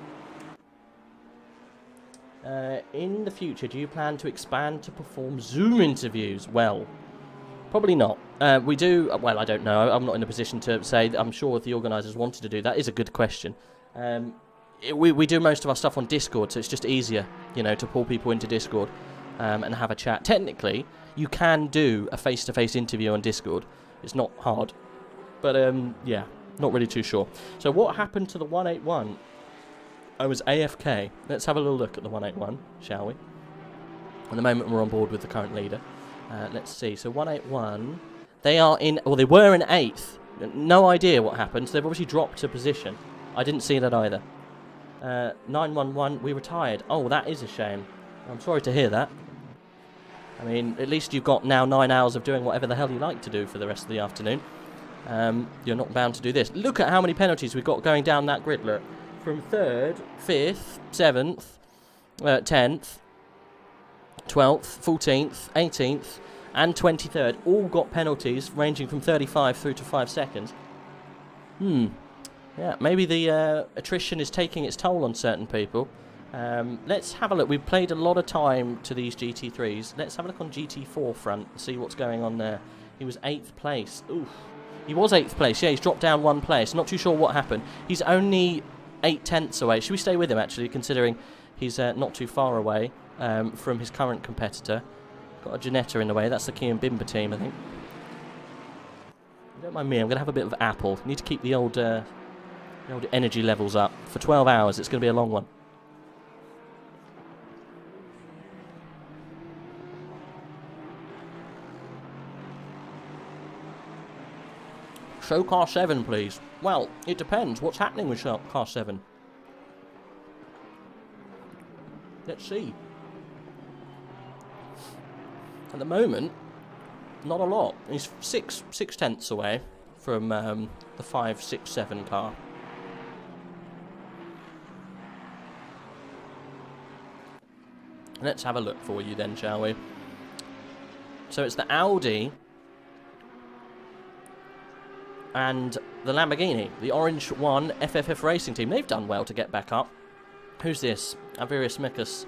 [SPEAKER 1] in the future, do you plan to expand to perform Zoom interviews? Well, probably not. We do, well, I don't know. I'm not in a position to say. I'm sure if the organisers wanted to do that, is a good question. We do most of our stuff on Discord, so it's just easier, to pull people into Discord and have a chat. Technically, you can do a face-to-face interview on Discord. It's not hard, but yeah, not really too sure. So what happened to the 181? I was AFK. Let's have a little look at the 181, shall we? At the moment, we're on board with the current leader. Let's see. So 181, they are in, well, they were in 8th. No idea what happened. So they've obviously dropped a position. I didn't see that either. 911, we retired. Oh, that is a shame. I'm sorry to hear that. I mean, at least you've got now 9 hours of doing whatever the hell you like to do for the rest of the afternoon. You're not bound to do this. Look at how many penalties we've got going down that grid, look. From 3rd, 5th, 7th, 10th, 12th, 14th, 18th, and 23rd. All got penalties ranging from 35 through to 5 seconds. Yeah, maybe the attrition is taking its toll on certain people. Let's have a look. We've played a lot of time to these GT3s. Let's have a look on GT4 front and see what's going on there. He was 8th place. Oof. He was 8th place. Yeah, he's dropped down 1 place. Not too sure what happened. He's only 8/10 away. Should we stay with him, actually, considering he's not too far away from his current competitor? Got a Janetta in the way. That's the Key and Bimber team, I think. Don't mind me. I'm going to have a bit of apple. Need to keep the old energy levels up. For 12 hours, it's going to be a long one. Show car 7, please. Well, it depends. What's happening with car 7? Let's see. At the moment, not a lot. He's 6/10 away from the 5, 6, 7 car. Let's have a look for you then, shall we? So it's the Audi and the Lamborghini, the Orange 1 FFF Racing Team. They've done well to get back up. Who's this? Avirius Mikus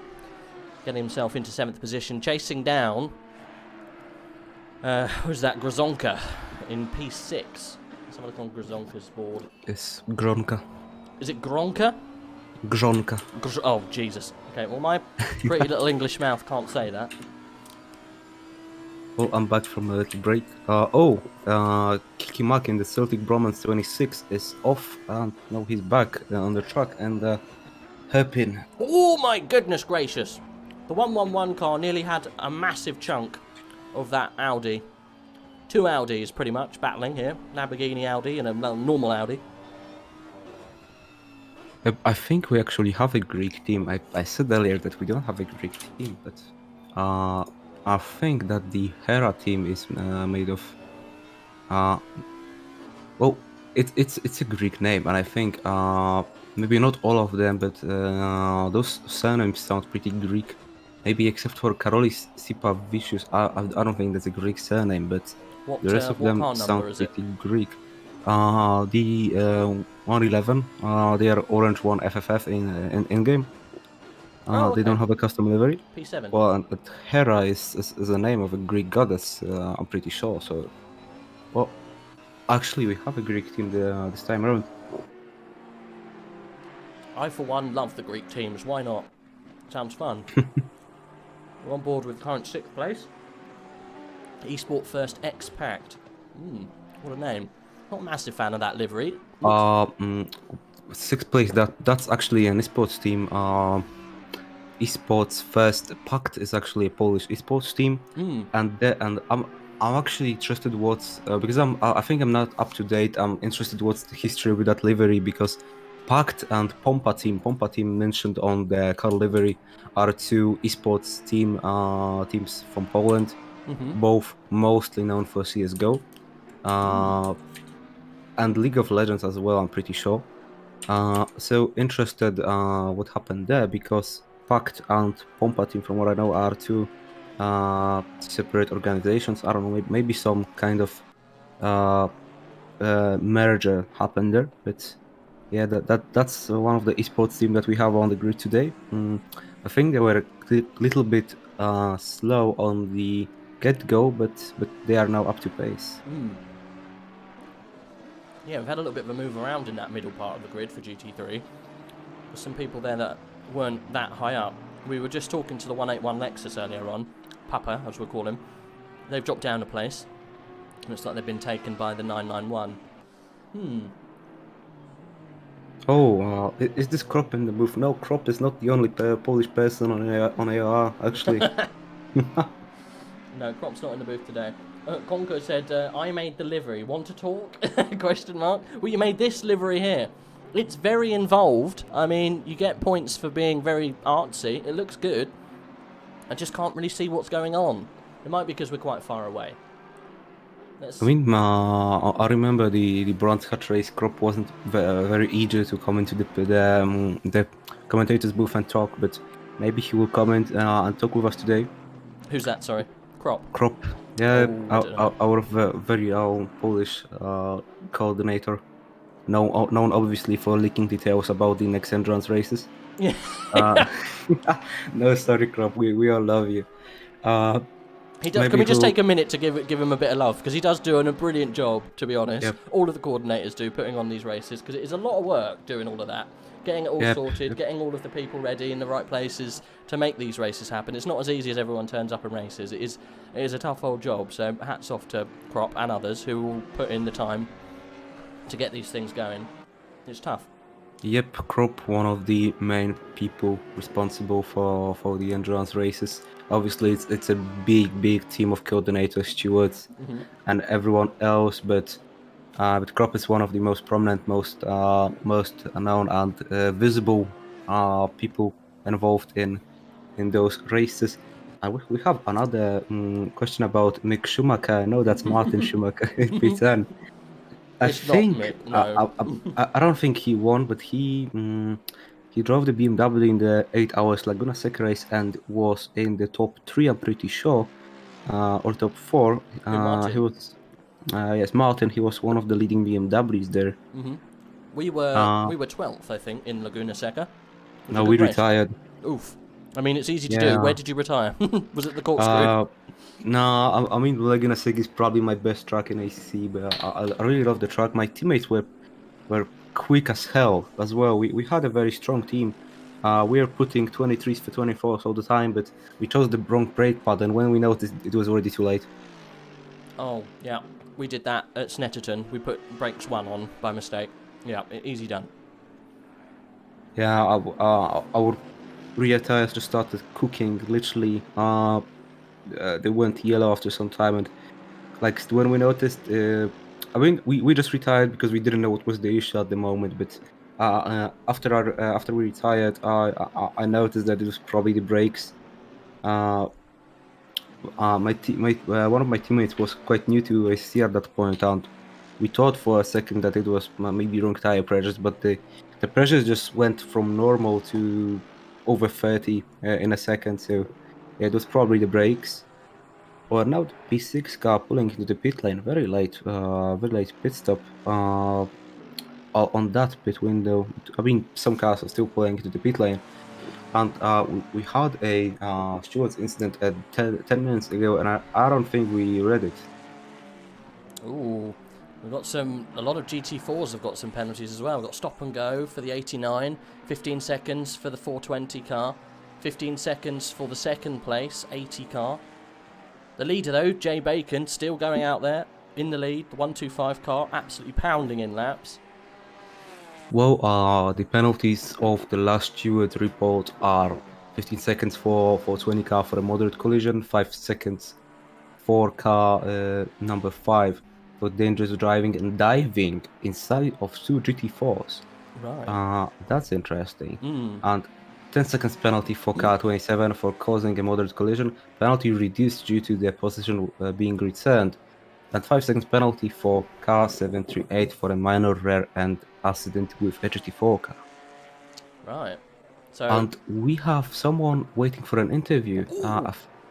[SPEAKER 1] getting himself into 7th position, chasing down... who's that? Grzonka in P6. Let's have a look on Grzonka's board.
[SPEAKER 2] It's Gronka.
[SPEAKER 1] Is it Gronka?
[SPEAKER 2] Grzonka.
[SPEAKER 1] Oh, Jesus. Okay, well, my pretty little English mouth can't say that.
[SPEAKER 2] Oh, I'm back from a little break. Kikimak in the Celtic Bromance 26 is off, and now he's back on the track, and Herpin.
[SPEAKER 1] Oh, my goodness gracious. The 111 car nearly had a massive chunk of that Audi. 2 Audis, pretty much, battling here. Lamborghini Audi and a normal Audi.
[SPEAKER 2] I think we actually have a Greek team. I said earlier that we don't have a Greek team, but I think that the Hera team is made of. Well, it's a Greek name, and I think maybe not all of them, but those surnames sound pretty Greek. Maybe except for Karolis Sipavicius. I don't think that's a Greek surname, but the rest of them sound pretty Greek. The 111, they are Orange 1 FFF in game.
[SPEAKER 1] Okay.
[SPEAKER 2] They don't have a custom livery.
[SPEAKER 1] P7.
[SPEAKER 2] Well, and Hera is the name of a Greek goddess, I'm pretty sure. So, well, actually, we have a Greek team this time around.
[SPEAKER 1] I, for one, love the Greek teams. Why not? Sounds fun. We're on board with current 6th place. Esport First X Pact. What a name. Not a massive fan of that livery.
[SPEAKER 2] 6th place. That's actually an esports team. Esports First Pact is actually a Polish esports team, and I'm actually interested what's because I think I'm not up to date. I'm interested what's the history with that livery, because Pact and Pompa team mentioned on the car livery are 2 esports teams from Poland, both mostly known for CS:GO and League of Legends as well, I'm pretty sure. So interested what happened there, because Pact and Pompa team, from what I know, are 2 separate organizations. I don't know, maybe some kind of merger happened there, but yeah, that's one of the esports team that we have on the grid today. I think they were a little bit slow on the get-go, but they are now up to pace.
[SPEAKER 1] Yeah, we've had a little bit of a move around in that middle part of the grid for GT3. There's some people there that weren't that high up. We were just talking to the 181 Lexus earlier on, Papa, as we'll call him. They've dropped down a place. Looks like they've been taken by the 991.
[SPEAKER 2] Oh, is this Krop in the booth? No, Krop is not the only Polish person on AOR, actually.
[SPEAKER 1] No, Krop's not in the booth today. Conco said, I made the livery. Want to talk? Question mark. Well, you made this livery here. It's very involved. I mean, you get points for being very artsy. It looks good. I just can't really see what's going on. It might be because we're quite far away.
[SPEAKER 2] I mean, I remember the Bronze Hat race. Krop wasn't very eager to come into the commentators booth and talk, but maybe he will come in and talk with us today.
[SPEAKER 1] Who's that? Sorry, Krop.
[SPEAKER 2] Krop, yeah, our very own Polish coordinator, known obviously for leaking details about the next endurance races.
[SPEAKER 1] Yeah.
[SPEAKER 2] No, sorry, Krop. We all love you.
[SPEAKER 1] He does. Can we just take a minute to give him a bit of love, because he does do a brilliant job, to be honest.
[SPEAKER 2] Yep.
[SPEAKER 1] All of the coordinators do, putting on these races, because it is a lot of work doing all of that, getting it all sorted, getting all of the people ready in the right places to make these races happen. It's not as easy as everyone turns up in races. It is a tough old job. So hats off to Krop and others who will put in the time to get these things going. It's tough.
[SPEAKER 2] Yep, Krop, one of the main people responsible for the endurance races. Obviously, it's a big team of coordinators, stewards, and everyone else. But Krop is one of the most prominent, most known and visible people involved in those races. We have another question about Mick Schumacher. No, that's Martin Schumacher in P10. I think Mick, no. I don't think he won, but he drove the BMW in the 8 hours Laguna Seca race and was in the top 3, I'm pretty sure, or top 4. He was, Yes, Martin. He was one of the leading BMWs there.
[SPEAKER 1] We were 12th, I think, in Laguna Seca. It was a
[SPEAKER 2] No,
[SPEAKER 1] good
[SPEAKER 2] we
[SPEAKER 1] race.
[SPEAKER 2] retired.
[SPEAKER 1] Oof. I mean, it's easy to do.
[SPEAKER 2] Yeah.
[SPEAKER 1] Where did you retire? Was it the corkscrew?
[SPEAKER 2] No, I mean Laguna Seca is probably my best track in ACC, but I really love the track. My teammates were quick as hell as well. We had a very strong team. We were putting 23s for 24s all the time, but we chose the wrong brake pad, and when we noticed, it was already too late.
[SPEAKER 1] Oh, yeah. We did that at Snetterton. We put brakes 1 on by mistake. Yeah, easy done.
[SPEAKER 2] Yeah, our rear tires just started cooking. Literally, they went yellow after some time, and like when we noticed, I mean, we just retired because we didn't know what was the issue at the moment. But after we retired, I noticed that it was probably the brakes. One of my teammates was quite new to AC at that point, and we thought for a second that it was maybe wrong tire pressures, but the pressures just went from normal to over 30 in a second. So yeah, it was probably the brakes. Or now the P6 car pulling into the pit lane, very late pit stop. On that pit window, I mean, some cars are still pulling into the pit lane. And we had a stewards incident at 10 minutes ago, and I don't think we read it.
[SPEAKER 1] Ooh. We've got a lot of GT4s have got some penalties as well. We've got stop and go for the 89, 15 seconds for the 420 car, 15 seconds for the second place 80 car. The leader though, Jay Bacon, still going out there in the lead. The 125 car absolutely pounding in laps.
[SPEAKER 2] Well, the penalties of the last steward report are 15 seconds for 20 car for a moderate collision, 5 seconds for car number 5 for dangerous driving and diving inside of 2 GT4s.
[SPEAKER 1] Right.
[SPEAKER 2] That's interesting. And 10 seconds penalty for car 27 for causing a moderate collision, penalty reduced due to their position being returned, and 5 seconds penalty for car 738 for a minor rear end accident with a GT4 car.
[SPEAKER 1] Right. So.
[SPEAKER 2] And we have someone waiting for an interview.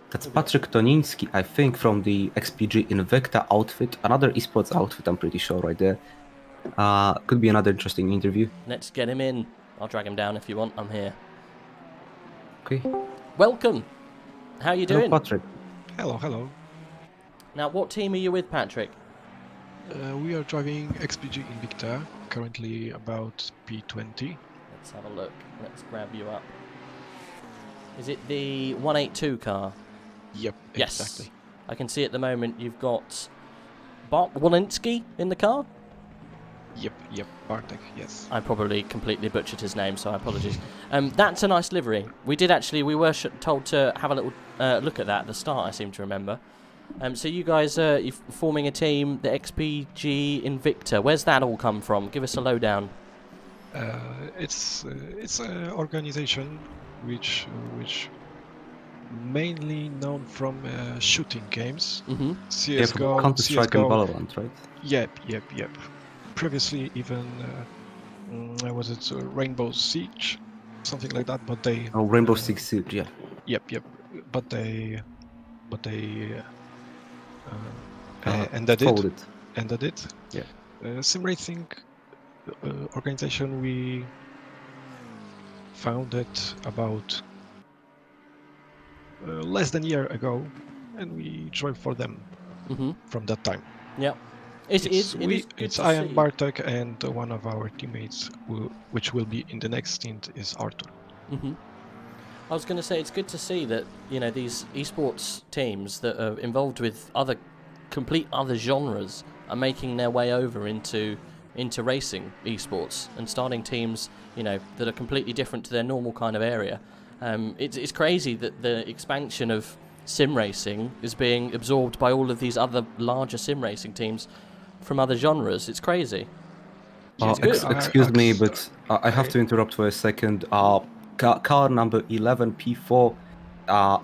[SPEAKER 2] That's Patrick Toniński, I think, from the XPG Invicta outfit, another esports outfit, I'm pretty sure, right there. Could be another interesting interview.
[SPEAKER 1] Let's get him in. I'll drag him down if you want. I'm here.
[SPEAKER 2] Okay.
[SPEAKER 1] Welcome. How you doing?
[SPEAKER 2] Hello, Patrick.
[SPEAKER 6] Hello.
[SPEAKER 1] Now, what team are you with, Patrick?
[SPEAKER 6] We are driving XPG Invicta, currently about P20.
[SPEAKER 1] Let's have a look. Let's grab you up. Is it the 182 car?
[SPEAKER 6] Yep,
[SPEAKER 1] yes.
[SPEAKER 6] Exactly.
[SPEAKER 1] I can see at the moment you've got Bart Walensky in the car?
[SPEAKER 6] Yep, Bartek, yes.
[SPEAKER 1] I probably completely butchered his name, so I apologize. That's a nice livery. We were told to have a little look at that at the start, I seem to remember. So you guys are forming a team, the XPG Invicta. Where's that all come from? Give us a lowdown.
[SPEAKER 6] It's an organization which mainly known from shooting games.
[SPEAKER 1] Mm-hmm.
[SPEAKER 6] CSGO,
[SPEAKER 2] Counter-Strike and Valorant, right?
[SPEAKER 6] Yep. Previously, even was it Rainbow Siege, something like that? But they
[SPEAKER 2] Rainbow Six Siege, yeah.
[SPEAKER 6] Yep. But they ended it.
[SPEAKER 2] Yeah.
[SPEAKER 6] Sim racing organization we founded about less than a year ago, and we drove for them from that time.
[SPEAKER 1] Yeah.
[SPEAKER 6] It's I am Bartek, and one of our teammates, which will be in the next stint, is Artur.
[SPEAKER 1] Mm-hmm. I was going to say, it's good to see that, these esports teams that are involved with complete other genres are making their way over into racing esports and starting teams, that are completely different to their normal kind of area. It's crazy that the expansion of sim racing is being absorbed by all of these other larger sim racing teams from other genres. It's crazy.
[SPEAKER 2] Excuse me, but I have to interrupt for a second. Car number 11 P4,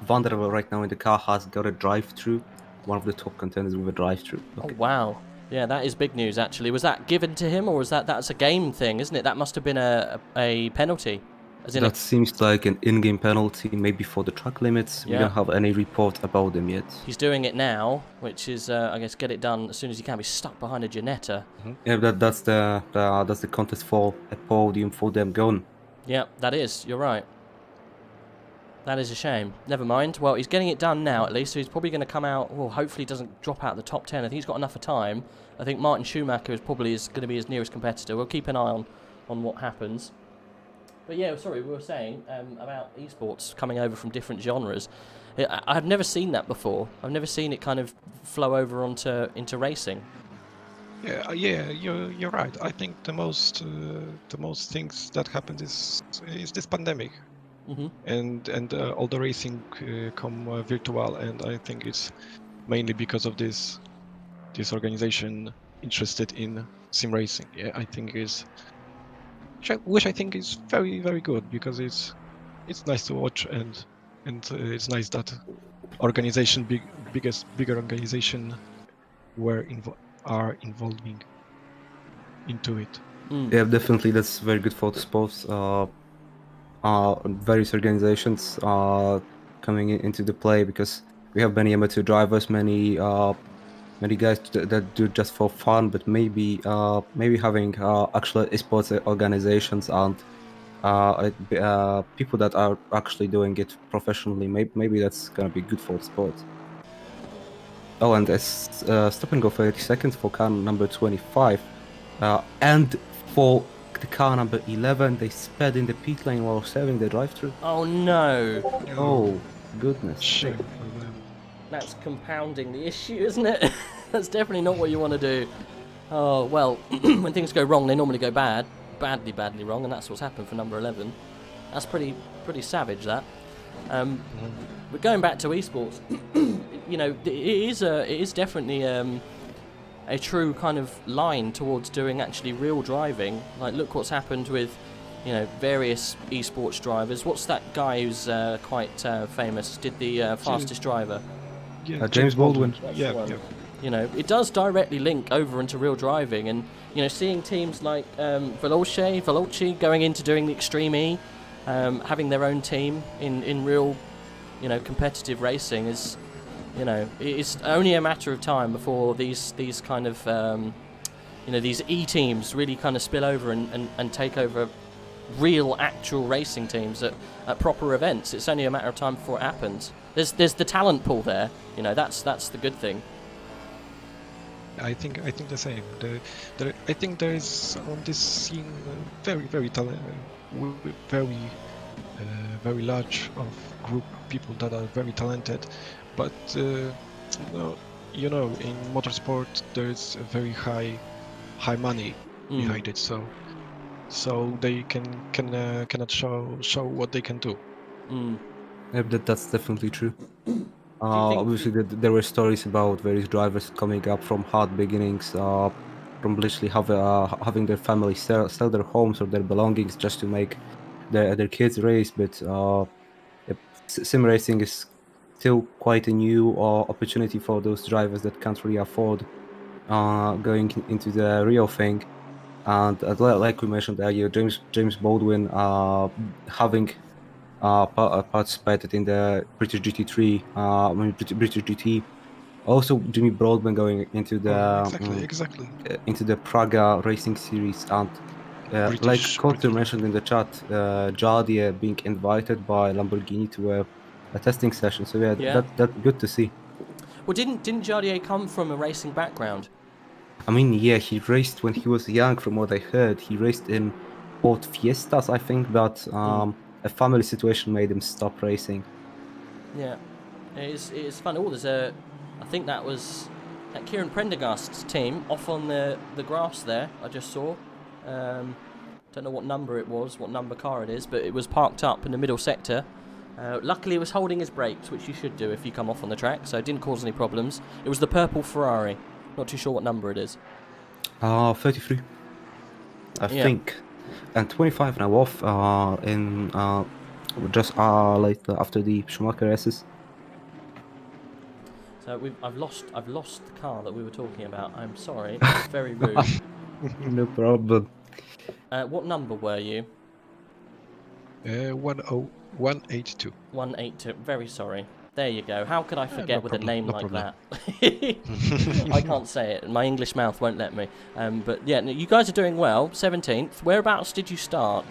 [SPEAKER 2] Vanderbilt right now in the car has got a drive-through. One of the top contenders with a drive-through. Okay.
[SPEAKER 1] Oh wow! Yeah, that is big news. Actually, was that given to him, or was that's a game thing, isn't it? That must have been a penalty. As in
[SPEAKER 2] That seems like an in-game penalty, maybe for the track limits. We
[SPEAKER 1] Yeah.
[SPEAKER 2] don't have any report about them yet.
[SPEAKER 1] he's doing it now, which is, I guess, get it done as soon as he can. Be stuck behind a Ginetta.
[SPEAKER 2] Yeah, that's the contest for a podium for them gone.
[SPEAKER 1] Yeah, that is. You're right. That is a shame. Never mind. Well, he's getting it done now, at least, so he's probably going to come out... Well, hopefully he doesn't drop out of the top 10. I think he's got enough of time. I think Martin Schumacher is probably going to be his nearest competitor. We'll keep an eye on what happens. But yeah, sorry, we were saying about esports coming over from different genres. I've never seen that before. I've never seen it kind of flow over into racing.
[SPEAKER 6] Yeah, you're right. I think the most things that happened is this pandemic.
[SPEAKER 1] Mm-hmm.
[SPEAKER 6] And all the racing come virtual, and I think it's mainly because of this organization interested in sim racing. Yeah, I think which I think is very, very good, because it's nice to watch, and it's nice that bigger organization are involving into it.
[SPEAKER 2] Yeah, definitely, that's very good for the sports. Various organizations are coming into the play, because we have many amateur drivers, many guys that do just for fun, but maybe having actual esports organizations and people that are actually doing it professionally, maybe that's gonna be good for the sport. Oh, and stop and go for 30 seconds for car number 25, and for the car number 11, they sped in the pit lane while serving the drive-through.
[SPEAKER 1] Oh no!
[SPEAKER 2] Oh, goodness.
[SPEAKER 6] Shame for them.
[SPEAKER 1] That's compounding the issue, isn't it? That's definitely not what you want to do. Oh, well, when things go wrong, they normally go badly wrong, and that's what's happened for number 11. That's pretty savage, that. But going back to esports, you know, it is definitely a true kind of line towards doing actually real driving. Like, look what's happened with, you know, various esports drivers. What's that guy who's quite famous? Did the fastest driver?
[SPEAKER 6] Yeah,
[SPEAKER 2] James Baldwin.
[SPEAKER 6] Yeah.
[SPEAKER 1] You know, it does directly link over into real driving, and you know, seeing teams like Veloce going into doing the Extreme E, having their own team in real, you know, competitive racing is, you know, it's only a matter of time before these kind of, you know, these E teams really kind of spill over and take over real actual racing teams at proper events. It's only a matter of time before it happens. There's the talent pool there, you know, that's the good thing.
[SPEAKER 6] I think the same. I think there is on this scene very very large of group of people that are very talented, but you know, in motorsport there is a very high money behind it, so they cannot show what they can do.
[SPEAKER 2] Yeah, that's definitely true. Obviously, there were stories about various drivers coming up from hard beginnings, from literally having their family sell their homes or their belongings just to make their kids race. But sim racing is still quite a new opportunity for those drivers that can't really afford going into the real thing. And like we mentioned earlier, James Baldwin having participated in the British GT3, British GT. Also, Jimmy Broadbent going into the
[SPEAKER 6] Exactly.
[SPEAKER 2] into the Praga Racing Series, and like Cotter mentioned in the chat, Jardier being invited by Lamborghini to a testing session. So yeah, that's good to see.
[SPEAKER 1] Well, didn't Jardier come from a racing background?
[SPEAKER 2] I mean, yeah, he raced when he was young. From what I heard, he raced in Ford Fiestas, I think, but a family situation made him stop racing.
[SPEAKER 1] Yeah, it's fun. Oh, there's I think that was at Kieran Prendergast's team off on the grass there. I just saw. Don't know what number it was, what number car it is, but it was parked up in the middle sector. Luckily, it was holding his brakes, which you should do if you come off on the track, so it didn't cause any problems. It was the purple Ferrari. Not too sure what number it is.
[SPEAKER 2] 33, I think, and 25 now off in just later after the Schumacher races.
[SPEAKER 1] So I've lost the car that we were talking about. I'm sorry. Very rude.
[SPEAKER 2] No problem.
[SPEAKER 1] What number were you?
[SPEAKER 6] 182.
[SPEAKER 1] 182. Very sorry. There you go. How could I forget
[SPEAKER 6] no
[SPEAKER 1] with
[SPEAKER 6] problem,
[SPEAKER 1] a name
[SPEAKER 6] no
[SPEAKER 1] like
[SPEAKER 6] problem.
[SPEAKER 1] that? I can't say it. My English mouth won't let me. But yeah, you guys are doing well. 17th. Whereabouts did you start?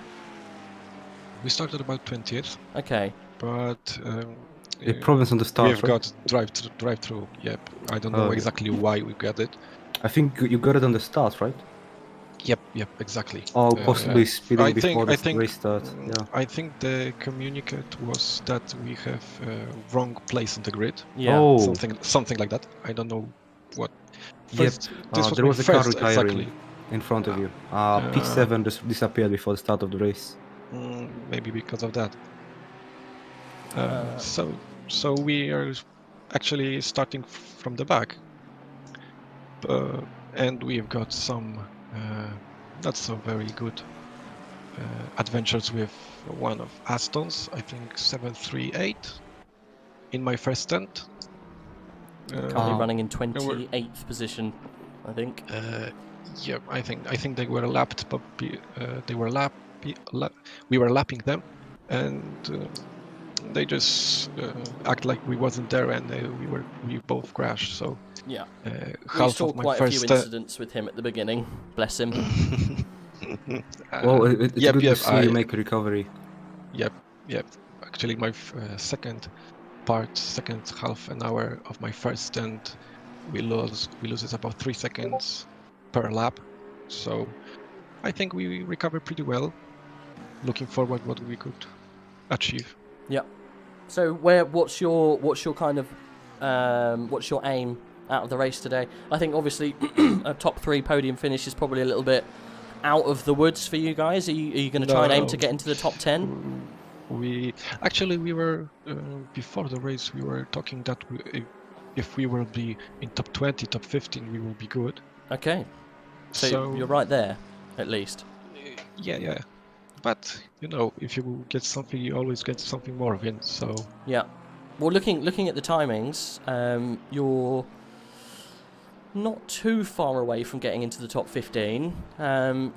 [SPEAKER 6] We started about 20th,
[SPEAKER 1] Okay.
[SPEAKER 6] but
[SPEAKER 2] The problems on the start,
[SPEAKER 6] we've
[SPEAKER 2] right?
[SPEAKER 6] got drive-through. Yep, I don't know
[SPEAKER 2] Oh,
[SPEAKER 6] exactly why we got it.
[SPEAKER 2] I think you got it on the start, right?
[SPEAKER 6] Yep, exactly.
[SPEAKER 2] Or possibly speeding
[SPEAKER 6] I
[SPEAKER 2] before
[SPEAKER 6] think,
[SPEAKER 2] the race start. Yeah.
[SPEAKER 6] I think the communicate was that we have wrong place on the grid.
[SPEAKER 1] Yeah.
[SPEAKER 2] Oh,
[SPEAKER 6] Something like that. I don't know what.
[SPEAKER 2] yep.
[SPEAKER 6] First, this was
[SPEAKER 2] There
[SPEAKER 6] my
[SPEAKER 2] was a car
[SPEAKER 6] first
[SPEAKER 2] retiring
[SPEAKER 6] exactly.
[SPEAKER 2] in front of you. P7 just disappeared before the start of the race.
[SPEAKER 6] Maybe because of that. So we are actually starting from the back, and we've got some not so very good adventures with one of Aston's, I think 738 in my first stint.
[SPEAKER 1] Currently running in 28th position, I think.
[SPEAKER 6] Yeah, I think they were lapped, but we were lapping them, and they just act like we wasn't there, and we both crashed. So
[SPEAKER 1] Yeah. We
[SPEAKER 6] half
[SPEAKER 1] saw
[SPEAKER 6] of my
[SPEAKER 1] quite a few
[SPEAKER 6] first
[SPEAKER 1] incidents with him at the beginning. Bless him.
[SPEAKER 2] Well, it's
[SPEAKER 6] yep,
[SPEAKER 2] good
[SPEAKER 6] yep,
[SPEAKER 2] to see you make a recovery.
[SPEAKER 6] Yep. Actually, my second half an hour of my first stint, we loses about 3 seconds per lap. So I think we recovered pretty well. Looking forward what we could achieve.
[SPEAKER 1] Yep. So what's your kind of what's your aim out of the race today? I think obviously a top 3 podium finish is probably a little bit out of the woods for you guys. Are you going to try and aim to get into the top 10?
[SPEAKER 6] We were before the race we were talking that if we will be in top 20, top 15, we will be good.
[SPEAKER 1] Okay. So you're right there, at least.
[SPEAKER 6] Yeah. But if you get something, you always get something more of it. So
[SPEAKER 1] yeah. Well, looking at the timings, you're not too far away from getting into the top 15.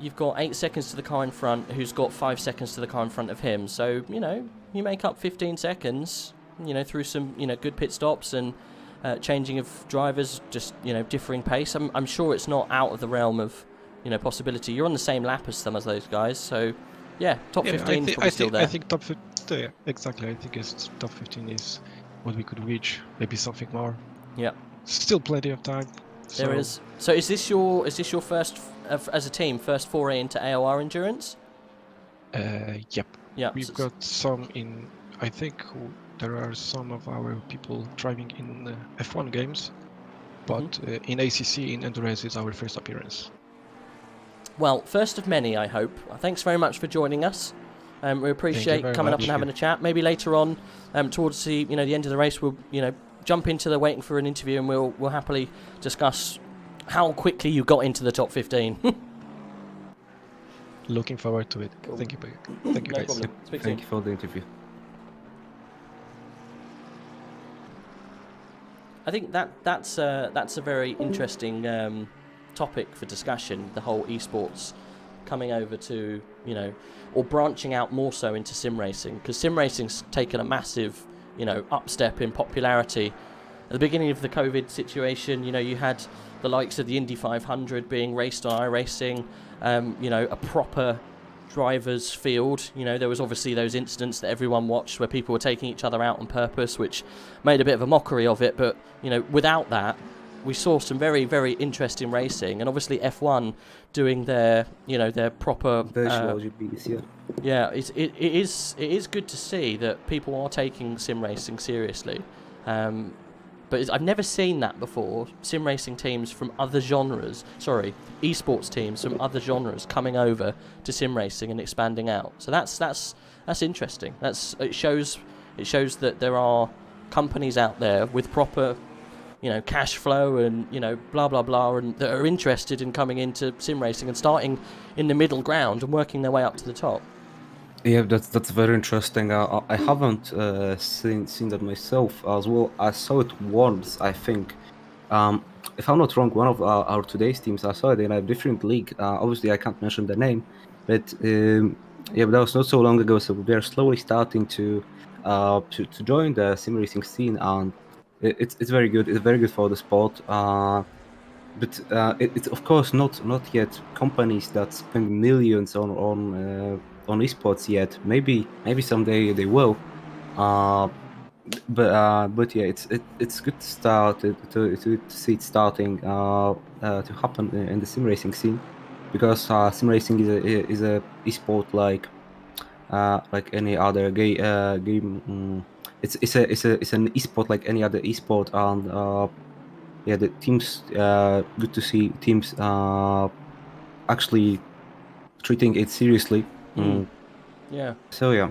[SPEAKER 1] You've got 8 seconds to the car in front, who's got 5 seconds to the car in front of him. So you make up 15 seconds. Through some good pit stops and changing of drivers, just differing pace. I'm sure it's not out of the realm of possibility. You're on the same lap as some of those guys, so yeah, top 15 is probably still there.
[SPEAKER 6] I think top 15. Yeah, exactly. I think it's top 15 is what we could reach. Maybe something more.
[SPEAKER 1] Yeah.
[SPEAKER 6] Still plenty of time.
[SPEAKER 1] There is. So is this your first as a team first foray into AOR endurance?
[SPEAKER 6] Yep.
[SPEAKER 1] Yeah.
[SPEAKER 6] We've got some in. I think there are some of our people driving in F1 games, but in ACC in endurance is our first appearance.
[SPEAKER 1] Well, first of many, I hope. Thanks very much for joining us. We appreciate coming up and having a chat. Maybe later on, towards the the end of the race, we'll jump into the waiting for an interview, and we'll happily discuss how quickly you got into the top 15.
[SPEAKER 6] Looking forward to it.
[SPEAKER 1] Cool.
[SPEAKER 6] Thank you guys.
[SPEAKER 1] Problem.
[SPEAKER 2] Thank you for the interview.
[SPEAKER 1] I think that's a very interesting topic for discussion. The whole esports coming over to or branching out more so into sim racing, because sim racing's taken a massive upstep in popularity. At the beginning of the COVID situation, you had the likes of the Indy 500 being raced on iRacing, a proper drivers field. There was obviously those incidents that everyone watched where people were taking each other out on purpose, which made a bit of a mockery of it. But without that, we saw some very, very interesting racing, and obviously F1 doing their proper
[SPEAKER 2] virtual GPs. Yeah.
[SPEAKER 1] Yeah, it is good to see that people are taking sim racing seriously. But I've never seen that before. Sim racing teams from other genres, esports teams from other genres coming over to sim racing and expanding out. So that's interesting. It shows that there are companies out there with proper, cash flow and blah blah blah, and that are interested in coming into sim racing and starting in the middle ground and working their way up to the top.
[SPEAKER 2] Yeah, that's very interesting. I haven't seen that myself as well. I saw it once, I think. If I'm not wrong, one of our today's teams, I saw it in a different league. Obviously, I can't mention the name, but Yeah, but that was not so long ago. So they're slowly starting to join the sim racing scene, and it's very good. It's very good for the sport. But it's of course not yet companies that spend millions on esports yet. Maybe someday they will. But yeah, it's good to start to see it starting to happen in the sim racing scene, because sim racing is a esport like any other game. It's an esport like any other esport, and yeah, the teams. Good to see teams actually treating it seriously.
[SPEAKER 1] Yeah.
[SPEAKER 2] So yeah.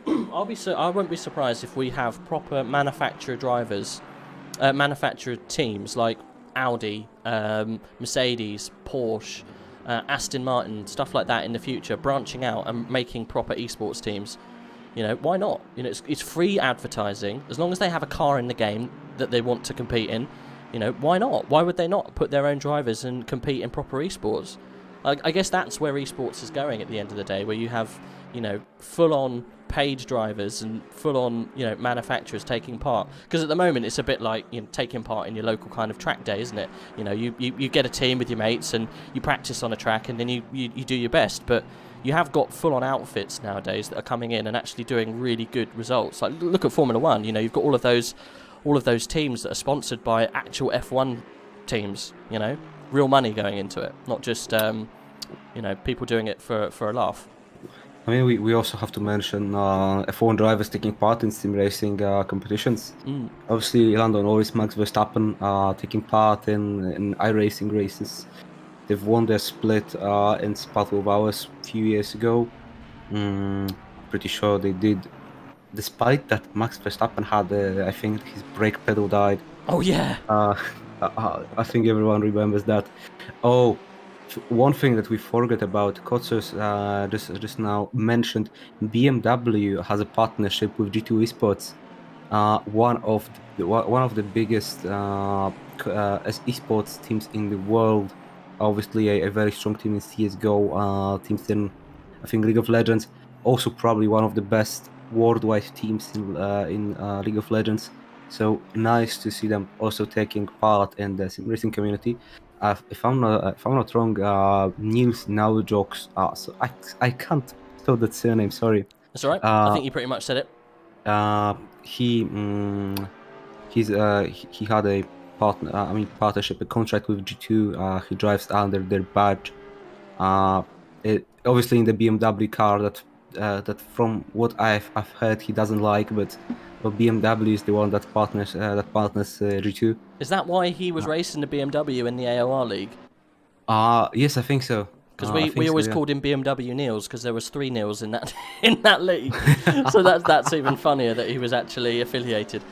[SPEAKER 1] I won't be surprised if we have proper manufacturer drivers, manufacturer teams like Audi, Mercedes, Porsche, Aston Martin, stuff like that in the future, branching out and making proper esports teams. You know, why not? You know, it's free advertising. As long as they have a car in the game that they want to compete in, you know, why not? Why would they not put their own drivers and compete in proper esports? I guess that's where esports is going at the end of the day, where you have, you know, full-on paid drivers and full-on, you know, manufacturers taking part. Because at the moment, it's a bit like, you know, taking part in your local kind of track day, isn't it? You know, you get a team with your mates and you practice on a track and then you do your best. But you have got full-on outfits nowadays that are coming in and actually doing really good results. Like, look at Formula One. You know, you've got all of those teams that are sponsored by actual F1 teams. You know, real money going into it, not just you know, people doing it for a laugh.
[SPEAKER 2] I mean, we also have to mention F1 drivers taking part in sim racing competitions. Obviously, Lando Norris, Max Verstappen taking part in iRacing races. They've won their split in Battle of Hours a few years ago. Pretty sure they did. Despite that, Max Verstappen had, I think, his brake pedal died.
[SPEAKER 1] Oh yeah.
[SPEAKER 2] I think everyone remembers that. Oh, one thing that we forgot about, Kotsos just now mentioned, BMW has a partnership with G2 Esports, one of the biggest esports teams in the world. Obviously, a very strong team in CS:GO, teams in, I think, League of Legends. Also, probably one of the best worldwide teams in League of Legends. So nice to see them also taking part in the sim racing community. If I'm not wrong, Niels Naujokes. So I can't spell that surname. Sorry.
[SPEAKER 1] That's all right. I think you pretty much said it.
[SPEAKER 2] He had a partnership, a contract with G2. He drives under their badge. Obviously in the BMW car that from what I've heard he doesn't like, but BMW is the one that partners G2.
[SPEAKER 1] Is that why he was racing the BMW in the AOR league?
[SPEAKER 2] Yes, I think so.
[SPEAKER 1] Because we always called him BMW Niels because there was 3 Niels in that in that league. So that's even funnier that he was actually affiliated.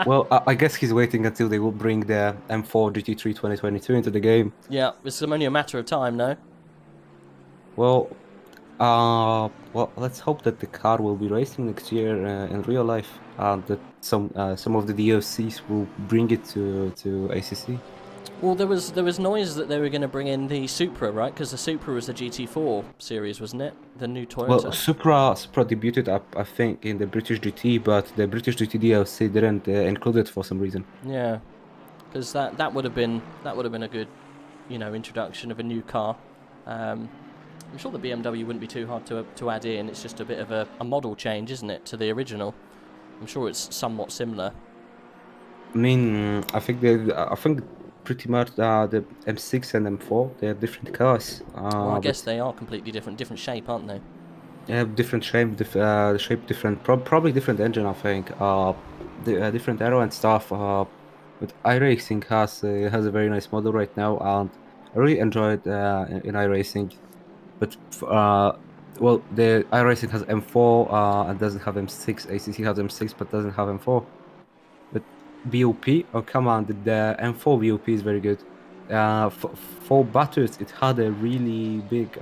[SPEAKER 2] Well, I guess he's waiting until they will bring the M4 GT3 2022 into the game.
[SPEAKER 1] Yeah, it's only a matter of time, no?
[SPEAKER 2] Well, let's hope that the car will be racing next year in real life, and that some of the DLCs will bring it to ACC.
[SPEAKER 1] Well, there was noise that they were going to bring in the Supra, right? Because the Supra was the GT4 series, wasn't it? The new Toyota.
[SPEAKER 2] Well, Supra debuted I think in the British GT, but the British GT DLC didn't include it for some reason.
[SPEAKER 1] Yeah, because that would have been a good, you know, introduction of a new car. I'm sure the BMW wouldn't be too hard to add in. It's just a bit of a model change, isn't it, to the original? I'm sure it's somewhat similar.
[SPEAKER 2] I mean, I think pretty much the M6 and M4, they're different cars.
[SPEAKER 1] Well, I guess they are completely different shape, aren't they?
[SPEAKER 2] Yeah, different shape, different, probably different engine. I think, different aero and stuff. But iRacing has a very nice model right now, and I really enjoyed in iRacing. But well, the iRacing has M4 and doesn't have M6. ACC has M6 but doesn't have M4. But BOP, oh come on, the M4 BOP is very good. For battles, it had a really big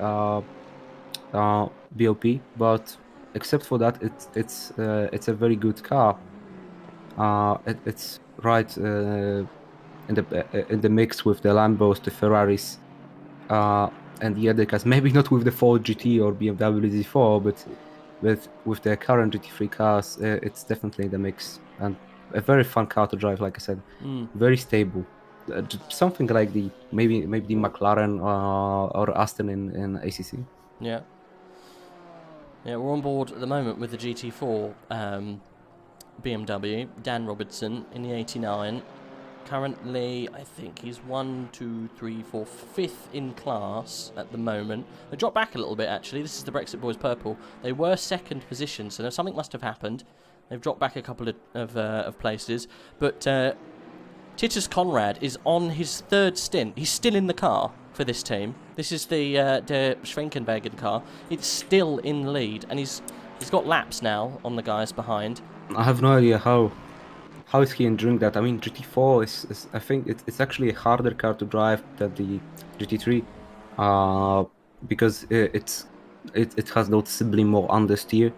[SPEAKER 2] BOP, but except for that, it's a very good car. It's right in the mix with the Lambos, the Ferraris. and the other cars. Maybe not with the Ford GT or BMW Z4, but with the current GT3 cars, it's definitely the mix, and a very fun car to drive. Like I said, very stable. Something like maybe the McLaren or Aston in ACC.
[SPEAKER 1] Yeah. Yeah, we're on board at the moment with the GT4 BMW, Dan Robertson in the 89. Currently, I think he's 5th in class at the moment. They dropped back a little bit, actually. This is the Brexit Boys Purple. They were second position, so something must have happened. They've dropped back a couple of places. But Titus Conrad is on his third stint. He's still in the car for this team. This is the Schwenkenbergen car. It's still in the lead, and he's got laps now on the guys behind.
[SPEAKER 2] I have no idea how is he enjoying that. I mean, GT4 is I think it's actually a harder car to drive than the GT3, because it has noticeably more understeer.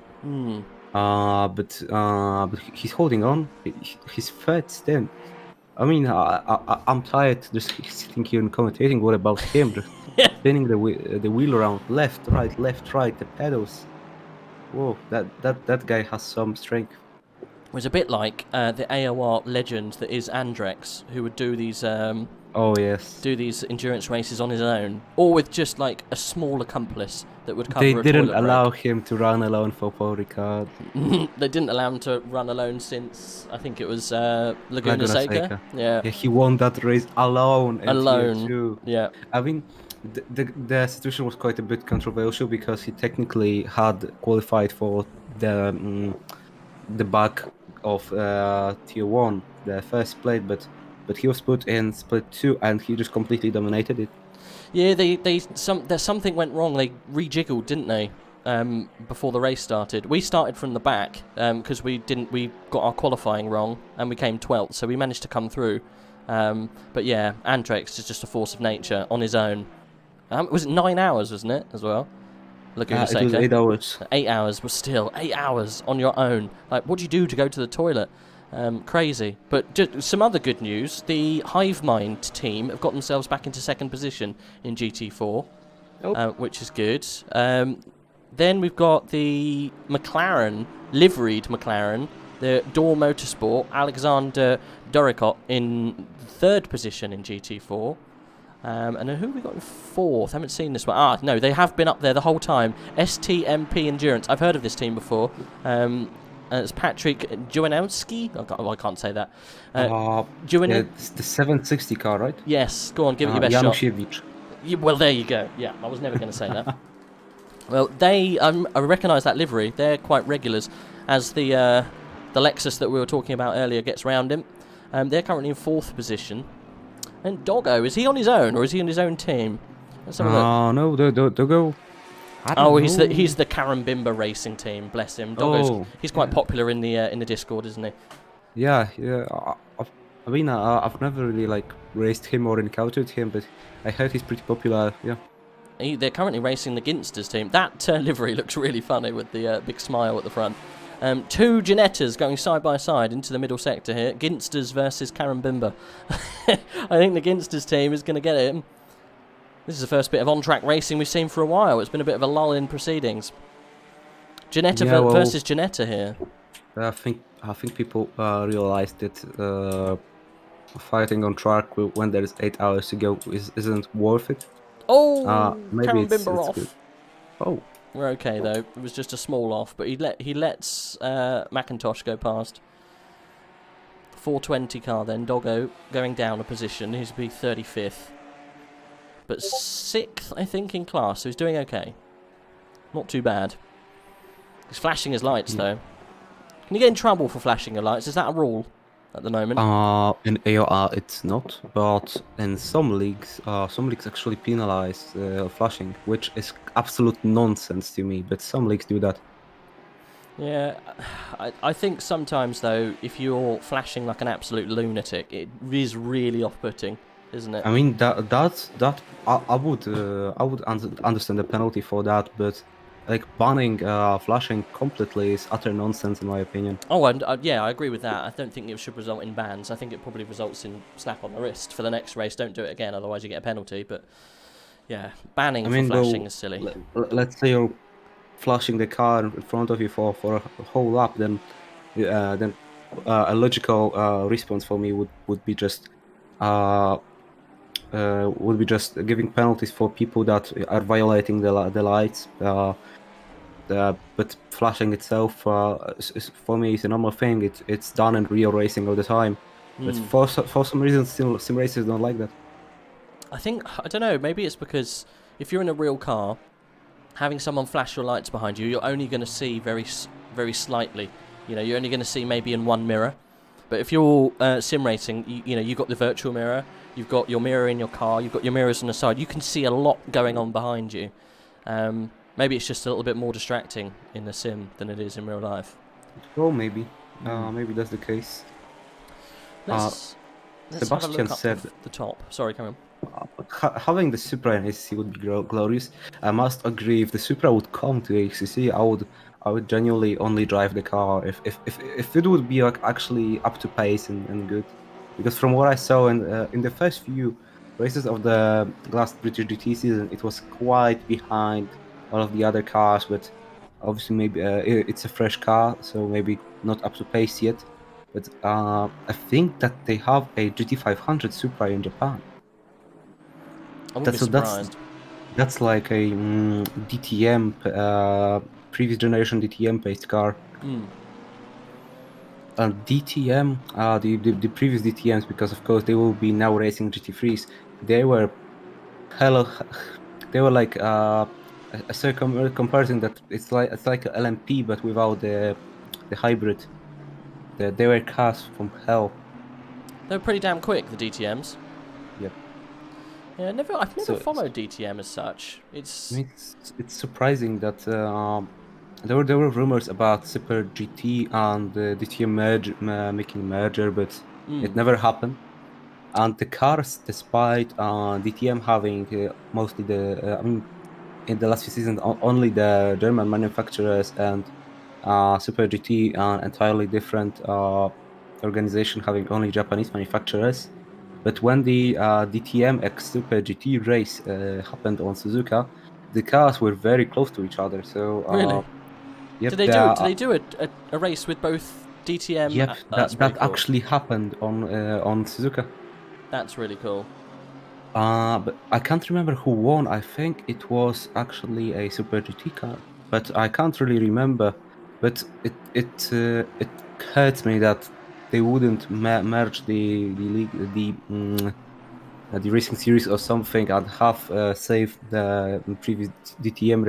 [SPEAKER 2] But he's holding on. His third stint. I mean, I'm tired just sitting here and commentating. What about him? Just spinning the wheel around, left, right, the pedals. Whoa, that guy has some strength.
[SPEAKER 1] It was a bit like the AOR legend that is Andrex, who would do these do these endurance races on his own, or with just like a small accomplice that would cover.
[SPEAKER 2] They didn't allow him to run alone for Paul Ricard.
[SPEAKER 1] They didn't allow him to run alone since I think it was Laguna Seca. Yeah,
[SPEAKER 2] he won that race alone.
[SPEAKER 1] Yeah.
[SPEAKER 2] I mean, the situation was quite a bit controversial because he technically had qualified for the back of Tier 1, the first plate, but he was put in split 2 and he just completely dominated it.
[SPEAKER 1] Yeah, there's something went wrong. They rejiggled, didn't they? Before the race started, we started from the back because we got our qualifying wrong and we came 12th, so we managed to come through. But yeah, Andrex is just a force of nature on his own. Was it 9 hours, wasn't it, as well? Laguna Seca.
[SPEAKER 2] It was 8 hours.
[SPEAKER 1] 8 hours, but still 8 hours on your own. Like, what do you do to go to the toilet? Crazy. But just some other good news. The Hivemind team have got themselves back into second position in GT4, which is good. Then we've got the McLaren, liveried McLaren, the Door Motorsport, Alexander Doricott in third position in GT4. And then who have we got in fourth? I haven't seen this one. No, they have been up there the whole time. STMP Endurance. I've heard of this team before. It's Patrick Jowanowski. I can't say that.
[SPEAKER 2] It's the 760 car, right?
[SPEAKER 1] Yes. Go on, give it your best
[SPEAKER 2] Januszewicz.
[SPEAKER 1] Well, there you go. Yeah, I was never going to say that. Well, they I recognise that livery. They're quite regulars, as the Lexus that we were talking about earlier gets round him. They're currently in fourth position. And Doggo, is he on his own or is he on his own team?
[SPEAKER 2] No, Doggo.
[SPEAKER 1] He's the Karambimba racing team. Bless him. Doggo's he's quite popular in the Discord, isn't he?
[SPEAKER 2] Yeah. I mean, I've never really raced him or encountered him, but I heard he's pretty popular. Yeah.
[SPEAKER 1] They're currently racing the Ginsters team. That livery looks really funny with the big smile at the front. Two Ginettas going side by side into the middle sector here. Ginsters versus Karambimba. I think the Ginsters team is going to get it. This is the first bit of on-track racing we've seen for a while. It's been a bit of a lull in proceedings. Ginetta versus Ginetta here.
[SPEAKER 2] I think people realized that fighting on track when there is 8 hours to go isn't worth it. Maybe
[SPEAKER 1] Karambimba off.
[SPEAKER 2] good. Oh.
[SPEAKER 1] We're okay though. It was just a small off, but he lets McIntosh go past. 420 car then. Doggo going down a position. He's be 35th, but 6th I think in class. So he's doing okay. Not too bad. He's flashing his lights though. Can you get in trouble for flashing your lights? Is that a rule at the moment?
[SPEAKER 2] In AOR it's not, but in some leagues actually penalize flashing, which is absolute nonsense to me, but some leagues do that.
[SPEAKER 1] Yeah, I think sometimes though, if you're flashing like an absolute lunatic, it is really off-putting, isn't it?
[SPEAKER 2] I mean that I would understand the penalty for that, but banning flashing completely is utter nonsense in my opinion.
[SPEAKER 1] Oh, and yeah, I agree with that. I don't think it should result in bans. I think it probably results in slap on the wrist for the next race. Don't do it again, otherwise you get a penalty. But Yeah, banning
[SPEAKER 2] I mean,
[SPEAKER 1] for flashing is silly.
[SPEAKER 2] let's say you're flashing the car in front of you for a whole lap, then a logical response for me would be just giving penalties for people that are violating the lights. But flashing itself, for me, is a normal thing. It's done in real racing all the time. But for some reason, still sim racers don't like that.
[SPEAKER 1] I don't know, maybe it's because if you're in a real car, having someone flash your lights behind you, you're only going to see very slightly. You know, you're only going to see maybe in one mirror. But if you're sim racing, you know, you've got the virtual mirror, you've got your mirror in your car, you've got your mirrors on the side. You can see a lot going on behind you. Maybe it's just a little bit more distracting in the sim than it is in real life.
[SPEAKER 2] Well, maybe that's the case.
[SPEAKER 1] Let's
[SPEAKER 2] Sebastian
[SPEAKER 1] have a look
[SPEAKER 2] said
[SPEAKER 1] up the top. Sorry, come on.
[SPEAKER 2] Having the Supra in ACC would be glorious. I must agree. If the Supra would come to ACC, I would genuinely only drive the car if it would be like actually up to pace and good. Because from what I saw in the first few races of the last British GT season, it was quite behind all of the other cars. But obviously, maybe it's a fresh car, so maybe not up to pace yet. But I think that they have a GT500 Supra in Japan.
[SPEAKER 1] I wouldn't be surprised.
[SPEAKER 2] That's like a DTM, previous generation DTM based car. DTM, the previous DTMs, because of course they will be now racing GT3s. They were they were like a comparison that it's like a LMP but without the hybrid. They were cars from hell.
[SPEAKER 1] They were pretty damn quick, the DTMs.
[SPEAKER 2] Yep.
[SPEAKER 1] Yeah, I've never followed DTM as such.
[SPEAKER 2] It's surprising that there were rumors about Super GT and DTM making merger, but it never happened. And the cars, despite DTM having mostly in the last few seasons only the German manufacturers and Super GT, an entirely different organization having only Japanese manufacturers. But when the DTM X Super GT race happened on Suzuka, the cars were very close to each other. So
[SPEAKER 1] really,
[SPEAKER 2] yep,
[SPEAKER 1] did they do a race with both DTM?
[SPEAKER 2] Yep, that cool. Actually happened on Suzuka.
[SPEAKER 1] That's really cool.
[SPEAKER 2] But I can't remember who won. I think it was actually a Super GT car, but I can't really remember. But it hurts me that they wouldn't merge the racing series or something and have saved the previous DTM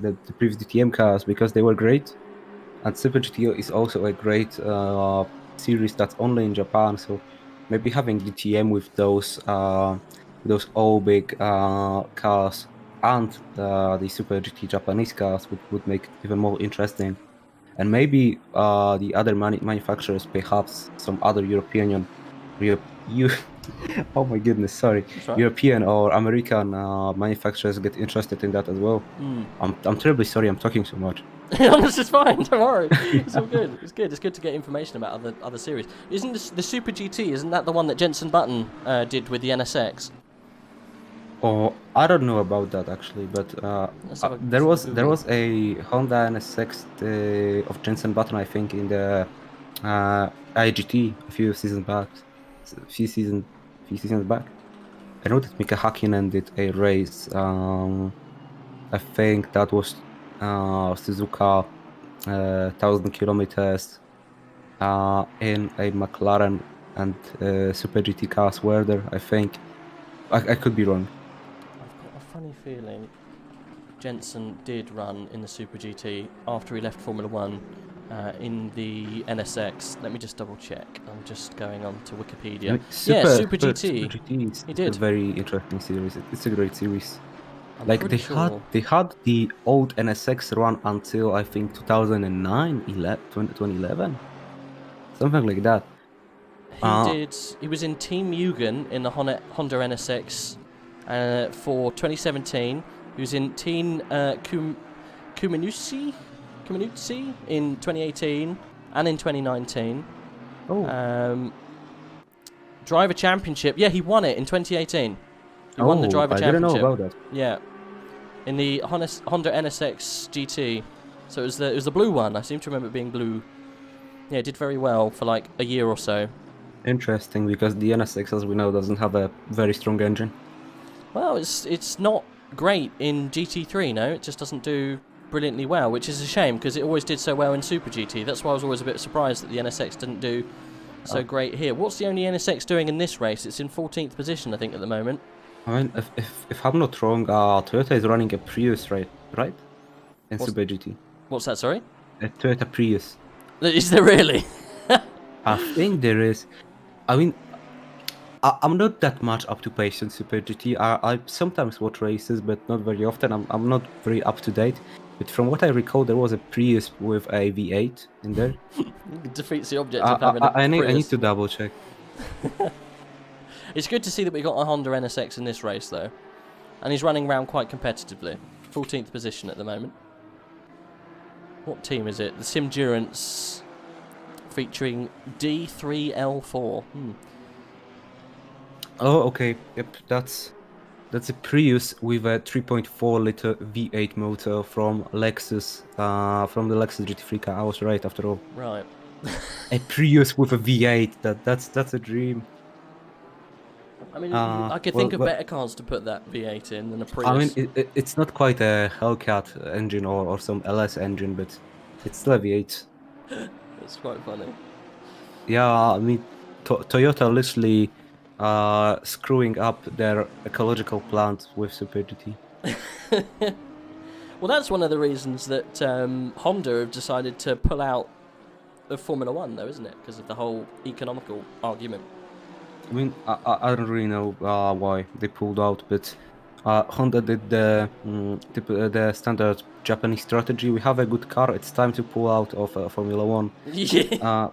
[SPEAKER 2] the previous DTM cars, because they were great. And Super GT is also a great series that's only in Japan. So maybe having DTM with those all big cars and the Super GT Japanese cars would make it even more interesting. And maybe the other manufacturers, perhaps some other European, oh my goodness, sorry,
[SPEAKER 1] right.
[SPEAKER 2] European or American manufacturers get interested in that as well. I'm terribly sorry, I'm talking so much.
[SPEAKER 1] This is fine, don't worry. It's all good. It's good. It's good to get information about other series. Isn't the Super GT? Isn't that the one that Jenson Button did with the NSX?
[SPEAKER 2] Oh, I don't know about that actually, but there was a Honda NSX of Jenson Button, I think, in the IGT a few seasons back. Few seasons back. I know that Mika Hakkinen did a race. I think that was Suzuka 1,000 kilometers in a McLaren and Super GT cars were there. I think I could be wrong.
[SPEAKER 1] I've got a funny feeling Jenson did run in the Super GT after he left Formula 1 in the NSX. Let me just double check. I'm just going on to Wikipedia. Super GT.
[SPEAKER 2] Super GT
[SPEAKER 1] he did.
[SPEAKER 2] A very interesting series. It's a great series.
[SPEAKER 1] They
[SPEAKER 2] had the old NSX run until I think 2009, 2011, something like that.
[SPEAKER 1] He was in Team Mugen in the Honda NSX for 2017. He was in Team Kumanutsi in 2018 and in 2019.
[SPEAKER 2] Oh.
[SPEAKER 1] Driver Championship. Yeah, he won it in 2018. He won the
[SPEAKER 2] Oh,
[SPEAKER 1] driver
[SPEAKER 2] I didn't
[SPEAKER 1] championship.
[SPEAKER 2] know about that.
[SPEAKER 1] Yeah, in the Honda NSX GT. So it was the blue one. I seem to remember it being blue. Yeah, it did very well for like a year or so.
[SPEAKER 2] Interesting, because the NSX, as we know, doesn't have a very strong engine.
[SPEAKER 1] Well, it's not great in GT3, no? It just doesn't do brilliantly well, which is a shame, because it always did so well in Super GT. That's why I was always a bit surprised that the NSX didn't do so great here. What's the only NSX doing in this race? It's in 14th position, I think, at the moment.
[SPEAKER 2] I mean, if I'm not wrong, Toyota is running a Prius, right? In Super GT.
[SPEAKER 1] What's that, sorry?
[SPEAKER 2] A Toyota Prius.
[SPEAKER 1] Is there really?
[SPEAKER 2] I think there is. I mean, I'm not that much up to pace in Super GT. I sometimes watch races, but not very often. I'm not very up to date. But from what I recall, there was a Prius with a V8 in there.
[SPEAKER 1] It defeats the object of having a
[SPEAKER 2] I need
[SPEAKER 1] Prius.
[SPEAKER 2] to double check.
[SPEAKER 1] It's good to see that we got a Honda NSX in this race, though. And he's running around quite competitively. 14th position at the moment. What team is it? The Simdurance featuring D3L4.
[SPEAKER 2] Oh, okay. Yep, that's a Prius with a 3.4 liter V8 motor from Lexus, from the Lexus GT3 car. I was right after all.
[SPEAKER 1] Right.
[SPEAKER 2] A Prius with a V8. That's a dream.
[SPEAKER 1] I mean, I could think of better cars to put that V8 in than a Prius.
[SPEAKER 2] I mean, it's not quite a Hellcat engine or some LS engine, but it's still a V8.
[SPEAKER 1] That's quite funny.
[SPEAKER 2] Yeah, I mean, Toyota literally screwing up their ecological plant with Super GT.
[SPEAKER 1] Well, that's one of the reasons that Honda have decided to pull out of Formula 1, though, isn't it? Because of the whole economical argument.
[SPEAKER 2] I mean, I don't really know why they pulled out, but Honda did the standard Japanese strategy. We have a good car. It's time to pull out of Formula 1.
[SPEAKER 1] Yeah.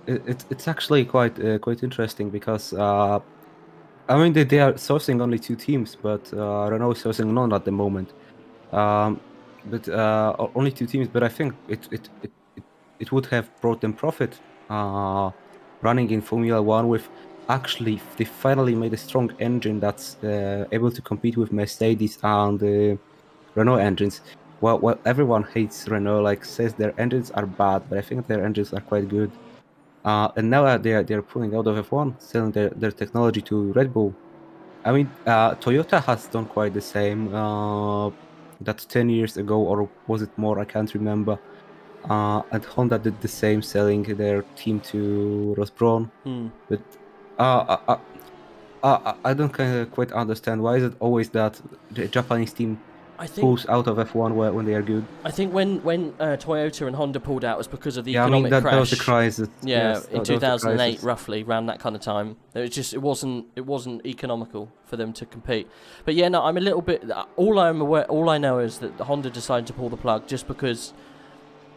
[SPEAKER 2] It's actually quite interesting because I mean they are sourcing only 2 teams, but Renault is sourcing none at the moment. But only 2 teams. But I think it would have brought them profit running in Formula 1 with. Actually, they finally made a strong engine that's able to compete with Mercedes and Renault engines. Well, everyone hates Renault, like says their engines are bad, but I think their engines are quite good. And now they're pulling out of F1, selling their technology to Red Bull. I mean, Toyota has done quite the same. That 10 years ago, or was it more? I can't remember. And Honda did the same, selling their team to Ross Brawn. But I don't quite understand why is it always that the Japanese team pulls out of F1 when they are good.
[SPEAKER 1] I think when Toyota and Honda pulled out was because of the economic crash.
[SPEAKER 2] That was the crisis.
[SPEAKER 1] Yeah,
[SPEAKER 2] yes,
[SPEAKER 1] in 2008, roughly around that kind of time. It wasn't economical for them to compete. But yeah, no, I'm a little bit. All I know is that Honda decided to pull the plug just because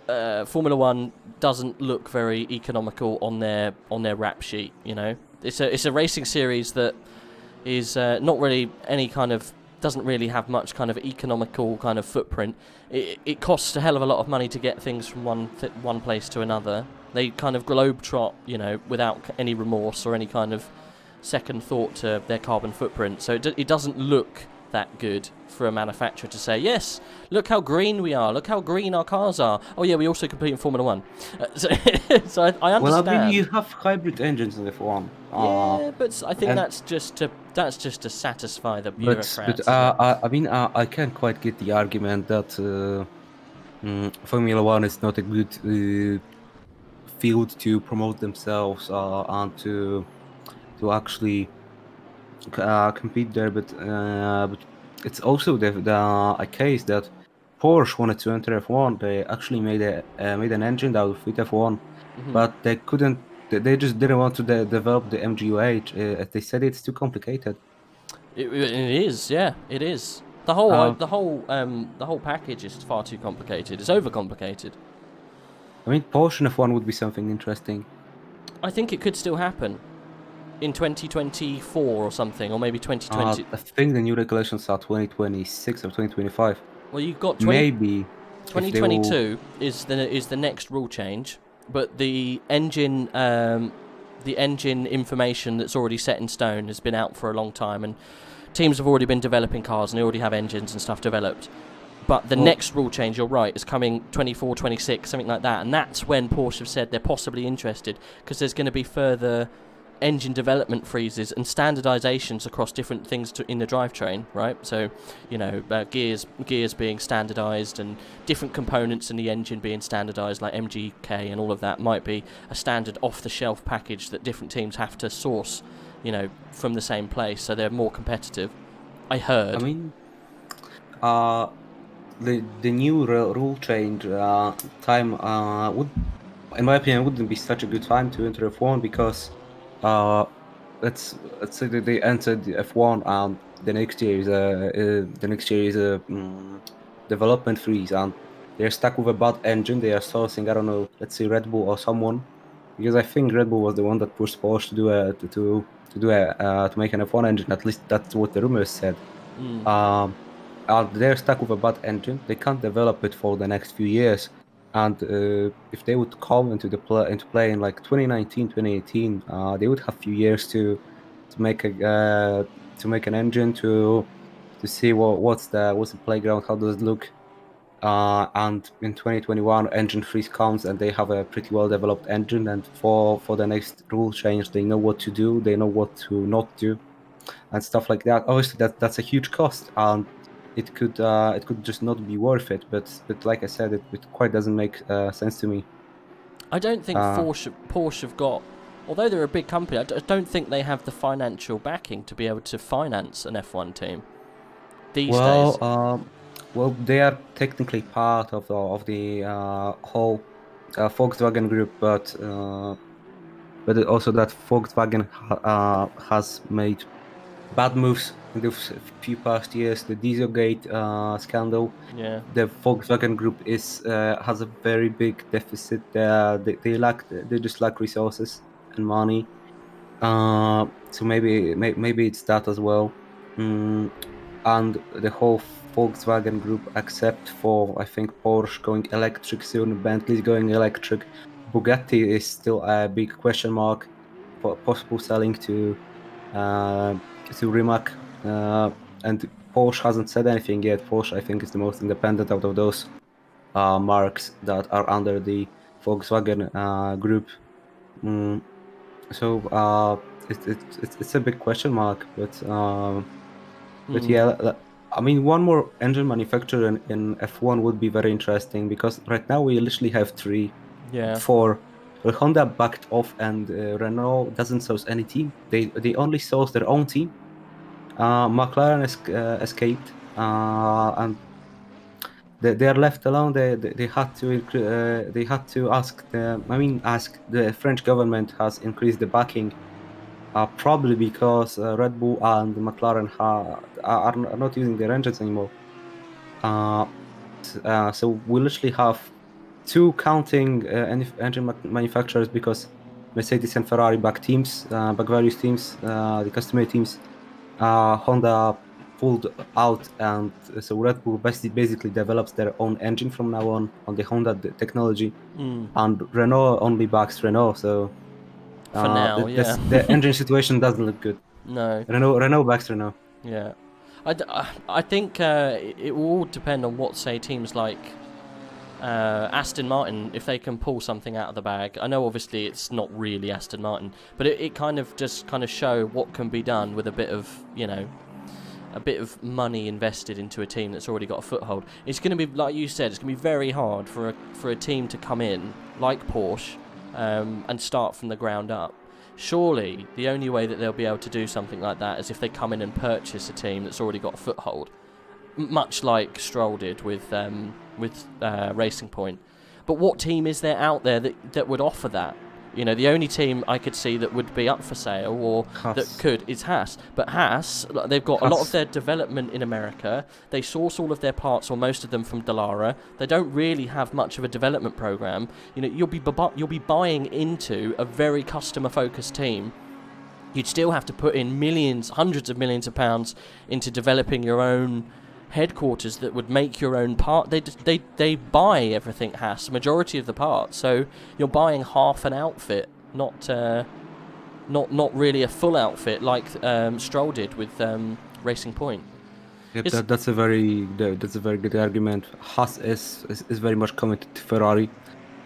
[SPEAKER 1] Formula 1 doesn't look very economical on their rap sheet. You know, it's a racing series that is not really any kind of. Doesn't really have much kind of economical kind of footprint. It costs a hell of a lot of money to get things from one place to another. They kind of globetrot, you know, without any remorse or any kind of second thought to their carbon footprint. So it doesn't look that good for a manufacturer to say, yes, look how green we are, look how green our cars are. Oh yeah, we also compete in Formula 1. So I understand.
[SPEAKER 2] Well, I mean, you have hybrid engines in F1.
[SPEAKER 1] Yeah, but I think that's just to satisfy the bureaucrats.
[SPEAKER 2] But I mean, I can't quite get the argument that Formula 1 is not a good field to promote themselves and to actually compete there. But it's also a case that Porsche wanted to enter F1. They actually made an engine that would fit F1, but they couldn't. They just didn't want to develop the MGU-H. As they said, it's too complicated.
[SPEAKER 1] It is, yeah, it is. The whole package is far too complicated. It's overcomplicated.
[SPEAKER 2] I mean, Porsche and F1 would be something interesting.
[SPEAKER 1] I think it could still happen in 2024 or something, or maybe 2020.
[SPEAKER 2] I think the new regulations are 2026 or 2025.
[SPEAKER 1] Well, you've got
[SPEAKER 2] maybe
[SPEAKER 1] 2022 is the next rule change. But the engine information that's already set in stone has been out for a long time, and teams have already been developing cars and they already have engines and stuff developed. But the
[SPEAKER 2] Well-
[SPEAKER 1] next rule change, you're right, is coming 24, 26, something like that. And that's when Porsche have said they're possibly interested, because there's going to be further engine development freezes and standardizations across different things in the drivetrain, right? So, you know, gears being standardized and different components in the engine being standardized, like MGK and all of that might be a standard off-the-shelf package that different teams have to source, you know, from the same place, so they're more competitive. I heard.
[SPEAKER 2] I mean, the new rule change time would, in my opinion, wouldn't be such a good time to enter F1 because let's say that they entered F1 and the next year is a development freeze and they're stuck with a bad engine. They are sourcing, I don't know, let's say Red Bull or someone, because I think Red Bull was the one that pushed Porsche to make an F1 engine. At least that's what the rumors said. They're stuck with a bad engine. They can't develop it for the next few years. And if they would come into play in like 2019, 2018, they would have a few years to make an engine to see what's the playground, how does it look. And in 2021, engine freeze comes and they have a pretty well developed engine. And for the next rule change, they know what to do, they know what to not do, and stuff like that. Obviously, that's a huge cost, and it could just not be worth it. But like I said, it quite doesn't make sense to me.
[SPEAKER 1] I don't think Porsche have got, although they're a big company, I don't think they have the financial backing to be able to finance an F1 team these days.
[SPEAKER 2] Well, they are technically part of the whole Volkswagen group, but also that Volkswagen has made bad moves in the few past years. The Dieselgate scandal.
[SPEAKER 1] Yeah.
[SPEAKER 2] The Volkswagen group has a very big deficit. They just lack resources and money. So maybe it's that as well. And the whole Volkswagen group, except for I think Porsche going electric soon, Bentley's going electric, Bugatti is still a big question mark for possible selling to Rimac, and Porsche hasn't said anything yet. Porsche, I think, is the most independent out of those marks that are under the Volkswagen group. So it's a big question mark, but yeah, I mean, one more engine manufacturer in F1 would be very interesting, because right now we literally have 3.
[SPEAKER 1] Yeah.
[SPEAKER 2] 4. Well, Honda backed off, and Renault doesn't source any team. They only source their own team. McLaren escaped, and they are left alone. They had to ask the French government has increased the backing, probably because Red Bull and McLaren are not using their engines anymore. So we literally have 2 counting engine manufacturers, because Mercedes and Ferrari back various teams, the customer teams. Honda pulled out, and so Red Bull basically develops their own engine from now on the Honda technology, and Renault only backs Renault. So
[SPEAKER 1] for now,
[SPEAKER 2] the engine situation doesn't look good.
[SPEAKER 1] No.
[SPEAKER 2] Renault backs Renault.
[SPEAKER 1] Yeah. I think it will all depend on what, say, teams like Aston Martin, if they can pull something out of the bag. I know obviously it's not really Aston Martin, but it kind of show what can be done with a bit of, you know, a bit of money invested into a team that's already got a foothold. It's going to be, like you said, it's going to be very hard for a team to come in like Porsche and start from the ground up. Surely the only way that they'll be able to do something like that is if they come in and purchase a team that's already got a foothold, much like Stroll did with Racing Point. But what team is there out there that would offer that? You know, the only team I could see that would be up for sale or
[SPEAKER 2] Haas.
[SPEAKER 1] that could is Haas. But Haas, they've got a lot of their development in America. They source all of their parts, or most of them, from Dallara. They don't really have much of a development program. You know, you'll be buying into a very customer-focused team. You'd still have to put in millions, hundreds of millions of pounds into developing your own headquarters that would make your own part. They buy everything Haas, majority of the parts. So you're buying half an outfit, not really a full outfit like Stroll did with Racing Point.
[SPEAKER 2] Yep,
[SPEAKER 1] It's-
[SPEAKER 2] that's a very good argument. Haas is very much committed to Ferrari.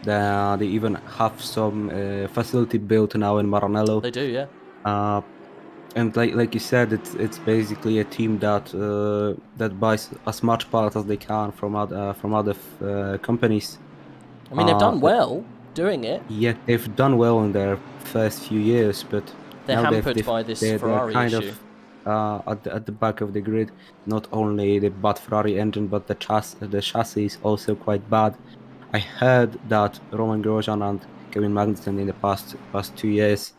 [SPEAKER 2] They even have some facility built now in Maranello.
[SPEAKER 1] They do, yeah.
[SPEAKER 2] And like you said, it's basically a team that buys as much parts as they can from other companies.
[SPEAKER 1] I mean, they've done well doing it.
[SPEAKER 2] Yeah, they've done well in their first few years, but
[SPEAKER 1] They're
[SPEAKER 2] now
[SPEAKER 1] hampered by this
[SPEAKER 2] they're
[SPEAKER 1] Ferrari
[SPEAKER 2] kind
[SPEAKER 1] issue.
[SPEAKER 2] of at the back of the grid. Not only the bad Ferrari engine, but the chassis is also quite bad. I heard that Roman Grosjean and Kevin Magnussen in the past 2 years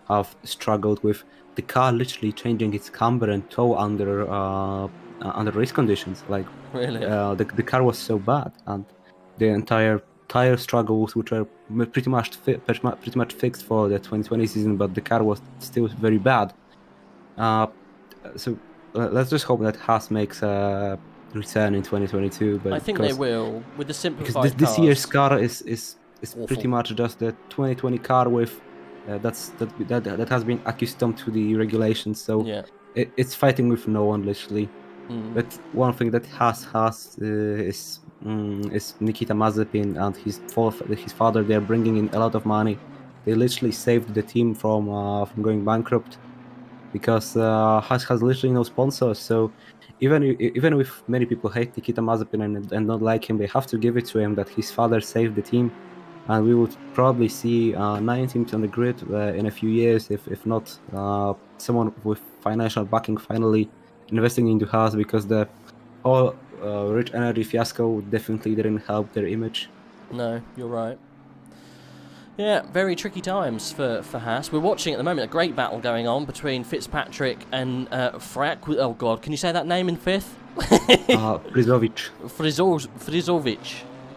[SPEAKER 2] have struggled with the car literally changing its camber and toe under race conditions. Like
[SPEAKER 1] Really?
[SPEAKER 2] the car was so bad, and the entire tire struggles, which are pretty much fixed for the 2020 season, but the car was still very bad. So let's just hope that Haas makes a return in 2022. But
[SPEAKER 1] I think they will with the simplified
[SPEAKER 2] because this
[SPEAKER 1] cars.
[SPEAKER 2] year's car is
[SPEAKER 1] Awful.
[SPEAKER 2] pretty much just the 2020 car with that has been accustomed to the regulations, so
[SPEAKER 1] Yeah.
[SPEAKER 2] it's fighting with no one literally.
[SPEAKER 1] Mm.
[SPEAKER 2] But one thing that Haas has is Nikita Mazepin and his father. They're bringing in a lot of money. They literally saved the team from going bankrupt because Haas has literally no sponsors. So even if many people hate Nikita Mazepin and not like him, they have to give it to him that his father saved the team. And we would probably see 9 teams on the grid in a few years, if not someone with financial backing finally investing into Haas, because the whole Rich Energy fiasco definitely didn't help their image.
[SPEAKER 1] No, you're right. Yeah, very tricky times for Haas. We're watching at the moment a great battle going on between Fitzpatrick and oh God, can you say that name in fifth?
[SPEAKER 2] Frizovic.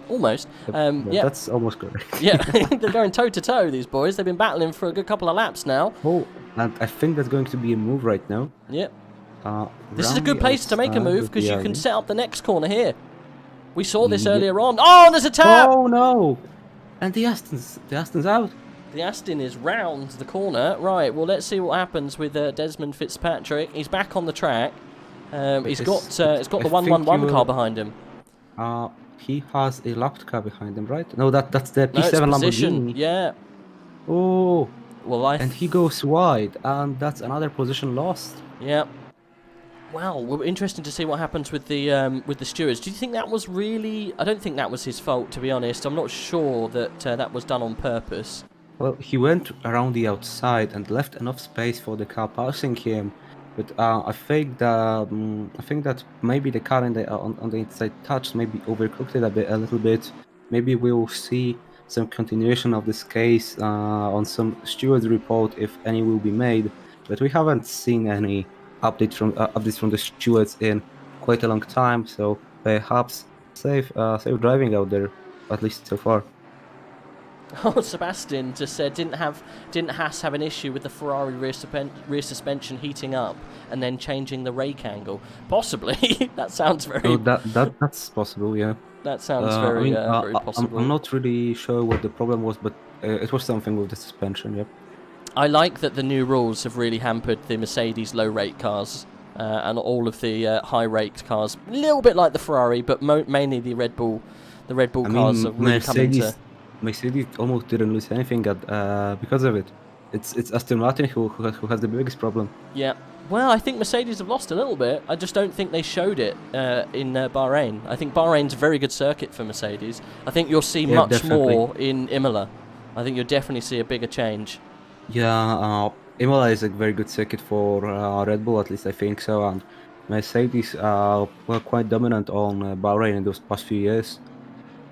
[SPEAKER 1] Almost.
[SPEAKER 2] Yeah, that's almost correct.
[SPEAKER 1] Yeah, they're going toe to toe, these boys. They've been battling for a good couple of laps now.
[SPEAKER 2] Oh, and I think that's going to be a move right now.
[SPEAKER 1] Yep. This is a good place to make a move because you can set up the next corner here. We saw this earlier on. Oh, there's a tap!
[SPEAKER 2] Oh no! And the Aston's out.
[SPEAKER 1] The Aston is round the corner. Right, well, let's see what happens with Desmond Fitzpatrick. He's back on the track. He's got the 111 car behind him.
[SPEAKER 2] He has a lapped car behind him, right? No, that's the P7 Lamborghini.
[SPEAKER 1] Yeah.
[SPEAKER 2] Oh.
[SPEAKER 1] Well,
[SPEAKER 2] and he goes wide, and that's another position lost.
[SPEAKER 1] Yeah. Well, we're interested to see what happens with the stewards. Do you think that was really? I don't think that was his fault, to be honest. I'm not sure that that was done on purpose.
[SPEAKER 2] Well, he went around the outside and left enough space for the car passing him. But I think that maybe the car on the inside touch maybe overcooked it a little bit. Maybe we'll see some continuation of this case on some stewards report, if any will be made. But we haven't seen any updates from the stewards in quite a long time. So perhaps safe driving out there, at least so far.
[SPEAKER 1] Oh, Sebastian just said, didn't Haas have an issue with the Ferrari rear suspension heating up and then changing the rake angle? Possibly. That sounds very...
[SPEAKER 2] Oh, that's possible, yeah.
[SPEAKER 1] That sounds very possible.
[SPEAKER 2] I'm not really sure what the problem was, but it was something with the suspension, yep.
[SPEAKER 1] I like that the new rules have really hampered the Mercedes low-rake cars and all of the high-raked cars. A little bit like the Ferrari, but mainly the Red Bull cars have really come into...
[SPEAKER 2] Mercedes almost didn't lose anything because of it. It's Aston Martin who has the biggest problem.
[SPEAKER 1] Yeah. Well, I think Mercedes have lost a little bit. I just don't think they showed it in Bahrain. I think Bahrain's a very good circuit for Mercedes. I think you'll see much
[SPEAKER 2] definitely
[SPEAKER 1] more in Imola. I think you'll definitely see a bigger change.
[SPEAKER 2] Yeah, Imola is a very good circuit for Red Bull, at least I think so. And Mercedes were quite dominant on Bahrain in those past few years.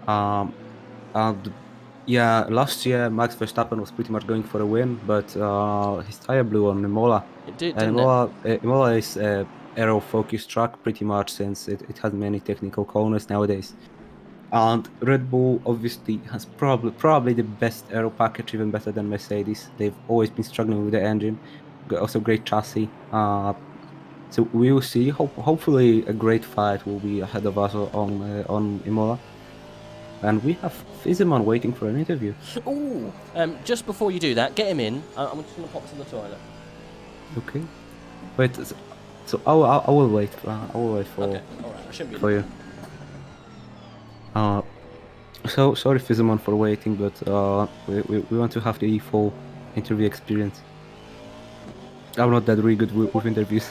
[SPEAKER 2] And yeah, last year Max Verstappen was pretty much going for a win, but his tire blew on Imola.
[SPEAKER 1] It did,
[SPEAKER 2] and
[SPEAKER 1] didn't it?
[SPEAKER 2] Imola is an aero-focused track pretty much, since it has many technical corners nowadays. And Red Bull obviously has probably the best aero package, even better than Mercedes. They've always been struggling with the engine, also great chassis. So we will see. Hopefully, a great fight will be ahead of us on Imola. And we have Fizzyman waiting for an interview.
[SPEAKER 1] Ooh! Just before you do that, get him in. I'm just going to pop to the toilet.
[SPEAKER 2] Okay. Wait, So I will wait. I will wait for
[SPEAKER 1] Okay, all right. I shouldn't be.
[SPEAKER 2] for you. So sorry, Fizimon, for waiting, but we want to have the full interview experience. I'm not that really good with interviews.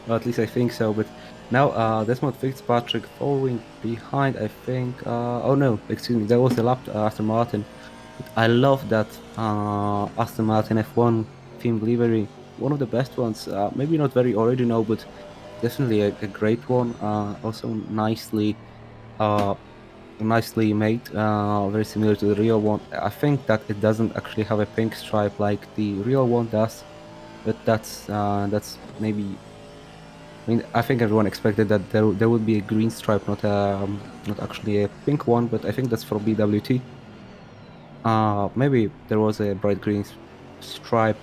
[SPEAKER 2] Well, at least I think so. But now Desmond Fitzpatrick following behind, I think. Oh no, excuse me, that was the lap Aston Martin. But I love that Aston Martin F1 themed livery. One of the best ones. Maybe not very original, but definitely a great one. Also nicely made, very similar to the real one. I think that it doesn't actually have a pink stripe like the real one does, but that's maybe. I mean, I think everyone expected that there would be a green stripe, not actually a pink one, but I think that's for BWT. Maybe there was a bright green stripe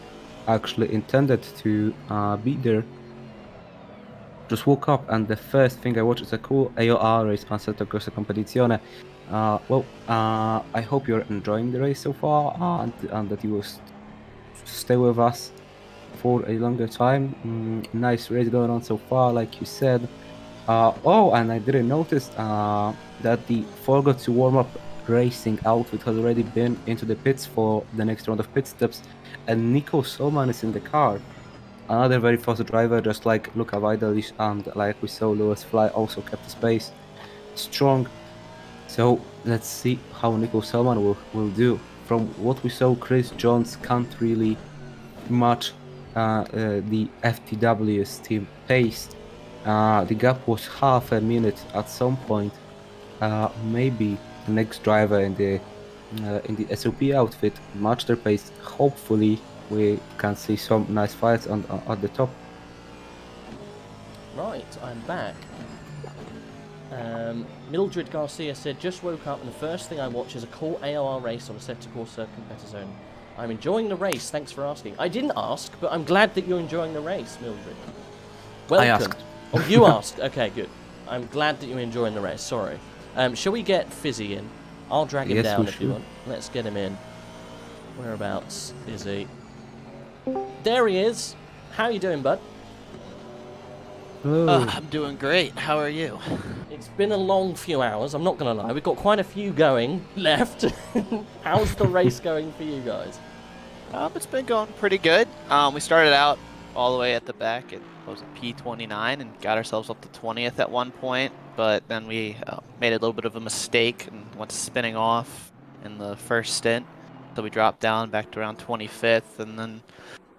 [SPEAKER 2] actually intended to be there. Just woke up and the first thing I watched is a cool AOR race, Assetto Corsa Competizione. I hope you're enjoying the race so far, and that you will stay with us for a longer time. Nice race going on so far, like you said. Oh, and I didn't notice that the forgot to warm up racing outfit has already been into the pits for the next round of pit stops, and Nico Solman is in the car. Another very fast driver, just like Luca Vidalic, and like we saw, Lewis Fly also kept his pace strong. So let's see how Nico Selman will do. From what we saw, Chris Jones can't really match the FTW's team pace. The gap was half a minute at some point. Maybe the next driver in the SOP outfit match their pace. Hopefully we can see some nice fights at the top.
[SPEAKER 1] Right, I'm back. Mildred Garcia said, just woke up and the first thing I watch is a cool AOR race on Assetto Corsa Competizione. I'm enjoying the race, thanks for asking. I didn't ask, but I'm glad that you're enjoying the race, Mildred. Welcome.
[SPEAKER 2] I asked.
[SPEAKER 1] Oh, you asked? Okay, good. I'm glad that you're enjoying the race, sorry. Shall we get Fizzy in? I'll drag him
[SPEAKER 2] Yes,
[SPEAKER 1] down
[SPEAKER 2] we
[SPEAKER 1] if you
[SPEAKER 2] should.
[SPEAKER 1] want. Let's get him in. Whereabouts is he? There he is. How you doing, bud?
[SPEAKER 2] Hello.
[SPEAKER 7] I'm doing great. How are you?
[SPEAKER 1] It's been a long few hours, I'm not going to lie. We've got quite a few going left. How's the race going for you guys?
[SPEAKER 7] It's been going pretty good. We started out all the way at the back at P29 and got ourselves up to 20th at one point, but then we made a little bit of a mistake and went spinning off in the first stint. So we dropped down back to around 25th, and then,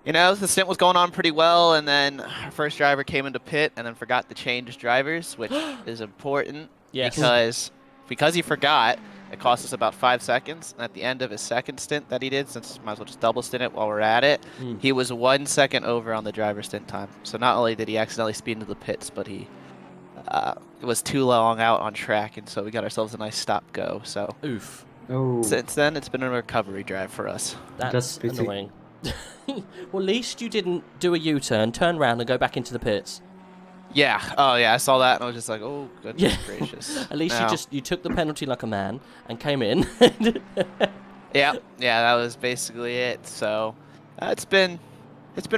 [SPEAKER 7] you know, the stint was going on pretty well, and then our first driver came into pit and then forgot to change drivers, which is important.
[SPEAKER 1] Yes.
[SPEAKER 7] Because he forgot, it cost us about 5 seconds, and at the end of his second stint that he did, since might as well just double stint it while we're at it, he was 1 second over on the driver stint time. So not only did he accidentally speed into the pits, but he was too long out on track, and so we got ourselves a nice stop-go. So
[SPEAKER 1] Oof.
[SPEAKER 2] Oh.
[SPEAKER 7] since then, it's been a recovery drive for us.
[SPEAKER 1] That's
[SPEAKER 2] pity.
[SPEAKER 1] annoying. Well, at least you didn't do a U-turn, turn around and go back into the pits.
[SPEAKER 7] Yeah. Oh, yeah. I saw that and I was just like, oh, goodness
[SPEAKER 1] Yeah.
[SPEAKER 7] gracious.
[SPEAKER 1] At least
[SPEAKER 7] No.
[SPEAKER 1] you took the penalty like a man and came in.
[SPEAKER 7] Yeah. That was basically it. So it's been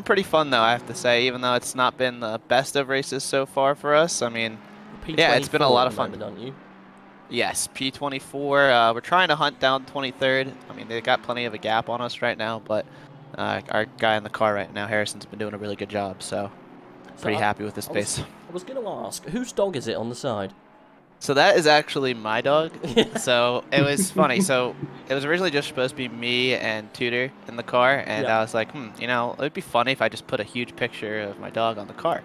[SPEAKER 7] pretty fun though, I have to say. Even though it's not been the best of races so far for us. I mean, yeah, it's been a lot of fun.
[SPEAKER 1] Aren't you?
[SPEAKER 7] Yes, P24. We're trying to hunt down 23rd. I mean, they got plenty of a gap on us right now, but our guy in the car right now, Harrison's been doing a really good job. So pretty happy with this pace.
[SPEAKER 1] I was going to ask, whose dog is it on the side?
[SPEAKER 7] So that is actually my dog. So it was funny. So it was originally just supposed to be me and Tudor in the car, and
[SPEAKER 1] Yeah.
[SPEAKER 7] I was like, you know, it'd be funny if I just put a huge picture of my dog on the car.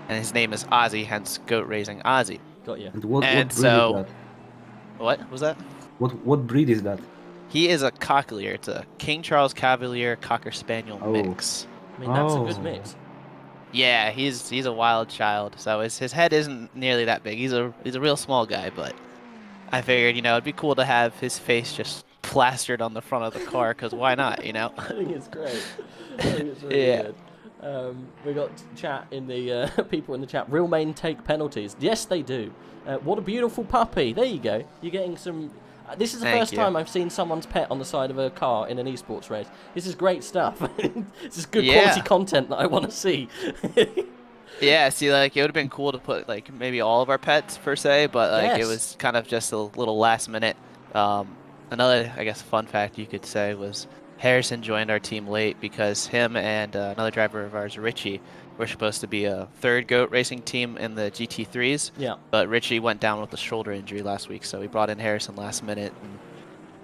[SPEAKER 7] And his name is Ozzy, hence Goat Raising Ozzy.
[SPEAKER 1] Got you.
[SPEAKER 2] And what
[SPEAKER 7] And
[SPEAKER 2] breed
[SPEAKER 7] so-
[SPEAKER 2] is that?
[SPEAKER 7] What was that?
[SPEAKER 2] What breed is that?
[SPEAKER 7] He is a Cocklier. It's a King Charles Cavalier Cocker Spaniel
[SPEAKER 2] Oh.
[SPEAKER 7] mix.
[SPEAKER 1] I mean, that's a good
[SPEAKER 2] Oh.
[SPEAKER 1] mix.
[SPEAKER 7] Yeah, he's a wild child. So his head isn't nearly that big. He's a real small guy, but I figured, you know, it'd be cool to have his face just plastered on the front of the car, because why not, you know?
[SPEAKER 1] I think it's great. I think it's really
[SPEAKER 7] Yeah.
[SPEAKER 1] good. We got chat in the people in the chat. Real men take penalties. Yes, they do. What a beautiful puppy. There you go. You're getting some. This is the
[SPEAKER 7] Thank
[SPEAKER 1] first
[SPEAKER 7] you.
[SPEAKER 1] time I've seen someone's pet on the side of a car in an esports race. This is great stuff. This is good
[SPEAKER 7] Yeah.
[SPEAKER 1] quality content that I want to see.
[SPEAKER 7] Yeah, see, like, it would have been cool to put, like, maybe all of our pets, per se, but, like, it
[SPEAKER 1] Yes.
[SPEAKER 7] was kind of just a little last minute. Another, I guess, fun fact you could say was Harrison joined our team late because him and another driver of ours, Richie, were supposed to be a third GOAT racing team in the GT3s.
[SPEAKER 1] Yeah.
[SPEAKER 7] But Richie went down with a shoulder injury last week, so we brought in Harrison last minute. And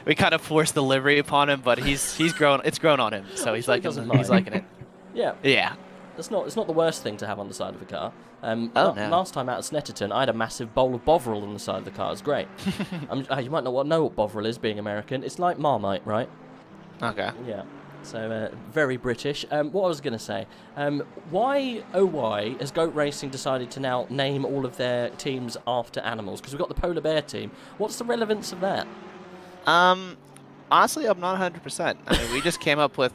[SPEAKER 7] we kind of forced the livery upon him, but he's grown. It's grown on him, so he's
[SPEAKER 1] sure he
[SPEAKER 7] liking
[SPEAKER 1] doesn't
[SPEAKER 7] he's
[SPEAKER 1] mind.
[SPEAKER 7] liking it.
[SPEAKER 1] Yeah.
[SPEAKER 7] Yeah.
[SPEAKER 1] It's not the worst thing to have on the side of a car.
[SPEAKER 7] Oh, no.
[SPEAKER 1] Last time out at Snetterton, I had a massive bowl of Bovril on the side of the car. It was great. You might not know what Bovril is, being American. It's like Marmite, right?
[SPEAKER 7] Okay.
[SPEAKER 1] Yeah. So, very British. What I was going to say, why has GOAT Racing decided to now name all of their teams after animals? Because we've got the polar bear team. What's the relevance of that?
[SPEAKER 7] Honestly, I'm not 100%. I mean, we just came up with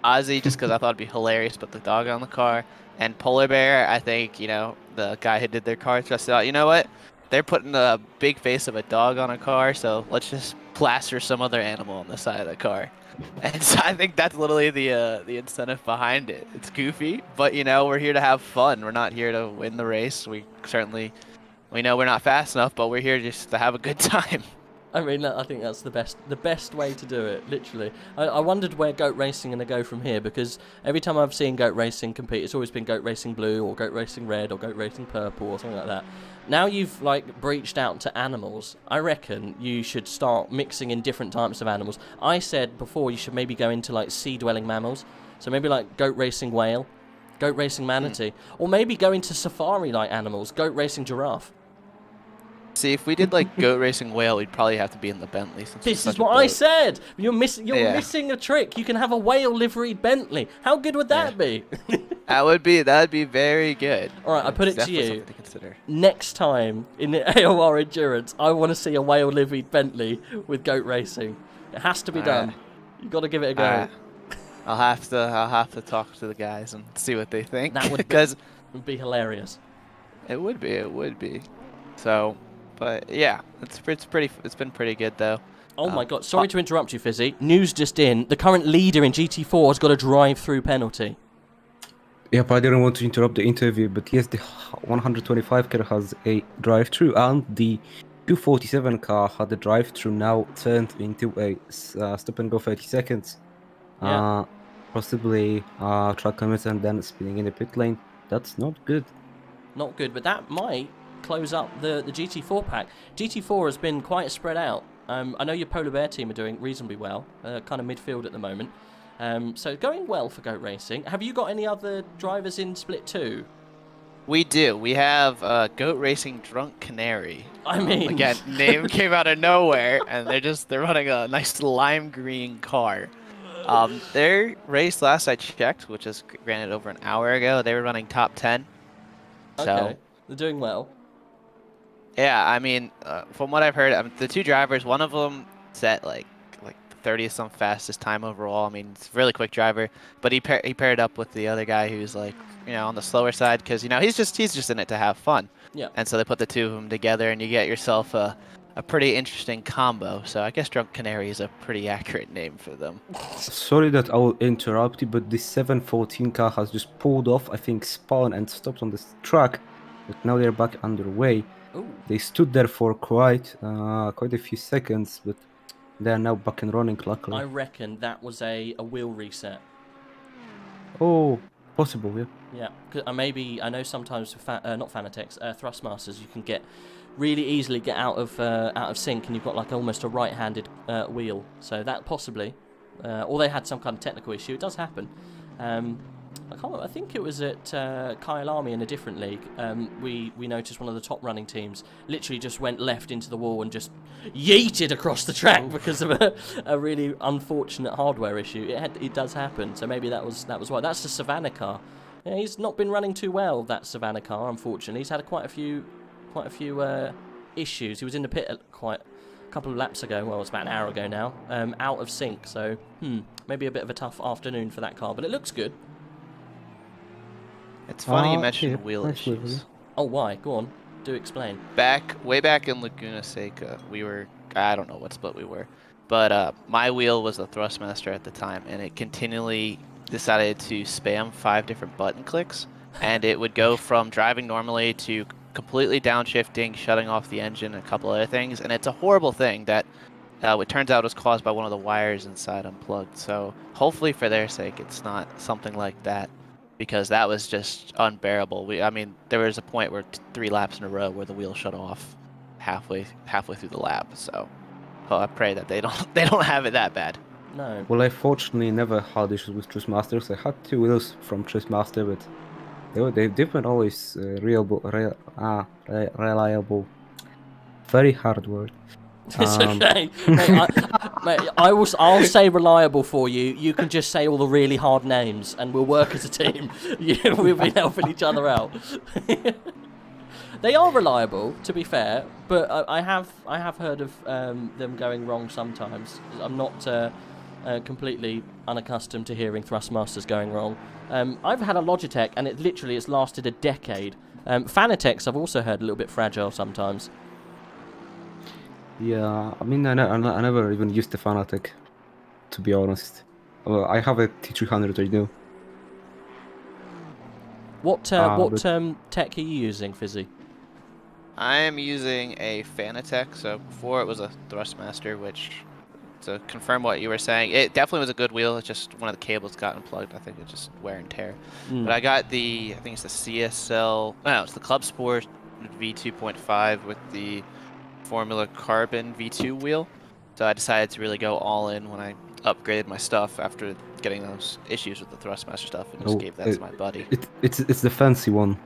[SPEAKER 7] Ozzy just because I thought it'd be hilarious to put the dog on the car. And Polar Bear, I think, you know, the guy who did their car just thought, you know what? They're putting a big face of a dog on a car, so let's just plaster some other animal on the side of the car. And so I think that's literally the incentive behind it. It's goofy, but, you know, we're here to have fun. We're not here to win the race. We know we're not fast enough, but we're here just to have a good time.
[SPEAKER 1] I mean, I think that's the best way to do it, literally. I wondered where GOAT Racing are going to go from here, because every time I've seen GOAT Racing compete, it's always been GOAT Racing Blue, or GOAT Racing Red, or GOAT Racing Purple, or something like that. Now you've, like, breached out to animals, I reckon you should start mixing in different types of animals. I said before you should maybe go into, like, sea-dwelling mammals, so maybe, like, GOAT Racing Whale, GOAT Racing Manatee, or maybe go into safari-like animals, GOAT Racing Giraffe.
[SPEAKER 7] See, if we did like GOAT Racing Whale, we'd probably have to be in the Bentley.
[SPEAKER 1] This is what I said. You're missing a trick. You can have a whale liveried Bentley. How good would that be?
[SPEAKER 7] That'd be very good.
[SPEAKER 1] All right, I put it to
[SPEAKER 7] Definitely
[SPEAKER 1] you.
[SPEAKER 7] something to consider.
[SPEAKER 1] Next time in the AOR Endurance, I want to see a whale liveried Bentley with GOAT Racing. It has to be done. You've got to give it a go.
[SPEAKER 7] I'll have to talk to the guys and see what they think.
[SPEAKER 1] That would
[SPEAKER 7] because
[SPEAKER 1] would be hilarious.
[SPEAKER 7] It would be. So. But yeah, it's been pretty good though.
[SPEAKER 1] Oh my god, sorry to interrupt you, Fizzy. News just in, the current leader in GT4 has got a drive-through penalty.
[SPEAKER 2] Yep, I didn't want to interrupt the interview, but yes, the 125 car has a drive-through, and the 247 car had a drive-through now turned into a stop-and-go 30 seconds.
[SPEAKER 1] Yeah.
[SPEAKER 2] Possibly track limits and then spinning in the pit lane. That's not good.
[SPEAKER 1] Not good, but that might close up the GT4 pack. GT4 has been quite spread out. I know your Polar Bear team are doing reasonably well, kind of midfield at the moment. So going well for GOAT Racing. Have you got any other drivers in Split 2?
[SPEAKER 7] We do. We have GOAT Racing Drunk Canary.
[SPEAKER 1] I mean,
[SPEAKER 7] again, name came out of nowhere, and they're running a nice lime green car. Their race last I checked, which is granted over an hour ago, they were running top 10.
[SPEAKER 1] Okay,
[SPEAKER 7] so,
[SPEAKER 1] they're doing well.
[SPEAKER 7] Yeah, I mean, from what I've heard, the two drivers, one of them set like 30th some fastest time overall. I mean, it's a really quick driver, but he paired up with the other guy who's like, you know, on the slower side, because you know he's just in it to have fun.
[SPEAKER 1] Yeah.
[SPEAKER 7] And so they put the two of them together, and you get yourself a pretty interesting combo. So I guess Drunk Canary is a pretty accurate name for them.
[SPEAKER 2] Sorry that I will interrupt you, but this 714 car has just pulled off, I think, spun and stopped on this track, but now they're back underway.
[SPEAKER 1] Ooh.
[SPEAKER 2] They stood there for quite a few seconds, but they are now back and running, luckily.
[SPEAKER 1] I reckon that was a wheel reset.
[SPEAKER 2] Oh, possible, yeah.
[SPEAKER 1] Yeah, cause I know sometimes with not Fanatec's, Thrustmasters, you can really easily get out of sync, and you've got like almost a right-handed wheel. So that possibly, or they had some kind of technical issue. It does happen. I think it was at Kyle Army in a different league. We noticed one of the top running teams literally just went left into the wall and just yeeted across the track because of a really unfortunate hardware issue. It does happen. So maybe that was why. That's the Savannah car. Yeah, he's not been running too well, that Savannah car. Unfortunately, he's had quite a few issues. He was in the pit a couple of laps ago. Well, it's about an hour ago now. Out of sync. So maybe a bit of a tough afternoon for that car, but it looks good.
[SPEAKER 7] It's funny you mentioned wheel issues.
[SPEAKER 1] Oh, why? Go on. Do explain.
[SPEAKER 7] Way back in Laguna Seca, we were, I don't know what split we were, but my wheel was the Thrustmaster at the time, and it continually decided to spam 5 different button clicks and it would go from driving normally to completely downshifting, shutting off the engine, and a couple other things. And it's a horrible thing that it turns out was caused by one of the wires inside unplugged. So hopefully for their sake, it's not something like that, because that was just unbearable. I mean, there was a point where 3 laps in a row where the wheel shut off halfway through the lap. So I pray that they don't have it that bad.
[SPEAKER 1] No.
[SPEAKER 2] Well, I fortunately never had issues with Trustmasters. I had 2 wheels from Trustmaster, but they've been always reliable. Very hard word.
[SPEAKER 1] It's okay, mate. I'll say reliable for you. You can just say all the really hard names, and we'll work as a team. We'll be helping each other out. They are reliable, to be fair, but I have heard of them going wrong sometimes. I'm not completely unaccustomed to hearing Thrustmasters going wrong. I've had a Logitech, and it's lasted a decade. Fanatec's I've also heard a little bit fragile sometimes.
[SPEAKER 2] Yeah, I mean, I never even used the Fanatec, to be honest. I have a T300 right now.
[SPEAKER 1] What tech are you using, Fizzy?
[SPEAKER 7] I am using a Fanatec. So before it was a Thrustmaster, which, to confirm what you were saying, it definitely was a good wheel. It's just one of the cables got unplugged. I think it just wear and tear. But I got I think it's the CSL. No, it's the Club Sport V2.5 with the Formula Carbon V2 wheel. So I decided to really go all in when I upgraded my stuff after getting those issues with the Thrustmaster stuff, and just gave that to my buddy.
[SPEAKER 2] It's the fancy one,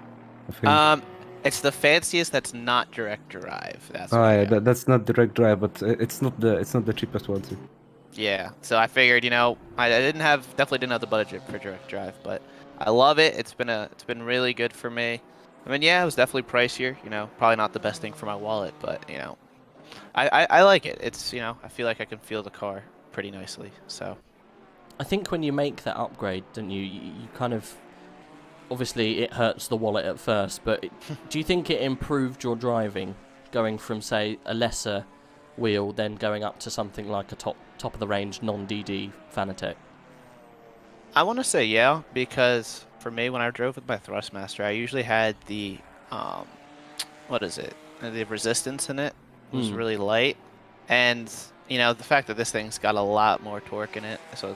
[SPEAKER 2] I think.
[SPEAKER 7] It's the fanciest that's not direct drive. That's
[SPEAKER 2] that's not direct drive, but it's not the cheapest one too.
[SPEAKER 7] Yeah, so I figured, I definitely didn't have the budget for direct drive, but I love it. It's been really good for me. I mean, yeah, it was definitely pricier. Probably not the best thing for my wallet, but I like it. It's I feel like I can feel the car pretty nicely. So
[SPEAKER 1] I think when you make that upgrade, don't you? You kind of, obviously it hurts the wallet at first, but do you think it improved your driving, going from say a lesser wheel, then going up to something like a top of the range non-DD Fanatec?
[SPEAKER 7] I want to say yeah, because for me, when I drove with my Thrustmaster, I usually had the the resistance in it. It was really light, and the fact that this thing's got a lot more torque in it, so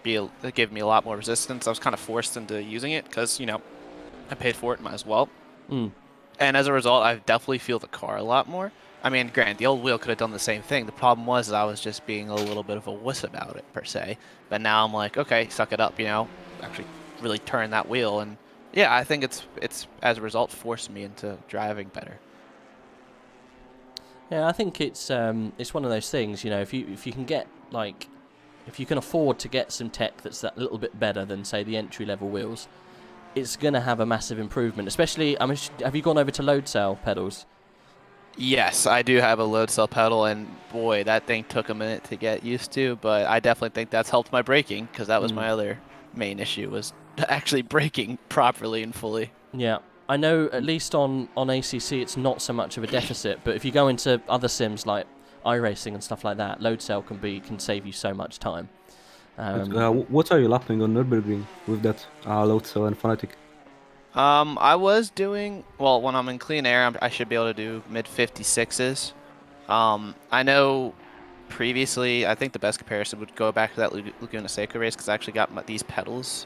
[SPEAKER 7] it gave me a lot more resistance. I was kind of forced into using it because I paid for it, might as well. And as a result, I definitely feel the car a lot more. I mean, granted, the old wheel could have done the same thing. The problem was I was just being a little bit of a wuss about it, per se. But now I'm like, okay, suck it up, actually really turn that wheel. And yeah, I think it's as a result forced me into driving better.
[SPEAKER 1] Yeah, I think it's one of those things, if you can get if you can afford to get some tech that's that little bit better than say the entry level wheels, it's gonna have a massive improvement. Especially, have you gone over to load cell pedals?
[SPEAKER 7] Yes, I do have a load cell pedal, and boy, that thing took a minute to get used to, but I definitely think that's helped my braking, because that was my other main issue, was actually braking properly and fully.
[SPEAKER 1] Yeah, I know at least on ACC it's not so much of a deficit, but if you go into other sims like iRacing and stuff like that, load cell can save you so much time.
[SPEAKER 2] What are you lapping on Nurburgring with that load cell and Fanatec?
[SPEAKER 7] I was doing, well, when I'm in clean air, I should be able to do mid 56s. I know previously, I think the best comparison would go back to that Laguna Seca race, because I actually got these pedals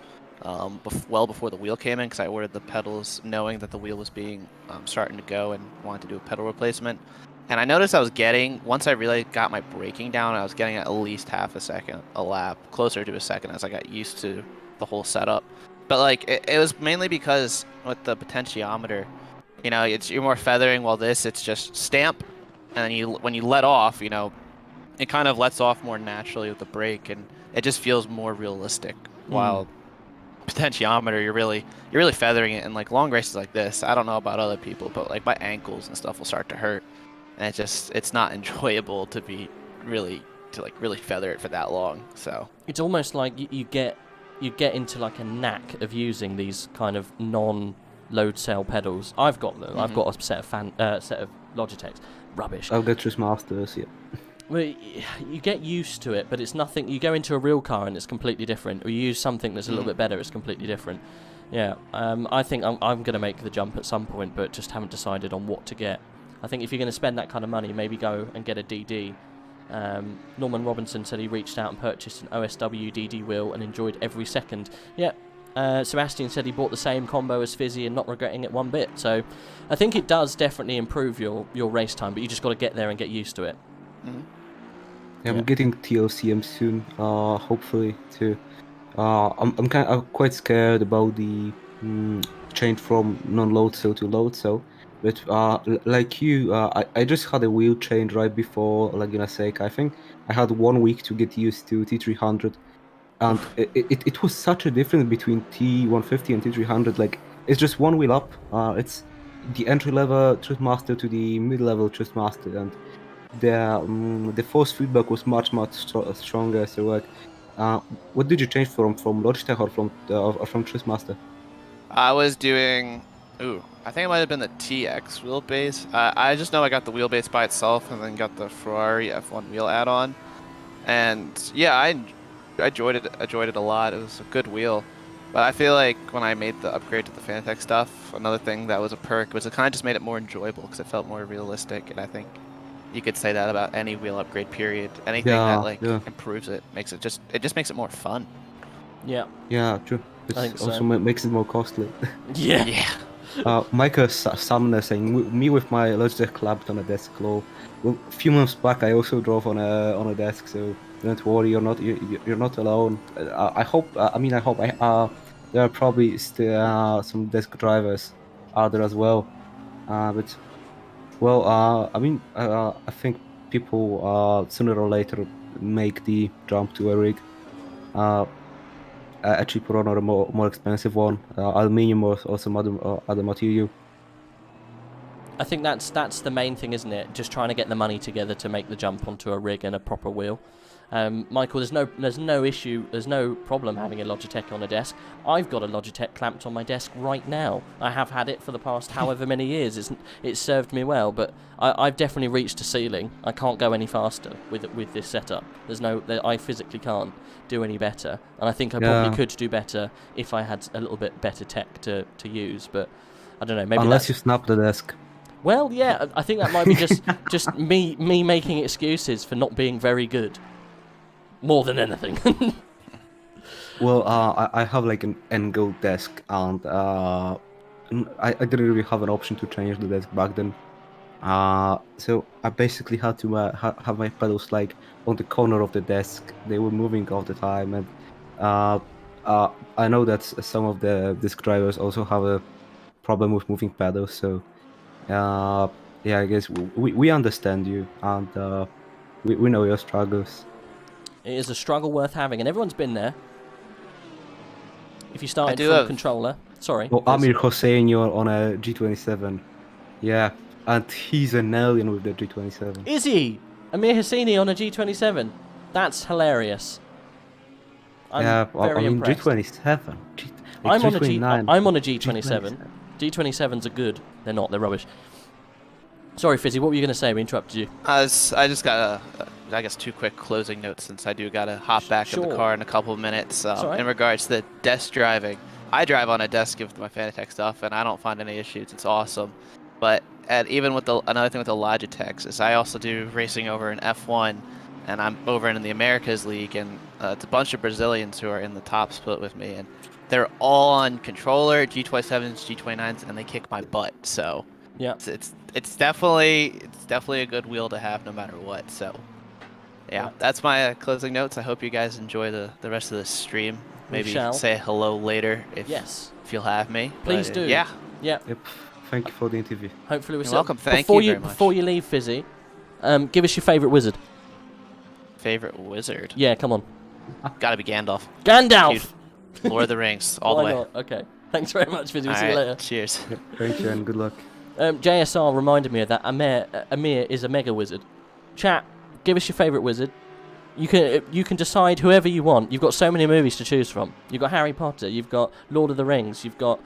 [SPEAKER 7] well before the wheel came in, because I ordered the pedals knowing that the wheel was being starting to go and wanted to do a pedal replacement. And I noticed I was getting, once I really got my braking down, I was getting at least half a second a lap, closer to a second as I got used to the whole setup. But it was mainly because with the potentiometer, you're more feathering, while it's just stamp, and then when you let off, it kind of lets off more naturally with the brake, and it just feels more realistic. While potentiometer, you're really feathering it, and long races like this, I don't know about other people, but my ankles and stuff will start to hurt, and it's not enjoyable to really feather it for that long. So
[SPEAKER 1] it's almost like you get into a knack of using these kind of non-load cell pedals. I've got them. I've got a set of Logitechs. Rubbish.
[SPEAKER 2] I'll get Trustmasters, yeah.
[SPEAKER 1] Well, you get used to it, but it's nothing. You go into a real car and it's completely different, or you use something that's a little bit better, it's completely different. Yeah, I think I'm going to make the jump at some point, but just haven't decided on what to get. I think if you're going to spend that kind of money, maybe go and get a DD. Norman Robinson said he reached out and purchased an OSW DD wheel and enjoyed every second. Yeah, Sebastian said he bought the same combo as Fizzy and not regretting it one bit. So I think it does definitely improve your race time, but you just got to get there and get used to it.
[SPEAKER 7] Mm-hmm.
[SPEAKER 2] Yeah, I'm getting TLCM soon, hopefully too. I'm quite scared about the change from non-load cell to load cell. But like you, I just had a wheel change right before Laguna Seca. I think I had 1 week to get used to T300, and it was such a difference between T150 and T300. Like, it's just one wheel up. It's the entry level Trustmaster to the mid level Trustmaster, and the force feedback was much stronger. So like, what did you change from Logitech or from Trustmaster?
[SPEAKER 7] I was doing, I think it might have been the TX wheelbase. I just know I got the wheelbase by itself and then got the Ferrari F1 wheel add-on. And yeah, I enjoyed it a lot. It was a good wheel. But I feel like when I made the upgrade to the Fanatec stuff, another thing that was a perk was it kind of just made it more enjoyable because it felt more realistic. And I think you could say that about any wheel upgrade period. Anything that improves it makes it just makes it more fun.
[SPEAKER 1] Yeah.
[SPEAKER 2] Yeah, true. It also makes it more costly.
[SPEAKER 1] Yeah.
[SPEAKER 7] Yeah.
[SPEAKER 2] Micah Sumner saying, me with my Logitech clamped on a desk low. Well, a few months back I also drove on a desk, so don't worry, you're not alone. I hope there are probably still some desk drivers out there as well. But well, I think people sooner or later make the jump to a rig. A cheaper one or a more expensive one, aluminium or some other material.
[SPEAKER 1] I think that's the main thing, isn't it? Just trying to get the money together to make the jump onto a rig and a proper wheel. Michael, there's no issue, there's no problem having a Logitech on a desk. I've got a Logitech clamped on my desk right now. I have had it for the past however many years. It's served me well, but I've definitely reached a ceiling. I can't go any faster with this setup. I physically can't do any better, and I think I probably could do better if I had a little bit better tech to use. But I don't know. Maybe
[SPEAKER 2] unless you snap the desk.
[SPEAKER 1] Well, yeah, I think that might be just me making excuses for not being very good. More than anything.
[SPEAKER 2] Well, I have like an Ngo desk, and I didn't really have an option to change the desk back then. So I basically had to have my pedals like on the corner of the desk. They were moving all the time, and I know that some of the disc drivers also have a problem with moving pedals. So yeah, I guess we understand you, and we know your struggles.
[SPEAKER 1] It is a struggle worth having, and everyone's been there. If you started from a controller, sorry.
[SPEAKER 2] Well, Amir Hossein, you're on a G27. Yeah, and he's an alien with the G27.
[SPEAKER 1] Is he? Amir Hosseini on a G27? That's hilarious. I'm very impressed.
[SPEAKER 2] G27.
[SPEAKER 1] I'm on a G27. G27s are good. They're not. They're rubbish. Sorry, Fizzy, what were you going to say? We interrupted you.
[SPEAKER 7] I just got I guess 2 quick closing notes since I do got to hop back in the car in a couple of minutes. In regards to the desk driving, I drive on a desk with my Fanatec stuff, and I don't find any issues. It's awesome. But even with another thing with the Logitechs is I also do racing over in F1, and I'm over in the Americas League, and it's a bunch of Brazilians who are in the top split with me, and they're all on controller, G27s, G29s, and they kick my butt. So
[SPEAKER 1] yeah,
[SPEAKER 7] it's definitely a good wheel to have no matter what. So yeah, that's my closing notes. I hope you guys enjoy the rest of the stream. Maybe say hello later if you'll have me.
[SPEAKER 1] Please do.
[SPEAKER 7] Yeah.
[SPEAKER 2] Yep. Thank you for the interview.
[SPEAKER 1] Hopefully we're
[SPEAKER 7] welcome. Thank you very much.
[SPEAKER 1] Before you leave, Fizzy, give us your favourite wizard.
[SPEAKER 7] Favorite wizard?
[SPEAKER 1] Yeah, come on.
[SPEAKER 7] Gotta be Gandalf.
[SPEAKER 1] Gandalf!
[SPEAKER 7] Dude, Lord of the Rings, all the way.
[SPEAKER 1] Not? Okay. Thanks very much, Fizzy. We'll see you later.
[SPEAKER 7] Cheers.
[SPEAKER 2] Thank you and good luck.
[SPEAKER 1] JSR reminded me of that. Amir is a mega wizard. Chat, give us your favourite wizard. You can decide whoever you want. You've got so many movies to choose from. You've got Harry Potter. You've got Lord of the Rings. You've got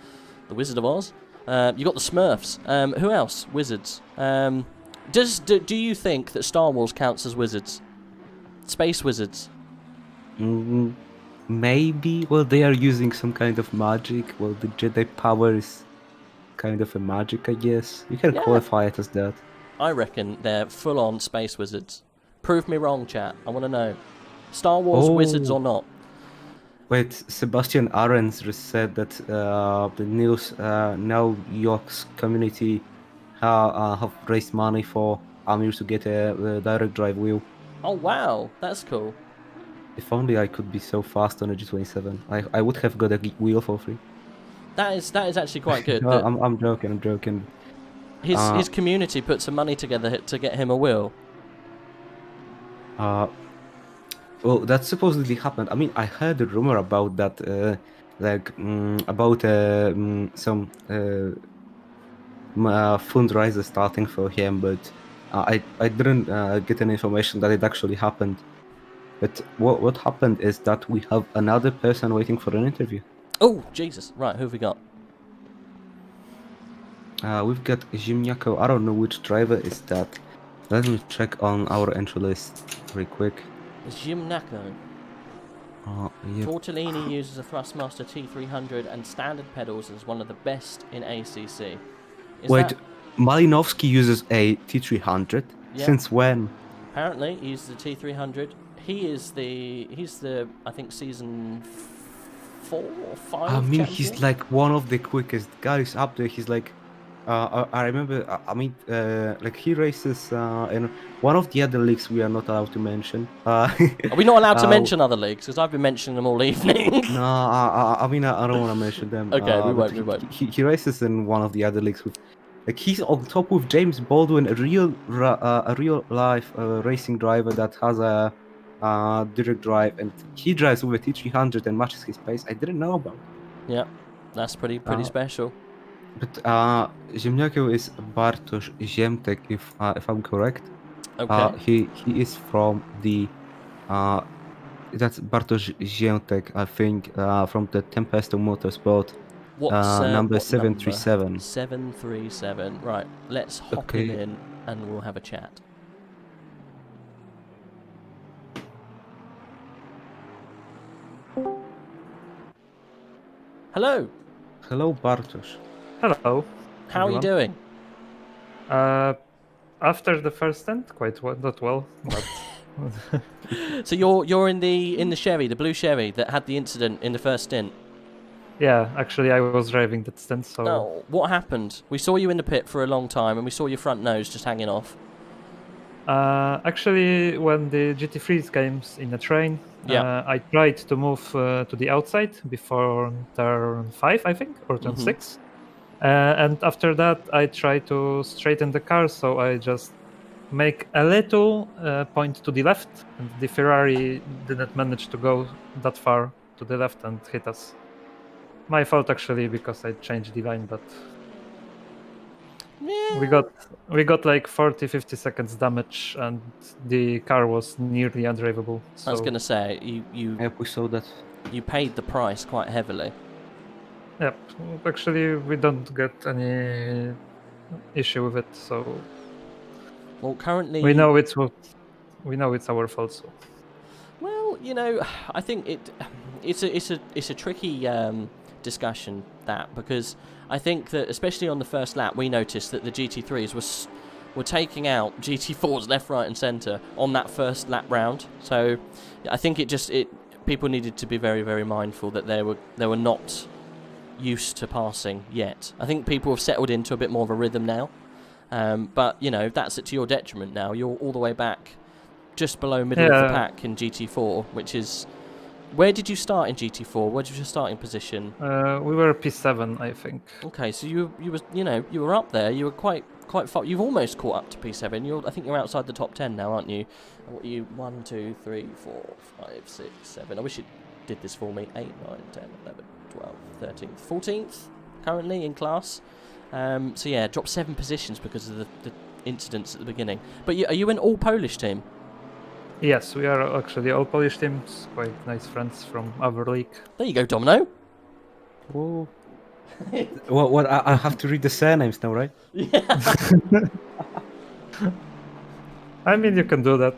[SPEAKER 1] The Wizard of Oz. You've got the Smurfs. Who else? Wizards. Do you think that Star Wars counts as wizards? Space wizards?
[SPEAKER 2] maybe. Well, they are using some kind of magic. Well, the Jedi power is kind of a magic, I guess. You can
[SPEAKER 1] Yeah.
[SPEAKER 2] qualify it as that.
[SPEAKER 1] I reckon they're full-on space wizards. Prove me wrong, chat. I want to know. Star Wars wizards
[SPEAKER 2] Oh.
[SPEAKER 1] or not?
[SPEAKER 2] Wait, Sebastian Arens just said that the news now York's community have raised money for Amir to get a direct drive wheel.
[SPEAKER 1] Oh wow, that's cool.
[SPEAKER 2] If only I could be so fast on a G27. I would have got a wheel for free.
[SPEAKER 1] That is actually quite good.
[SPEAKER 2] No,
[SPEAKER 1] that
[SPEAKER 2] I'm joking.
[SPEAKER 1] his community put some money together to get him a wheel.
[SPEAKER 2] Well, that supposedly happened. I mean, I heard a rumor about that, about some fundraiser starting for him, but I didn't get any information that it actually happened. But what happened is that we have another person waiting for an interview.
[SPEAKER 1] Oh Jesus! Right, who have we got?
[SPEAKER 2] We've got Zimniako. I don't know which driver is that. Let me check on our entry list real quick.
[SPEAKER 1] Gimnaco.
[SPEAKER 2] Yep.
[SPEAKER 1] Tortellini uses a Thrustmaster T300 and standard pedals as one of the best in ACC.
[SPEAKER 2] Wait, Malinowski uses a T300?
[SPEAKER 1] Yeah.
[SPEAKER 2] Since when?
[SPEAKER 1] Apparently, he uses the T300. He's the I think season 4 or 5.
[SPEAKER 2] I mean,
[SPEAKER 1] champion?
[SPEAKER 2] he's like one of the quickest guys up there. He's like, I remember. Like he races in one of the other leagues we are not allowed to mention.
[SPEAKER 1] Are we not allowed to mention other leagues? Because I've been mentioning them all evening.
[SPEAKER 2] No, I mean, I don't want to mention them.
[SPEAKER 1] Okay, we
[SPEAKER 2] but
[SPEAKER 1] won't.
[SPEAKER 2] He races in one of the other leagues with, like, he's on top with James Baldwin, a real life racing driver that has a direct drive, and he drives with a T300 and matches his pace. I didn't know about.
[SPEAKER 1] Yeah, that's pretty special.
[SPEAKER 2] But Ziemniaków is Bartosz Ziemtek, if I'm correct.
[SPEAKER 1] Okay.
[SPEAKER 2] He is from the that's Bartosz Ziemtek, I think, from the Tempesto Motorsport.
[SPEAKER 1] What's
[SPEAKER 2] number
[SPEAKER 1] what
[SPEAKER 2] 737.
[SPEAKER 1] Number? 737. Right, let's hop him in and we'll have a chat. Hello.
[SPEAKER 2] Hello, Bartosz.
[SPEAKER 8] Hello.
[SPEAKER 1] How are you doing?
[SPEAKER 8] After the first stint, quite well, not well, but
[SPEAKER 1] So you're in the Sherry, the blue Sherry that had the incident in the first stint.
[SPEAKER 8] yeah, actually I was driving that stint, so
[SPEAKER 1] Oh, what happened? We saw you in the pit for a long time, and we saw your front nose just hanging off.
[SPEAKER 8] actually when the GT3s came in the train,
[SPEAKER 1] Yeah.
[SPEAKER 8] I tried to move to the outside before turn 5, I think, or turn 6. And after that I tried to straighten the car, so I just make a little point to the left, and the Ferrari didn't manage to go that far to the left and hit us. My fault actually, because I changed the line, but
[SPEAKER 1] Yeah.
[SPEAKER 8] we got like 40-50 seconds damage, and the car was nearly undrivable. So
[SPEAKER 1] I was gonna say
[SPEAKER 2] Yep, we saw that.
[SPEAKER 1] you paid the price quite heavily.
[SPEAKER 8] yep, actually we don't get any issue with it, so
[SPEAKER 1] Well, currently
[SPEAKER 8] we know it's our fault. So
[SPEAKER 1] Well, you know, I think it's a tricky discussion, that, because I think that especially on the first lap we noticed that the GT3s were taking out GT4s left, right, and centre on that first lap round. So I think people needed to be very, very mindful that they were not used to passing yet. I think people have settled into a bit more of a rhythm now. But you know, that's to your detriment now. You're all the way back, just below middle of the pack in GT4, which is. Where did you start in GT4? Where did your starting position?
[SPEAKER 8] we were P7, I think.
[SPEAKER 1] Okay, so you were up there. You were quite far. You've almost caught up to P7. I think you're outside the top 10 now, aren't you? What are you? 1, 2, 3, 4, 5, 6, 7. I wish it did this for me. 8, 9, 10, 11, 12, 13, 14th currently in class. So yeah, dropped 7 positions because of the incidents at the beginning. But are you an all Polish team?
[SPEAKER 8] Yes, we are actually all Polish teams, quite nice friends from our league.
[SPEAKER 1] There you go, Dominooo.
[SPEAKER 2] Whoa. What? I have to read the surnames now, right?
[SPEAKER 1] Yeah.
[SPEAKER 8] I mean, you can do that.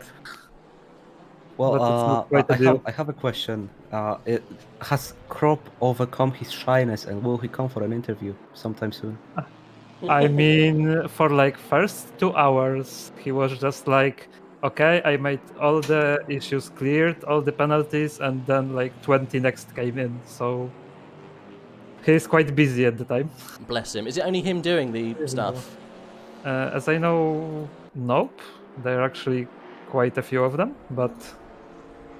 [SPEAKER 2] Well,
[SPEAKER 8] But it's not quite a deal.
[SPEAKER 2] I have a question. Has Crop overcome his shyness, and will he come for an interview sometime soon?
[SPEAKER 8] I mean, for like first 2 hours, he was just like, okay, I made all the issues cleared, all the penalties, and then like 20 next came in. So he's quite busy at the time.
[SPEAKER 1] Bless him. Is it only him doing the stuff?
[SPEAKER 8] As I know, nope. There are actually quite a few of them, but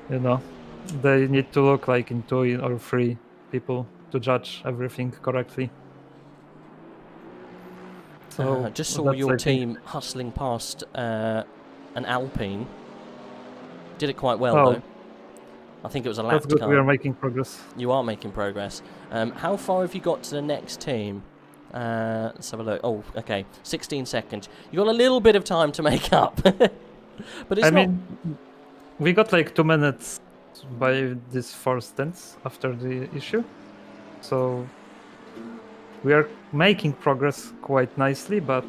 [SPEAKER 8] you know, they need to look like in 2 or 3 people to judge everything correctly. So
[SPEAKER 1] Just saw
[SPEAKER 8] that's,
[SPEAKER 1] your
[SPEAKER 8] I think,
[SPEAKER 1] team hustling past an Alpine. Did it quite well,
[SPEAKER 8] Oh.
[SPEAKER 1] though. I think it was a
[SPEAKER 8] That's
[SPEAKER 1] lapped
[SPEAKER 8] good.
[SPEAKER 1] car.
[SPEAKER 8] We are making progress.
[SPEAKER 1] You are making progress. How far have you got to the next team? Let's have a look. Oh, okay. 16 seconds. You got a little bit of time to make up. But it's
[SPEAKER 8] I
[SPEAKER 1] not...
[SPEAKER 8] mean, we got like 2 minutes by these 4 stints after the issue. So we are making progress quite nicely, but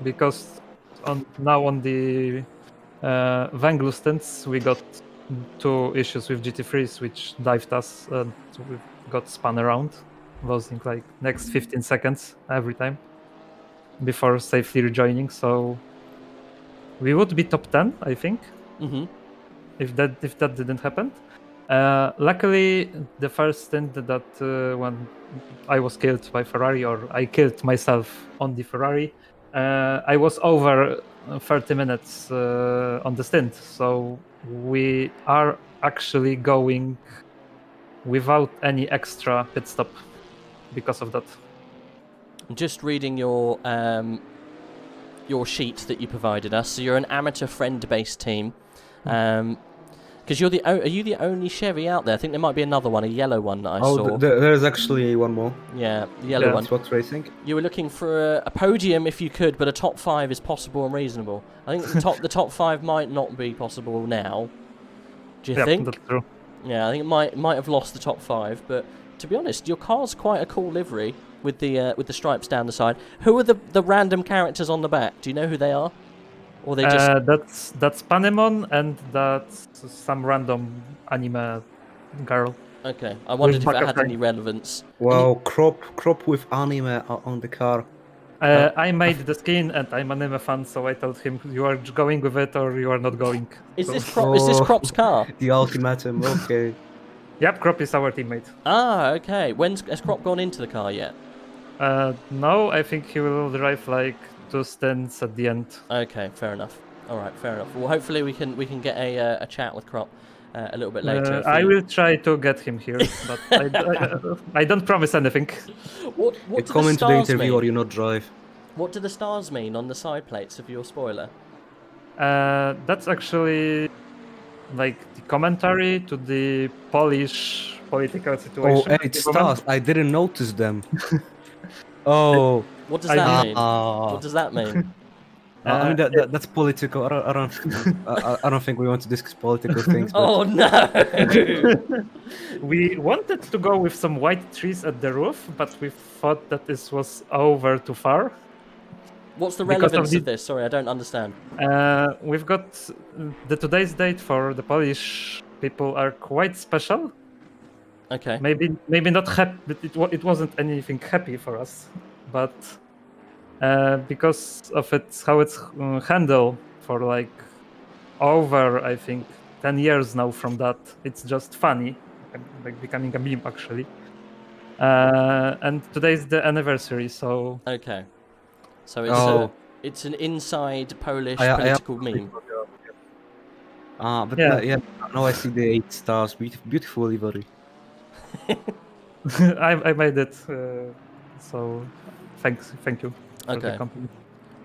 [SPEAKER 8] because now on the Vanglu stints, we got 2 issues with GT3s, which dived us and we got spun around, losing like next 15 seconds every time before safely rejoining. So we would be top 10, I think, if that didn't happen. Luckily, the first stint that when I was killed by Ferrari, or I killed myself on the Ferrari, I was over 30 minutes on the stint. So we are actually going without any extra pit stop because of that.
[SPEAKER 1] Just reading your sheet that you provided us. So you're an amateur friend-based team. Because are you the only Chevy out there? I think there might be another one, a yellow one that I saw.
[SPEAKER 2] There's actually one more.
[SPEAKER 1] Yeah, the yellow one.
[SPEAKER 2] What's racing?
[SPEAKER 1] You were looking for a podium if you could, but a top 5 is possible and reasonable. I think the top 5 might not be possible now. Do you think?
[SPEAKER 8] That's true.
[SPEAKER 1] Yeah, I think it might have lost the top 5. But to be honest, your car's quite a cool livery with the stripes down the side. Who are the random characters on the back? Do you know who they are? Or they just...
[SPEAKER 8] That's Panemon, and that's some random anime girl.
[SPEAKER 1] Okay, I wondered if that had any relevance.
[SPEAKER 2] Well, crop with anime on the car.
[SPEAKER 8] I made the skin, and I'm an anime fan, so I told him, you are going with it or you are not going.
[SPEAKER 1] Is this Crop's car?
[SPEAKER 2] The ultimatum, okay.
[SPEAKER 8] Yep, Crop is our teammate.
[SPEAKER 1] Ah, okay. Has Crop gone into the car yet?
[SPEAKER 8] No, I think he will drive like 2 stints at the end.
[SPEAKER 1] Okay, fair enough. All right, fair enough. Well, hopefully we can get a chat with Crop a little bit later.
[SPEAKER 8] I will try to get him here, but I don't promise anything.
[SPEAKER 1] What
[SPEAKER 2] You
[SPEAKER 1] do
[SPEAKER 2] come
[SPEAKER 1] the
[SPEAKER 2] into the
[SPEAKER 1] stars
[SPEAKER 2] interview
[SPEAKER 1] mean?
[SPEAKER 2] or you not drive.
[SPEAKER 1] What do the stars mean on the side plates of your spoiler?
[SPEAKER 8] That's actually like the commentary to the Polish political situation.
[SPEAKER 2] Oh, 8 stars. I didn't notice them. Oh.
[SPEAKER 1] What does that mean? What does that mean?
[SPEAKER 2] I mean that's political. I don't think we want to discuss political things. But...
[SPEAKER 1] Oh no!
[SPEAKER 8] We wanted to go with some white trees at the roof, but we thought that this was over too far.
[SPEAKER 1] What's the relevance of this? Sorry, I don't understand.
[SPEAKER 8] We've got today's date for the Polish people are quite special.
[SPEAKER 1] Okay.
[SPEAKER 8] Maybe not happy, but it wasn't anything happy for us, but because of how it's handled for like over, I think, 10 years now from that, it's just funny, like becoming a meme actually. And today's the anniversary, so...
[SPEAKER 1] Okay. So it's an inside Polish political meme.
[SPEAKER 2] But yeah, now I see the 8 stars. Beautiful livery.
[SPEAKER 8] I made it, so thank you for the compliment.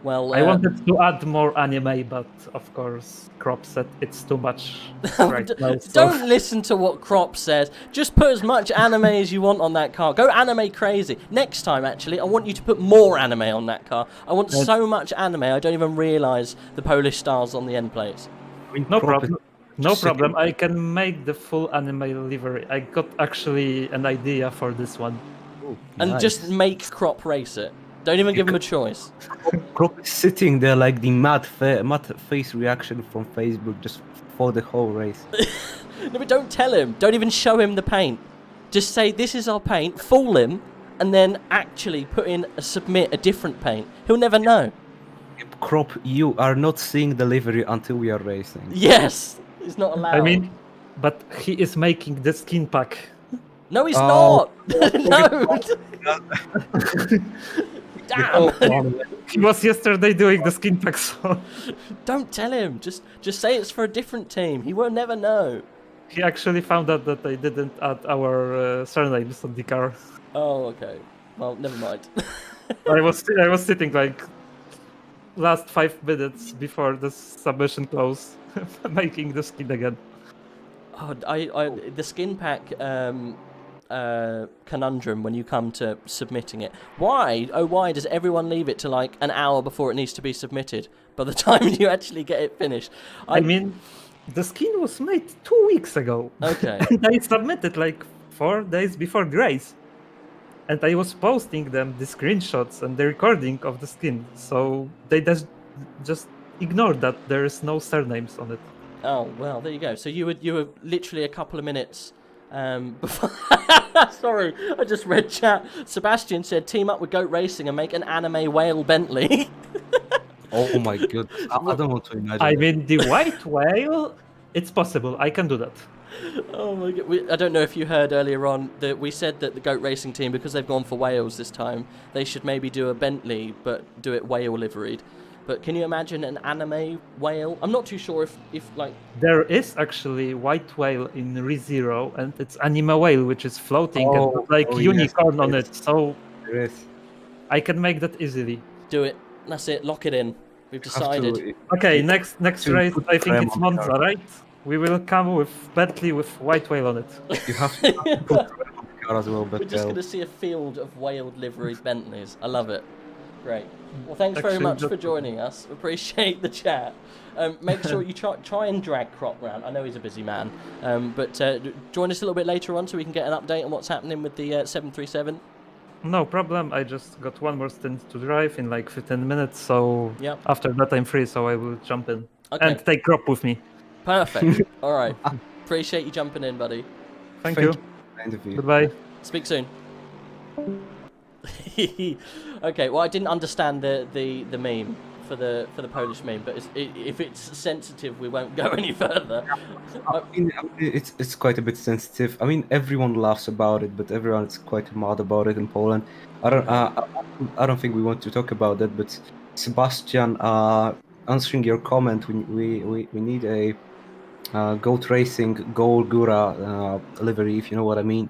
[SPEAKER 1] Well,
[SPEAKER 8] I wanted to add more anime, but of course Crop said it's too much right now.
[SPEAKER 1] Don't listen to what Crop says. Just put as much anime as you want on that car. Go anime crazy. Next time, actually, I want you to put more anime on that car. I want so much anime, I don't even realise the Polish stars on the end plates.
[SPEAKER 2] I mean,
[SPEAKER 8] No problem. No problem. I can make the full anime livery. I got actually an idea for this one.
[SPEAKER 2] Ooh,
[SPEAKER 1] and
[SPEAKER 2] nice.
[SPEAKER 1] just make Crop race it. Don't even give him a choice.
[SPEAKER 2] Crop is sitting there like the mad face reaction from Facebook, just for the whole race.
[SPEAKER 1] No, but don't tell him. Don't even show him the paint. Just say, this is our paint, fool him, and then actually submit a different paint. He'll never know.
[SPEAKER 2] Crop, you are not seeing the livery until we are racing.
[SPEAKER 1] Yes! It's not allowed.
[SPEAKER 8] I mean, but he is making the skin pack.
[SPEAKER 1] No, he's
[SPEAKER 2] Oh.
[SPEAKER 1] not! No! Damn!
[SPEAKER 8] He was yesterday doing the skin pack, so
[SPEAKER 1] Don't tell him. Just say it's for a different team. He will never know.
[SPEAKER 8] he actually found out that I didn't add our surnames on the car.
[SPEAKER 1] Oh, okay. Well, never mind.
[SPEAKER 8] I was sitting like last 5 minutes before the submission close, making the skin again.
[SPEAKER 1] Oh, the skin pack conundrum when you come to submitting it. Why does everyone leave it to like an hour before it needs to be submitted? By the time you actually get it finished,
[SPEAKER 8] I mean, the skin was made 2 weeks ago.
[SPEAKER 1] Okay.
[SPEAKER 8] And I submitted like 4 days before the race. And I was posting them the screenshots and the recording of the skin. So they just ignored that there is no surnames on it.
[SPEAKER 1] Oh well, there you go. So you were literally a couple of minutes before. Sorry, I just read chat. Sebastian said, "Team up with Goat Racing and make an anime whale Bentley."
[SPEAKER 2] Oh my god, I don't want to imagine.
[SPEAKER 8] I mean, the white whale, it's possible. I can do that.
[SPEAKER 1] Oh my god! I don't know if you heard earlier on that we said that the Goat Racing team, because they've gone for whales this time, they should maybe do a Bentley, but do it whale liveried. But can you imagine an anime whale? I'm not too sure if like...
[SPEAKER 8] There is actually white whale in ReZero, and it's anime whale, which is floating and got, like unicorn on it. So
[SPEAKER 2] Yes.
[SPEAKER 8] I can make that easily.
[SPEAKER 1] Do it. That's it. Lock it in. We've decided.
[SPEAKER 8] Okay, next
[SPEAKER 2] to
[SPEAKER 8] race,
[SPEAKER 2] put
[SPEAKER 8] I think
[SPEAKER 2] creme
[SPEAKER 8] it's
[SPEAKER 2] on
[SPEAKER 8] Monza,
[SPEAKER 2] car.
[SPEAKER 8] right? We will come with Bentley with white whale on it.
[SPEAKER 2] You have to put creme on the car as well,
[SPEAKER 1] We're
[SPEAKER 2] but
[SPEAKER 1] just going to see a field of whaled liveried Bentleys. I love it. Great. Well, thanks very
[SPEAKER 8] Actually,
[SPEAKER 1] much for
[SPEAKER 8] just-
[SPEAKER 1] joining us. Appreciate the chat. Make sure you try and drag Crop round. I know he's a busy man, but join us a little bit later on so we can get an update on what's happening with the 737.
[SPEAKER 8] No problem. I just got one more stint to drive in like 15 minutes, so
[SPEAKER 1] Yep.
[SPEAKER 8] after that I'm free, so I will jump in
[SPEAKER 1] Okay.
[SPEAKER 8] and take Crop with me.
[SPEAKER 1] Perfect. All right. Appreciate you jumping in, buddy.
[SPEAKER 8] Thank you.
[SPEAKER 2] End of you.
[SPEAKER 8] Goodbye.
[SPEAKER 1] Speak soon. Okay. Well, I didn't understand the meme for the Polish meme, but if it's sensitive, we won't go any further.
[SPEAKER 2] I mean, it's quite a bit sensitive. I mean, everyone laughs about it, but everyone's quite mad about it in Poland. I don't think we want to talk about that. But Sebastian, answering your comment, we need a Goat Racing Goal Gura livery, if you know what I mean.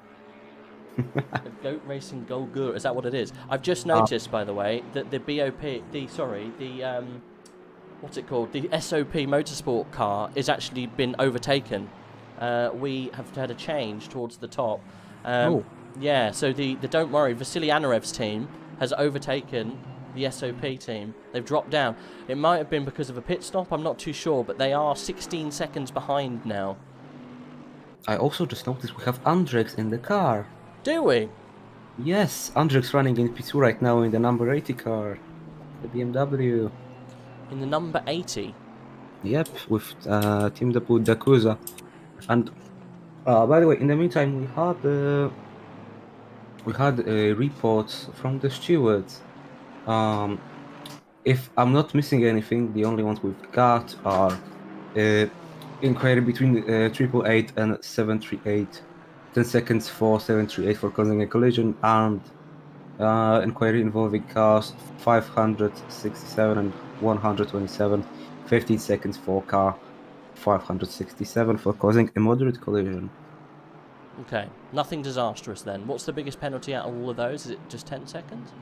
[SPEAKER 1] Goat Racing Golgur, is that what it is? I've just noticed, by the way, that the what's it called? The SOP Motorsport car is actually been overtaken. We have had a change towards the top. Yeah, so the Don't Worry, Vasily Anarev's team has overtaken the SOP team. They've dropped down. It might have been because of a pit stop, I'm not too sure, but they are 16 seconds behind now.
[SPEAKER 2] I also just noticed we have Andrex in the car.
[SPEAKER 1] Do we?
[SPEAKER 2] Yes, Andrex running in P2 right now in the number 80 car, the BMW.
[SPEAKER 1] In the number 80?
[SPEAKER 2] Yep, with teamed up with Dakuza. And by the way, in the meantime, we had reports from the stewards. If I'm not missing anything, the only ones we've got are inquiry between 888 and 738, 10 seconds for 738 for causing a collision, and inquiry involving cars 567 and 127, 15 seconds for car 567 for causing a moderate collision.
[SPEAKER 1] Okay, nothing disastrous then. What's the biggest penalty out of all of those? Is it just 10 seconds?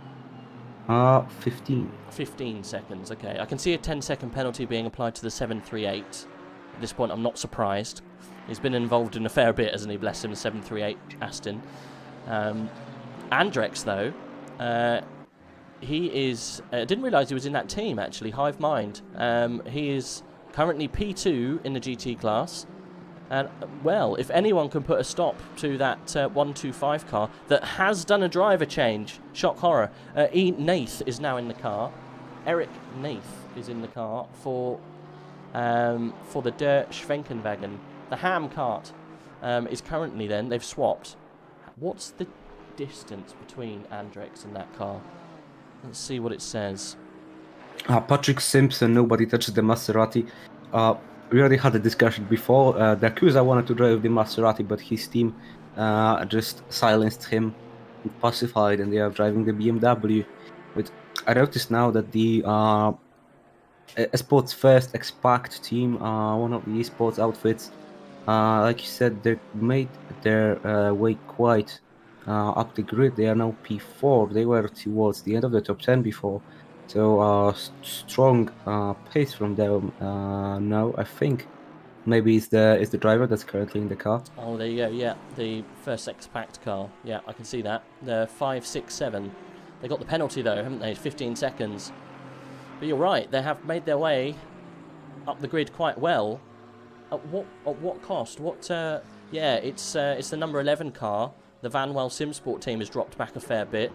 [SPEAKER 2] 15.
[SPEAKER 1] 15 seconds, okay. I can see a 10-second penalty being applied to the 738. At this point, I'm not surprised. He's been involved in a fair bit, hasn't he? Bless him, 738 Aston. Andrex, though, he is... I didn't realise he was in that team, actually, Hive Mind. He is currently P2 in the GT class. And, well, if anyone can put a stop to that 125 car that has done a driver change, shock horror, Nath is now in the car. Eric Nath is in the car for for the Der Schwenkenwagen. The ham cart is currently then, they've swapped. What's the distance between Andrex and that car? Let's see what it says.
[SPEAKER 2] Patrick Simpson, nobody touches the Maserati. We already had a discussion before. The Yakuza wanted to drive the Maserati, but his team just silenced him and pacified, and they are driving the BMW. But I noticed now that the Esports First X-Pact team, one of the esports outfits, like you said, they made their way quite up the grid. They are now P4. They were towards the end of the top 10 before. So strong pace from them now. I think maybe it's the driver that's currently in the car.
[SPEAKER 1] Oh, there you go. Yeah, the first X-Pact car. Yeah, I can see that. The 5, 6, 7. They got the penalty though, haven't they? 15 seconds. But you're right. They have made their way up the grid quite well. At what cost? What? Yeah, it's the number 11 car. The Vanwell Simsport team has dropped back a fair bit.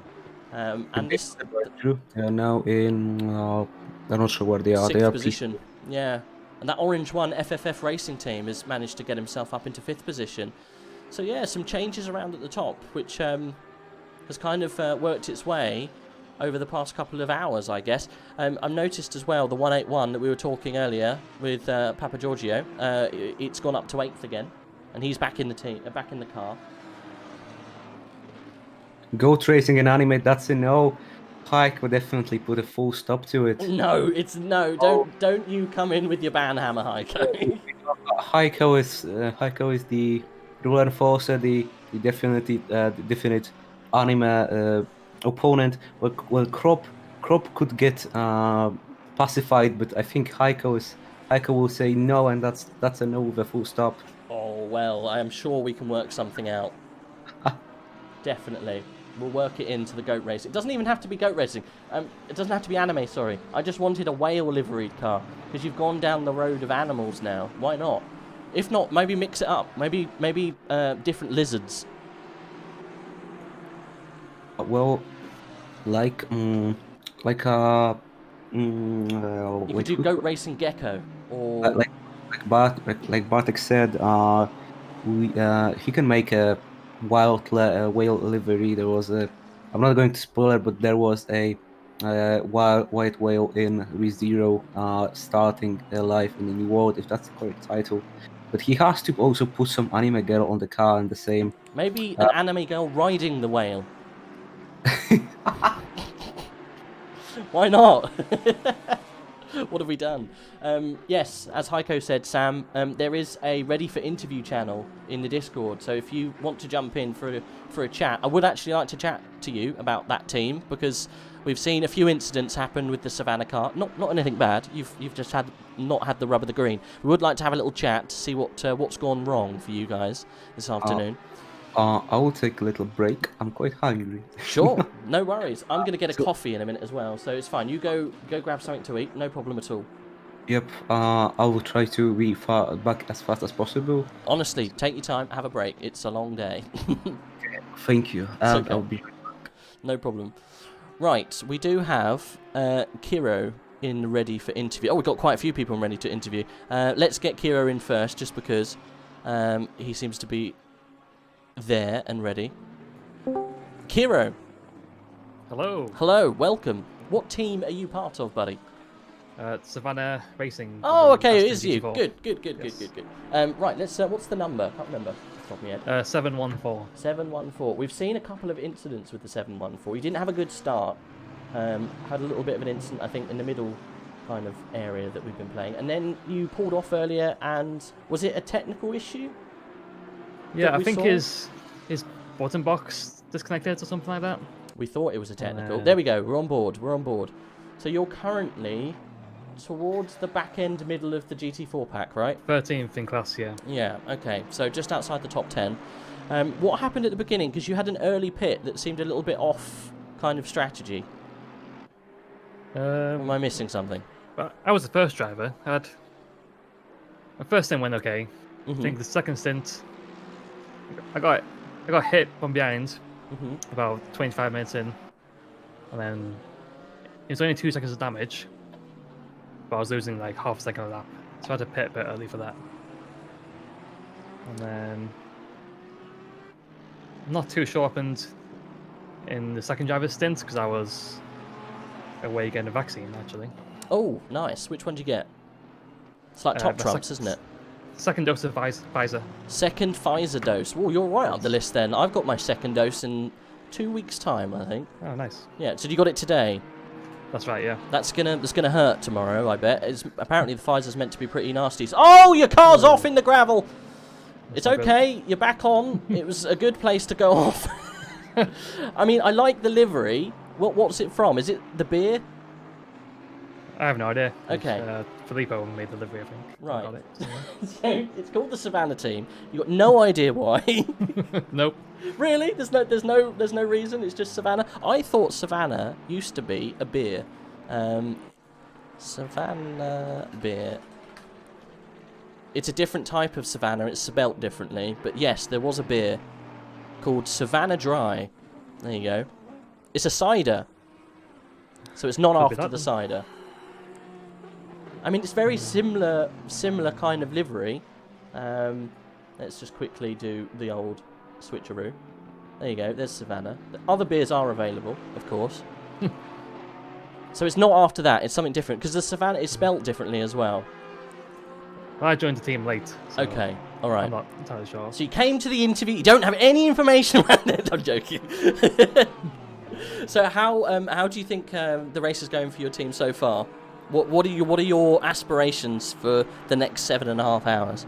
[SPEAKER 1] And this
[SPEAKER 2] they are now in. I'm not sure where they are. They
[SPEAKER 1] 6th
[SPEAKER 2] are
[SPEAKER 1] position. Yeah, and that orange one, FFF Racing team, has managed to get himself up into 5th position. So yeah, some changes around at the top, which has kind of worked its way over the past couple of hours, I guess. I've noticed as well the 181 that we were talking earlier with Papa Giorgio. It's gone up to 8th again, and he's back in the team, back in the car.
[SPEAKER 2] Goat racing and animate. That's a no. Pike would definitely put a full stop to it.
[SPEAKER 1] No, it's no. Don't you come in with your banhammer, Heiko.
[SPEAKER 2] Heiko is the rule enforcer, the definite anime opponent. Well, Crop could get pacified, but I think Heiko will say no, and that's a no with a full stop.
[SPEAKER 1] Oh well, I am sure we can work something out. Definitely. We'll work it into the goat race. It doesn't even have to be goat racing. It doesn't have to be anime, sorry. I just wanted a whale liveried car, because you've gone down the road of animals now. Why not? If not, maybe mix it up. Maybe different lizards.
[SPEAKER 2] Well, like
[SPEAKER 1] you could do goat racing gecko, or
[SPEAKER 2] like Bartek said, he can make a whale livery. There was I'm not going to spoil it, but there was a white whale in ReZero starting life in the New World, if that's the correct title. But he has to also put some anime girl on the car and the same.
[SPEAKER 1] Maybe an anime girl riding the whale. Why not? What have we done? Yes, as Heiko said, Sam, there is a ready for interview channel in the Discord. So if you want to jump in for a chat, I would actually like to chat to you about that team, because we've seen a few incidents happen with the Savannah car. Not anything bad. You've just not had the rub of the green. We would like to have a little chat to see what's gone wrong for you guys this afternoon.
[SPEAKER 2] I will take a little break. I'm quite hungry.
[SPEAKER 1] Sure, no worries. I'm going to get a coffee in a minute as well, so it's fine. You go grab something to eat, no problem at all.
[SPEAKER 2] Yep, I will try to be back as fast as possible.
[SPEAKER 1] Honestly, take your time, have a break. It's a long day.
[SPEAKER 2] Thank you.
[SPEAKER 1] Okay.
[SPEAKER 2] I'll be...
[SPEAKER 1] No problem. Right, we do have Kiro in ready for interview. Oh, we've got quite a few people ready to interview. Let's get Kiro in first, just because he seems to be there and ready. Kiro.
[SPEAKER 9] Hello.
[SPEAKER 1] Hello, welcome. What team are you part of, buddy?
[SPEAKER 9] Savannah Racing.
[SPEAKER 1] Oh, okay, it is you.
[SPEAKER 9] GT4.
[SPEAKER 1] Good. Right, let's. What's the number? Can't remember off the top of my head.
[SPEAKER 9] 714.
[SPEAKER 1] 714. We've seen a couple of incidents with the 714. You didn't have a good start. Had a little bit of an incident, I think, in the middle kind of area that we've been playing, and then you pulled off earlier. And was it a technical issue?
[SPEAKER 9] Yeah, I think his button box disconnected or something like that.
[SPEAKER 1] We thought it was a technical. There we go. We're on board. So you're currently towards the back end middle of the GT4 pack, right?
[SPEAKER 9] 13th in class, yeah.
[SPEAKER 1] Yeah, okay. So just outside the top 10. What happened at the beginning? Because you had an early pit that seemed a little bit off kind of strategy. Am I missing something?
[SPEAKER 9] I was the first driver. My first stint went okay.
[SPEAKER 1] Mm-hmm.
[SPEAKER 9] I think the second stint, I got hit from behind about 25 minutes in, and then it was only 2 seconds of damage, but I was losing like half a second a lap. So I had to pit a bit early for that. And then I'm not too sure what happened in the second driver's stint because I was away getting a vaccine actually.
[SPEAKER 1] Oh, nice. Which one did you get? It's like top trumps, isn't it?
[SPEAKER 9] Second dose of Pfizer.
[SPEAKER 1] Second Pfizer dose. Oh, you're right up the list then. I've got my second dose in 2 weeks' time, I think.
[SPEAKER 9] Oh, nice.
[SPEAKER 1] Yeah. So you got it today?
[SPEAKER 9] That's right. Yeah.
[SPEAKER 1] That's gonna hurt tomorrow, I bet. Apparently the Pfizer's meant to be pretty nasty. Oh, your car's off in the gravel. It's okay. You're back on. It was a good place to go off. I mean, I like the livery. What's it from? Is it the beer?
[SPEAKER 9] I have no idea.
[SPEAKER 1] Okay.
[SPEAKER 9] Filippo made the livery, I think.
[SPEAKER 1] Right.
[SPEAKER 9] Got it, so.
[SPEAKER 1] So it's called the Savannah team. You got no idea why.
[SPEAKER 9] Nope.
[SPEAKER 1] Really? There's no reason. It's just Savannah. I thought Savannah used to be a beer. Savannah beer. It's a different type of Savannah. It's spelt differently. But yes, there was a beer called Savannah Dry. There you go. It's a cider. So it's not
[SPEAKER 9] Could be
[SPEAKER 1] after
[SPEAKER 9] that
[SPEAKER 1] the
[SPEAKER 9] then.
[SPEAKER 1] cider. I mean, it's very similar kind of livery. Let's just quickly do the old switcheroo. There you go. There's Savannah. The other beers are available, of course. So it's not after that. It's something different because the Savannah is spelt differently as well.
[SPEAKER 9] I joined the team late. So
[SPEAKER 1] Okay. All right.
[SPEAKER 9] I'm not entirely sure.
[SPEAKER 1] So you came to the interview. You don't have any information around it. I'm joking. So how do you think the race is going for your team so far? What are your aspirations for the next 7.5 hours?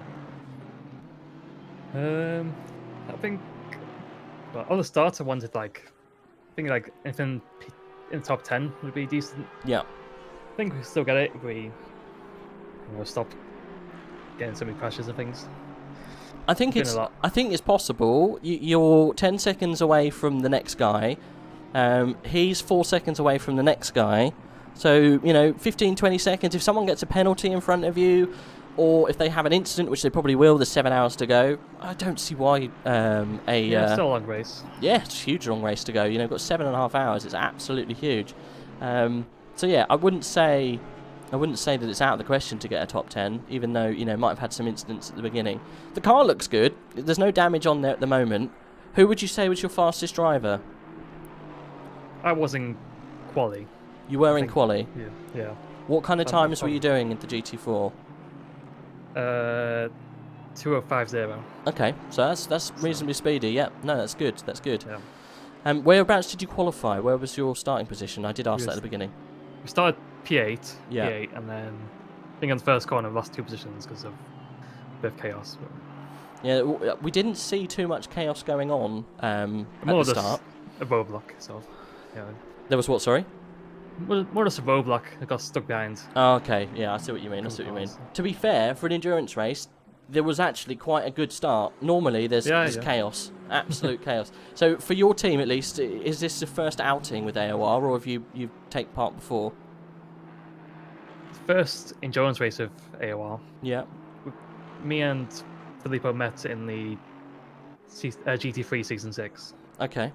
[SPEAKER 9] I think. Well, on the start, I wanted like anything in the top 10 would be decent.
[SPEAKER 1] Yeah.
[SPEAKER 9] I think we still get it if we stop getting so many crashes and things.
[SPEAKER 1] I think
[SPEAKER 9] It's been a lot.
[SPEAKER 1] I think it's possible. You're 10 seconds away from the next guy. He's 4 seconds away from the next guy. So, 15, 20 seconds. If someone gets a penalty in front of you, or if they have an incident, which they probably will, there's 7 hours to go. I don't see why
[SPEAKER 9] It's still a long race.
[SPEAKER 1] Yeah, it's a huge long race to go. Got 7.5 hours. It's absolutely huge. So yeah, I wouldn't say that it's out of the question to get a top 10, even though might have had some incidents at the beginning. The car looks good. There's no damage on there at the moment. Who would you say was your fastest driver?
[SPEAKER 9] I was in quali.
[SPEAKER 1] You were in quali.
[SPEAKER 9] Yeah.
[SPEAKER 1] What kind of
[SPEAKER 9] I'm-
[SPEAKER 1] times were
[SPEAKER 9] I'm-
[SPEAKER 1] you doing in the GT4?
[SPEAKER 9] 2050.
[SPEAKER 1] Okay, so that's reasonably speedy. Yeah, no, that's good. That's good.
[SPEAKER 9] Yeah.
[SPEAKER 1] Whereabouts did you qualify? Where was your starting position? I did ask that at the beginning.
[SPEAKER 9] We started P8.
[SPEAKER 1] Yeah.
[SPEAKER 9] P8, and then I think on the first corner we lost 2 positions because of a bit of chaos. But
[SPEAKER 1] Yeah, we didn't see too much chaos going on at
[SPEAKER 9] more
[SPEAKER 1] the
[SPEAKER 9] just
[SPEAKER 1] start.
[SPEAKER 9] a roadblock, so yeah.
[SPEAKER 1] There was what? Sorry.
[SPEAKER 9] More just a roadblock that got stuck behind.
[SPEAKER 1] Oh, okay, yeah, I see what you mean. I see what you mean. To be fair, for an endurance race, there was actually quite a good start. Normally, there's chaos, absolute chaos. So, for your team at least, is this the first outing with AOR, or have you taken part before?
[SPEAKER 9] First endurance race of AOR.
[SPEAKER 1] Yeah.
[SPEAKER 9] Me and Filippo met in the GT3 Season 6.
[SPEAKER 1] Okay.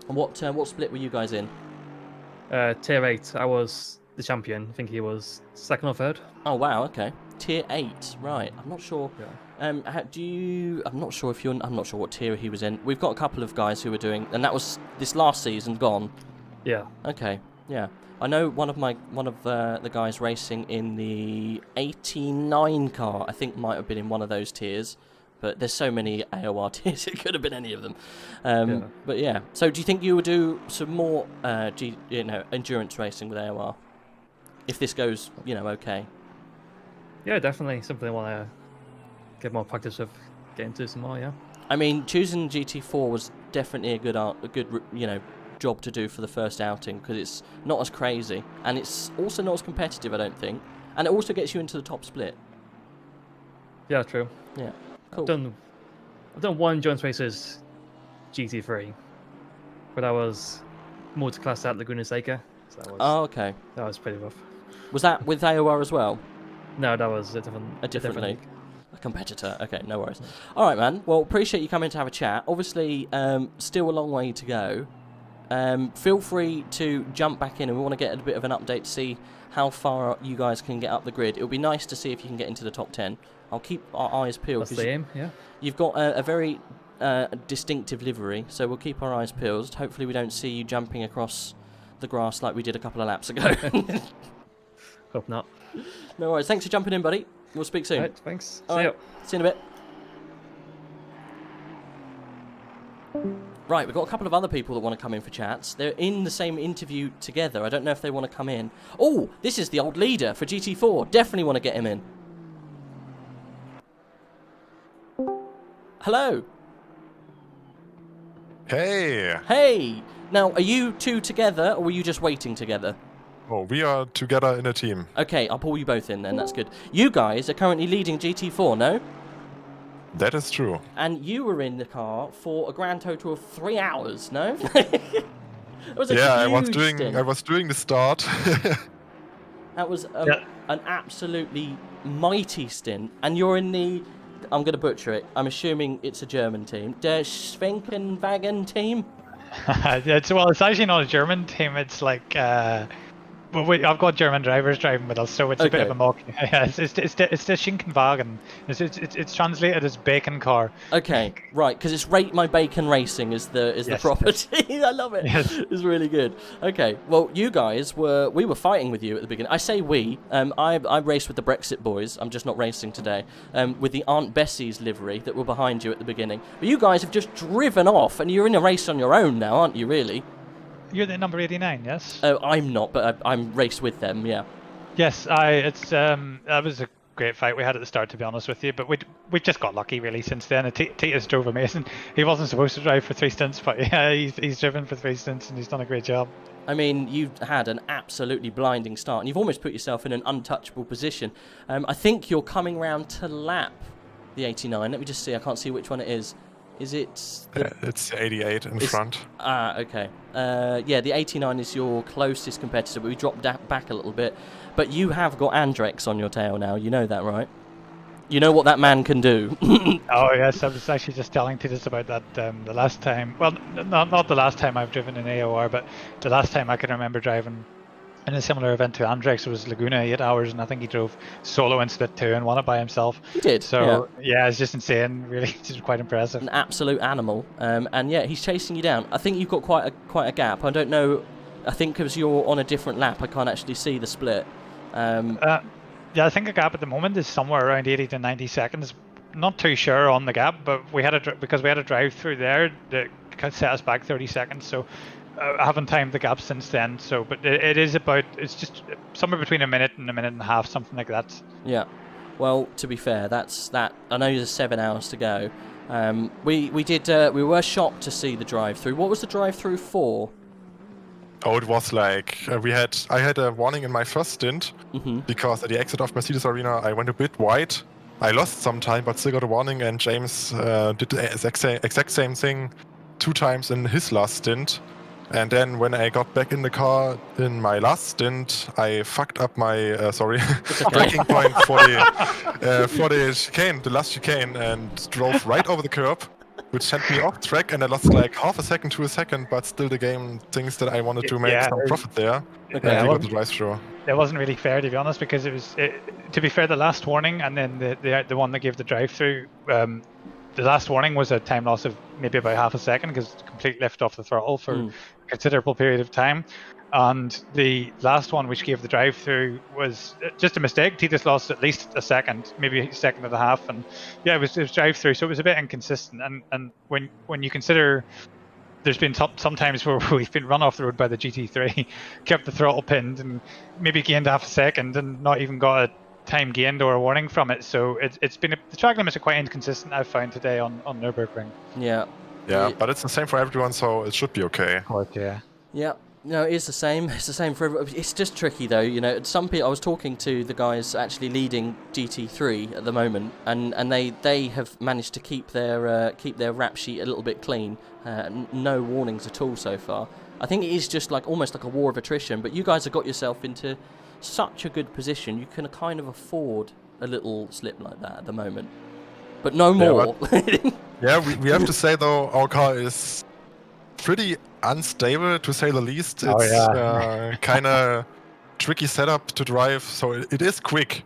[SPEAKER 1] And what split were you guys in?
[SPEAKER 9] Tier 8, I was the champion. I think he was 2nd or 3rd.
[SPEAKER 1] Oh wow, okay. Tier 8, right. I'm not sure.
[SPEAKER 9] Yeah.
[SPEAKER 1] I'm not sure what tier he was in. We've got a couple of guys who were doing, and that was this last season gone.
[SPEAKER 9] Yeah.
[SPEAKER 1] Okay. Yeah. I know one of the guys racing in the 89 car, I think might have been in one of those tiers. But there's so many AOR tiers, it could have been any of them. But yeah. So do you think you would do some more endurance racing with AOR? If this goes, okay.
[SPEAKER 9] Yeah, definitely. Something I want to get more practice of, get into some more, yeah.
[SPEAKER 1] I mean, choosing GT4 was definitely a good job to do for the first outing, because it's not as crazy, and it's also not as competitive, I don't think. And it also gets you into the top split.
[SPEAKER 9] Yeah, true.
[SPEAKER 1] Yeah. Cool.
[SPEAKER 9] I've done one endurance races GT3, but I was multi-class at Laguna Seca. So
[SPEAKER 1] okay.
[SPEAKER 9] That was pretty rough.
[SPEAKER 1] Was that with AOR as well?
[SPEAKER 9] No, that was a different
[SPEAKER 1] league. A competitor. Okay, no worries. All right, man. Well, appreciate you coming to have a chat. Obviously, still a long way to go. Feel free to jump back in, and we want to get a bit of an update to see how far you guys can get up the grid. It would be nice to see if you can get into the top 10. I'll keep our eyes peeled.
[SPEAKER 9] That's the aim, yeah.
[SPEAKER 1] You've got a very distinctive livery, so we'll keep our eyes peeled. Hopefully we don't see you jumping across the grass like we did a couple of laps ago.
[SPEAKER 9] Hope not.
[SPEAKER 1] No worries. Thanks for jumping in, buddy. We'll speak soon.
[SPEAKER 9] Right, thanks.
[SPEAKER 1] All
[SPEAKER 9] See
[SPEAKER 1] right.
[SPEAKER 9] you.
[SPEAKER 1] See you in a bit. Right, we've got a couple of other people that want to come in for chats. They're in the same interview together. I don't know if they want to come in. Oh, this is the old leader for GT4. Definitely want to get him in. Hello.
[SPEAKER 10] Hey!
[SPEAKER 1] Hey. Now, are you two together, or were you just waiting together?
[SPEAKER 10] Oh, we are together in a team.
[SPEAKER 1] Okay, I'll pull you both in then. That's good. You guys are currently leading GT4, no?
[SPEAKER 10] That is true.
[SPEAKER 1] And you were in the car for a grand total of 3 hours, no? It was a
[SPEAKER 10] Yeah,
[SPEAKER 1] huge stint.
[SPEAKER 10] I was doing the start.
[SPEAKER 1] That was an absolutely mighty stint. And you're in the, I'm going to butcher it, I'm assuming it's a German team, Der Schwenkenwagen team?
[SPEAKER 11] It's actually not a German team, it's like... I've got German drivers driving with us, so it's a bit of a mock. Yeah, it's the Schinkenwagen. It's translated as bacon car.
[SPEAKER 1] Okay, right, because it's Rate My Bacon Racing is the property. I love it.
[SPEAKER 11] Yes.
[SPEAKER 1] It's really good. Okay, well, you guys we were fighting with you at the beginning. I say we. I raced with the Brexit boys. I'm just not racing today. With the Aunt Bessie's livery that were behind you at the beginning. But you guys have just driven off, and you're in a race on your own now, aren't you? Really?
[SPEAKER 11] You're the number 89, yes?
[SPEAKER 1] Oh, I'm not, but I'm raced with them, yeah.
[SPEAKER 11] Yes, that was a great fight we had at the start, to be honest with you, but we just got lucky, really, since then. Titus drove amazing. He wasn't supposed to drive for 3 stints, but yeah, he's driven for 3 stints, and he's done a great job.
[SPEAKER 1] I mean, you've had an absolutely blinding start, and you've almost put yourself in an untouchable position. I think you're coming round to lap the 89. Let me just see, I can't see which one it is. Is it...
[SPEAKER 10] It's 88 in front.
[SPEAKER 1] Ah, okay. Yeah, the 89 is your closest competitor, but we dropped back a little bit. But you have got Andrex on your tail now, you know that, right? You know what that man can do.
[SPEAKER 11] Oh, yes, I was actually just telling Titus about that the last time. Well, not the last time I've driven in AOR, but the last time I can remember driving in a similar event to Andrex was Laguna 8 hours, and I think he drove solo in split 2 and won it by himself.
[SPEAKER 1] He did.
[SPEAKER 11] So yeah, it's just insane. Really, it's quite impressive.
[SPEAKER 1] An absolute animal. And yeah, he's chasing you down. I think you've got quite a gap. I don't know. I think because you're on a different lap, I can't actually see the split.
[SPEAKER 11] Yeah, I think the gap at the moment is somewhere around 80 to 90 seconds. Not too sure on the gap, but because we had a drive through there that set us back 30 seconds. So. I haven't timed the gap since then, but it's just somewhere between a minute and a half, something like that.
[SPEAKER 1] Yeah, well, to be fair, that's that. I know there's 7 hours to go. We were shocked to see the drive-through. What was the drive-through for?
[SPEAKER 10] Oh, it was like I had a warning in my first stint because at the exit of Mercedes Arena I went a bit wide. I lost some time, but still got a warning, and James did the exact same thing 2 times in his last stint. And then when I got back in the car in my last stint, I fucked up my braking point for the chicane, the last chicane, and drove right over the curb, which sent me off track, and I lost like half a second to a second, but still the game thinks that I wanted to make some profit there.
[SPEAKER 11] Okay.
[SPEAKER 10] And we got the drive-through.
[SPEAKER 11] That wasn't really fair, to be honest, because to be fair, the last warning and then the one that gave the drive-through, the last warning was a time loss of maybe about half a second because it's a complete lift off the throttle for a considerable period of time. And the last one, which gave the drive-through, was just a mistake. Titus lost at least a second, maybe a second and a half. And yeah, it was drive-through, so it was a bit inconsistent. And when you consider there's been some times where we've been run off the road by the GT3, kept the throttle pinned and maybe gained half a second and not even got a time gained or a warning from it, so it's been the track limits are quite inconsistent, I've found today on Nurburgring.
[SPEAKER 1] Yeah,
[SPEAKER 10] but it's the same for everyone, so it should be okay.
[SPEAKER 11] Of course, yeah.
[SPEAKER 1] No, it is the same. It's the same for everyone. It's just tricky though, you know. Some people, I was talking to the guys actually leading GT3 at the moment, and they have managed to keep their rap sheet a little bit clean. No warnings at all so far. I think it is just like almost like a war of attrition. But you guys have got yourself into such a good position, you can kind of afford a little slip like that at the moment, but no more.
[SPEAKER 10] We have to say though, our car is pretty unstable, to say the least.
[SPEAKER 11] Oh,
[SPEAKER 10] It's
[SPEAKER 11] yeah.
[SPEAKER 10] kind of tricky setup to drive, so it is quick,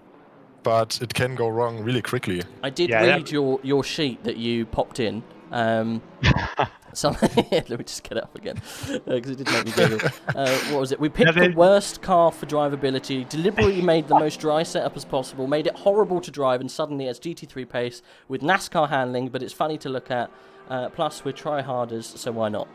[SPEAKER 10] but it can go wrong really quickly.
[SPEAKER 1] I did read your sheet that you popped in. Let me just get it up again, because it did make me giggle. What was it? We picked the worst car for drivability, deliberately made the most dry setup as possible, made it horrible to drive, and suddenly it's GT3 pace with NASCAR handling, but it's funny to look at. Plus, we're try-harders, so why not?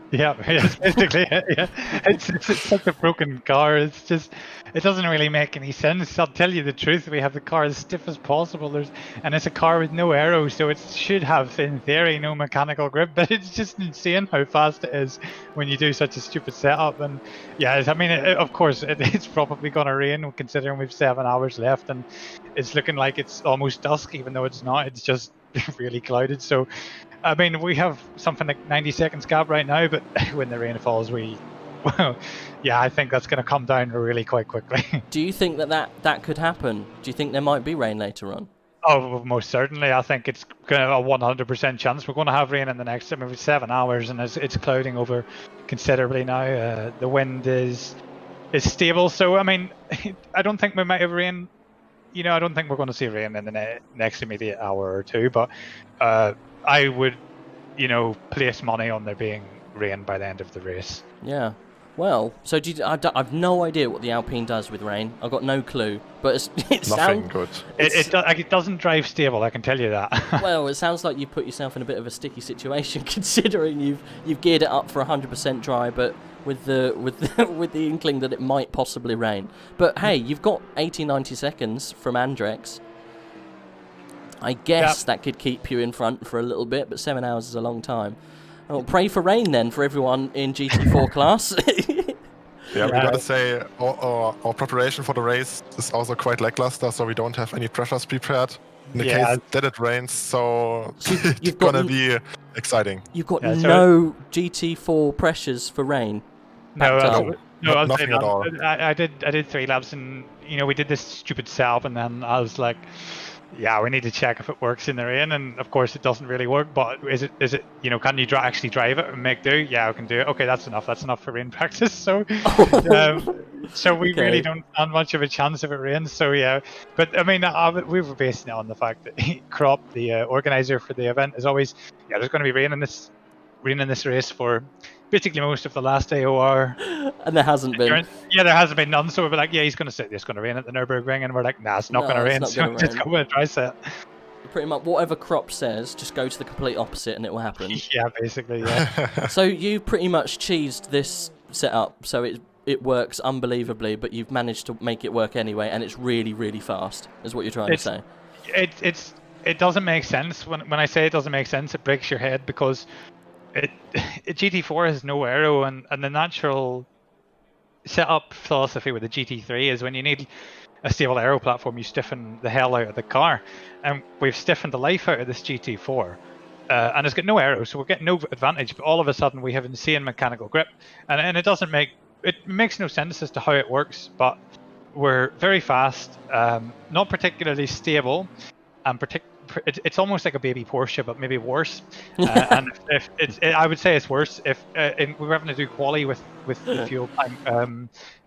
[SPEAKER 11] Yeah, basically, yeah. It's such a broken car. It's just, it doesn't really make any sense. I'll tell you the truth. We have the car as stiff as possible. And it's a car with no aero, so it should have, in theory, no mechanical grip. But it's just insane how fast it is when you do such a stupid setup. And yeah, I mean, of course, it's probably going to rain, considering we've 7 hours left, and it's looking like it's almost dusk, even though it's not. It's just really clouded. So, I mean, we have something like 90 seconds gap right now, but when the rain falls, I think that's going to come down really quite quickly.
[SPEAKER 1] Do you think that could happen? Do you think there might be rain later on?
[SPEAKER 11] Oh, most certainly. I think it's going to a 100% chance. We're going to have rain in the next 7 hours, and it's clouding over considerably now. The wind is stable, so I mean, I don't think we might have rain. You know, I don't think we're going to see rain in the next immediate hour or two, but I would, place money on there being rain by the end of the race.
[SPEAKER 1] Yeah. Well, so I've no idea what the Alpine does with rain. I've got no clue. But it
[SPEAKER 10] nothing good.
[SPEAKER 11] It doesn't drive stable, I can tell you that.
[SPEAKER 1] Well, it sounds like you've put yourself in a bit of a sticky situation, considering you've geared it up for 100% dry, but with the inkling that it might possibly rain. But hey, you've got 80-90 seconds from Andrex. I guess that could keep you in front for a little bit, but 7 hours is a long time. Well, pray for rain then for everyone in GT4 class.
[SPEAKER 10] Yeah, we gotta say our preparation for the race is also quite lackluster, so we don't have any pressures prepared in the case that it rains. So it's gonna be exciting.
[SPEAKER 1] You've got no GT4 pressures for rain.
[SPEAKER 11] No,
[SPEAKER 10] nothing at all.
[SPEAKER 11] I did 3 laps, and we did this stupid setup, and then I was like, yeah, we need to check if it works in the rain, and of course it doesn't really work. But is it can you actually drive it and make do? Yeah, I can do it. Okay, that's enough. That's enough for rain practice. So, so we really don't have much of a chance if it rains. So yeah, but I mean, we were basing it on the fact that Crop, the organizer for the event, is always there's going to be rain in this race for basically most of the last AOR.
[SPEAKER 1] And there hasn't been.
[SPEAKER 11] Yeah, there hasn't been none. So we're like, he's going to say it's going to rain at the Nurburgring, and we're like, nah, it's not going to rain. So we're just going to try set.
[SPEAKER 1] Pretty much whatever Crop says, just go to the complete opposite, and it will happen.
[SPEAKER 11] Yeah, basically, yeah.
[SPEAKER 1] So you pretty much cheesed this setup, so it works unbelievably, but you've managed to make it work anyway, and it's really, really fast, is what you're trying to say.
[SPEAKER 11] It doesn't make sense. When I say it doesn't make sense, it breaks your head, because GT4 has no aero, and the natural setup philosophy with the GT3 is when you need a stable aero platform, you stiffen the hell out of the car, and we've stiffened the life out of this GT4, and it's got no aero, so we're getting no advantage. But all of a sudden, we have insane mechanical grip, and it makes no sense as to how it works. But we're very fast, not particularly stable, and it's almost like a baby Porsche, but maybe worse. And I would say it's worse if we're having to do quali with the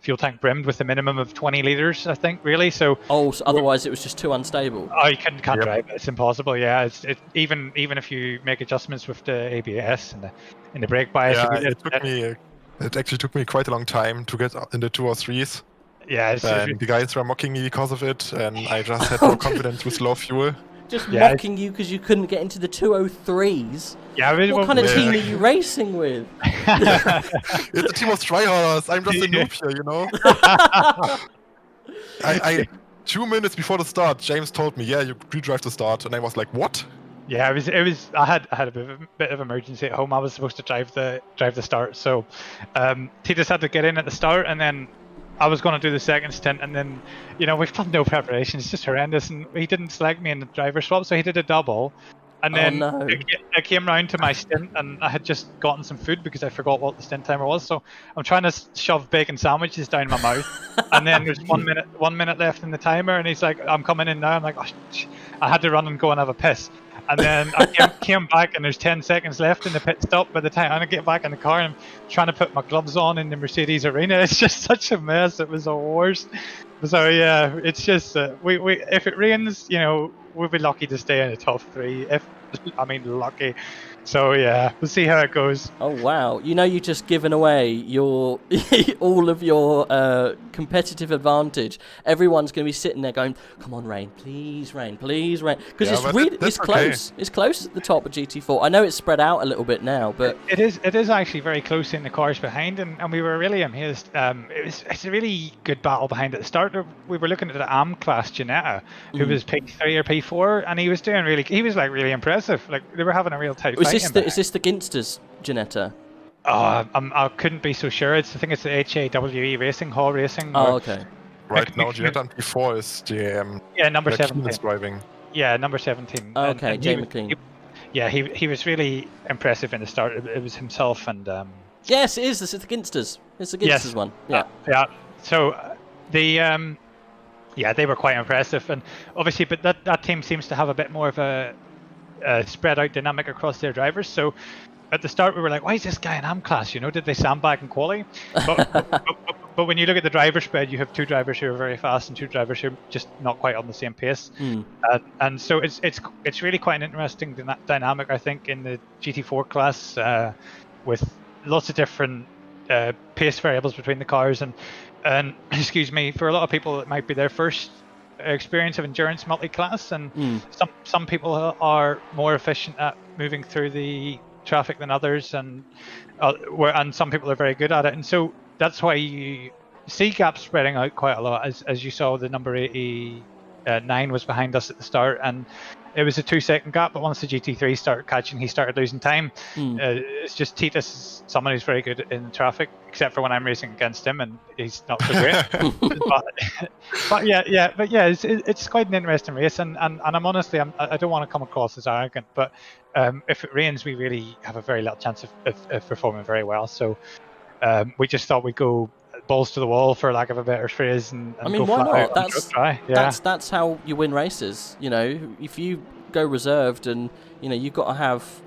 [SPEAKER 11] fuel tank brimmed with a minimum of 20 liters, I think, really. So
[SPEAKER 1] otherwise it was just too unstable.
[SPEAKER 11] Oh, you can't drive it. It's impossible. Yeah, even if you make adjustments with the ABS and the brake bias.
[SPEAKER 10] Yeah, it actually took me quite a long time to get in the 2 or 3s.
[SPEAKER 11] Yeah,
[SPEAKER 10] the guys were mocking me because of it, and I just had no confidence with low fuel.
[SPEAKER 1] Just mocking you because you couldn't get into the 203s?
[SPEAKER 11] Yeah, I mean,
[SPEAKER 1] what kind of team are you racing with?
[SPEAKER 10] It's a team of tryhards. I'm just a noob here, I 2 minutes before the start, James told me, you drive the start, and I was like, what?
[SPEAKER 11] Yeah, it was. I had a bit of emergency at home. I was supposed to drive the start, so he just had to get in at the start, and then I was going to do the second stint, and then, we've done no preparation. It's just horrendous, and he didn't select me in the driver swap, so he did a double. And then I came round to my stint, and I had just gotten some food because I forgot what the stint timer was. So I'm trying to shove bacon sandwiches down my mouth, and then there's 1 minute left in the timer, and he's like, "I'm coming in now." I'm like, "Oh, I had to run and go and have a piss." And then I came back, and there's 10 seconds left in the pit stop. By the time I get back in the car, and I'm trying to put my gloves on in the Mercedes arena. It's just such a mess. It was the worst. So yeah, it's just we if it rains, we'll be lucky to stay in the top 3. Lucky. So yeah, we'll see how it goes.
[SPEAKER 1] Oh wow! You've just given away your all of your competitive advantage. Everyone's going to be sitting there going, "Come on, rain, please, rain, please, rain," because it's close. Okay. It's close at the top of GT4. I know it's spread out a little bit now, but
[SPEAKER 11] it is actually very close in the cars behind, and we were really amazed. It's a really good battle behind at the start. We were looking at the AM class Janetta, who was P3 or P4, and he was doing really impressive. Like they were having a real tight fight.
[SPEAKER 1] Is this the Ginsters, Janetta?
[SPEAKER 11] Oh, I couldn't be so sure. I think it's the HAWE Racing, Hall Racing.
[SPEAKER 1] Oh, okay.
[SPEAKER 10] Right now, Janetta on P4 is the
[SPEAKER 11] number 17
[SPEAKER 10] is driving.
[SPEAKER 11] Yeah, number 17.
[SPEAKER 1] Oh, okay, Jay McLean.
[SPEAKER 11] He was really impressive in the start. It was himself and.
[SPEAKER 1] Yes, it is. This is the Ginsters. It's the Ginsters one. Yeah.
[SPEAKER 11] Yeah. So they were quite impressive, and obviously, but that team seems to have a bit more of a spread out dynamic across their drivers. So at the start we were like, why is this guy in AM class? Did they sandbag in quali? But when you look at the driver spread, you have 2 drivers who are very fast and 2 drivers who are just not quite on the same pace. And so it's really quite an interesting dynamic, I think, in the GT4 class with lots of different pace variables between the cars, and excuse me, for a lot of people it might be their first experience of endurance multi-class, and some people are more efficient at moving through the traffic than others, and some people are very good at it, and so that's why you see gaps spreading out quite a lot, as you saw. The number 89 was behind us at the start, and it was a 2-second gap, but once the GT3 started catching, he started losing time. It's just Titus is someone who's very good in traffic, except for when I'm racing against him, and he's not so great. but it's quite an interesting race, and I'm honestly, I don't want to come across as arrogant, but if it rains, we really have a very little chance of performing very well. So we just thought we'd go balls to the wall, for lack of a better phrase, and
[SPEAKER 1] I mean,
[SPEAKER 11] go
[SPEAKER 1] why
[SPEAKER 11] flat
[SPEAKER 1] not?
[SPEAKER 11] out.
[SPEAKER 1] That's how you win races. If you go reserved, and you've got to have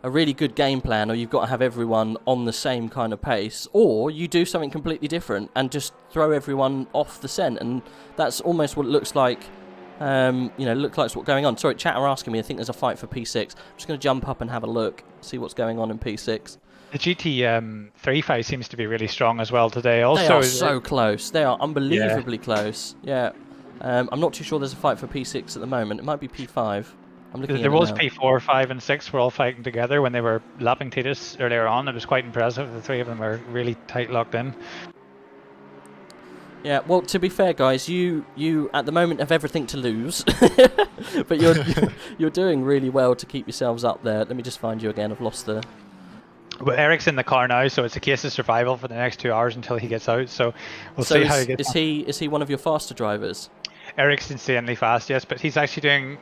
[SPEAKER 1] a really good game plan, or you've got to have everyone on the same kind of pace, or you do something completely different and just throw everyone off the scent, and that's almost what it looks like. Looks like what's going on. Sorry, chat are asking me. I think there's a fight for P6. I'm just going to jump up and have a look, see what's going on in P6.
[SPEAKER 11] The GT 5 seems to be really strong as well today. Also,
[SPEAKER 1] they are so close. They are unbelievably close. Yeah. I'm not too sure there's a fight for P6 at the moment. It might be P5. I'm looking.
[SPEAKER 11] There was P4, 5, and 6 were all fighting together when they were lapping Titus earlier on. It was quite impressive. The 3 of them were really tight locked in.
[SPEAKER 1] Yeah, well, to be fair, guys, you at the moment have everything to lose, but you're doing really well to keep yourselves up there. Let me just find you again. I've lost the.
[SPEAKER 11] Well, Eric's in the car now, so it's a case of survival for the next 2 hours until he gets out. So we'll see how he gets.
[SPEAKER 1] Is he one of your faster drivers?
[SPEAKER 11] Eric's insanely fast, yes, but he's actually doing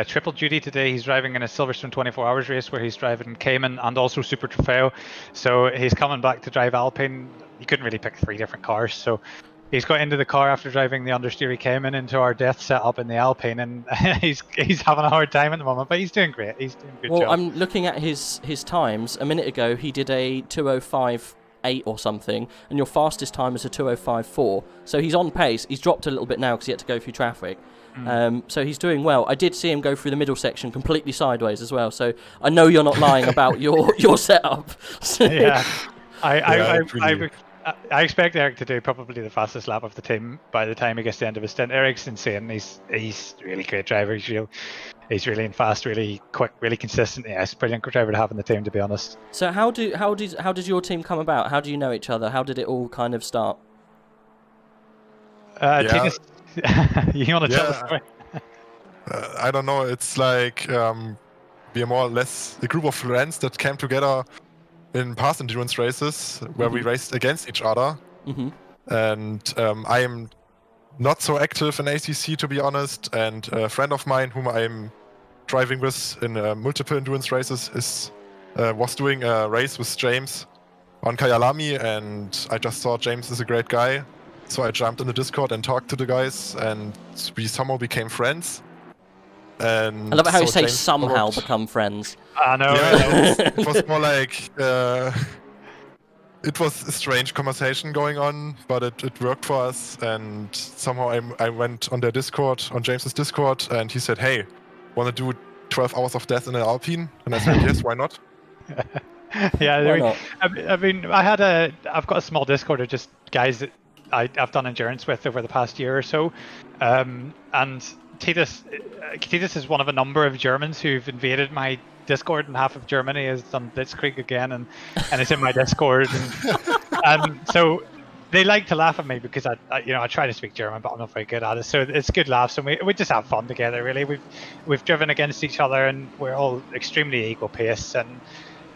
[SPEAKER 11] triple duty today. He's driving in a Silverstone 24 Hours race where he's driving Cayman and also Super Trofeo. So he's coming back to drive Alpine. He couldn't really pick 3 different cars, so he's got into the car after driving the understeery Cayman into our death setup in the Alpine, and he's having a hard time at the moment, but he's doing great. He's doing a good job.
[SPEAKER 1] Well, I'm looking at his times. A minute ago, he did a 2:05.8 or something, and your fastest time is a 2:05.4. So he's on pace. He's dropped a little bit now because he had to go through traffic. So he's doing well. I did see him go through the middle section completely sideways as well. So I know you're not lying about your setup.
[SPEAKER 11] Yeah, I expect Eric to do probably the fastest lap of the team by the time he gets to the end of his stint. Eric's insane. He's a really great driver. He's really fast, really quick, really consistent. Yeah, it's a brilliant driver to have in the team, to be honest.
[SPEAKER 1] So how did your team come about? How do you know each other? How did it all kind of start?
[SPEAKER 11] You want to tell the story?
[SPEAKER 10] I don't know. It's like we are more or less a group of friends that came together in past endurance races where we raced against each other. And I am not so active in ACC, to be honest, and a friend of mine whom I'm driving with in multiple endurance races was doing a race with James on Kyalami, and I just thought James is a great guy, so I jumped in the Discord and talked to the guys, and we somehow became friends. And
[SPEAKER 1] I love how you
[SPEAKER 10] so
[SPEAKER 1] say
[SPEAKER 10] James
[SPEAKER 1] somehow
[SPEAKER 10] followed.
[SPEAKER 1] become friends.
[SPEAKER 11] I know.
[SPEAKER 10] Yeah, it was more like it was a strange conversation going on, but it worked for us. And somehow I went on their Discord, on James's Discord, and he said, "Hey, want to do 12 hours of death in an Alpine?" And I said, "Yes, why not?"
[SPEAKER 11] Yeah,
[SPEAKER 1] Why not?
[SPEAKER 11] I mean, I've got a small Discord of just guys that I've done endurance with over the past year or so, and Titus is one of a number of Germans who've invaded my Discord, and half of Germany has done Blitzkrieg again, and it's in my Discord, and so they like to laugh at me because I try to speak German, but I'm not very good at it. So it's good laughs, and we just have fun together. Really, we've driven against each other, and we're all extremely equal pace, and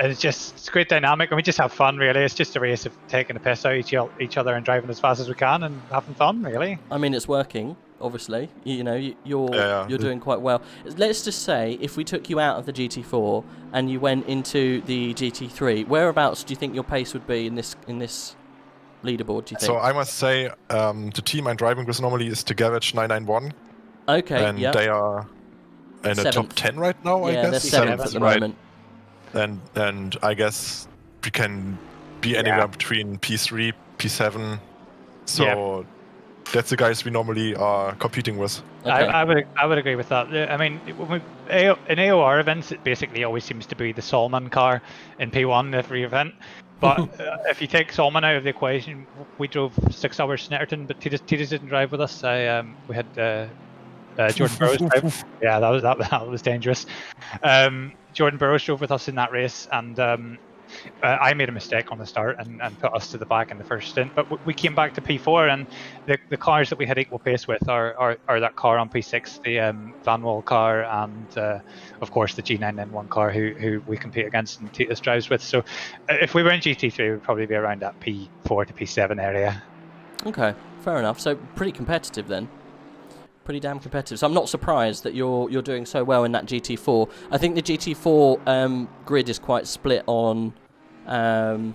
[SPEAKER 11] it's great dynamic, and we just have fun. Really, it's just a race of taking the piss out each other and driving as fast as we can and having fun. Really,
[SPEAKER 1] I mean, it's working. Obviously, you're doing quite well. Let's just say if we took you out of the GT4 and you went into the GT3, whereabouts do you think your pace would be in this leaderboard? Do you think?
[SPEAKER 10] So I must say, the team I'm driving with normally is the Garage 991.
[SPEAKER 1] Okay,
[SPEAKER 10] and they are in the top 10 right now.
[SPEAKER 1] Yeah,
[SPEAKER 10] I guess
[SPEAKER 1] they're 7th at the moment.
[SPEAKER 10] And I guess we can be anywhere between P3, P7. So that's the guys we normally are competing with.
[SPEAKER 11] Okay. I would agree with that. I mean, in AOR events, it basically always seems to be the Solman car in P1 every event. But if you take Solman out of the equation, we drove 6 hours to Snetterton, but Titus didn't drive with us. We had Jordan Burroughs drive. Yeah, that was dangerous. Jordan Burroughs drove with us in that race, and I made a mistake on the start and put us to the back in the first stint. But we came back to P4, and the cars that we had equal pace with are that car on P6, the Van Wall car, and of course the G991 car who we compete against and Titus drives with. So if we were in GT3, we'd probably be around that P4 to P7 area.
[SPEAKER 1] Okay, fair enough. So pretty competitive then. Pretty damn competitive. So I'm not surprised that you're doing so well in that GT4. I think the GT4 grid is quite split on kind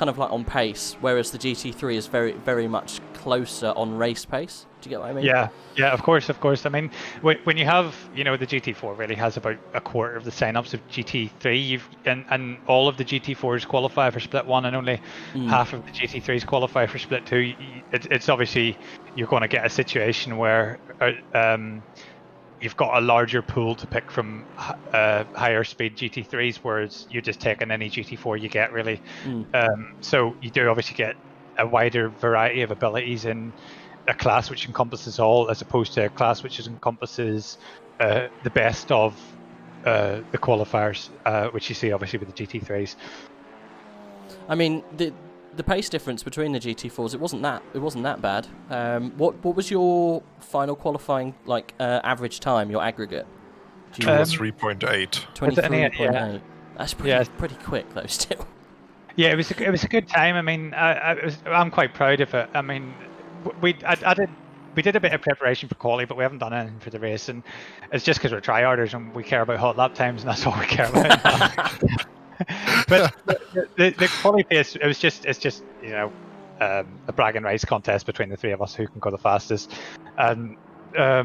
[SPEAKER 1] of like on pace, whereas the GT3 is very, very much closer on race pace. Do you get what I mean?
[SPEAKER 11] Yeah, of course. I mean, when you have, the GT4 really has about a quarter of the sign-ups of GT3, and all of the GT4s qualify for Split 1, and only half of the GT3s qualify for Split 2. It's obviously, you're going to get a situation where you've got a larger pool to pick from higher speed GT3s, whereas you're just taking any GT4 you get, really. So you do obviously get a wider variety of abilities in a class which encompasses all, as opposed to a class which encompasses the best of the qualifiers, which you see obviously with the GT3s.
[SPEAKER 1] I mean, the pace difference between the GT4s, it wasn't that bad. What was your final qualifying average time, your aggregate?
[SPEAKER 10] It was 3.8.
[SPEAKER 1] 23.8.
[SPEAKER 11] Yeah.
[SPEAKER 1] That's pretty quick though, still.
[SPEAKER 11] Yeah, it was a good time. I mean, I'm quite proud of it. I mean, we did a bit of preparation for quali, but we haven't done anything for the race, and it's just because we're tryharders and we care about hot lap times, and that's all we care about. But the quali pace, it's just a bragging rights contest between the three of us who can go the fastest. And I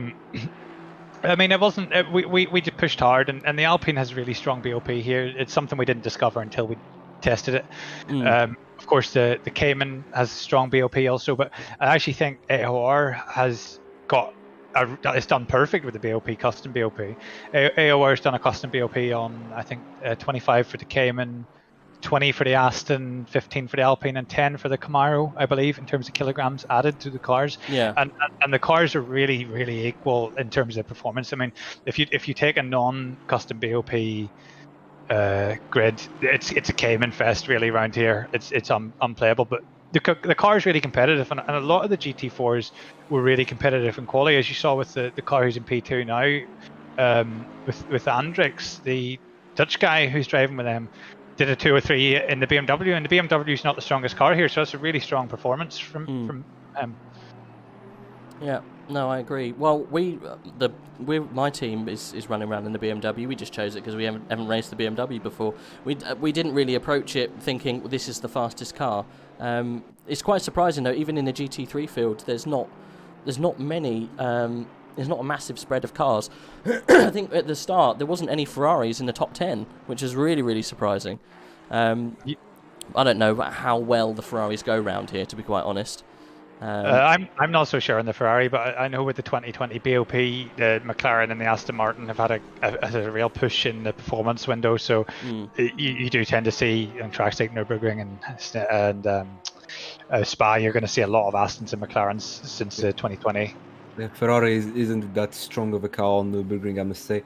[SPEAKER 11] mean, it wasn't. We just pushed hard, and the Alpine has really strong BOP here. It's something we didn't discover until we tested it. Of course, the Cayman has strong BOP also, but I actually think AOR has got it's done perfect with the BOP, custom BOP. AOR has done a custom BOP on, I think, 25 for the Cayman, 20 for the Aston, 15 for the Alpine, and 10 for the Camaro, I believe, in terms of kilograms added to the cars.
[SPEAKER 1] Yeah.
[SPEAKER 11] And the cars are really, really equal in terms of performance. I mean, if you take a non-custom BOP grid, it's a Cayman fest really around here. It's unplayable, but the car is really competitive, and a lot of the GT4s were really competitive in quali, as you saw with the car who's in P2 now, with Andrix, the Dutch guy who's driving with them, did a 2 or 3 in the BMW, and the BMW is not the strongest car here, so it's a really strong performance from him.
[SPEAKER 1] Yeah, no, I agree. Well, my team is running around in the BMW. We just chose it because we haven't raced the BMW before. We didn't really approach it thinking, well, this is the fastest car. It's quite surprising though. Even in the GT3 field, there's not many there's not a massive spread of cars. I think at the start there wasn't any Ferraris in the top 10, which is really, really surprising. I don't know how well the Ferraris go round here, to be quite honest.
[SPEAKER 11] I'm not so sure on the Ferrari, but I know with the 2020 BOP, the McLaren and the Aston Martin have had a real push in the performance window. So you do tend to see on tracks like Nurburgring and Spa, you're going to see a lot of Astons and McLarens since 2020.
[SPEAKER 2] Yeah, Ferrari isn't that strong of a car on Nürburgring, I must say.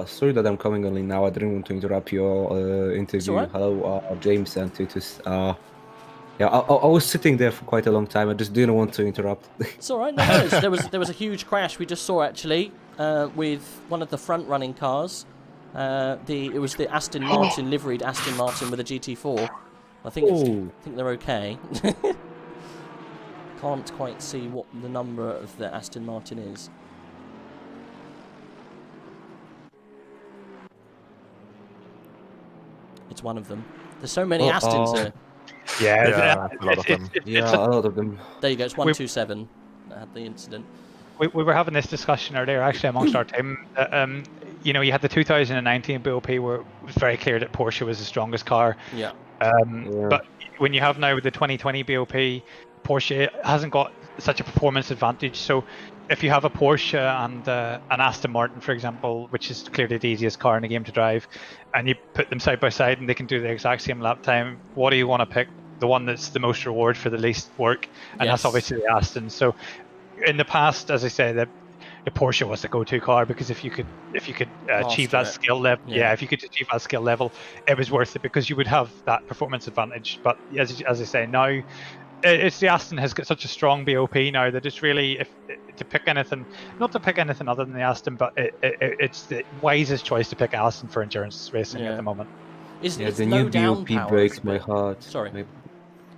[SPEAKER 2] Sorry that I'm coming only now. I didn't want to interrupt your interview.
[SPEAKER 1] Right.
[SPEAKER 2] Hello, James and Titus. Yeah, I was sitting there for quite a long time. I just didn't want to interrupt.
[SPEAKER 1] It's all right. No worries. There was a huge crash we just saw actually with one of the front running cars. It was the Aston Martin liveried Aston Martin with a GT4. I think they're okay. Can't quite see what the number of the Aston Martin is. It's one of them. There's so many Astons here.
[SPEAKER 10] Yeah, a lot of them.
[SPEAKER 2] A lot of them.
[SPEAKER 1] There you go. It's 127 that had the incident.
[SPEAKER 11] We were having this discussion earlier, actually, amongst our team. You know, you had the 2019 BOP where it was very clear that Porsche was the strongest car.
[SPEAKER 1] Yeah.
[SPEAKER 11] But when you have now the 2020 BOP, Porsche hasn't got such a performance advantage. So if you have a Porsche and an Aston Martin, for example, which is clearly the easiest car in the game to drive, and you put them side by side and they can do the exact same lap time, what do you want to pick? The one that's the most reward for the least work, and that's obviously the Aston. So in the past, as I say, the Porsche was the go-to car because if you could achieve that skill level, if you could achieve that skill level, it was worth it because you would have that performance advantage. But as I say now, it's the Aston has got such a strong BOP now that it's really to pick anything, not to pick anything other than the Aston, but it's the wisest choice to pick Aston for endurance racing at the moment.
[SPEAKER 2] The new BOP breaks my heart.
[SPEAKER 1] Sorry.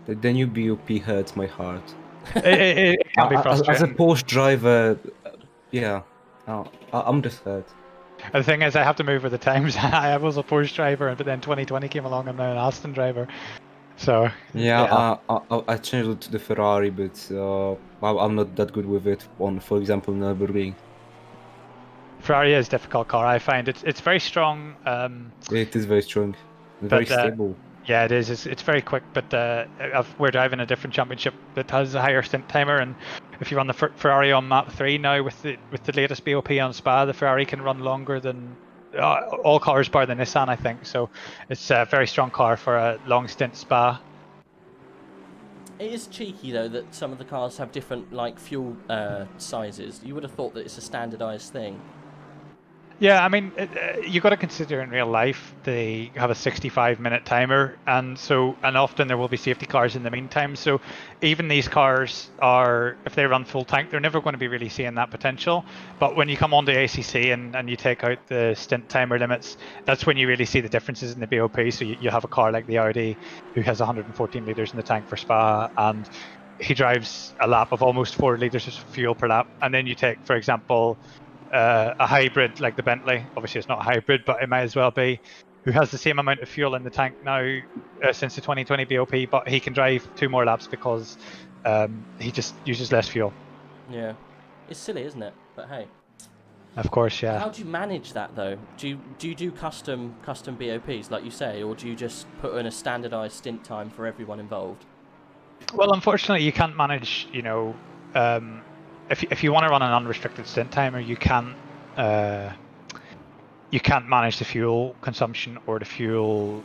[SPEAKER 2] The new BOP hurts my heart.
[SPEAKER 11] It can be frustrating.
[SPEAKER 2] As a Porsche driver, I'm just hurt.
[SPEAKER 11] The thing is, I have to move with the times. I was a Porsche driver, but then 2020 came along, and I'm now an Aston driver. So
[SPEAKER 2] I changed it to the Ferrari, but I'm not that good with it on, for example, Nürburgring.
[SPEAKER 11] Ferrari is a difficult car. I find it's very strong.
[SPEAKER 2] It is very strong, very stable.
[SPEAKER 11] Yeah, it is. It's very quick, but we're driving a different championship that has a higher stint timer, and if you run the Ferrari on map 3 now with the latest BOP on Spa, the Ferrari can run longer than all cars bar the Nissan, I think. So it's a very strong car for a long stint Spa.
[SPEAKER 1] It is cheeky though that some of the cars have different fuel sizes. You would have thought that it's a standardized thing.
[SPEAKER 11] Yeah, I mean, you got to consider in real life they have a 65-minute timer, and often there will be safety cars in the meantime. So even these cars if they run full tank, they're never going to be really seeing that potential. But when you come onto ACC and you take out the stint timer limits, that's when you really see the differences in the BOP. So you have a car like the Audi who has 114 litres in the tank for Spa, and he drives a lap of almost 4 litres of fuel per lap. And then you take, for example, a hybrid like the Bentley, obviously it's not a hybrid, but it might as well be, who has the same amount of fuel in the tank now since the 2020 BOP, but he can drive 2 more laps because he just uses less fuel.
[SPEAKER 1] Yeah, it's silly, isn't it? But hey,
[SPEAKER 11] of course, yeah.
[SPEAKER 1] How do you manage that though? Do you do custom BOPs like you say, or do you just put in a standardized stint time for everyone involved?
[SPEAKER 11] Well, unfortunately, you can't manage. If you want to run an unrestricted stint timer, you can't manage the fuel consumption or the fuel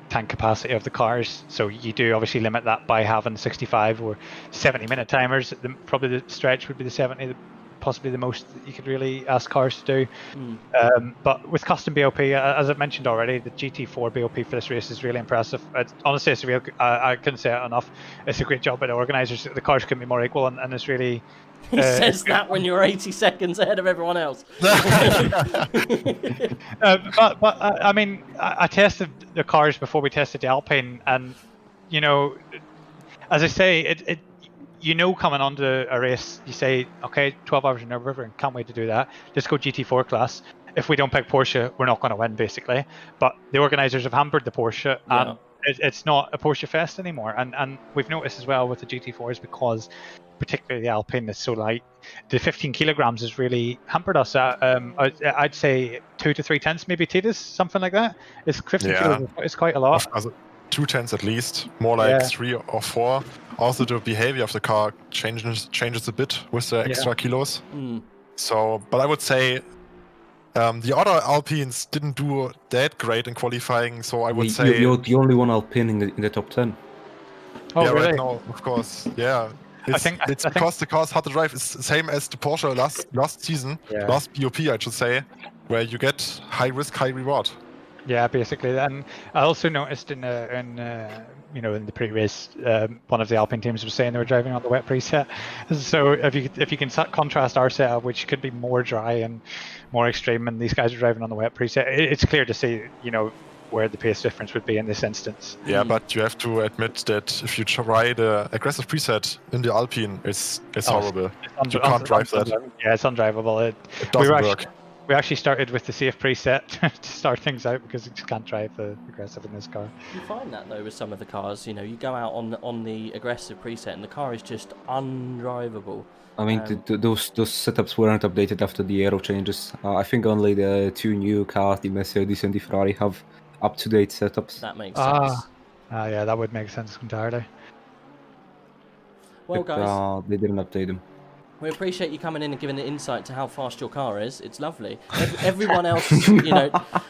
[SPEAKER 11] tank capacity of the cars. So you do obviously limit that by having 65 or 70-minute timers. Probably the stretch would be the 70, possibly the most that you could really ask cars to do. But with custom BOP, as I've mentioned already, the GT4 BOP for this race is really impressive. Honestly, it's I couldn't say it enough. It's a great job by the organisers. The cars couldn't be more equal, and it's really...
[SPEAKER 1] He says that when you're 80 seconds ahead of everyone else.
[SPEAKER 11] But I mean, I tested the cars before we tested the Alpine, and as I say, coming onto a race, you say, okay, 12 hours in Nurburgring, can't wait to do that. Let's go GT4 class. If we don't pick Porsche, we're not going to win, basically. But the organisers have hampered the Porsche, and it's not a Porsche Fest anymore. And we've noticed as well with the GT4s, because particularly the Alpine is so light, the 15 kilograms has really hampered us. I'd say 2 to 3 tenths, maybe Titus, something like that. It's 15 kilos. It's quite a lot.
[SPEAKER 10] 2 tenths at least, more like 3 or 4. Also, the behavior of the car changes a bit with the extra kilos. So, but I would say the other Alpines didn't do that great in qualifying. So I would say
[SPEAKER 2] you're the only one Alpine in the top 10.
[SPEAKER 11] Oh, really?
[SPEAKER 10] Right now, of course, It's because the car's hard to drive. It's the same as the Porsche last season, last BOP, I should say, where you get high risk, high reward.
[SPEAKER 11] Yeah, basically. And I also noticed in the pre-race, one of the Alpine teams was saying they were driving on the wet preset. So if you can contrast our setup, which could be more dry and more extreme, and these guys are driving on the wet preset, it's clear to see, where the pace difference would be in this instance.
[SPEAKER 10] Yeah, but you have to admit that if you try the aggressive preset in the Alpine, it's horrible. You can't drive that.
[SPEAKER 11] Yeah, it's undrivable.
[SPEAKER 10] It doesn't work.
[SPEAKER 11] We actually started with the safe preset to start things out because you just can't drive the aggressive in this car.
[SPEAKER 1] You find that though with some of the cars, you go out on the aggressive preset and the car is just undrivable.
[SPEAKER 2] I mean, those setups weren't updated after the aero changes. I think only the 2 new cars, the Mercedes and the Ferrari, have up-to-date setups.
[SPEAKER 1] That makes sense.
[SPEAKER 11] Yeah, that would make sense entirely.
[SPEAKER 1] Well, guys,
[SPEAKER 2] they didn't update them.
[SPEAKER 1] We appreciate you coming in and giving an insight to how fast your car is. It's lovely. Everyone else,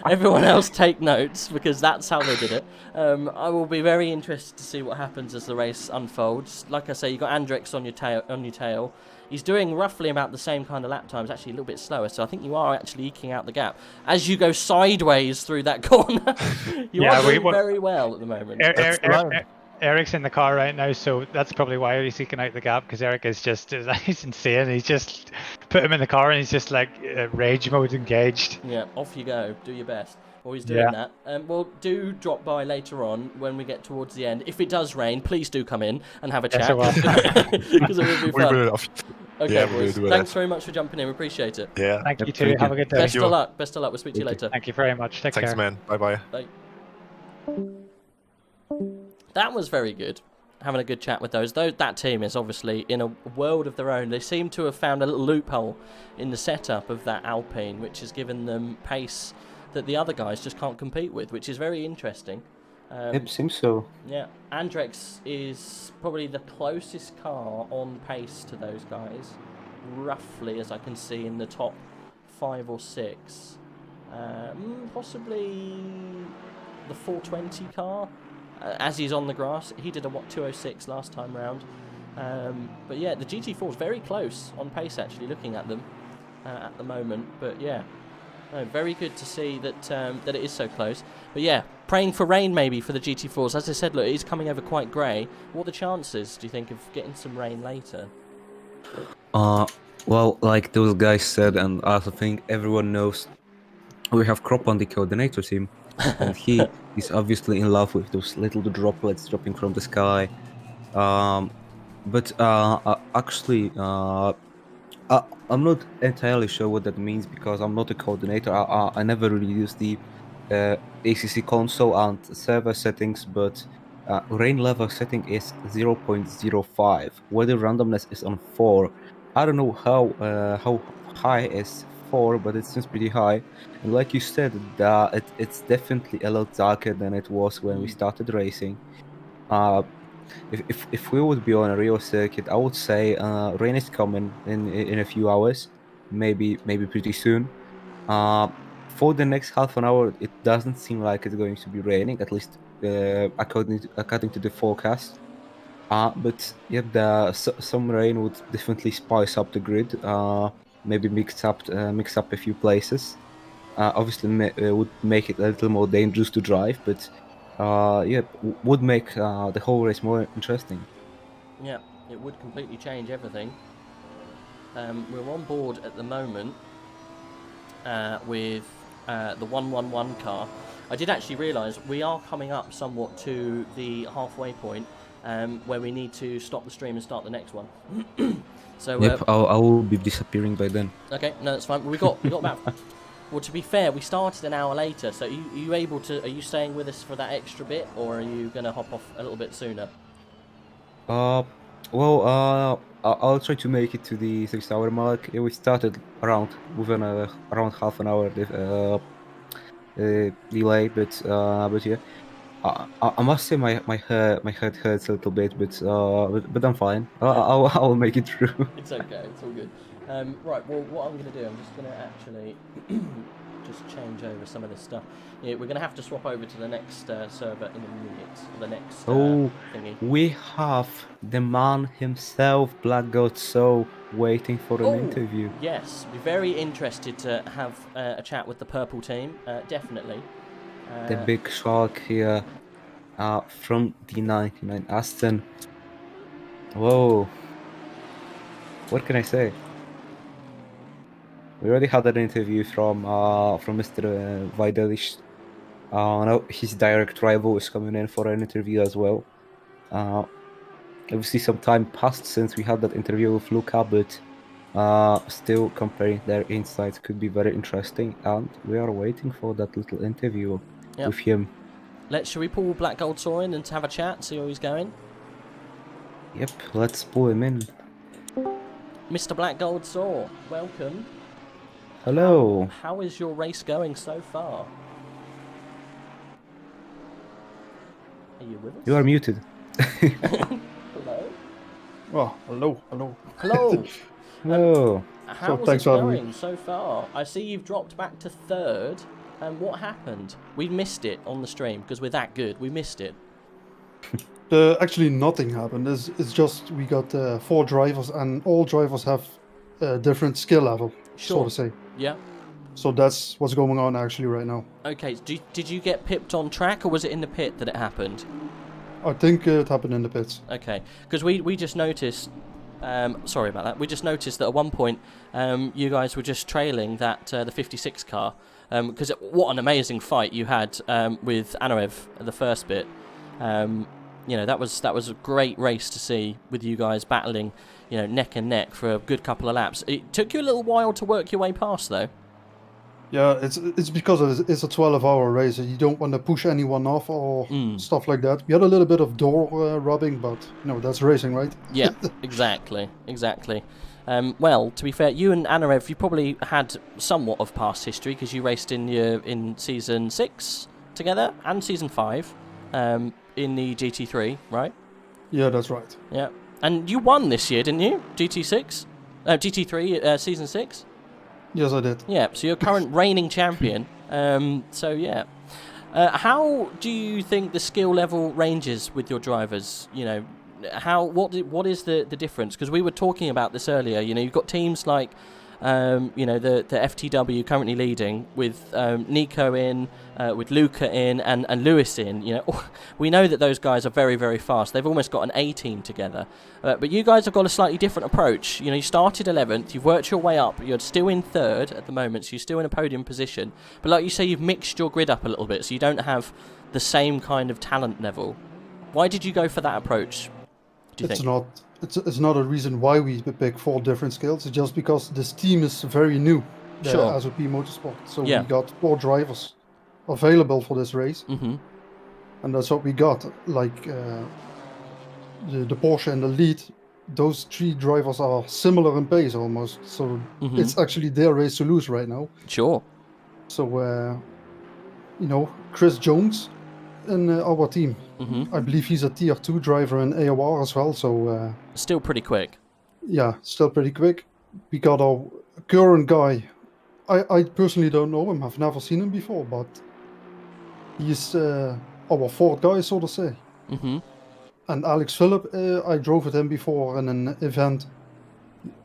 [SPEAKER 1] everyone else take notes because that's how they did it. I will be very interested to see what happens as the race unfolds. Like I say, you got Andrex on your tail. He's doing roughly about the same kind of lap times, actually a little bit slower. So I think you are actually eking out the gap as you go sideways through that corner. You are doing very well at the moment.
[SPEAKER 11] Eric's in the car right now, so that's probably why he's eking out the gap, because Eric is he's insane. He's just put him in the car and he's just like rage mode engaged.
[SPEAKER 1] Yeah, off you go. Do your best. Always doing that. Well, do drop by later on when we get towards the end. If it does rain, please do come in and have a chat. Because it will be fun. Okay, boys. Thanks very much for jumping in. We appreciate it.
[SPEAKER 10] Yeah.
[SPEAKER 11] Thank you too. Have a good day.
[SPEAKER 1] Best of luck. Best of luck. We'll speak to you later.
[SPEAKER 11] Thank you very much. Take care.
[SPEAKER 10] Thanks, man. Bye-bye.
[SPEAKER 1] Bye. That was very good. Having a good chat with those. That team is obviously in a world of their own. They seem to have found a little loophole in the setup of that Alpine, which has given them pace that the other guys just can't compete with, which is very interesting.
[SPEAKER 2] It seems so.
[SPEAKER 1] Yeah, Andrex is probably the closest car on pace to those guys, roughly, as I can see, in the top 5 or 6. Possibly the 420 car. As he's on the grass, he did a 206 last time round. But yeah, the GT4 is very close on pace, actually, looking at them at the moment. But yeah, very good to see that that it is so close. But yeah, praying for rain maybe for the GT4s. As I said, look, it is coming over quite grey. What are the chances, do you think, of getting some rain later?
[SPEAKER 2] Well, like those guys said, and I also think everyone knows, we have Krop on the coordinator team. And he is obviously in love with those little droplets dropping from the sky. But actually, I'm not entirely sure what that means because I'm not a coordinator. I never really use the ACC console and server settings, but rain level setting is 0.05. Weather randomness is on 4. I don't know how high is 4, but it seems pretty high. And like you said, it's definitely a lot darker than it was when we started racing. If we would be on a real circuit, I would say rain is coming in a few hours, maybe pretty soon. For the next half an hour, it doesn't seem like it's going to be raining, at least according to the forecast. But yeah, some rain would definitely spice up the grid. Maybe mix up a few places. Obviously, would make it a little more dangerous to drive, but yeah, would make the whole race more interesting.
[SPEAKER 1] Yeah, it would completely change everything. We're on board at the moment with the 111 car. I did actually realise we are coming up somewhat to the halfway point where we need to stop the stream and start the next one. So
[SPEAKER 2] yep, I will be disappearing by then.
[SPEAKER 1] Okay, no, that's fine. We got Well, to be fair, we started an hour later, so are you able to? Are you staying with us for that extra bit, or are you going to hop off a little bit sooner?
[SPEAKER 2] Well, I'll try to make it to the 6-hour mark. We started around half an hour delay, but yeah. I must say my head hurts a little bit, but I'm fine. I'll make it through.
[SPEAKER 1] It's okay. It's all good. Right. Well, what I'm going to do, I'm just going to actually just change over some of this stuff. Yeah, we're going to have to swap over to the next server in a minute. The next thingy.
[SPEAKER 2] We have the man himself, Black God So, waiting for an interview.
[SPEAKER 1] Yes, we're very interested to have a chat with the purple team. Definitely.
[SPEAKER 2] The big shark here, from the 99 Aston. Whoa. What can I say? We already had an interview from Mr. Vidalish. Now his direct rival is coming in for an interview as well. Obviously some time passed since we had that interview with Luca, but still comparing their insights could be very interesting, and we are waiting for that little interview with him.
[SPEAKER 1] Should we pull Black Gold Saw in and have a chat, see how he's going?
[SPEAKER 2] Yep, let's pull him in.
[SPEAKER 1] Mr. Black Gold Saw, welcome.
[SPEAKER 2] Hello.
[SPEAKER 1] How is your race going so far? Are you with us?
[SPEAKER 2] You are muted.
[SPEAKER 1] Hello?
[SPEAKER 12] Well, hello.
[SPEAKER 1] Hello.
[SPEAKER 2] Hello.
[SPEAKER 1] How is it going so far? I see you've dropped back to 3rd. And what happened? We missed it on the stream because we're that good. We missed it.
[SPEAKER 12] Actually, nothing happened. It's just we got 4 drivers, and all drivers have a different skill level, so to say.
[SPEAKER 1] Yeah.
[SPEAKER 12] So that's what's going on actually right now.
[SPEAKER 1] Okay. Did you get pipped on track, or was it in the pit that it happened?
[SPEAKER 12] I think it happened in the pits.
[SPEAKER 1] Okay. Because we just noticed. Sorry about that. We just noticed that at one point, you guys were just trailing that the 56 car. Because what an amazing fight you had with Anarev at the first bit. That was a great race to see with you guys battling, neck and neck for a good couple of laps. It took you a little while to work your way past, though.
[SPEAKER 12] Yeah, it's because it's a 12-hour race. You don't want to push anyone off or stuff like that. We had a little bit of door rubbing, but that's racing, right?
[SPEAKER 1] Yeah, exactly. Well, to be fair, you and Anarev, you probably had somewhat of past history because you raced in season 6 together and season 5 in the GT3, right?
[SPEAKER 12] Yeah, that's right.
[SPEAKER 1] Yeah, and you won this year, didn't you? GT3 season 6.
[SPEAKER 12] Yes, I did.
[SPEAKER 1] Yeah, so you're current reigning champion. So yeah, how do you think the skill level ranges with your drivers? What is the difference? Because we were talking about this earlier. You've got teams like, the FTW currently leading with Nico in, with Luca in, and Lewis in. We know that those guys are very, very fast. They've almost got an A team together. But you guys have got a slightly different approach. You started 11th, you've worked your way up. You're still in 3rd at the moment, so you're still in a podium position. But like you say, you've mixed your grid up a little bit, so you don't have the same kind of talent level. Why did you go for that approach?
[SPEAKER 12] It's not a reason why we pick 4 different skills. It's just because this team is very new,
[SPEAKER 1] sure.
[SPEAKER 12] SOP Motorsport. So we got 4 drivers available for this race,
[SPEAKER 1] and
[SPEAKER 12] that's what we got. Like the Porsche and the lead, those 3 drivers are similar in pace almost. So it's actually their race to lose right now.
[SPEAKER 1] Sure.
[SPEAKER 12] So Chris Jones in our team. I believe he's a tier 2 driver in AOR as well, so
[SPEAKER 1] still pretty quick.
[SPEAKER 12] Yeah, still pretty quick. We got our current guy. I personally don't know him. I've never seen him before, but he's our 4th guy, so to say. And Alex Phillip, I drove with him before in an event.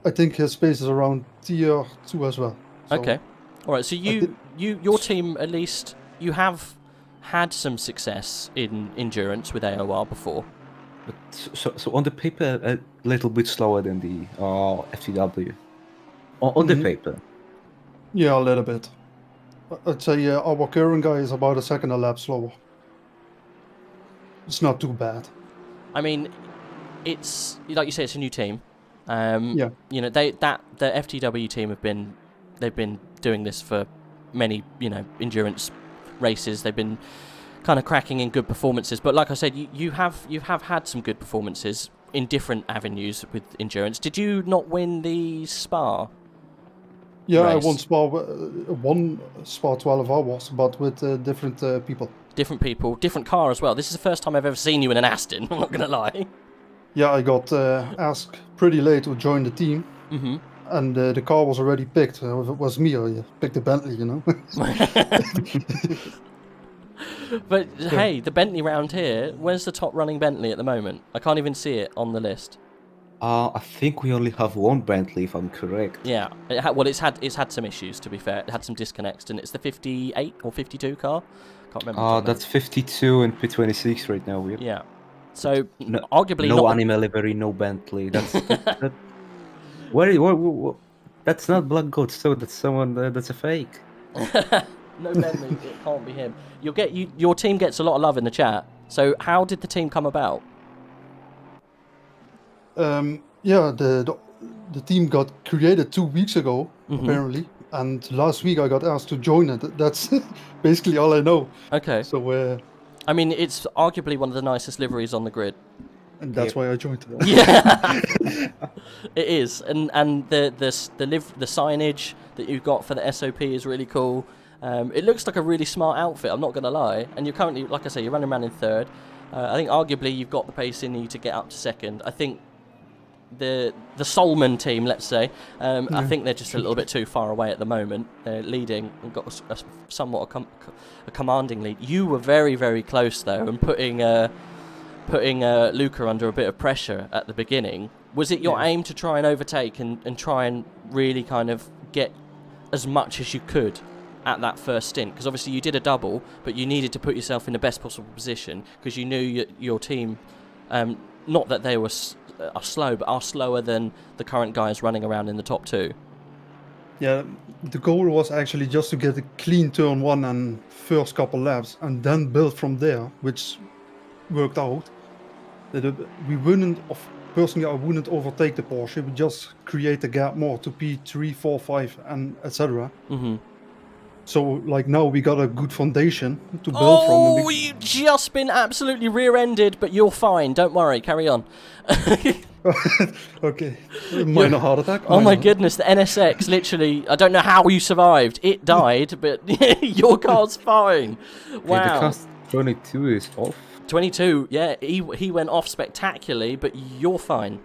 [SPEAKER 12] I think his pace is around tier 2 as well.
[SPEAKER 1] So okay. All right. So your team, at least, you have had some success in endurance with AOR before.
[SPEAKER 2] But so on the paper, a little bit slower than the FTW. On the paper.
[SPEAKER 12] Yeah, a little bit. I'd say our current guy is about a second a lap slower. It's not too bad.
[SPEAKER 1] I mean, it's like you say, it's a new team.
[SPEAKER 12] Yeah.
[SPEAKER 1] The FTW team they've been doing this for many, endurance races. They've been kind of cracking in good performances. But like I said, you have had some good performances in different avenues with endurance. Did you not win the Spa?
[SPEAKER 12] Yeah,
[SPEAKER 1] race?
[SPEAKER 12] I won Spa 12 hours, but with different people.
[SPEAKER 1] Different people, different car as well. This is the first time I've ever seen you in an Aston. I'm not gonna lie.
[SPEAKER 12] Yeah, I got asked pretty late to join the team, and the car was already picked. If it was me, I picked the Bentley,
[SPEAKER 1] But hey, the Bentley round here, where's the top running Bentley at the moment? I can't even see it on the list.
[SPEAKER 2] I think we only have one Bentley, if I'm correct.
[SPEAKER 1] Yeah, it's had some issues, to be fair. It had some disconnects, and it's the 58 or 52 car. Can't remember.
[SPEAKER 2] That's 52 and P26 right now.
[SPEAKER 1] Yeah. So arguably
[SPEAKER 2] no
[SPEAKER 1] not
[SPEAKER 2] animal livery, no Bentley. That's that's not Black Goat. So that's someone. That's a fake.
[SPEAKER 1] No Bentley. It can't be him. Your team gets a lot of love in the chat. So how did the team come about?
[SPEAKER 12] Yeah, the team got created 2 weeks ago, apparently, and last week I got asked to join it. That's basically all I know.
[SPEAKER 1] Okay.
[SPEAKER 12] So,
[SPEAKER 1] I mean, it's arguably one of the nicest liveries on the grid.
[SPEAKER 12] And that's why I joined it.
[SPEAKER 1] Yeah, it is, and the signage that you've got for the SOP is really cool. It looks like a really smart outfit. I'm not gonna lie. And you're currently, like I say, you're running around in third. I think arguably you've got the pace in you to get up to second. I think the Solman team, let's say, I think they're just a little bit too far away at the moment. They're leading and got a somewhat a commanding lead. You were very, very close though, and putting Luca under a bit of pressure at the beginning. Was it your aim to try and overtake and try and really kind of get as much as you could at that first stint? Because obviously you did a double, but you needed to put yourself in the best possible position because you knew your team, not that they were are slow, but are slower than the current guys running around in the top two.
[SPEAKER 12] Yeah, the goal was actually just to get a clean turn one and first couple laps, and then build from there, which worked out. We wouldn't, personally, I wouldn't overtake the Porsche. We just create a gap more to P3, 4, 5, and etc. So, like, now we got a good foundation to build from.
[SPEAKER 1] Oh, you've just been absolutely rear-ended, but you're fine. Don't worry. Carry on.
[SPEAKER 12] Okay. Minor heart attack.
[SPEAKER 1] Oh my goodness, the NSX, literally, I don't know how you survived. It died, but your car's fine. Wow.
[SPEAKER 2] Yeah, the cost 22 is off.
[SPEAKER 1] 22, yeah, he went off spectacularly, but you're fine.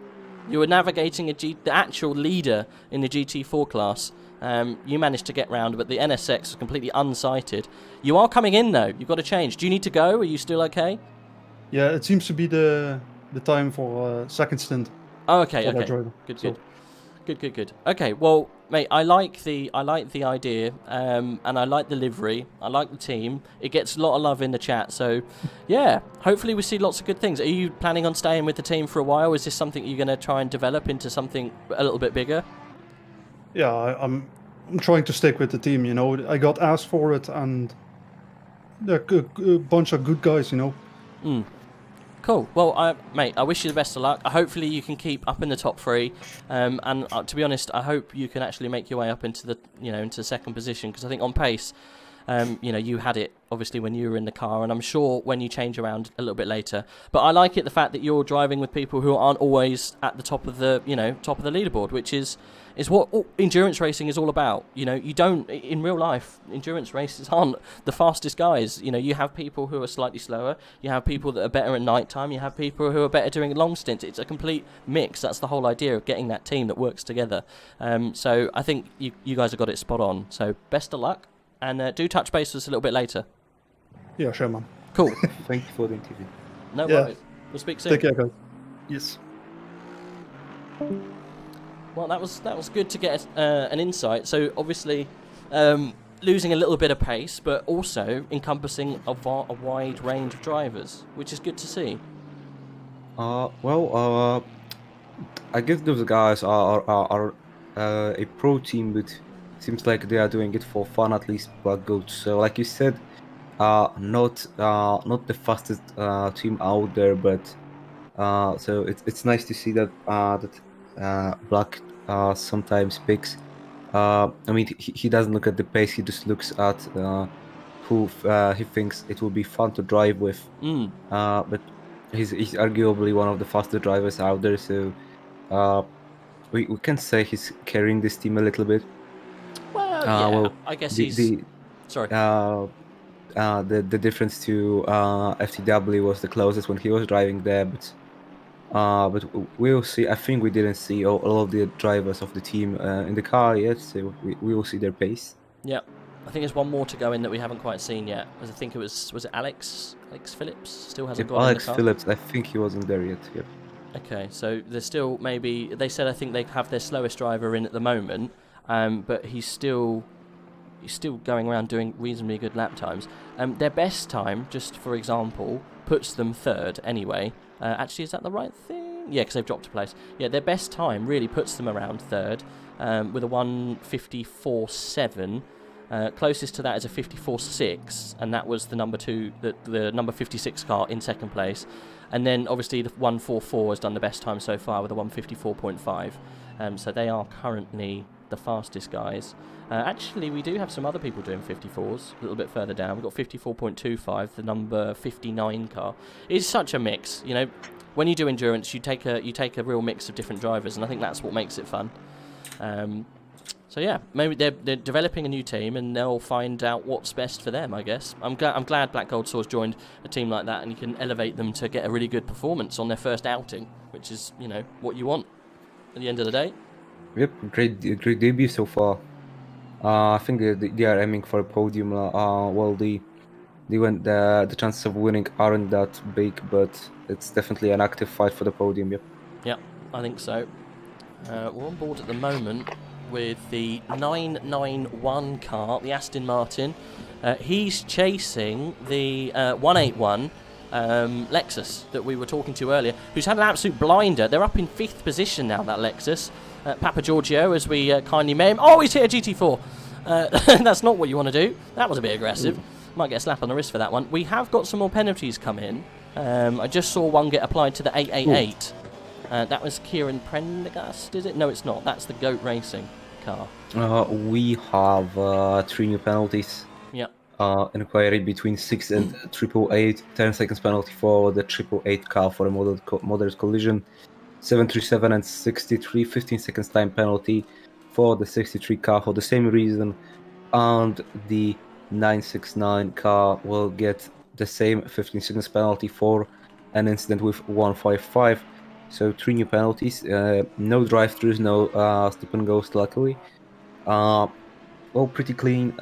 [SPEAKER 1] You were navigating the actual leader in the GT4 class. You managed to get round, but the NSX was completely unsighted. You are coming in, though. You've got to change. Do you need to go? Are you still okay?
[SPEAKER 12] Yeah, it seems to be the time for second stint.
[SPEAKER 1] Oh, okay, okay. Good. Okay, well, mate, I like the idea, and I like the livery. I like the team. It gets a lot of love in the chat, so yeah. Hopefully, we see lots of good things. Are you planning on staying with the team for a while? Is this something you're going to try and develop into something a little bit bigger?
[SPEAKER 12] Yeah, I'm trying to stick with the team. I got asked for it, and they're a bunch of good guys.
[SPEAKER 1] Cool. Well, mate, I wish you the best of luck. Hopefully you can keep up in the top three, and to be honest, I hope you can actually make your way up into the into second position, because I think on pace, you had it obviously when you were in the car, and I'm sure when you change around a little bit later. But I like it, the fact that you're driving with people who aren't always at the top of the top of the leaderboard, which is what endurance racing is all about. You don't, in real life, endurance races aren't the fastest guys. You have people who are slightly slower, you have people that are better at night time, you have people who are better doing long stints. It's a complete mix. That's the whole idea of getting that team that works together. So I think you guys have got it spot on. So best of luck, and do touch base with us a little bit later.
[SPEAKER 12] Yeah, sure, man.
[SPEAKER 1] Cool.
[SPEAKER 2] Thank you for the interview.
[SPEAKER 1] No worries. We'll speak soon.
[SPEAKER 12] Take care, guys. Yes.
[SPEAKER 1] Well, that was good to get an insight. So obviously, losing a little bit of pace, but also encompassing a wide range of drivers, which is good to see.
[SPEAKER 2] Well, I guess those guys are a pro team, but seems like they are doing it for fun, at least Black Goat. So, like you said, not the fastest team out there, but so it's nice to see that Black sometimes picks I mean, he doesn't look at the pace. He just looks at who he thinks it will be fun to drive with. But he's arguably one of the fastest drivers out there. So we can say he's carrying this team a little bit.
[SPEAKER 1] Well, yeah, I guess sorry.
[SPEAKER 2] The difference to FTW was the closest when he was driving there, but we'll see. I think we didn't see all of the drivers of the team in the car yet, so we will see their pace.
[SPEAKER 1] Yeah, I think there's one more to go in that we haven't quite seen yet. I think it was it Alex Phillips still hasn't got
[SPEAKER 2] Alex
[SPEAKER 1] in the car.
[SPEAKER 2] Phillips, I think he wasn't there yet. Yep.
[SPEAKER 1] Okay, so there's still maybe they said I think they have their slowest driver in at the moment, but he's still going around doing reasonably good lap times. Their best time, just for example, puts them third anyway. Actually, is that the right thing? Yeah, because they've dropped a place. Yeah, their best time really puts them around third with a 1:54.7. Closest to that is a 54.6, and that was the number 2, the number 56 car in second place. And then obviously the 1:44 has done the best time so far with a 1:54.5. So they are currently the fastest guys. Actually, we do have some other people doing 54s a little bit further down. We've got 54.25, the number 59 car. It's such a mix, you know. When you do endurance, you take a real mix of different drivers, and I think that's what makes it fun. So yeah, maybe they're developing a new team, and they'll find out what's best for them, I guess. I'm glad Black Gold Source joined a team like that, and you can elevate them to get a really good performance on their first outing, which is, you know, what you want at the end of the day.
[SPEAKER 2] Yep, great debut so far. I think they are aiming for a podium. Well, the chances of winning aren't that big, but it's definitely an active fight for the podium. Yep.
[SPEAKER 1] Yep, I think so. We're on board at the moment with the 991 car, the Aston Martin. He's chasing the 181 Lexus that we were talking to earlier, who's had an absolute blinder. They're up in 5th position now, that Lexus. Papa Giorgio, as we kindly may him. Oh, he's hit a GT4. That's not what you want to do. That was a bit aggressive. Might get a slap on the wrist for that one. We have got some more penalties come in. I just saw one get applied to the 888. That was Kieran Prendergast, is it? No, it's not. That's the Goat Racing car.
[SPEAKER 2] We have 3 new penalties.
[SPEAKER 1] Yep.
[SPEAKER 2] Inquiry between 6 and 888. 10 seconds penalty for the 888 car for a moderate collision. 737 and 63, 15 seconds time penalty for the 63 car for the same reason, and the 969 car will get the same 15 seconds penalty for an incident with 155. So 3 new penalties, no drive-throughs, no stop and goes, luckily. Well, pretty clean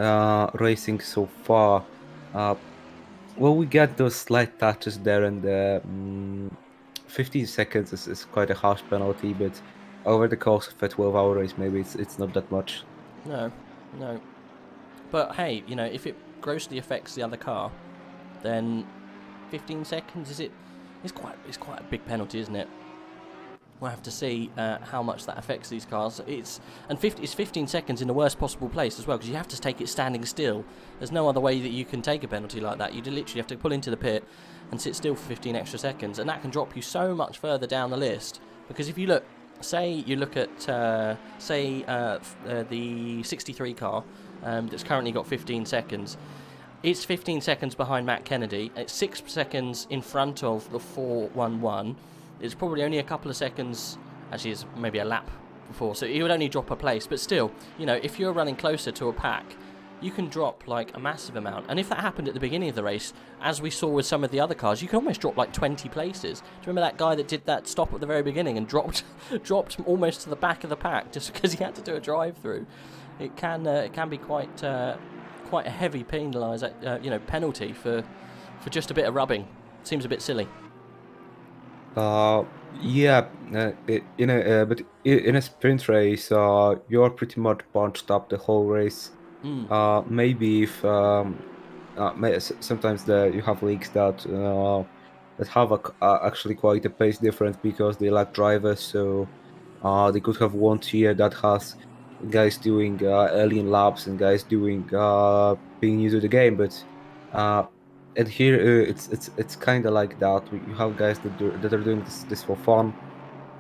[SPEAKER 2] racing so far. Well, we got those slight touches there, and 15 seconds is quite a harsh penalty, but over the course of a 12-hour race, maybe it's not that much.
[SPEAKER 1] No. But hey, you know, if it grossly affects the other car, then 15 seconds it's quite a big penalty, isn't it? We'll have to see how much that affects these cars. It's 15 seconds in the worst possible place as well, because you have to take it standing still. There's no other way that you can take a penalty like that. You literally have to pull into the pit and sit still for 15 extra seconds, and that can drop you so much further down the list. Because if you look, say you look at the 63 car that's currently got 15 seconds. It's 15 seconds behind Matt Kennedy. It's 6 seconds in front of the 411. It's probably only a couple of seconds, actually it's maybe a lap before, so he would only drop a place. But still, you know, if you're running closer to a pack, you can drop like a massive amount. And if that happened at the beginning of the race, as we saw with some of the other cars, you can almost drop like 20 places. Do you remember that guy that did that stop at the very beginning and dropped almost to the back of the pack just because he had to do a drive-through? It can be quite a heavy penalty for just a bit of rubbing. Seems a bit silly.
[SPEAKER 2] But in a sprint race, you're pretty much bunched up the whole race. Maybe if sometimes you have leagues that have actually quite a pace difference because they lack drivers, so they could have one tier that has guys doing alien laps and guys doing being new to the game, but and here it's kind of like that. You have guys that are doing this for fun,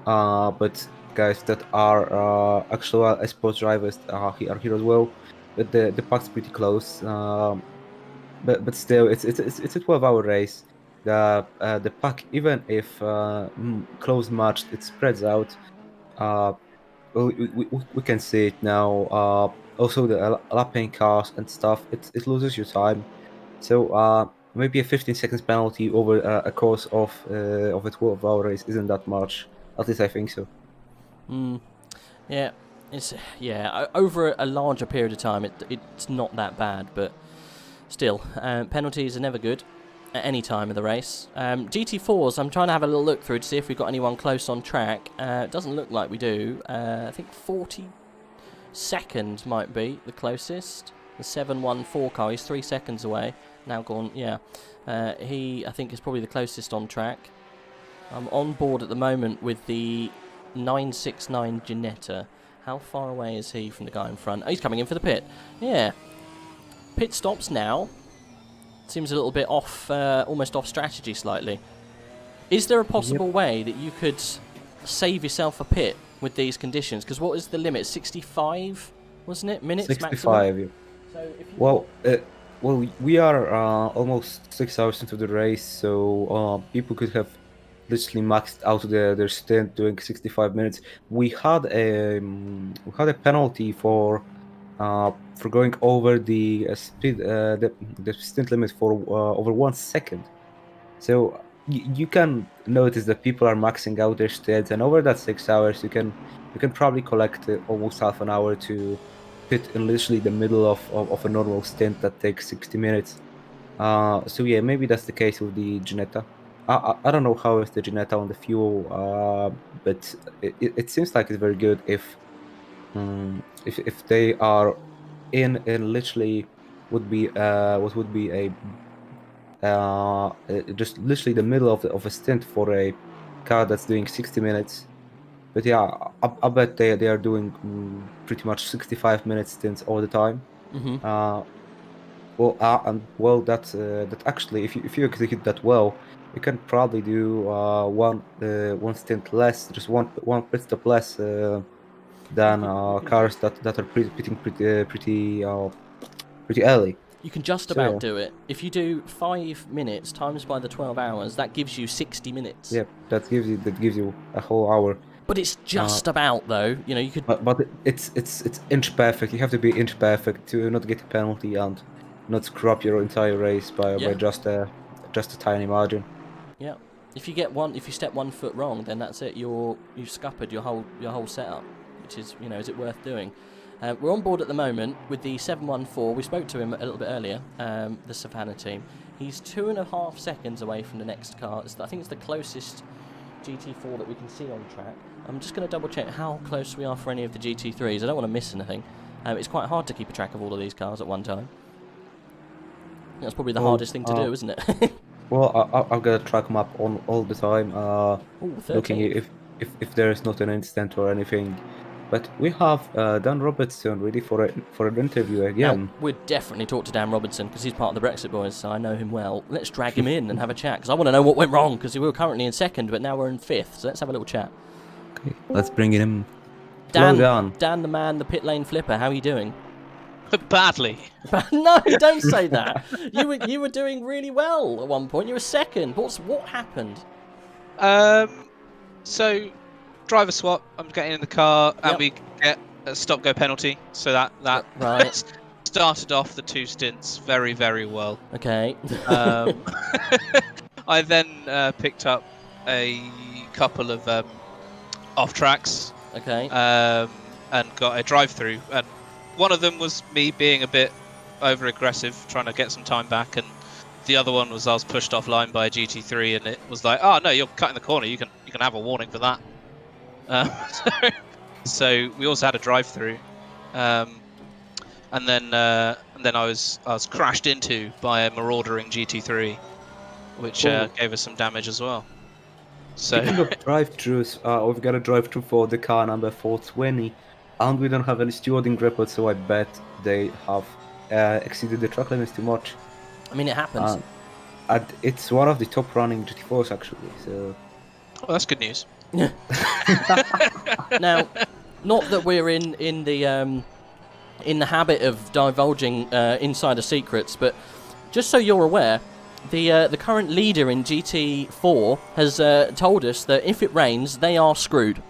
[SPEAKER 2] but guys that are actual esports drivers are here as well. But the pack's pretty close. But still, it's a 12-hour race. The pack, even if close matched, it spreads out. We can see it now. Also, the lapping cars and stuff, it loses you time. So maybe a 15 seconds penalty over a course of a 12-hour race isn't that much. At least I think so.
[SPEAKER 1] Yeah, over a larger period of time, it's not that bad, but still, penalties are never good at any time of the race. GT4s, I'm trying to have a little look through to see if we've got anyone close on track. It doesn't look like we do. I think 42nd might be the closest. The 714 car, he's 3 seconds away. Now gone, yeah. He, I think, is probably the closest on track. I'm on board at the moment with the 969 Ginetta. How far away is he from the guy in front? Oh, he's coming in for the pit. Yeah. Pit stops now. Seems a little bit off, almost off strategy slightly. Is there a possible way that you could save yourself a pit with these conditions? Because what is the limit? 65, wasn't it? Minutes
[SPEAKER 2] 65,
[SPEAKER 1] maximum?
[SPEAKER 2] yeah. So well, we are almost 6 hours into the race, so people could have literally maxed out their stint doing 65 minutes. We had a penalty for going over the speed, the stint limit for over 1 second. So you can notice that people are maxing out their stints, and over that 6 hours, you can probably collect almost half an hour to pit in literally the middle of a normal stint that takes 60 minutes. So yeah, maybe that's the case with the Ginetta. I don't know how is the Ginetta on the fuel, but it seems like it's very good if they are in literally would be what would be a just literally the middle of a stint for a car that's doing 60 minutes. But yeah, I bet they are doing pretty much 65-minute stints all the time. That actually, if you execute that well, you can probably do one stint less, just one pit stop less than cars that are pitting pretty early.
[SPEAKER 1] You can just about do it. If you do 5 minutes times by the 12 hours, that gives you 60 minutes.
[SPEAKER 2] Yeah, that gives you a whole hour.
[SPEAKER 1] But it's just about, though. You know, you could.
[SPEAKER 2] But it's inch perfect. You have to be inch perfect to not get a penalty and not screw up your entire race by just a tiny margin.
[SPEAKER 1] Yeah. If you step 1 foot wrong, then that's it. You've scuppered your whole setup, which is, you know, is it worth doing? We're on board at the moment with the 714. We spoke to him a little bit earlier, the Savannah team. He's 2.5 seconds away from the next car. I think it's the closest GT4 that we can see on track. I'm just going to double check how close we are for any of the GT3s. I don't want to miss anything. It's quite hard to keep a track of all of these cars at one time. That's probably the hardest thing to do, isn't it?
[SPEAKER 2] Well, I've got a track map on all the time, looking if there is not an incident or anything. But we have Dan Robertson ready for an interview again.
[SPEAKER 1] Now, we'd definitely talk to Dan Robertson because he's part of the Brexit boys, so I know him well. Let's drag him in and have a chat because I want to know what went wrong because we were currently in 2nd, but now we're in 5th. So let's have a little chat.
[SPEAKER 2] Okay, let's bring him.
[SPEAKER 1] Dan, the man, the pit lane flipper. How are you doing?
[SPEAKER 3] Badly.
[SPEAKER 1] No, don't say that. You were doing really well at one point. You were 2nd. What happened?
[SPEAKER 3] So driver swap. I'm getting in the car, and we get a stop-go penalty. So that
[SPEAKER 1] right.
[SPEAKER 3] started off the 2 stints very, very well.
[SPEAKER 1] Okay.
[SPEAKER 3] I then picked up a couple of off tracks.
[SPEAKER 1] Okay.
[SPEAKER 3] And got a drive-through, and one of them was me being a bit over-aggressive, trying to get some time back, and the other one was I was pushed offline by a GT3, and it was like, oh no, you're cutting the corner. You can have a warning for that. So we also had a drive-through, and then I was crashed into by a maraudering GT3, which gave us some damage as well. So
[SPEAKER 2] speaking of drive-throughs, we've got a drive-through for the car number 420, and we don't have any stewarding reports, so I bet they have exceeded the track limits too much.
[SPEAKER 1] I mean, it happens.
[SPEAKER 2] And it's one of the top-running GT4s actually. So.
[SPEAKER 3] Oh, that's good news.
[SPEAKER 1] Now, not that we're in the habit of divulging insider secrets, but just so you're aware, the current leader in GT4 has told us that if it rains, they are screwed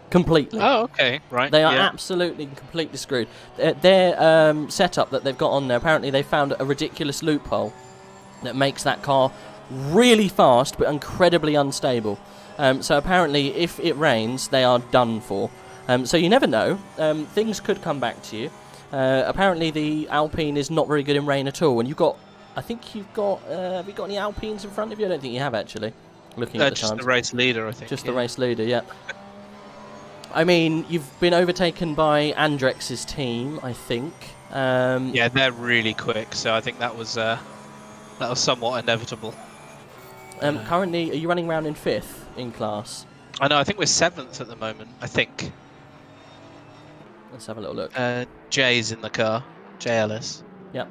[SPEAKER 1] completely.
[SPEAKER 3] Oh, okay, right.
[SPEAKER 1] They are absolutely completely screwed. Their setup that they've got on there, apparently they found a ridiculous loophole that makes that car really fast but incredibly unstable. So apparently if it rains, they are done for. So you never know. Things could come back to you. Apparently the Alpine is not very good in rain at all. And I think you've got, have you got any Alpines in front of you? I don't think you have, actually. Looking at the
[SPEAKER 3] just
[SPEAKER 1] times.
[SPEAKER 3] the race leader, I think.
[SPEAKER 1] Just the race leader, yeah. I mean, you've been overtaken by Andrex's team, I think.
[SPEAKER 3] Yeah, they're really quick, so I think that was somewhat inevitable.
[SPEAKER 1] Currently, are you running around in 5th in class?
[SPEAKER 3] I know, I think we're 7th at the moment, I think.
[SPEAKER 1] Let's have a little look.
[SPEAKER 3] Jay's in the car. Jay Ellis.
[SPEAKER 1] Yep.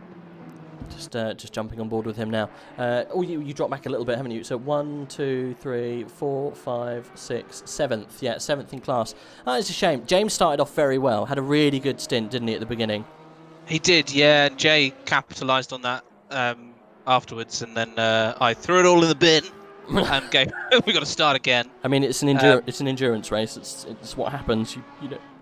[SPEAKER 1] Just jumping on board with him now. You dropped back a little bit, haven't you? So 1, 2, 3, 4, 5, 6, 7th. Yeah, 7th in class. Oh, it's a shame. James started off very well. Had a really good stint, didn't he, at the beginning?
[SPEAKER 3] He did, yeah. Jay capitalised on that afterwards, and then I threw it all in the bin and go. We got to start again.
[SPEAKER 1] I mean, it's an endurance race. It's what happens.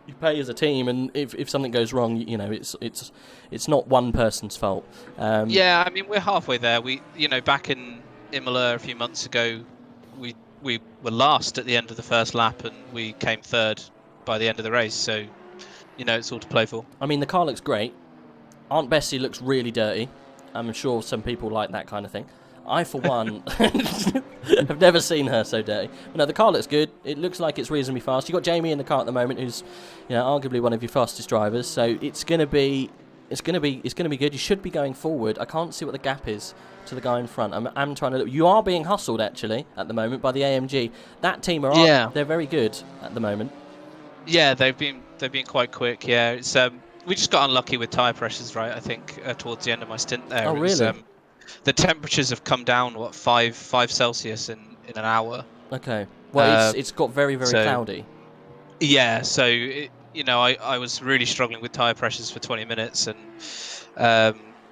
[SPEAKER 1] You play as a team, and if something goes wrong, it's not one person's fault.
[SPEAKER 3] Yeah, I mean, we're halfway there. We, back in Imola a few months ago, we were last at the end of the first lap, and we came 3rd by the end of the race. So, it's all to play for.
[SPEAKER 1] I mean, the car looks great. Aunt Bessie looks really dirty. I'm sure some people like that kind of thing. I, for one, have never seen her so dirty. But no, the car looks good. It looks like it's reasonably fast. You've got Jamie in the car at the moment, who's, arguably one of your fastest drivers. So it's gonna be good. You should be going forward. I can't see what the gap is to the guy in front. I'm trying to look. You are being hustled actually at the moment by the AMG. That team they're very good at the moment.
[SPEAKER 3] Yeah, they've been quite quick. Yeah, it's we just got unlucky with tyre pressures, right? I think towards the end of my stint there.
[SPEAKER 1] Oh, really?
[SPEAKER 3] The temperatures have come down 5 Celsius in an hour.
[SPEAKER 1] Okay. Well, it's got very cloudy.
[SPEAKER 3] Yeah, so I was really struggling with tyre pressures for 20 minutes, and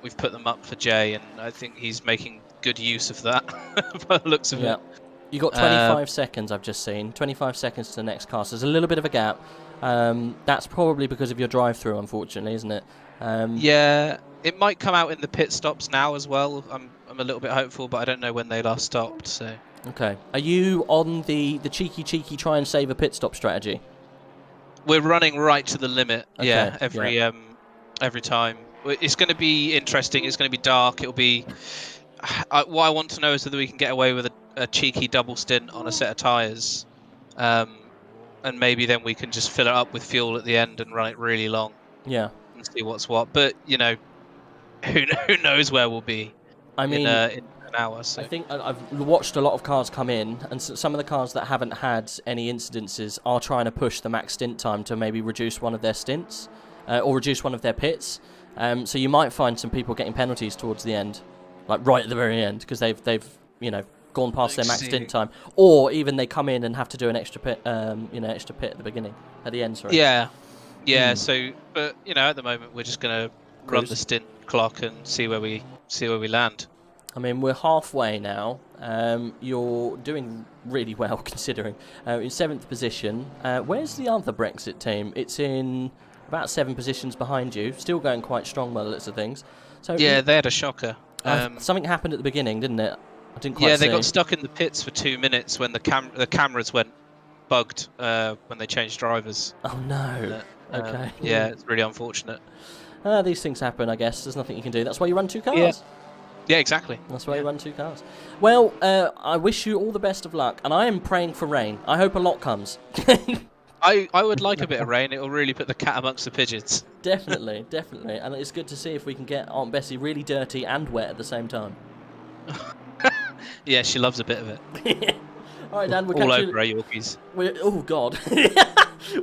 [SPEAKER 3] we've put them up for Jay, and I think he's making good use of that by the looks of it.
[SPEAKER 1] You got 25 seconds. I've just seen 25 seconds to the next car. So there's a little bit of a gap. That's probably because of your drive-through, unfortunately, isn't it?
[SPEAKER 3] Yeah. It might come out in the pit stops now as well. I'm a little bit hopeful, but I don't know when they last stopped. So.
[SPEAKER 1] Okay. Are you on the cheeky try and save a pit stop strategy?
[SPEAKER 3] We're running right to the limit.
[SPEAKER 1] Okay,
[SPEAKER 3] yeah. Every time. It's going to be interesting. It's going to be dark. It'll be. What I want to know is whether we can get away with a cheeky double stint on a set of tyres, and maybe then we can just fill it up with fuel at the end and run it really long.
[SPEAKER 1] Yeah.
[SPEAKER 3] And see what's what. But who knows where we'll be? I mean, in an hour. So.
[SPEAKER 1] I think I've watched a lot of cars come in, and some of the cars that haven't had any incidences are trying to push the max stint time to maybe reduce one of their stints, or reduce one of their pits. So you might find some people getting penalties towards the end, like right at the very end, because they've gone past their max stint time, or even they come in and have to do an extra pit, extra pit at the beginning, at the end. Sorry.
[SPEAKER 3] Yeah. So, but at the moment we're just gonna run the stint clock and see where we land.
[SPEAKER 1] I mean, we're halfway now. You're doing really well considering. In 7th position. Where's the other Brexit team? It's in about 7 positions behind you. Still going quite strong by the looks of things. So
[SPEAKER 3] yeah, they had a shocker.
[SPEAKER 1] Something happened at the beginning, didn't it? I didn't quite see.
[SPEAKER 3] Yeah, they got stuck in the pits for 2 minutes when the cameras went bugged when they changed drivers.
[SPEAKER 1] Oh no. Okay.
[SPEAKER 3] Yeah, it's really unfortunate.
[SPEAKER 1] These things happen, I guess. There's nothing you can do. That's why you run 2 cars.
[SPEAKER 3] Yeah, exactly.
[SPEAKER 1] That's why you run 2 cars. Well, I wish you all the best of luck, and I am praying for rain. I hope a lot comes.
[SPEAKER 3] I would like a bit of rain. It will really put the cat amongst the pigeons.
[SPEAKER 1] Definitely. And it's good to see if we can get Aunt Bessie really dirty and wet at the same time.
[SPEAKER 3] Yeah, she loves a bit of it.
[SPEAKER 1] All right, Dan.
[SPEAKER 3] All over our Yorkies.
[SPEAKER 1] Oh God.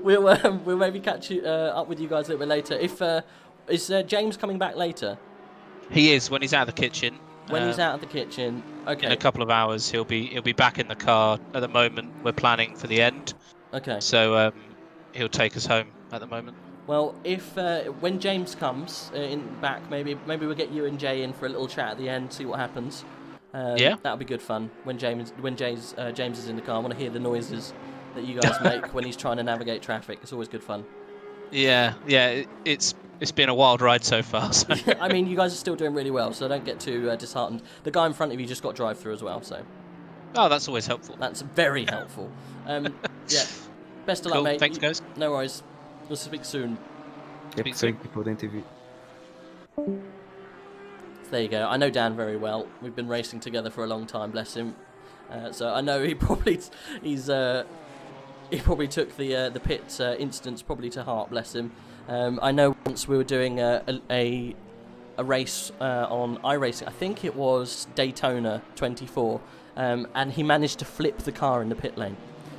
[SPEAKER 1] We'll maybe catch you up with you guys a little bit later. Is James coming back later?
[SPEAKER 3] He is when he's out of the kitchen.
[SPEAKER 1] When he's out of the kitchen, okay.
[SPEAKER 3] In a couple of hours, he'll be back in the car. At the moment, we're planning for the end.
[SPEAKER 1] Okay.
[SPEAKER 3] So he'll take us home at the moment.
[SPEAKER 1] Well, if when James comes back, maybe we'll get you and Jay in for a little chat at the end, see what happens.
[SPEAKER 3] Yeah,
[SPEAKER 1] that'll be good fun. When James is in the car, I want to hear the noises that you guys make when he's trying to navigate traffic. It's always good fun.
[SPEAKER 3] Yeah. It's been a wild ride so far. So.
[SPEAKER 1] I mean, you guys are still doing really well, so don't get too disheartened. The guy in front of you just got drive-through as well, so.
[SPEAKER 3] Oh, that's always helpful.
[SPEAKER 1] That's very helpful. Yeah. Best of luck, mate.
[SPEAKER 3] Thanks, guys.
[SPEAKER 1] No worries. We'll speak soon.
[SPEAKER 2] Yep, thank you for the interview.
[SPEAKER 1] So there you go. I know Dan very well. We've been racing together for a long time, bless him. So I know he probably took the pit instance probably to heart, bless him. I know once we were doing a race on iRacing. I think it was Daytona 24, and he managed to flip the car in the pit lane.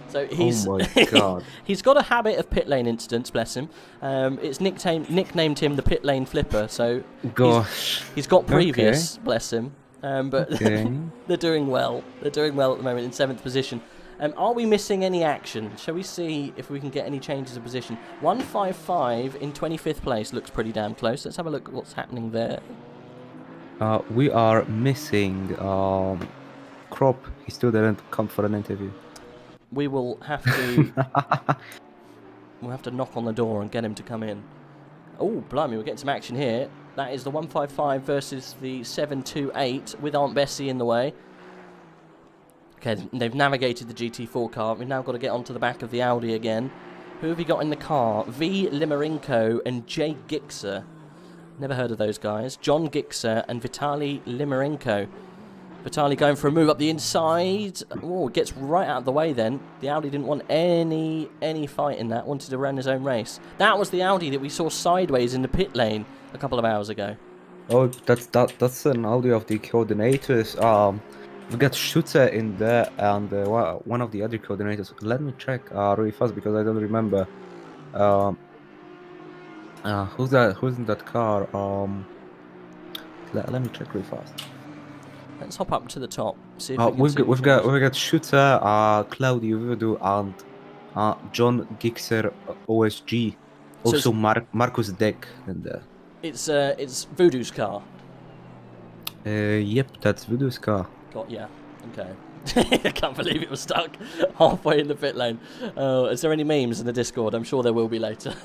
[SPEAKER 1] So he's
[SPEAKER 2] oh my God.
[SPEAKER 1] He's got a habit of pit lane incidents, bless him. It's nicknamed him the pit lane flipper. So
[SPEAKER 2] gosh,
[SPEAKER 1] he's got previous, bless him. But
[SPEAKER 2] okay.
[SPEAKER 1] They're doing well. They're doing well at the moment in 7th position. Are we missing any action? Shall we see if we can get any changes of position? 155 in 25th place looks pretty damn close. Let's have a look at what's happening there.
[SPEAKER 2] We are missing Crop. He still didn't come for an interview.
[SPEAKER 1] We will have to. We'll have to knock on the door and get him to come in. Oh, blimey, we're getting some action here. That is the 155 versus the 728 with Aunt Bessie in the way. Okay, they've navigated the GT4 car. We've now got to get onto the back of the Audi again. Who have we got in the car? V. Limarenko and Jay Gixer. Never heard of those guys. John Gixer and Vitaly Limarenko. Vitaly going for a move up the inside. Oh, gets right out of the way then. The Audi didn't want any fight in that. Wanted to run his own race. That was the Audi that we saw sideways in the pit lane a couple of hours ago.
[SPEAKER 2] Oh, that's an Audi of the coordinators. We got Shooter in there and one of the other coordinators. Let me check really fast because I don't remember. Who's in that car? Let me check really fast.
[SPEAKER 1] Let's hop up to the top. See if
[SPEAKER 2] we've got Shooter, Claudio Voodoo, and John Gixer OSG. Also so Marcus Deck in there.
[SPEAKER 1] It's Voodoo's car.
[SPEAKER 2] Yep, that's Voodoo's car.
[SPEAKER 1] Yeah. Okay. I can't believe it was stuck halfway in the pit lane. Is there any memes in the Discord? I'm sure there will be later.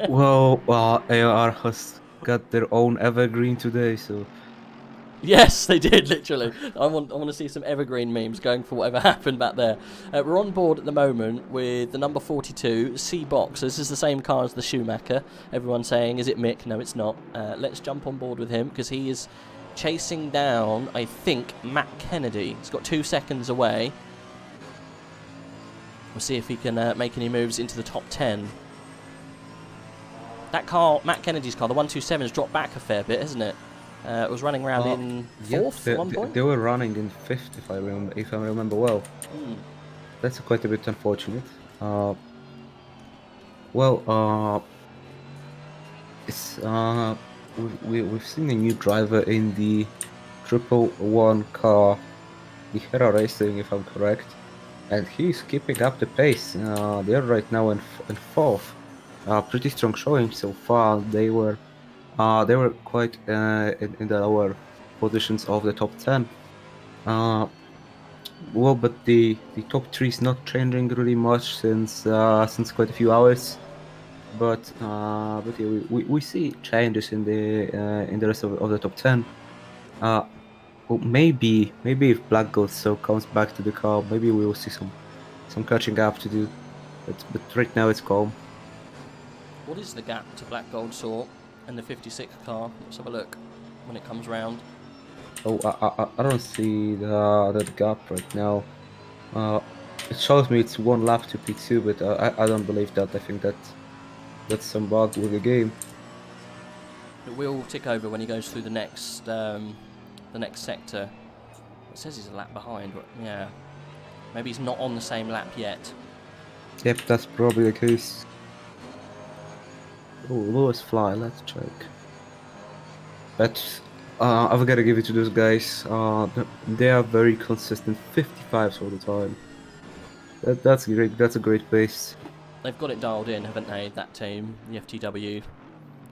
[SPEAKER 2] Well, AOR has got their own evergreen today, so.
[SPEAKER 1] Yes, they did, literally. I want to see some evergreen memes going for whatever happened back there. We're on board at the moment with the number 42, C-Box. So this is the same car as the Schumacher. Everyone's saying, is it Mick? No, it's not. Let's jump on board with him because he is chasing down, I think, Matt Kennedy. He's got 2 seconds away. We'll see if he can make any moves into the top 10. That car, Matt Kennedy's car, the 127, has dropped back a fair bit, hasn't it? It was running around in 4th at one point?
[SPEAKER 2] They were running in 5th, if I remember well. That's quite a bit unfortunate. It's we've seen a new driver in the 111 car, the Hera Racing, if I'm correct, and he's keeping up the pace. They're right now in 4th. Pretty strong showing so far. They were quite in the lower positions of the top 10. Well, but the top 3 is not changing really much since quite a few hours. But yeah, we see changes in the rest of the top 10. Well, maybe if Black Gold so comes back to the car, maybe we will see some catching up to do. But right now it's calm.
[SPEAKER 1] What is the gap to Black Gold Saw and the 56 car? Let's have a look when it comes round.
[SPEAKER 2] Oh, I don't see that gap right now. It shows me it's 1 lap to P2, but I don't believe that. I think that's some bug with the game.
[SPEAKER 1] It will tick over when he goes through the next sector. It says he's a lap behind, but yeah, maybe he's not on the same lap yet.
[SPEAKER 2] Yep, that's probably the case. Oh, Lewis Fly, let's check. But I've got to give it to those guys. They are very consistent, 55s all the time. That's great. That's a great pace.
[SPEAKER 1] They've got it dialed in, haven't they? That team, the FTW,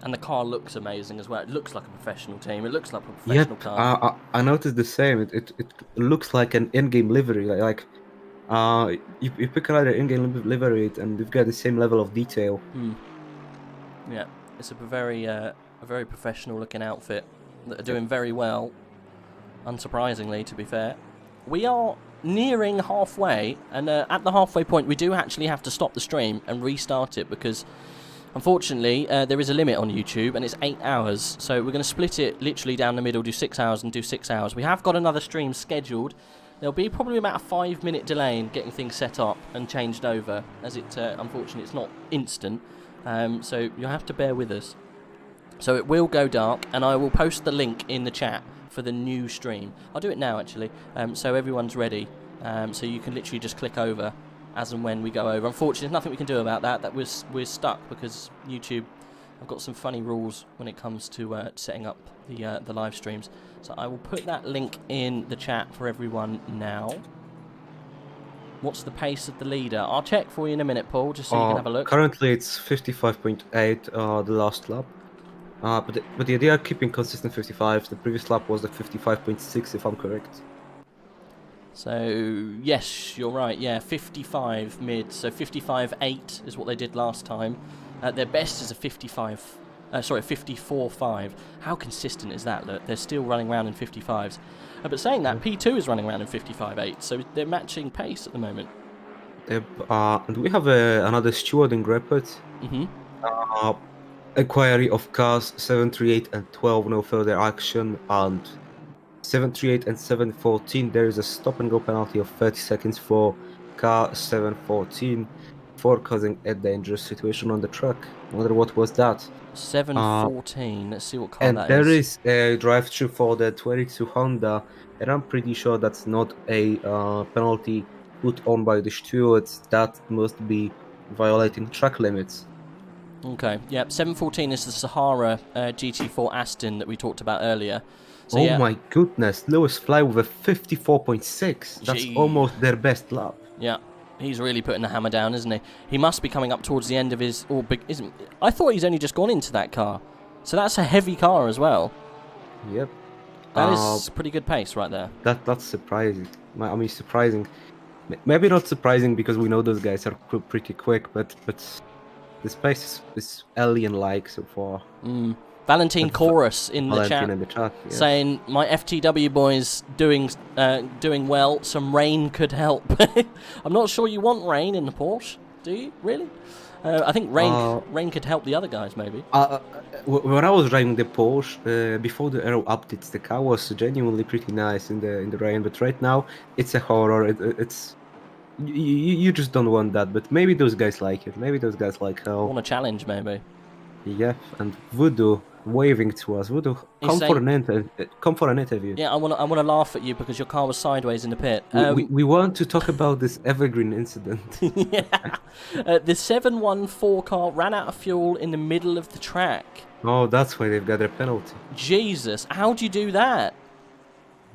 [SPEAKER 1] and the car looks amazing as well. It looks like a professional team. It looks like a professional car.
[SPEAKER 2] I noticed the same. It looks like an in-game livery. You pick another in-game livery and you've got the same level of detail.
[SPEAKER 1] Yeah, it's a very professional looking outfit that are doing very well, unsurprisingly, to be fair. We are nearing halfway, and at the halfway point we do actually have to stop the stream and restart it because unfortunately there is a limit on YouTube and it's 8 hours, so we're going to split it literally down the middle, do 6 hours and do 6 hours. We have got another stream scheduled. There'll be probably about a 5-minute delay in getting things set up and changed over, as it unfortunately it's not instant, so you'll have to bear with us. So it will go dark, and I will post the link in the chat for the new stream. I'll do it now, actually, so everyone's ready. So you can literally just click over as and when we go over. Unfortunately, there's nothing we can do about that. We're stuck because YouTube have got some funny rules when it comes to setting up the live streams. So I will put that link in the chat for everyone now. What's the pace of the leader? I'll check for you in a minute, Paul, just so you can have a look.
[SPEAKER 2] Currently, it's 55.8 the last lap. But they are keeping consistent 55. The previous lap was the 55.6, if I'm correct.
[SPEAKER 1] So, yes, you're right, yeah, 55 mid, so 55.8 is what they did last time. Their best is a 54.5. How consistent is that? Look, they're still running around in 55s. But saying that, P2 is running around in 55.8, so they're matching pace at the moment.
[SPEAKER 2] And we have another steward in Grepet. Inquiry of cars 738 and 12, no further action, and 738 and 714, there is a stop and go penalty of 30 seconds for car 714 for causing a dangerous situation on the track. I wonder what was that.
[SPEAKER 1] 714, let's see what car that is.
[SPEAKER 2] And there is a drive-through for the 22 Honda, and I'm pretty sure that's not a penalty put on by the stewards. That must be violating track limits.
[SPEAKER 1] Okay, yep, 714 is the Sahara GT4 Aston that we talked about earlier. So,
[SPEAKER 2] oh my goodness, Lewis Fly with a 54.6. That's almost their best lap.
[SPEAKER 1] Yeah, he's really putting the hammer down, isn't he? He must be coming up towards the end of his... I thought he's only just gone into that car. So that's a heavy car as well.
[SPEAKER 2] Yep.
[SPEAKER 1] That is pretty good pace right there.
[SPEAKER 2] That's surprising. I mean, surprising. Maybe not surprising because we know those guys are pretty quick, but this pace is alien-like so far.
[SPEAKER 1] Valentine Chorus in the chat,
[SPEAKER 2] yes.
[SPEAKER 1] Saying, my FTW boys doing well, some rain could help. I'm not sure you want rain in the Porsche, do you? Really? I think rain could help the other guys, maybe.
[SPEAKER 2] When I was driving the Porsche, before the aero updates, the car was genuinely pretty nice in the rain, but right now, it's a horror. It's... You just don't want that, but maybe those guys like it. Maybe those guys like hell.
[SPEAKER 1] Want a challenge, maybe.
[SPEAKER 2] Yeah, and Voodoo waving to us. Voodoo, come for an interview.
[SPEAKER 1] Yeah, I want to laugh at you because your car was sideways in the pit.
[SPEAKER 2] We want to talk about this evergreen incident.
[SPEAKER 1] Yeah, the 714 car ran out of fuel in the middle of the track.
[SPEAKER 2] Oh, that's why they've got their penalty.
[SPEAKER 1] Jesus, how'd you do that?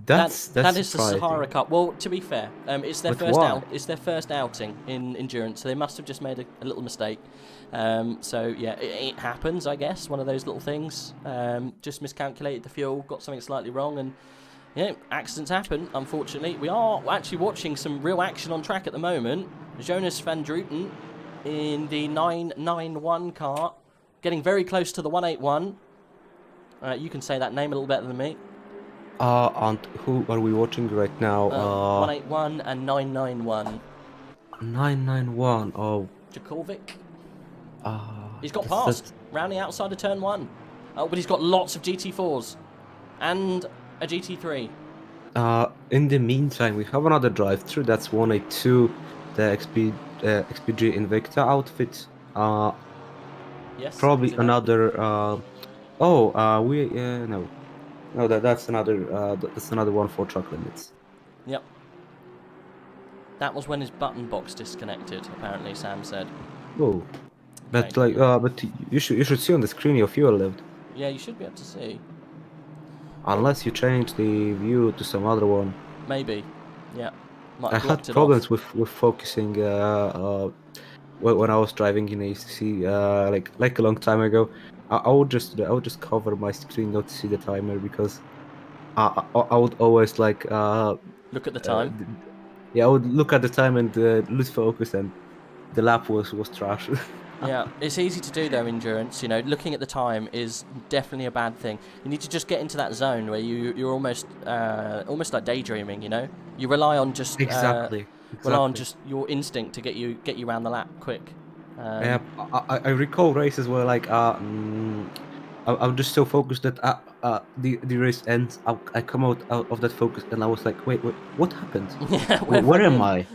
[SPEAKER 2] That
[SPEAKER 1] is the Sahara Cup. Well, to be fair, it's their first outing in endurance, so they must have just made a little mistake. So yeah, it happens, I guess. One of those little things. Just miscalculated the fuel, got something slightly wrong, and yeah, accidents happen. Unfortunately, we are actually watching some real action on track at the moment. Jonas van Druten in the 991 car, getting very close to the 181. You can say that name a little better than me.
[SPEAKER 2] And who are we watching right now?
[SPEAKER 1] 181 and 991.
[SPEAKER 2] 991, oh.
[SPEAKER 1] Djokovic. He's got past, rounding outside of turn 1. Oh, but he's got lots of GT4s. And a GT3.
[SPEAKER 2] In the meantime, we have another drive-through. That's 182, the XPG Invicta outfit.
[SPEAKER 1] Yes.
[SPEAKER 2] Probably another... no. No, that's another one for truck limits.
[SPEAKER 1] Yep. That was when his button box disconnected. Apparently, Sam said.
[SPEAKER 2] Oh, but but you should see on the screen your fuel left.
[SPEAKER 1] Yeah, you should be able to see.
[SPEAKER 2] unless you change the view to some other one.
[SPEAKER 1] Maybe, yeah. Might
[SPEAKER 2] I
[SPEAKER 1] have blocked
[SPEAKER 2] had
[SPEAKER 1] it
[SPEAKER 2] problems
[SPEAKER 1] off.
[SPEAKER 2] with focusing when I was driving in ACC, like a long time ago. I would just cover my screen not to see the timer because I would always like
[SPEAKER 1] Look at the time.
[SPEAKER 2] I would look at the time and lose focus, and the lap was trash.
[SPEAKER 1] Yeah, it's easy to do though, endurance. You know, looking at the time is definitely a bad thing. You need to just get into that zone where you're almost like daydreaming. You know, you rely on just
[SPEAKER 2] Exactly.
[SPEAKER 1] your instinct to get you around the lap quick.
[SPEAKER 2] Yeah, I recall races where like I'm just so focused that the race ends. I come out of that focus and I was like, wait, what happened?
[SPEAKER 1] Yeah,
[SPEAKER 2] Where am I?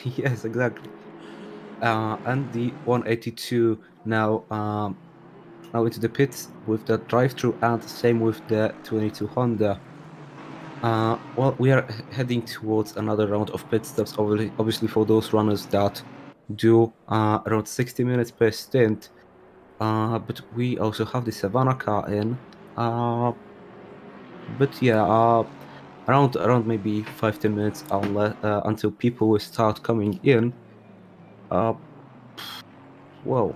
[SPEAKER 2] Yes, exactly. And the 182 now now into the pits with the drive-through, and same with the 22 Honda. Well, we are heading towards another round of pit stops, obviously for those runners that do around 60 minutes per stint. But we also have the Savannah car in. But yeah, around maybe 5-10 minutes until people will start coming in. Well,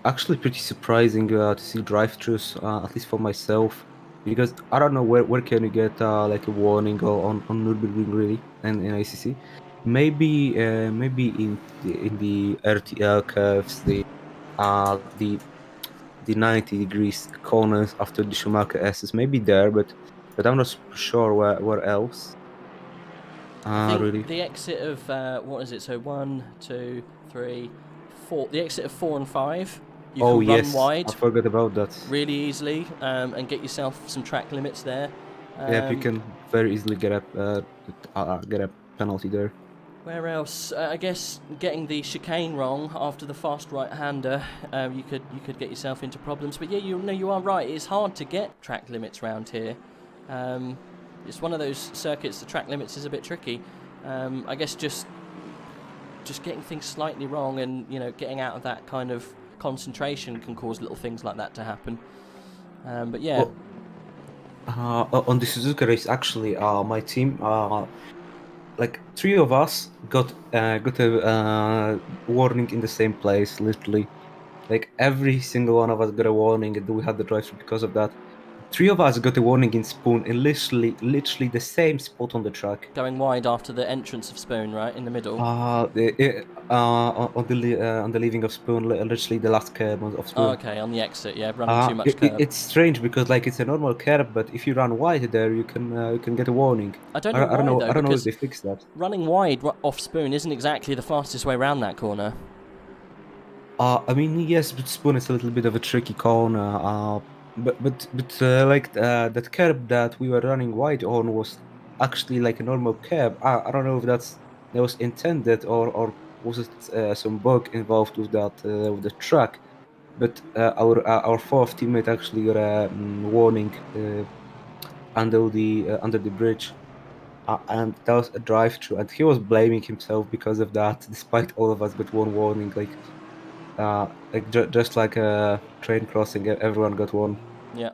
[SPEAKER 2] actually pretty surprising to see drive-thrus, at least for myself, because I don't know where can you get like a warning on Nurburgring really and in ACC. Maybe in the RTL curves, the 90 degrees corners after the Schumacher S's, maybe there, but I'm not sure where else.
[SPEAKER 1] I think
[SPEAKER 2] Really.
[SPEAKER 1] the exit of what is it? So 1, 2, 3, 4. The exit of 4 and 5. You can run wide.
[SPEAKER 2] I forgot about that.
[SPEAKER 1] Really easily, and get yourself some track limits there.
[SPEAKER 2] Yeah, you can very easily get a penalty there.
[SPEAKER 1] Where else? I guess getting the chicane wrong after the fast right-hander, you could get yourself into problems. But yeah, you are right. It's hard to get track limits around here. It's one of those circuits. The track limits is a bit tricky. I guess just getting things slightly wrong, and getting out of that kind of concentration can cause little things like that to happen. But yeah.
[SPEAKER 2] On the Suzuka race, actually, my team, like 3 of us got a warning in the same place, literally. Like every single one of us got a warning, and we had the drive-through because of that. 3 of us got a warning in Spoon, in literally the same spot on the track.
[SPEAKER 1] Going wide after the entrance of Spoon, right in the middle.
[SPEAKER 2] On the leaving of Spoon, literally the last curb of Spoon.
[SPEAKER 1] Oh, okay, on the exit, yeah, running too much curb.
[SPEAKER 2] It's strange because like it's a normal curb, but if you run wide there, you can get a warning.
[SPEAKER 1] I don't know why,
[SPEAKER 2] I don't know if they fixed that.
[SPEAKER 1] Running wide off Spoon isn't exactly the fastest way around that corner.
[SPEAKER 2] I mean, yes, but Spoon is a little bit of a tricky corner. But that curb that we were running wide on was actually like a normal curb. I don't know if that was intended or was it some bug involved with that with the track. But our fourth teammate actually got a warning under the bridge, and that was a drive-through, and he was blaming himself because of that, despite all of us got one warning. Just like a train crossing, everyone got one.
[SPEAKER 1] Yeah.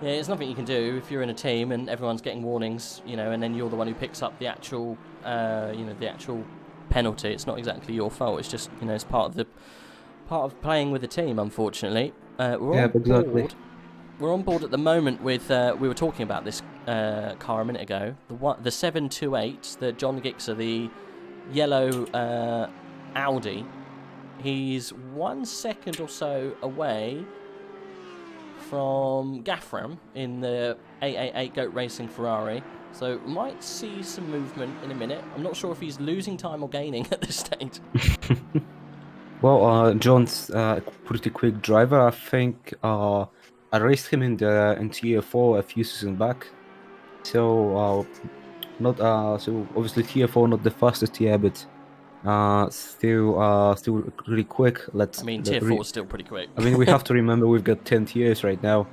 [SPEAKER 1] Yeah, there's nothing you can do if you're in a team and everyone's getting warnings, and then you're the one who picks up the actual, the actual penalty. It's not exactly your fault. It's just, it's part of playing with a team. Unfortunately,
[SPEAKER 2] exactly.
[SPEAKER 1] We're on board at the moment with. We were talking about this car a minute ago. The 728, the John Gixxer, the yellow Audi. He's 1 second or so away from Gaffram in the 888 Goat Racing Ferrari, so might see some movement in a minute. I'm not sure if he's losing time or gaining at this stage.
[SPEAKER 2] Well, John's a pretty quick driver. I think I raced him in Tier 4 a few seasons back. So so obviously Tier 4 not the fastest tier, but still really quick.
[SPEAKER 1] Tier 4 is still pretty quick.
[SPEAKER 2] I mean, we have to remember we've got 10 tiers right now.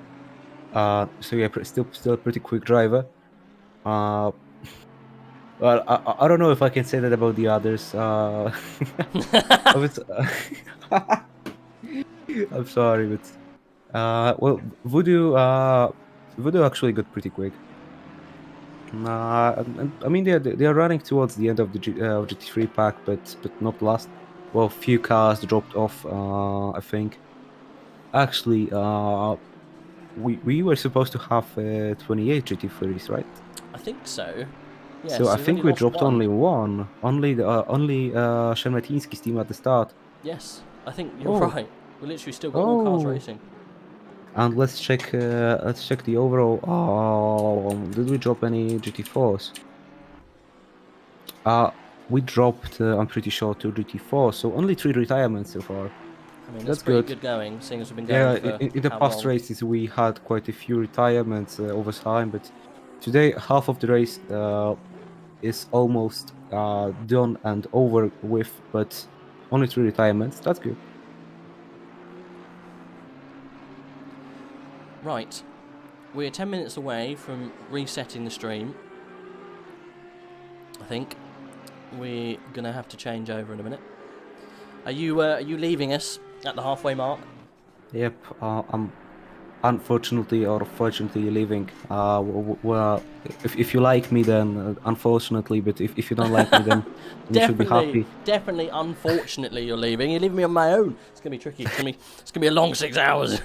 [SPEAKER 2] So yeah, still a pretty quick driver. Well, I don't know if I can say that about the others. I'm sorry, but Well, Voodoo actually got pretty quick. I mean, they are running towards the end of the GT3 pack, but not last. Well, few cars dropped off. I think. Actually, we were supposed to have 28 GT3s, right?
[SPEAKER 1] I think so. Yes,
[SPEAKER 2] so I
[SPEAKER 1] we've
[SPEAKER 2] think
[SPEAKER 1] only
[SPEAKER 2] we
[SPEAKER 1] lost
[SPEAKER 2] dropped
[SPEAKER 1] one.
[SPEAKER 2] only one. Only Shermatinsky's team at the start.
[SPEAKER 1] Yes, I think you're right. We literally still got all cars racing.
[SPEAKER 2] And let's check the overall. Did we drop any GT4s? We dropped, I'm pretty sure, 2 GT4s, so only 3 retirements so far.
[SPEAKER 1] I mean, that's pretty good going, seeing as we've been going for
[SPEAKER 2] in the past races we had quite a few retirements over time, but today half of the race is almost done and over with, but only 3 retirements. That's good.
[SPEAKER 1] Right, we're 10 minutes away from resetting the stream. I think we're gonna have to change over in a minute. Are you leaving us at the halfway mark?
[SPEAKER 2] Yep, I'm unfortunately or fortunately leaving. Well, if you like me, then unfortunately, but if you don't like me, then you should be happy.
[SPEAKER 1] Definitely, unfortunately, you're leaving. You're leaving me on my own. It's gonna be tricky. It's gonna be a long 6 hours.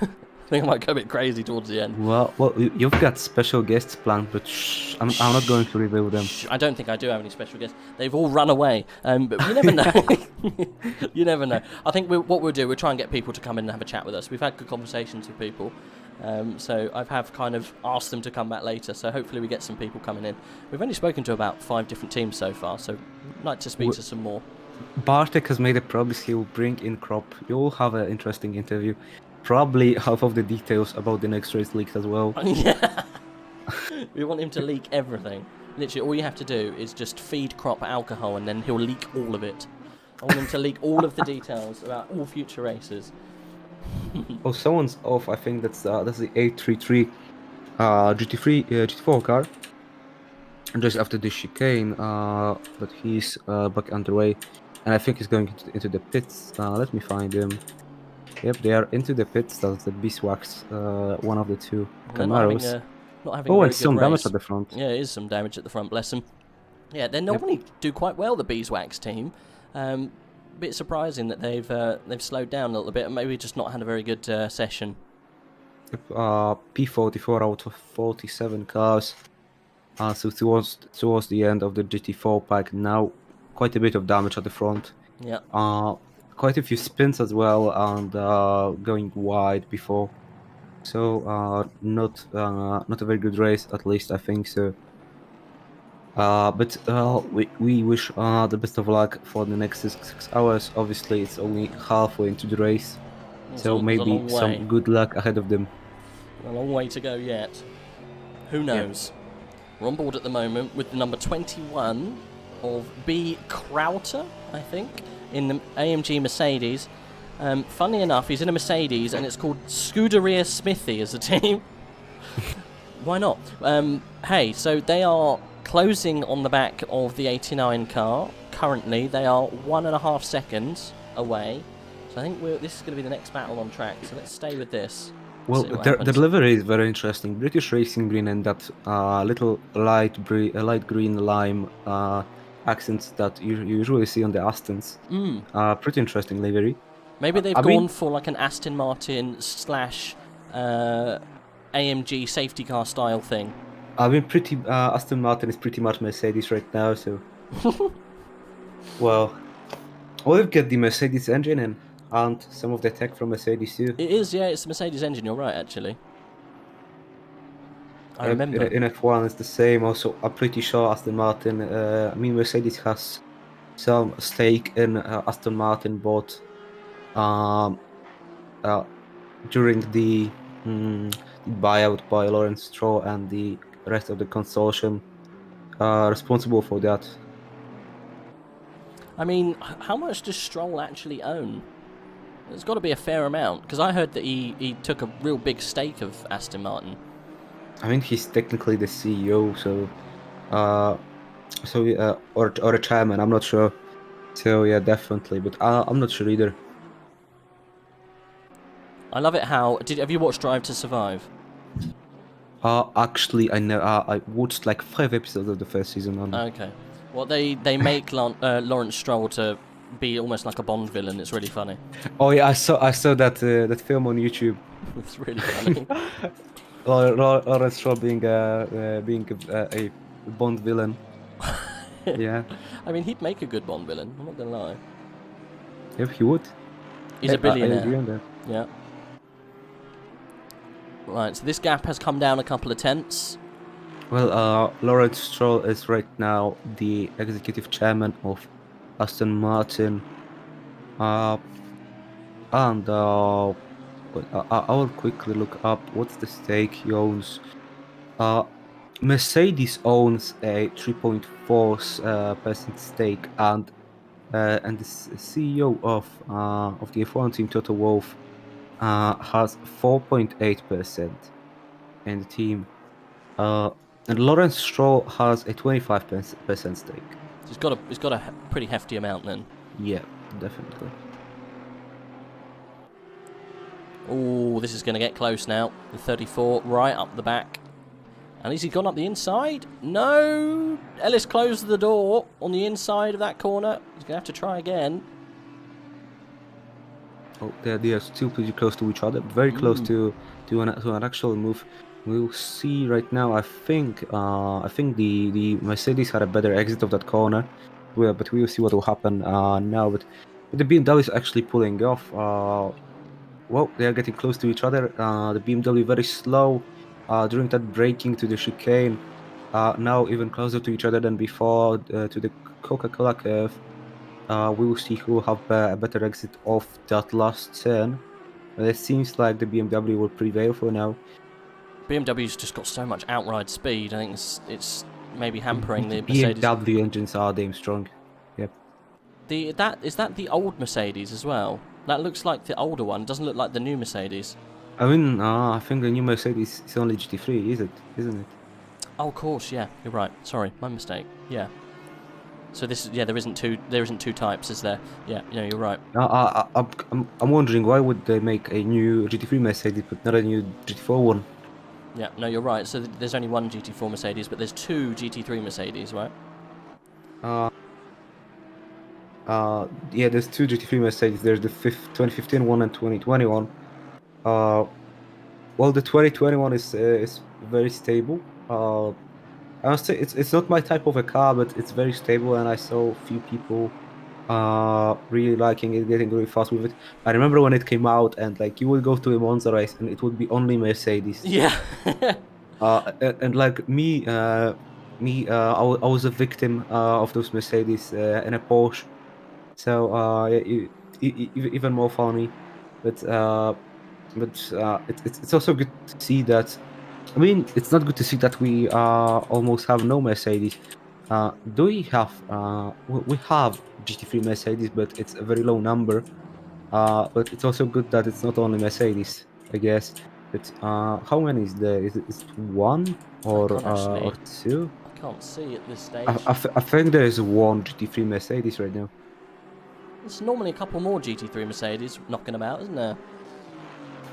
[SPEAKER 1] I think I might go a bit crazy towards the end.
[SPEAKER 2] Well, you've got special guests planned, but I'm not going to reveal them.
[SPEAKER 1] I don't think I do have any special guests. They've all run away, but you never know. You never know. I think what we'll do, we'll try and get people to come in and have a chat with us. We've had good conversations with people, so I've kind of asked them to come back later. So hopefully we get some people coming in. We've only spoken to about 5 different teams so far, so I'd like to speak to some more.
[SPEAKER 2] Bartek has made a promise he will bring in Crop. You'll have an interesting interview. Probably half of the details about the next race leaked as well.
[SPEAKER 1] Yeah. We want him to leak everything. Literally, all you have to do is just feed Crop alcohol and then he'll leak all of it. I want him to leak all of the details about all future races.
[SPEAKER 2] Oh, someone's off. I think that's the 833 GT4 car. Just after the chicane, but he's back underway. And I think he's going into the pits. Let me find him. Yep, they are into the pits. That's the Beeswax, one of the 2 Camaros.
[SPEAKER 1] Not having a very good
[SPEAKER 2] some
[SPEAKER 1] race.
[SPEAKER 2] Damage at the front.
[SPEAKER 1] Yeah, it is some damage at the front, bless them. Yeah, they normally do quite well, the Beeswax team. Bit surprising that they've slowed down a little bit and maybe just not had a very good session.
[SPEAKER 2] P44 out of 47 cars. So towards the end of the GT4 pack now, quite a bit of damage at the front.
[SPEAKER 1] Yeah.
[SPEAKER 2] Quite a few spins as well, and going wide before. So not a very good race, at least I think so. But we wish the best of luck for the next 6 hours. Obviously, it's only halfway into the race, so maybe some good luck ahead of them.
[SPEAKER 1] A long way to go yet. Who knows? Yeah. We're on board at the moment with the number 21 of B. Crowter, I think, in the AMG Mercedes. Funny enough, he's in a Mercedes and it's called Scuderia Smithy as a team. Why not? Hey, so they are closing on the back of the 89 car. Currently, they are 1.5 seconds away. So I think this is going to be the next battle on track. So let's stay with this.
[SPEAKER 2] Well, the livery is very interesting. British Racing Green and that little light green lime accents that you usually see on the Astons. Pretty interesting livery.
[SPEAKER 1] Maybe they've gone for like an Aston Martin / AMG safety car style thing.
[SPEAKER 2] I mean, Aston Martin is pretty much Mercedes right now, so... Well, we've got the Mercedes engine and some of the tech from Mercedes too.
[SPEAKER 1] It is, yeah, it's the Mercedes engine, you're right, actually. I remember.
[SPEAKER 2] In F1 it's the same, also I'm pretty sure Aston Martin, Mercedes has some stake in Aston Martin, bought during the buyout by Lawrence Stroll and the rest of the consortium responsible for that.
[SPEAKER 1] I mean, how much does Stroll actually own? There's got to be a fair amount, because I heard that he took a real big stake of Aston Martin.
[SPEAKER 2] I mean, he's technically the CEO, or a chairman, I'm not sure. So yeah, definitely, but I'm not sure either.
[SPEAKER 1] I love it how... Have you watched Drive to Survive?
[SPEAKER 2] Actually, I watched like 5 episodes of the first season only.
[SPEAKER 1] Okay. Well, they make Lawrence Stroll to be almost like a Bond villain. It's really funny.
[SPEAKER 2] Oh yeah, I saw that film on YouTube.
[SPEAKER 1] It's really funny.
[SPEAKER 2] Lawrence Stroll being a Bond villain. Yeah.
[SPEAKER 1] I mean, he'd make a good Bond villain. I'm not gonna lie.
[SPEAKER 2] Yep, he would.
[SPEAKER 1] He's a billionaire.
[SPEAKER 2] I agree on that.
[SPEAKER 1] Yeah. Right, so this gap has come down a couple of tenths.
[SPEAKER 2] Well, Lawrence Stroll is right now the executive chairman of Aston Martin. I will quickly look up what's the stake he owns. Mercedes owns a 3.4% stake, and the CEO of the F1 team, Toto Wolff, has 4.8% in the team. And Lawrence Stroll has a 25% stake.
[SPEAKER 1] So he's got a pretty hefty amount then.
[SPEAKER 2] Yeah, definitely.
[SPEAKER 1] Oh, this is going to get close now. The 34 right up the back. And has he gone up the inside? No! Ellis closed the door on the inside of that corner. He's going to have to try again.
[SPEAKER 2] Oh, they are still pretty close to each other. Very close to an actual move. We'll see right now. I think the Mercedes had a better exit of that corner. Well, but we will see what will happen now. But the BMW is actually pulling off. Well, they are getting close to each other. The BMW very slow during that braking to the chicane. Now even closer to each other than before to the Coca-Cola curve. We will see who will have a better exit of that last turn. It seems like the BMW will prevail for now.
[SPEAKER 1] BMW's just got so much outride speed. I think it's maybe hampering the Mercedes.
[SPEAKER 2] BMW engines are damn strong. Yep.
[SPEAKER 1] Is that the old Mercedes as well? That looks like the older one. It doesn't look like the new Mercedes.
[SPEAKER 2] I mean, I think the new Mercedes is only GT3, isn't it?
[SPEAKER 1] Oh, of course, yeah. You're right. Sorry, my mistake. Yeah. So this is there isn't two types, is there? Yeah, you're right.
[SPEAKER 2] I'm wondering why would they make a new GT3 Mercedes but not a new GT4 one?
[SPEAKER 1] Yeah, no, you're right. So there's only one GT4 Mercedes, but there's two GT3 Mercedes, right?
[SPEAKER 2] Yeah, there's two GT3 Mercedes. There's the 2015 one and 2021. Well, the 2021 is very stable. I must say it's not my type of a car, but it's very stable, and I saw a few people really liking it, getting really fast with it. I remember when it came out, and like you would go to a Monza race, and it would be only Mercedes.
[SPEAKER 1] Yeah.
[SPEAKER 2] And like me, I was a victim of those Mercedes in a Porsche, so even more funny. But it's also good to see that. I mean, it's not good to see that we almost have no Mercedes. Do we have? We have GT3 Mercedes, but it's a very low number. But it's also good that it's not only Mercedes, I guess. But how many is there? Is it one or two?
[SPEAKER 1] I can't see at this stage.
[SPEAKER 2] I think there is one GT3 Mercedes right now.
[SPEAKER 1] There's normally a couple more GT3 Mercedes knocking about, isn't there?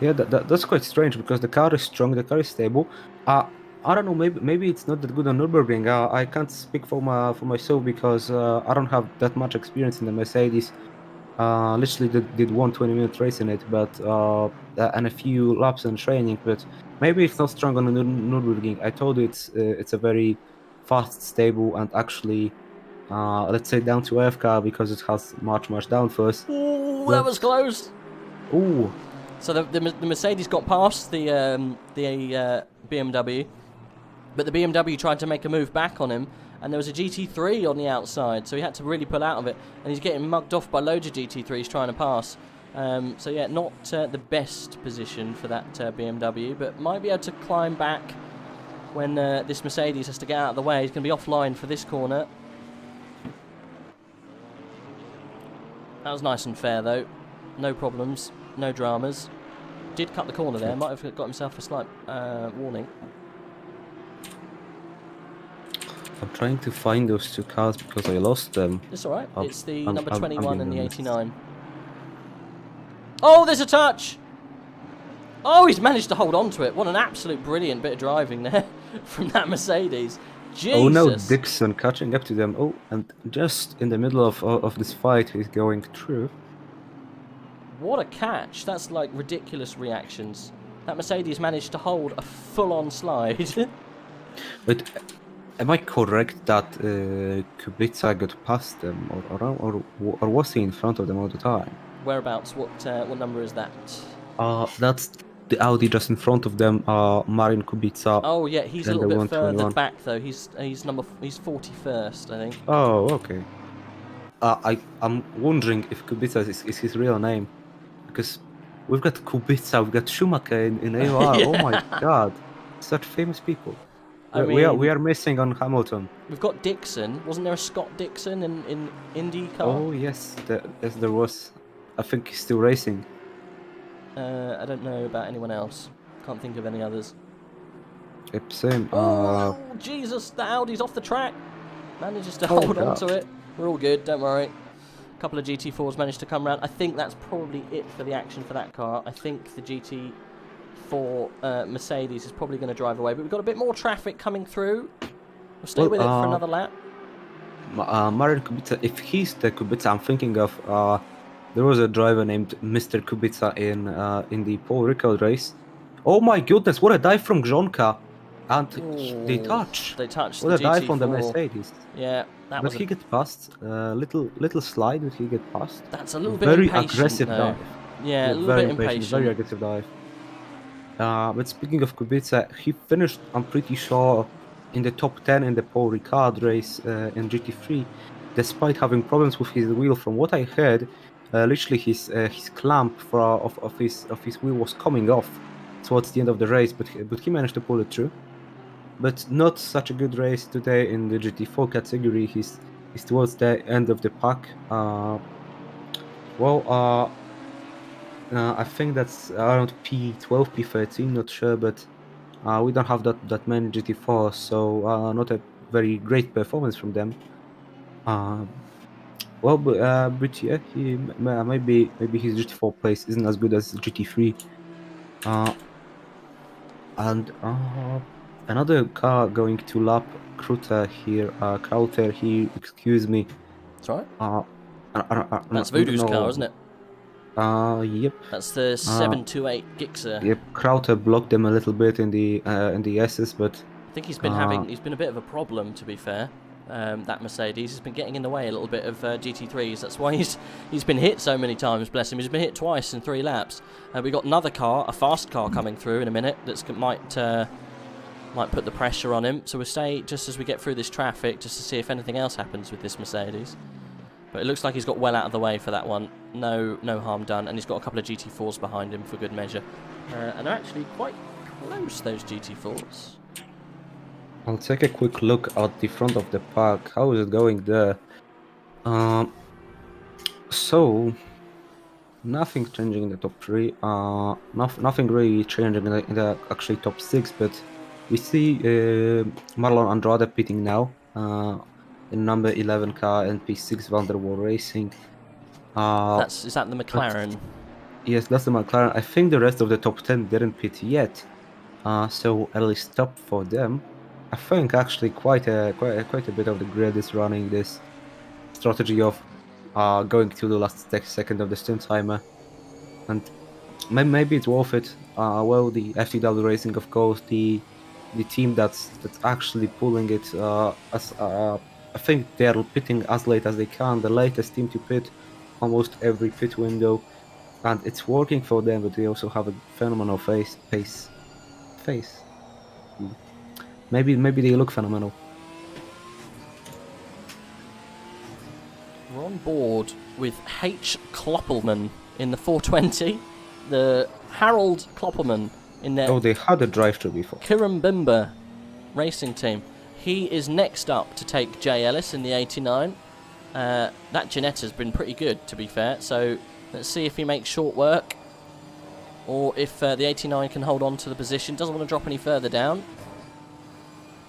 [SPEAKER 2] Yeah, that's quite strange because the car is strong, the car is stable. I don't know, maybe it's not that good on Nurburgring. I can't speak for myself because I don't have that much experience in the Mercedes. Literally did one 20-minute race in it, but and a few laps and training. But maybe it's not strong on the Nurburgring. I told you it's a very fast, stable, and actually, let's say down to earth car because it has much downforce.
[SPEAKER 1] Ooh, that was close.
[SPEAKER 2] Ooh.
[SPEAKER 1] So the Mercedes got past the BMW, but the BMW tried to make a move back on him, and there was a GT3 on the outside, so he had to really pull out of it, and he's getting mugged off by loads of GT3s trying to pass. So yeah, not the best position for that BMW, but might be able to climb back when this Mercedes has to get out of the way. He's going to be offline for this corner. That was nice and fair though, no problems. No dramas. Did cut the corner there. Might have got himself a slight warning.
[SPEAKER 2] I'm trying to find those two cars because I lost them.
[SPEAKER 1] It's alright. It's the number 21 and the 89. Oh, there's a touch! Oh, he's managed to hold on to it. What an absolute brilliant bit of driving there from that Mercedes. Jesus.
[SPEAKER 2] Oh no, Dixon catching up to them. Oh, and just in the middle of this fight, he's going through.
[SPEAKER 1] What a catch. That's like ridiculous reactions. That Mercedes managed to hold a full-on slide.
[SPEAKER 2] But am I correct that Kubica got past them, or was he in front of them all the time?
[SPEAKER 1] Whereabouts? What number is that?
[SPEAKER 2] That's the Audi just in front of them. Marin Kubica.
[SPEAKER 1] Oh yeah, he's a little bit further
[SPEAKER 2] 121.
[SPEAKER 1] back though. He's 41st, I think.
[SPEAKER 2] Oh, okay. I'm wondering if Kubica is his real name, because we've got Kubica, we've got Schumacher in AOR.
[SPEAKER 1] Yeah.
[SPEAKER 2] Oh my God, such famous people.
[SPEAKER 1] I
[SPEAKER 2] we
[SPEAKER 1] mean,
[SPEAKER 2] are missing on Hamilton.
[SPEAKER 1] We've got Dixon. Wasn't there a Scott Dixon in IndyCar?
[SPEAKER 2] Oh yes, yes there was. I think he's still racing.
[SPEAKER 1] I don't know about anyone else. Can't think of any others.
[SPEAKER 2] Yep, same.
[SPEAKER 1] Oh Jesus! The Audi's off the track. Manages to hold on to it. We're all good. Don't worry. A couple of GT4s managed to come round. I think that's probably it for the action for that car. I think the GT4 Mercedes is probably going to drive away. But we've got a bit more traffic coming through. We'll stay with it for another lap.
[SPEAKER 2] Marin Kubica, if he's the Kubica I'm thinking of, there was a driver named Mr. Kubica in the Paul Ricard race. Oh my goodness, what a dive from Grzonka! And they touched.
[SPEAKER 1] They touched.
[SPEAKER 2] What
[SPEAKER 1] the
[SPEAKER 2] a dive
[SPEAKER 1] GT4.
[SPEAKER 2] from the Mercedes.
[SPEAKER 1] Yeah, that was.
[SPEAKER 2] But he get past. Little slide. Did he get past?
[SPEAKER 1] That's a little bit
[SPEAKER 2] very
[SPEAKER 1] impatient,
[SPEAKER 2] aggressive
[SPEAKER 1] though.
[SPEAKER 2] dive.
[SPEAKER 1] Yeah, a little
[SPEAKER 2] very
[SPEAKER 1] bit impatient.
[SPEAKER 2] Very aggressive dive. But speaking of Kubica, he finished, I'm pretty sure, in the top 10 in the Paul Ricard race in GT3, despite having problems with his wheel. From what I heard, literally his clamp of his wheel was coming off towards the end of the race, but he managed to pull it through. But not such a good race today in the GT4 category. He's towards the end of the pack. I think that's around P12, P13, not sure, but we don't have that many GT4s, so not a very great performance from them. But yeah, maybe his GT4 place isn't as good as GT3. And another car going to lap Krauter here, excuse me.
[SPEAKER 1] That's right. That's Voodoo's car, isn't it?
[SPEAKER 2] Yep.
[SPEAKER 1] That's the 728 Gixxer.
[SPEAKER 2] Yep, Krauter blocked them a little bit in the S's, but
[SPEAKER 1] I think he's been a bit of a problem, to be fair. That Mercedes has been getting in the way a little bit of GT3s. That's why he's been hit so many times. Bless him. He's been hit twice in 3 laps. We got another car, a fast car, coming through in a minute. That might put the pressure on him. So we'll stay just as we get through this traffic, just to see if anything else happens with this Mercedes. But it looks like he's got well out of the way for that one. No harm done. And he's got a couple of GT4s behind him for good measure. And they're actually quite close, those GT4s.
[SPEAKER 2] I'll take a quick look at the front of the pack. How is it going there? So nothing changing in the top 3. Nothing really changing in the actually top 6. But we see Marlon Andrade pitting now in number 11 car and P6 Vanderwall Racing.
[SPEAKER 1] Is that the McLaren?
[SPEAKER 2] Yes, that's the McLaren. I think the rest of the top 10 didn't pit yet. So early stop for them. I think actually quite a bit of the grid is running this strategy of going to the last second of the stint timer, and maybe it's worth it. Well, the FTW Racing, of course, the team that's actually pulling it. I think they are pitting as late as they can. The latest team to pit almost every pit window, and it's working for them. But they also have a phenomenal pace. Maybe they look phenomenal.
[SPEAKER 1] We're on board with H. Kloppelman in the 420. The Harold Kloppelman in their...
[SPEAKER 2] Oh, they had a drive-through before.
[SPEAKER 1] Kirambimba racing team. He is next up to take Jay Ellis in the 89. That Giannetta's been pretty good, to be fair. So let's see if he makes short work, or if the 89 can hold on to the position. Doesn't want to drop any further down.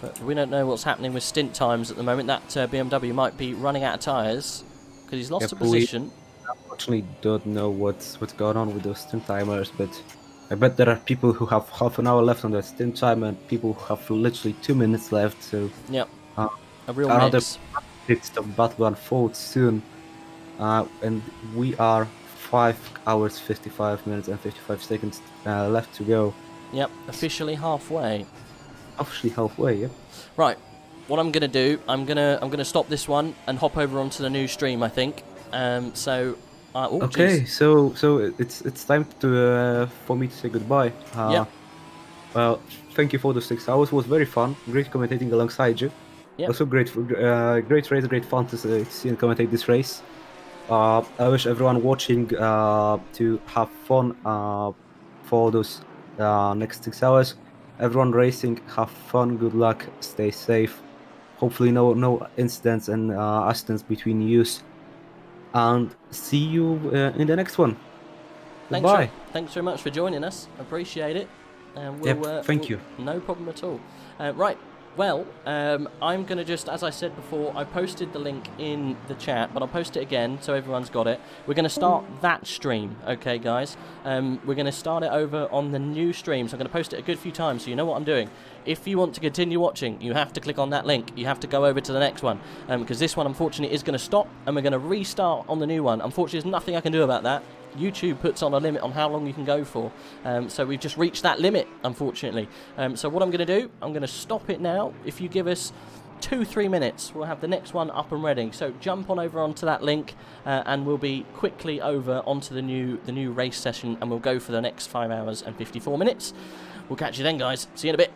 [SPEAKER 1] But we don't know what's happening with stint times at the moment. That BMW might be running out of tyres because he's lost a position.
[SPEAKER 2] We unfortunately don't know what's going on with those stint timers, but I bet there are people who have half an hour left on their stint time and people who have literally 2 minutes left. So
[SPEAKER 1] Yep. A real
[SPEAKER 2] another
[SPEAKER 1] mix.
[SPEAKER 2] pit stop battle unfolds soon, and we are 5 hours 55 minutes and 55 seconds left to go.
[SPEAKER 1] Yep, officially halfway.
[SPEAKER 2] Officially halfway, yeah.
[SPEAKER 1] Right, what I'm gonna do, I'm gonna stop this one and hop over onto the new stream, I think.
[SPEAKER 2] Okay,
[SPEAKER 1] geez.
[SPEAKER 2] so it's time to for me to say goodbye.
[SPEAKER 1] Yep.
[SPEAKER 2] Well, thank you for the 6 hours. It was very fun. Great commentating alongside you.
[SPEAKER 1] Yep.
[SPEAKER 2] Also great race, great fun to see and commentate this race. I wish everyone watching to have fun for those next 6 hours. Everyone racing, have fun, good luck, stay safe. Hopefully no incidents and accidents between you. And see you in the next one. Goodbye.
[SPEAKER 1] Thanks very much for joining us. Appreciate it.
[SPEAKER 2] Thank you.
[SPEAKER 1] No problem at all. Right. Well, I'm going to just, as I said before, I posted the link in the chat, but I'll post it again so everyone's got it. We're going to start that stream, okay, guys? We're going to start it over on the new stream, so I'm going to post it a good few times so you know what I'm doing. If you want to continue watching, you have to click on that link. You have to go over to the next one, because this one, unfortunately, is going to stop, and we're going to restart on the new one. Unfortunately, there's nothing I can do about that. YouTube puts on a limit on how long you can go for, so we've just reached that limit, unfortunately. So what I'm going to do, I'm going to stop it now. If you give us 2-3 minutes, we'll have the next one up and ready. So jump on over onto that link, and we'll be quickly over onto the new race session, and we'll go for the next 5 hours and 54 minutes. We'll catch you then, guys. See you in a bit.